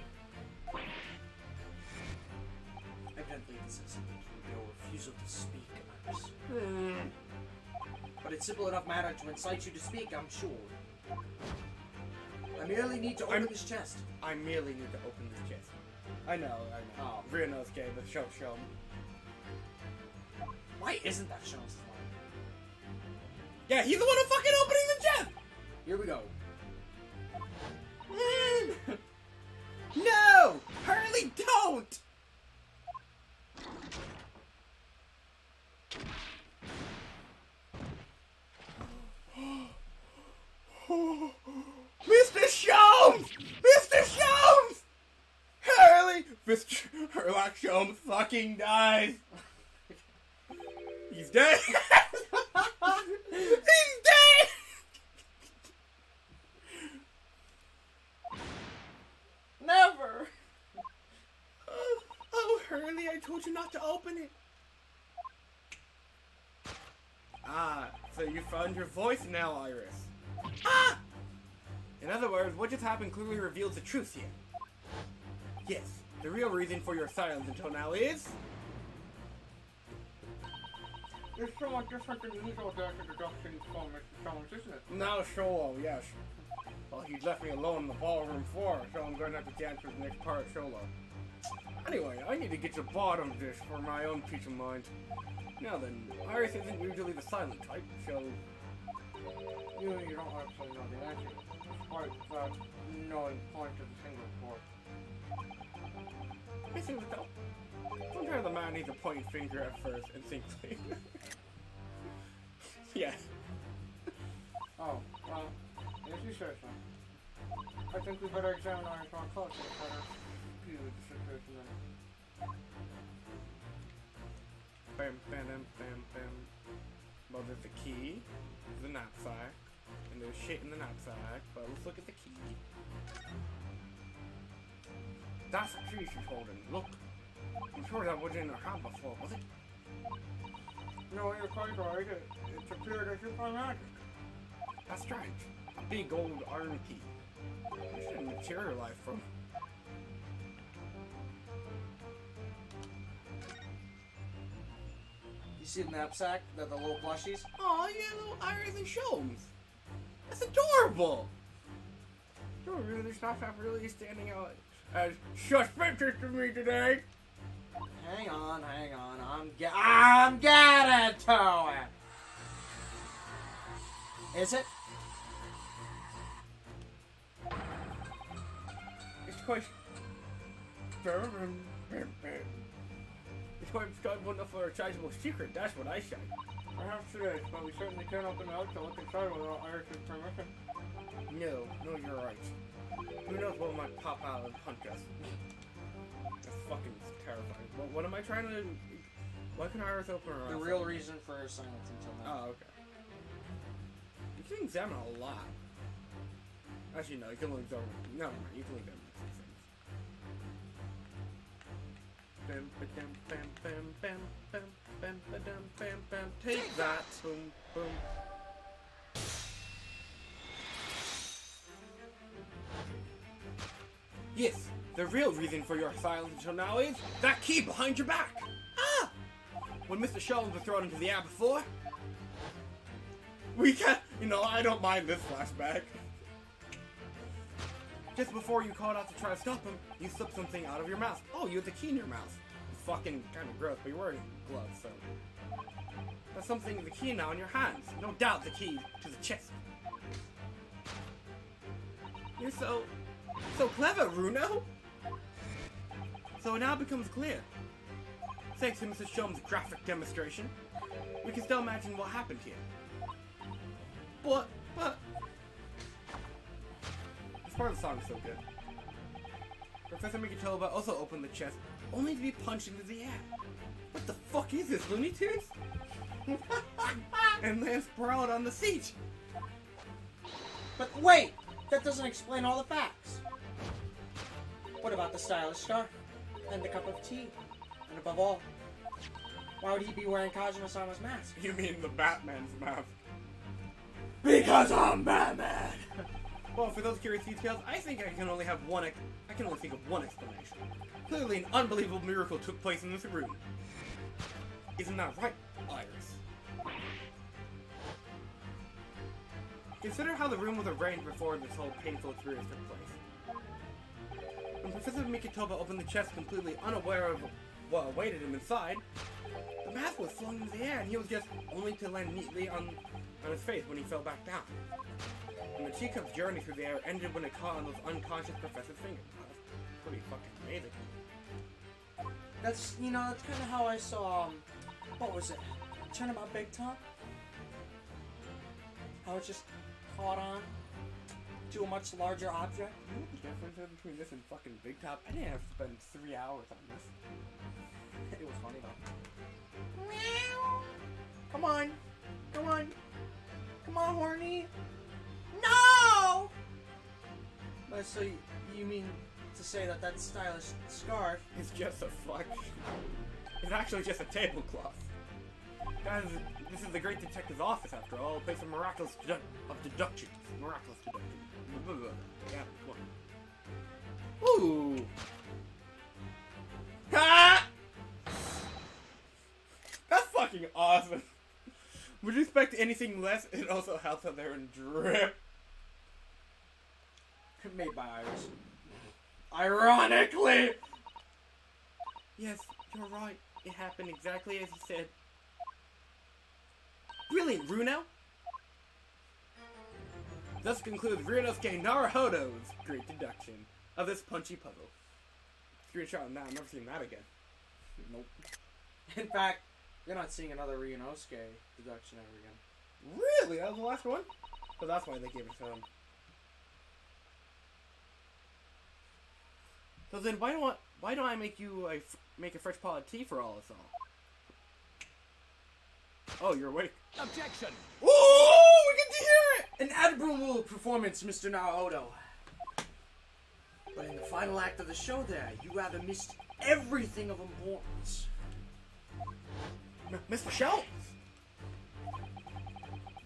Evidently, this has something to do with your refusal to speak, Iris. But it's simple enough matter to incite you to speak, I'm sure. I merely need to open this chest. I merely need to open this chest. I know. Oh. Rio's gay, but show. Why isn't that Shells' line? Yeah, he's the one who fucking opening the chest! Here we go. No! Hurley, don't! Mr. Sholmes! Mr. Sholmes! Hurley! Mr. Sherlock Sholmes fucking dies! He's dead! He's dead! Never! Oh, Hurley, I told you not to open it. Ah, so you found your voice now, Iris. Ah! In other words, what just happened clearly reveals the truth here. Yes, the real reason for your silence until now is... It's somewhat different than usual death introduction from Mr. Sholmes, isn't it? Now Solo, yes. Well, he left me alone in the ballroom floor, so I'm going to have to dance for the next part of Solo. Anyway, I need to get to the bottom of this for my own peace of mind. Now then, Iris isn't usually the silent type, so... You don't actually know the answer, despite that knowing point of the single port. I think so. Sometimes the man needs a pointing finger at first and think later. Yeah. Oh, well, if you say so. I think we better examine our more closely to better view the situation then. Bam, bam, bam, bam, bam. Well, there's the key, there's the knapsack, and there's shit in the knapsack, but let's look at the key. That's the key she's holding, look. I'm sure that wasn't in her hand before, was it? No, you're quite right. It's appeared as if by magic. That's strange. A big old iron key. It shouldn't materialize from... You see the knapsack? The little plushies? Oh, yeah, little Iris and Sholmes. That's adorable! Oh, really, this knapsack really standing out as suspicious to me today. Hang on. I'm getting to it! Is it? It's quite... It's quite wonderful or chargeable secret, that's what I say. Perhaps it is, but we certainly can't open it out to look inside without Iris' permission. No, you're right. Who knows what might pop out and hunt us. That's fucking terrifying. What am I trying to... Why can Iris open her eyes? The real reason for her silence until now. Oh, okay. You can examine a lot. Actually, no, you can only examine... No, you can examine a few things. Bam, ba-dam, bam, bam, bam, bam, bam, ba-dam, bam, bam. Take that! Boom, boom. Yes, the real reason for your silence until now is that key behind your back! Ah! When Mr. Sholmes was thrown into the air before, we can't... You know, I don't mind this flashback. Just before you called out to try to stop him, you slipped something out of your mouth. Oh, you had the key in your mouth. It's fucking kind of gross, but you're wearing gloves, so... That's something, the key now in your hands. No doubt the key to the chest. You're so clever, Runo! So it now becomes clear. Thanks to Mrs. Sholmes' graphic demonstration, we can still imagine what happened here. But... This part of the song is so good. Professor Mikitoba also opened the chest, only to be punched into the air. What the fuck is this, Looney Tunes? And then sprawled on the seat. But wait! That doesn't explain all the facts. What about the stylish scarf? And the cup of tea? And above all, why would he be wearing Kajima-sama's mask? You mean the Batman's mask? Because I'm Batman! Well, for those curious details, I think I can only think of one explanation. Clearly, an unbelievable miracle took place in this room. Isn't that right, Iris? Consider how the room was arranged before this whole painful experience took place. When Professor Mikitoba opened the chest completely unaware of awaited him inside, the mask was flung into the air, and he was just only to land neatly on his face when he fell back down. And the teacup's journey through the air ended when it caught on those unconscious professor's finger. Wow, that's pretty fucking amazing. That's, that's kind of how I saw, what was it? Turnabout Big Top? How it just caught on to a much larger object. You know what the difference is between this and fucking Big Top? I didn't have to spend 3 hours on this. It was funny though. Meow. Come on. Come on. Come on, horny. No! But so you mean to say that stylish scarf... It's just a fuck. It's actually just a tablecloth. Guys, this is the great detective's office after all. A place of miraculous deductions. Miraculous deductions. Yeah, come on. Ooh. Ha! That's fucking awesome. Would you expect anything less? It also helps out there and drip. Made by Iris. Ironically! Yes, you're right. It happened exactly as you said. Brilliant, Runo! Thus concludes Ryunosuke Naruhodo's great deduction of this punchy puzzle. Screenshot on that, I've never seen that again. Nope. In fact, you're not seeing another Ryunosuke deduction ever again. Really? That was the last one? So that's why they gave it to him. So then why don't I make you make a fresh pot of tea for all us all? Oh, you're awake. Objection! Ooh, we get to hear it! An admirable performance, Mr. Naruhodo. But in the final act of the show there, you rather missed everything of importance. Mr. Schultz!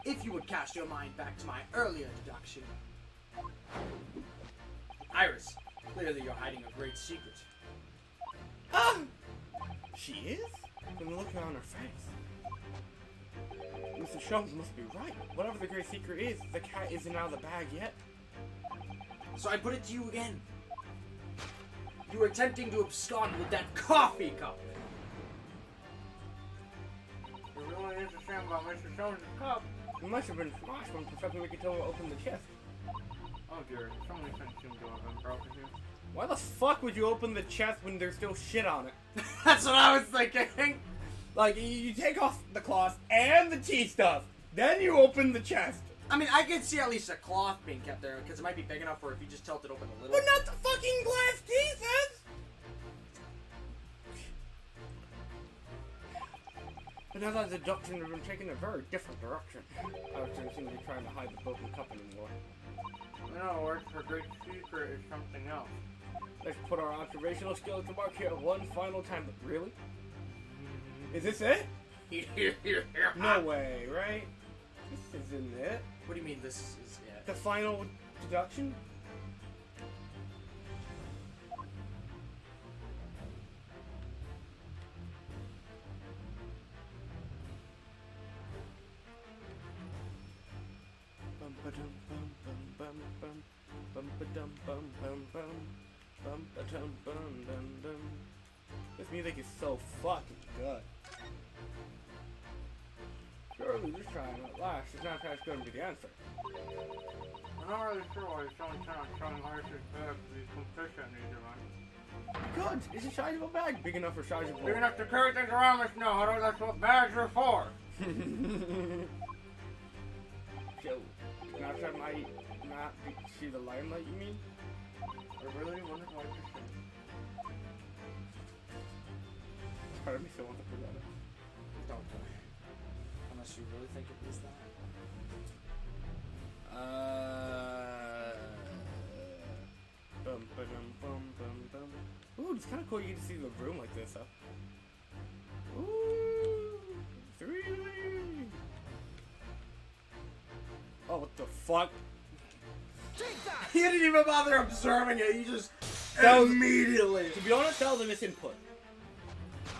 If you would cast your mind back to my earlier deduction. Iris, clearly you're hiding a great secret. She is? From the look on her face. Mr. Schultz must be right. Whatever the great secret is, the cat isn't out of the bag yet. So I put it to you again. You were attempting to abscond with that coffee cup. You really understand about Mr. Schultz's cup? It must have been smashed when Professor Rikitomo opened the chest. Oh dear, somebody sent you to have broken here. Why the fuck would you open the chest when there's still shit on it? That's what I was thinking. Like, you take off the cloth and the tea stuff, then you open the chest. I mean, I could see at least a cloth being kept there, because it might be big enough for if you just tilt it open a little. But not the fucking glass pieces! But now that the deduction has been taken a very different direction. I was seem to be trying to hide the broken cup anymore. No, work for great secret is something else. Let's put our observational skills to work here one final time. But really? Is this it? No way, right? This isn't it. What do you mean this is it? The final deduction? Bum ba dum bum bum bum bum ba dum bum bum bum bum ba dum bum dum dum. This music is so fucking good. Surely this time at last is not as going to be the answer. I'm not really sure why someone trying Iris' bag to be complicit either, man. Good! It's a sizable bag, big enough for sizable. Big enough to carry things around with now, Huddle, that's what bags are for. So, not that might not see the limelight, you mean? I really wonder why you're saying. Part of me still wants to put that up. Don't do it. Unless you really think it is that. Bum ba dum bum bum bum. Ooh, it's kind of cool you get to see the room like this, huh? Ooh, 3D. Oh, what the fuck? He didn't even bother observing it, he just That was- immediately. To be honest, that was a misinput.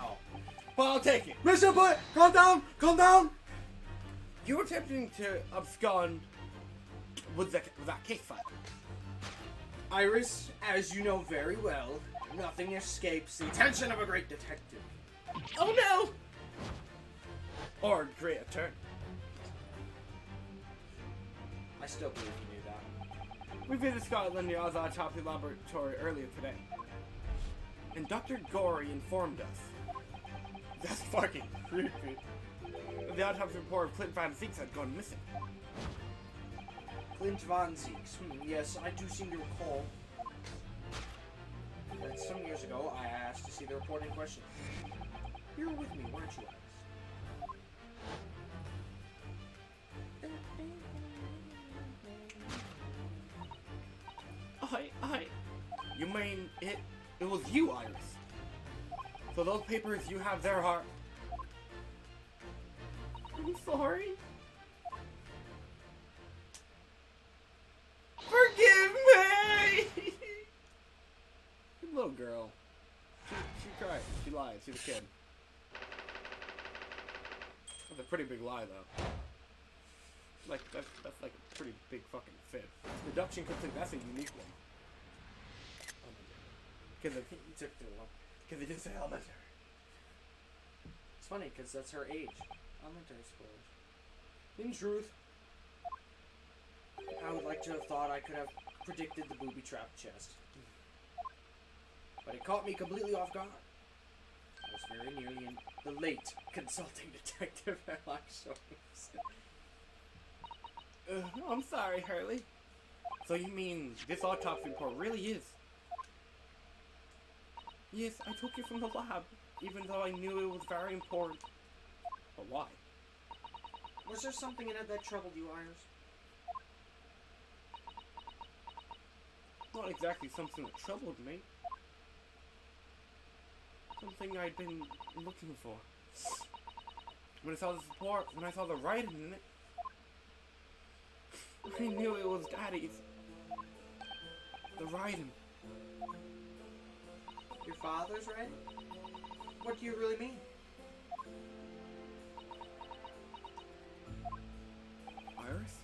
Oh. But I'll take it. Mr. Boy, calm down, calm down. You were attempting to abscond with that case file. Iris, as you know very well, nothing escapes the attention of a great detective. Oh no! Or great attorney. I still believe you knew that. We visited Scotland Yard's autopsy laboratory earlier today. And Dr. Gorey informed us. That's fucking creepy. The autopsy report of Clint Van Zieks had gone missing. Clint Van Zieks. Yes, I do seem to recall that some years ago I asked to see the report in question. You were with me, weren't you, Iris? You mean it was you, Iris? So those papers you have there are... I'm sorry. Forgive me! Little girl. She cried. She lied. She's a kid. That's a pretty big lie, though. Like, that's like a pretty big fucking fib. Deduction complete. That's a unique one. Because it took too long. Because it didn't say elementary. It's funny, because that's her age. Elementary school age. In truth, I would like to have thought I could have predicted the booby-trapped chest. But it caught me completely off guard. I was very nearly in the late consulting detective Alex Shores. I'm sorry, Hurley. So you mean this autopsy report really is? Yes, I took it from the lab, even though I knew it was very important. But why? Was there something in it that troubled you, Iris? Not exactly something that troubled me. Something I'd been looking for. When I saw this report, when I saw the writing in it, I knew it was Daddy's. The writing. Your father's writing? What do you really mean? Iris?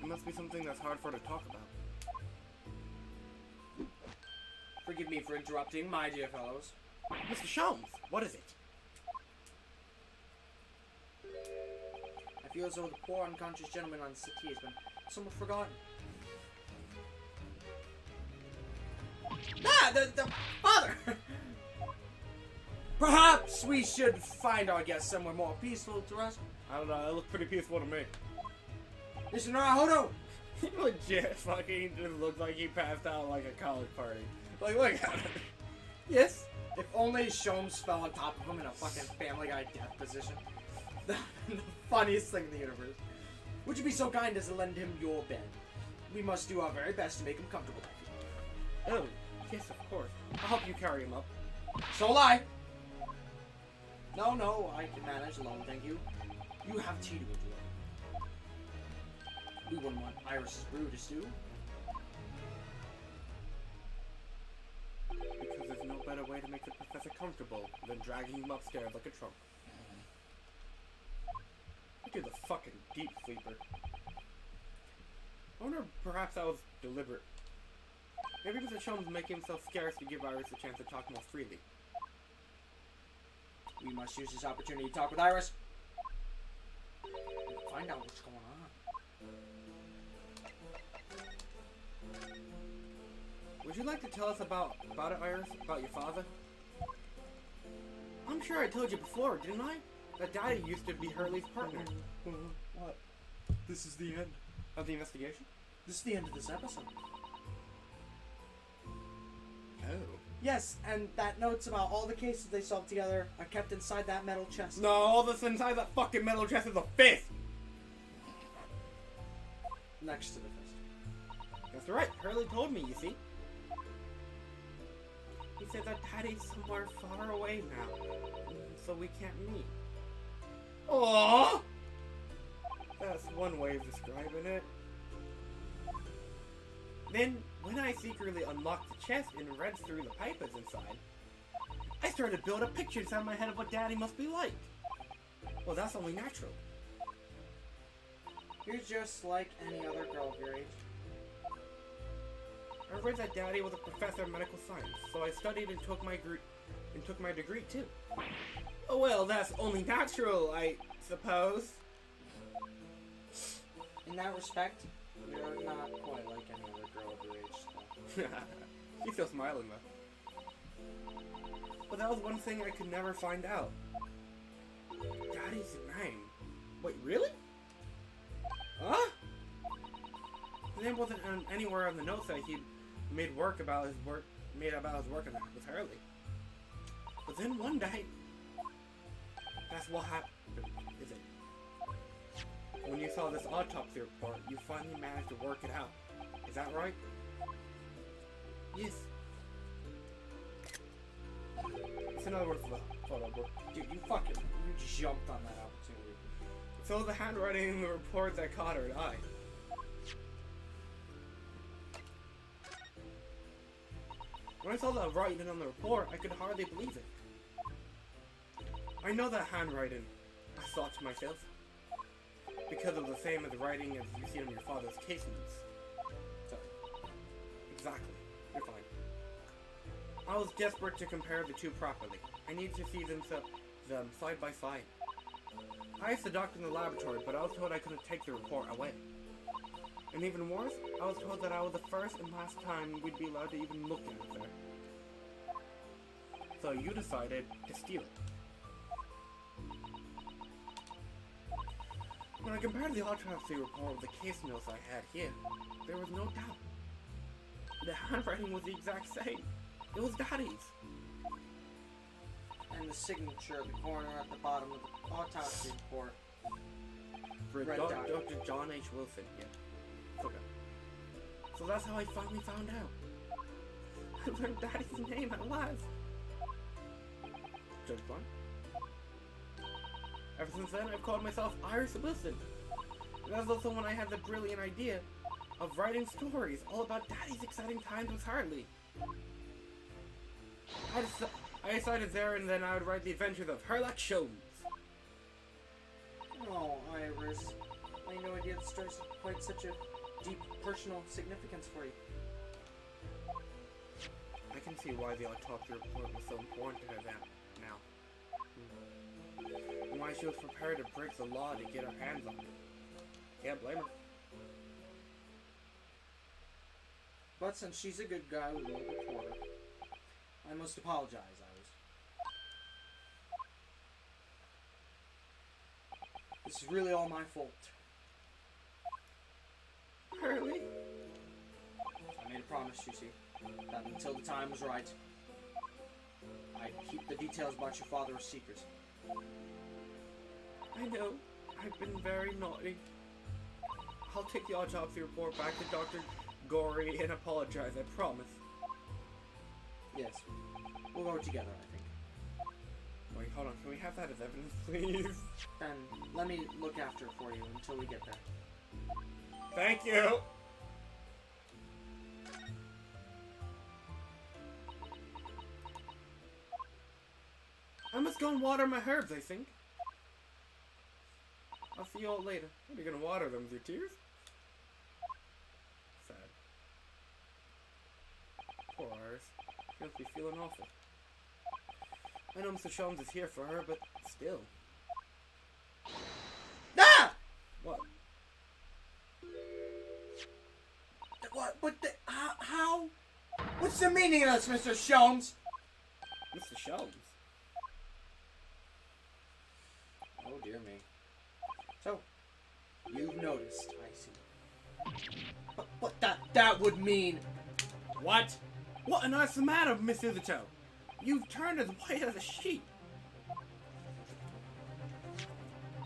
It must be something that's hard for her to talk about. Forgive me for interrupting, my dear fellows. Mr. Sholmes, what is it? I feel as though the poor unconscious gentleman on the settee has been somewhat forgotten. Ah, the father! Perhaps we should find our guest somewhere more peaceful to rest. I don't know, it looks pretty peaceful to me. Mr. Naruhodo! He legit fucking just looks like he passed out at like a college party. Like, look at it. Yes? If only Sholmes fell on top of him in a fucking Family Guy death position. The funniest thing in the universe. Would you be so kind as to lend him your bed? We must do our very best to make him comfortable. Oh, yes, of course. I'll help you carry him up. So will I. No, I can manage alone, thank you. You have tea to enjoy. We wouldn't want Iris's brew to stew. Because there's no better way to make the professor comfortable than dragging him upstairs like a trunk. Look at the fucking deep sleeper. I wonder if perhaps that was deliberate. Maybe Mr. Sholmes making himself scarce to give Iris a chance to talk more freely. We must use this opportunity to talk with Iris. And find out what's going on. Would you like to tell us about it, Iris? About your father? I'm sure I told you before, didn't I? That Daddy used to be Hurley's partner. What? This is the end. Of the investigation? This is the end of this episode. Oh. Yes, and that notes about all the cases they solved together are kept inside that metal chest. No, all this inside that fucking metal chest is a fist! Next to the fist. That's right, Hurley told me, you see. He said that Daddy's somewhere far away now, so we can't meet. Aww! That's one way of describing it. Then, when I secretly unlocked the chest and read through the papers inside, I started to build a picture inside my head of what Daddy must be like. Well, that's only natural. You're just like any other girl of your age. I read that Daddy was a professor of medical science, so I studied and took my degree too. Oh well, that's only natural, I suppose. In that respect, you're not quite like any other girl of your age. So. She's still smiling though. But that was one thing I could never find out. Daddy's name. Wait, really? Huh? His name wasn't anywhere on the notes that he'd made about his work with Hurley. But then one day, that's what happened, is it? When you saw this autopsy report, you finally managed to work it out. Is that right? Yes. It's another word for the photo book. Dude, you jumped on that opportunity. So the handwriting in the report that caught her eye. When I saw the writing on the report, I could hardly believe it. I know that handwriting, I thought to myself, because of the same as the writing as you see on your father's case notes. So, exactly. You're fine. I was desperate to compare the two properly. I needed to see them side by side. I asked the doctor in the laboratory, but I was told I couldn't take the report away. And even worse, I was told that I was the first and last time we'd be allowed to even look at it there. So you decided to steal it. When I compared the autopsy report with the case notes I had here, there was no doubt. The handwriting was the exact same. It was Daddy's. And the signature at the corner at the bottom of the autopsy report. For Dr. John H. Wilson, yeah. It's okay. So that's how I finally found out. I learned Daddy's name at last. Judge Blunt? Ever since then, I've called myself Iris Wilson. And that was also when I had the brilliant idea of writing stories all about Daddy's exciting times with Harley. I decided there and then I would write the adventures of Herlock Sholmes. Oh, Iris. I had no idea the stories had quite such a deep personal significance for you. I can see why the autopsy report was so important to her now. And why she was prepared to break the law to get her hands on it. Can't blame her. But since she's a good guy with a reporter, I must apologize, Iris. This is really all my fault. Hurley? I made a promise, you see, that until the time was right, I'd keep the details about your father a secret. I know. I've been very naughty. I'll take the autopsy report back to Dr. Gory and apologize, I promise. Yes. We'll go together, I think. Wait, hold on. Can we have that as evidence, please? Then let me look after it for you until we get there. Thank you! I must go and water my herbs, I think. I'll see you all later. What, are you gonna water them with your tears? Sad. Poor Iris. She must be feeling awful. I know Mr. Sholmes is here for her, but still. Ah! What? What? What the? How? What's the meaning of this, Mr. Sholmes? Mr. Sholmes? Oh, dear me. So, you've noticed, I see. But that would mean... What? What on earth's the matter, Miss Izuto? You've turned as white as a sheet.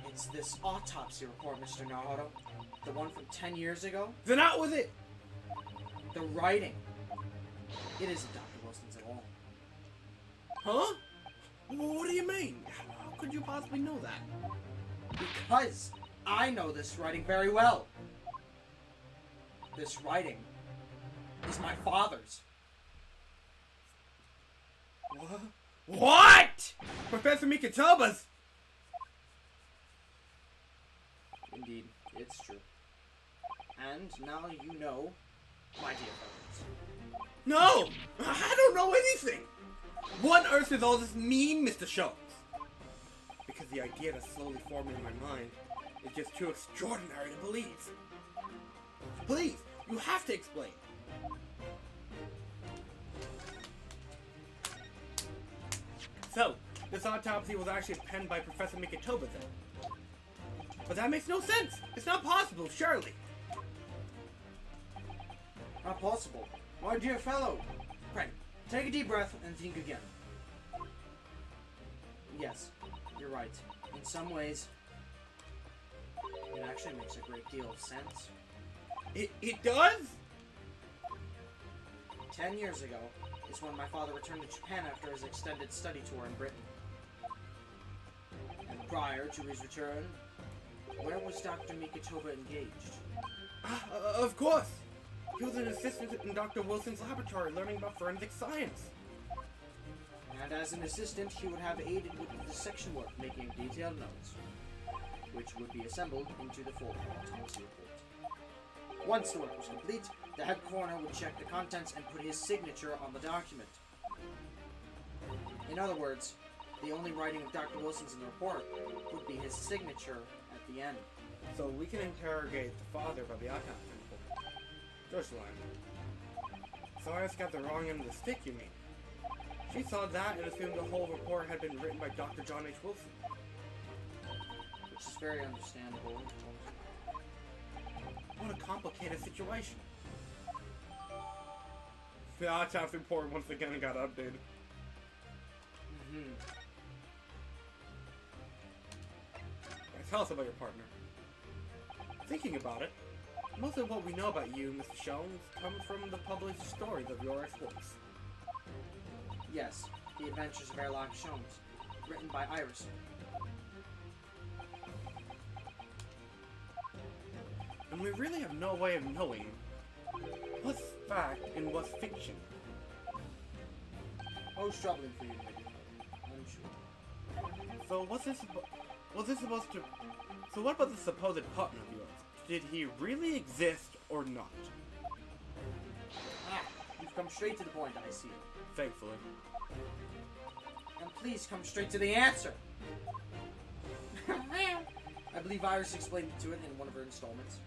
It's this autopsy report, Mr. Naruto. The one from 10 years ago. Then out with it! The writing. It isn't Dr. Wilson's at all. Huh? What do you mean? How could you possibly know that? Because I know this writing very well. This writing is my father's. What? What? Professor Mikitoba's? Indeed, it's true. And now you know, my dear friends, No! I don't know anything! What on earth does all this mean, Mr. Jones? Because the idea that's slowly forming in my mind is just too extraordinary to believe. Please, you have to explain. So, this autopsy was actually penned by Professor Mikitoba then. But that makes no sense! It's not possible, surely! Not possible. My dear fellow. Pray, take a deep breath and think again. Yes, you're right. In some ways, it actually makes a great deal of sense. It does? 10 years ago is when my father returned to Japan after his extended study tour in Britain. And prior to his return, where was Dr. Mikitoba engaged? Of course! He was an assistant in Dr. Wilson's laboratory learning about forensic science. And as an assistant, he would have aided with the dissection work, making detailed notes, which would be assembled into the full autopsy report. Once the work was complete, the head coroner would check the contents and put his signature on the document. In other words, the only writing of Dr. Wilson's in the report would be his signature at the end. So we can interrogate the father about the autopsy report. Just line. So I just got the wrong end of the stick, you mean? She saw that and assumed the whole report had been written by Dr. John H. Wilson. Which is very understandable. What a complicated situation. The autopsy report once again got updated. Tell us about your partner. Thinking about it, most of what we know about you, Mr. Jones, comes from the published stories of your exploits. Yes, The Adventures of Airlock Jones, written by Iris. And we really have no way of knowing what's fact and what's fiction. Most troubling for you, I'm sure. So what's this supposed to... So what about the supposed partner of yours? Did he really exist or not? Ah, you've come straight to the point, I see. Thankfully. And please come straight to the answer. I believe Iris explained it to it in one of her installments.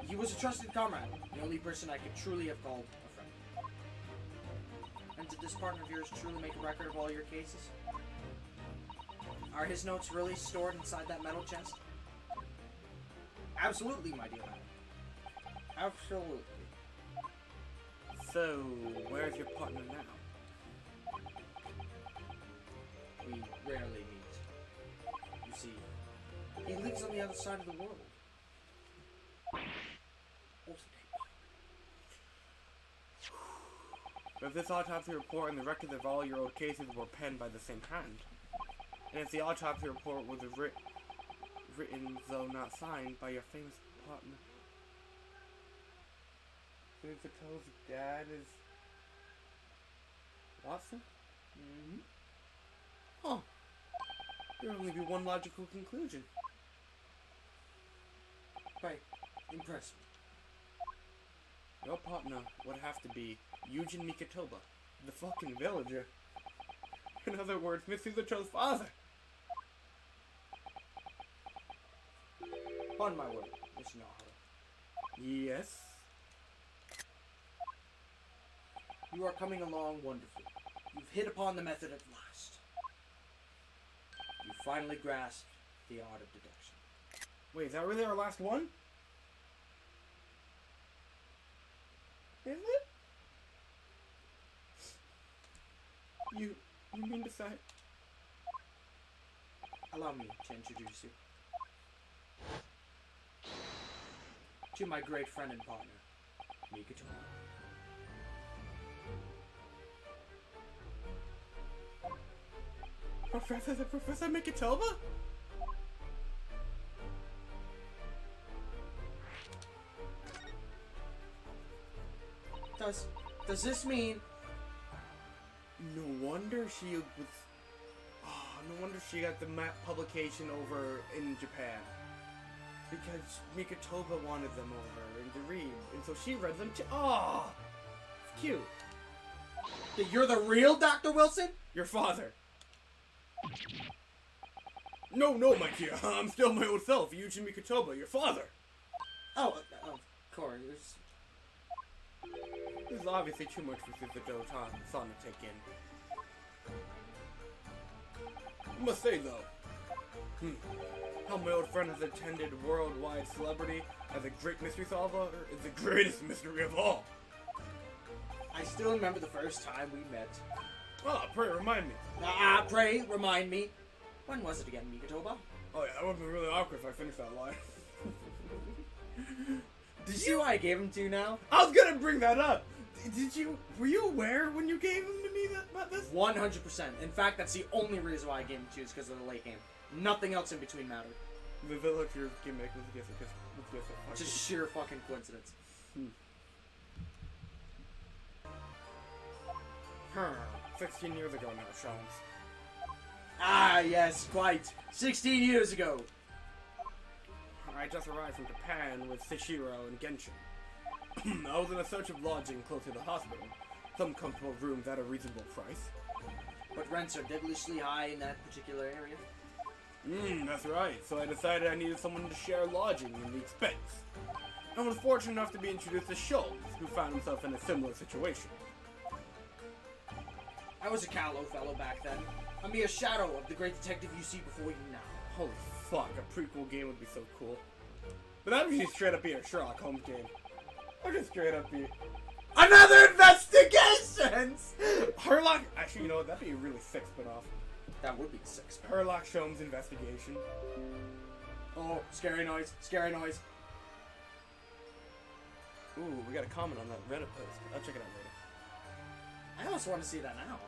He was a trusted comrade, the only person I could truly have called a friend. And did this partner of yours truly make a record of all your cases? Are his notes really stored inside that metal chest? Absolutely, my dear man. Absolutely. So, where's your partner now? We rarely meet. You see, he lives on the other side of the world. But this autopsy report and the records of all your old cases were penned by the same hand. And if the autopsy report was written, though not signed, by your famous partner. Vito's dad is... Watson? Mm-hmm. Oh. There would only be one logical conclusion. Right. Impressed me. Your partner would have to be Eugene Mikitoba, the fucking villager. In other words, Miss Suzuto's father. On my word, Miss Nahara. Yes. You are coming along wonderfully. You've hit upon the method at last. You finally grasped the art of deduction. Wait, is that really our last one? Is it? You mean to say? Allow me to introduce you to my great friend and partner, Mikitoba. Professor Mikitoba? Does this mean... No wonder she was... Oh, no wonder she got the map publication over in Japan. Because Mikatoba wanted them over and to read, and so she read them too. Oh, it's cute. You're the real Dr. Wilson? Your father. No, my kid. I'm still my old self, Yuji Mikatoba, your father. Oh, of course. This is obviously too much for Suzuto-san to take in. I must say, though, how my old friend has attended worldwide celebrity as a great mystery solver is the greatest mystery of all. I still remember the first time we met. Ah, pray remind me. Pray remind me. When was it again, Mikatoba? Oh yeah, that would be really awkward if I finished that line. Did you see why I gave him to you now? I was gonna bring that up. Were you aware when you gave him to me about this? 100%. In fact, that's the only reason why I gave him to you is because of the late game. Nothing else in between mattered. The village your gimmick was just a Just sheer fucking coincidence. 16 years ago now, Shams. Ah, yes, quite. 16 years ago. I just arrived from Japan with Seshiro and Genshin. I was in a search of lodging close to the hospital. Some comfortable rooms at a reasonable price. But rents are devilishly high in that particular area. That's right. So I decided I needed someone to share lodging and the expense. I was fortunate enough to be introduced to Schultz, who found himself in a similar situation. I was a callow fellow back then. A mere shadow of the great detective you see before you now. Holy fuck, a prequel game would be so cool. But that would just straight up be a Sherlock Holmes game. Or just straight up be... Another investigations! Sherlock... Actually, you know what? That'd be a really sick spin-off. That would be sick. Sherlock Holmes investigation. Oh, scary noise. Scary noise. Ooh, we got a comment on that Reddit post. I'll check it out later. I also want to see that now.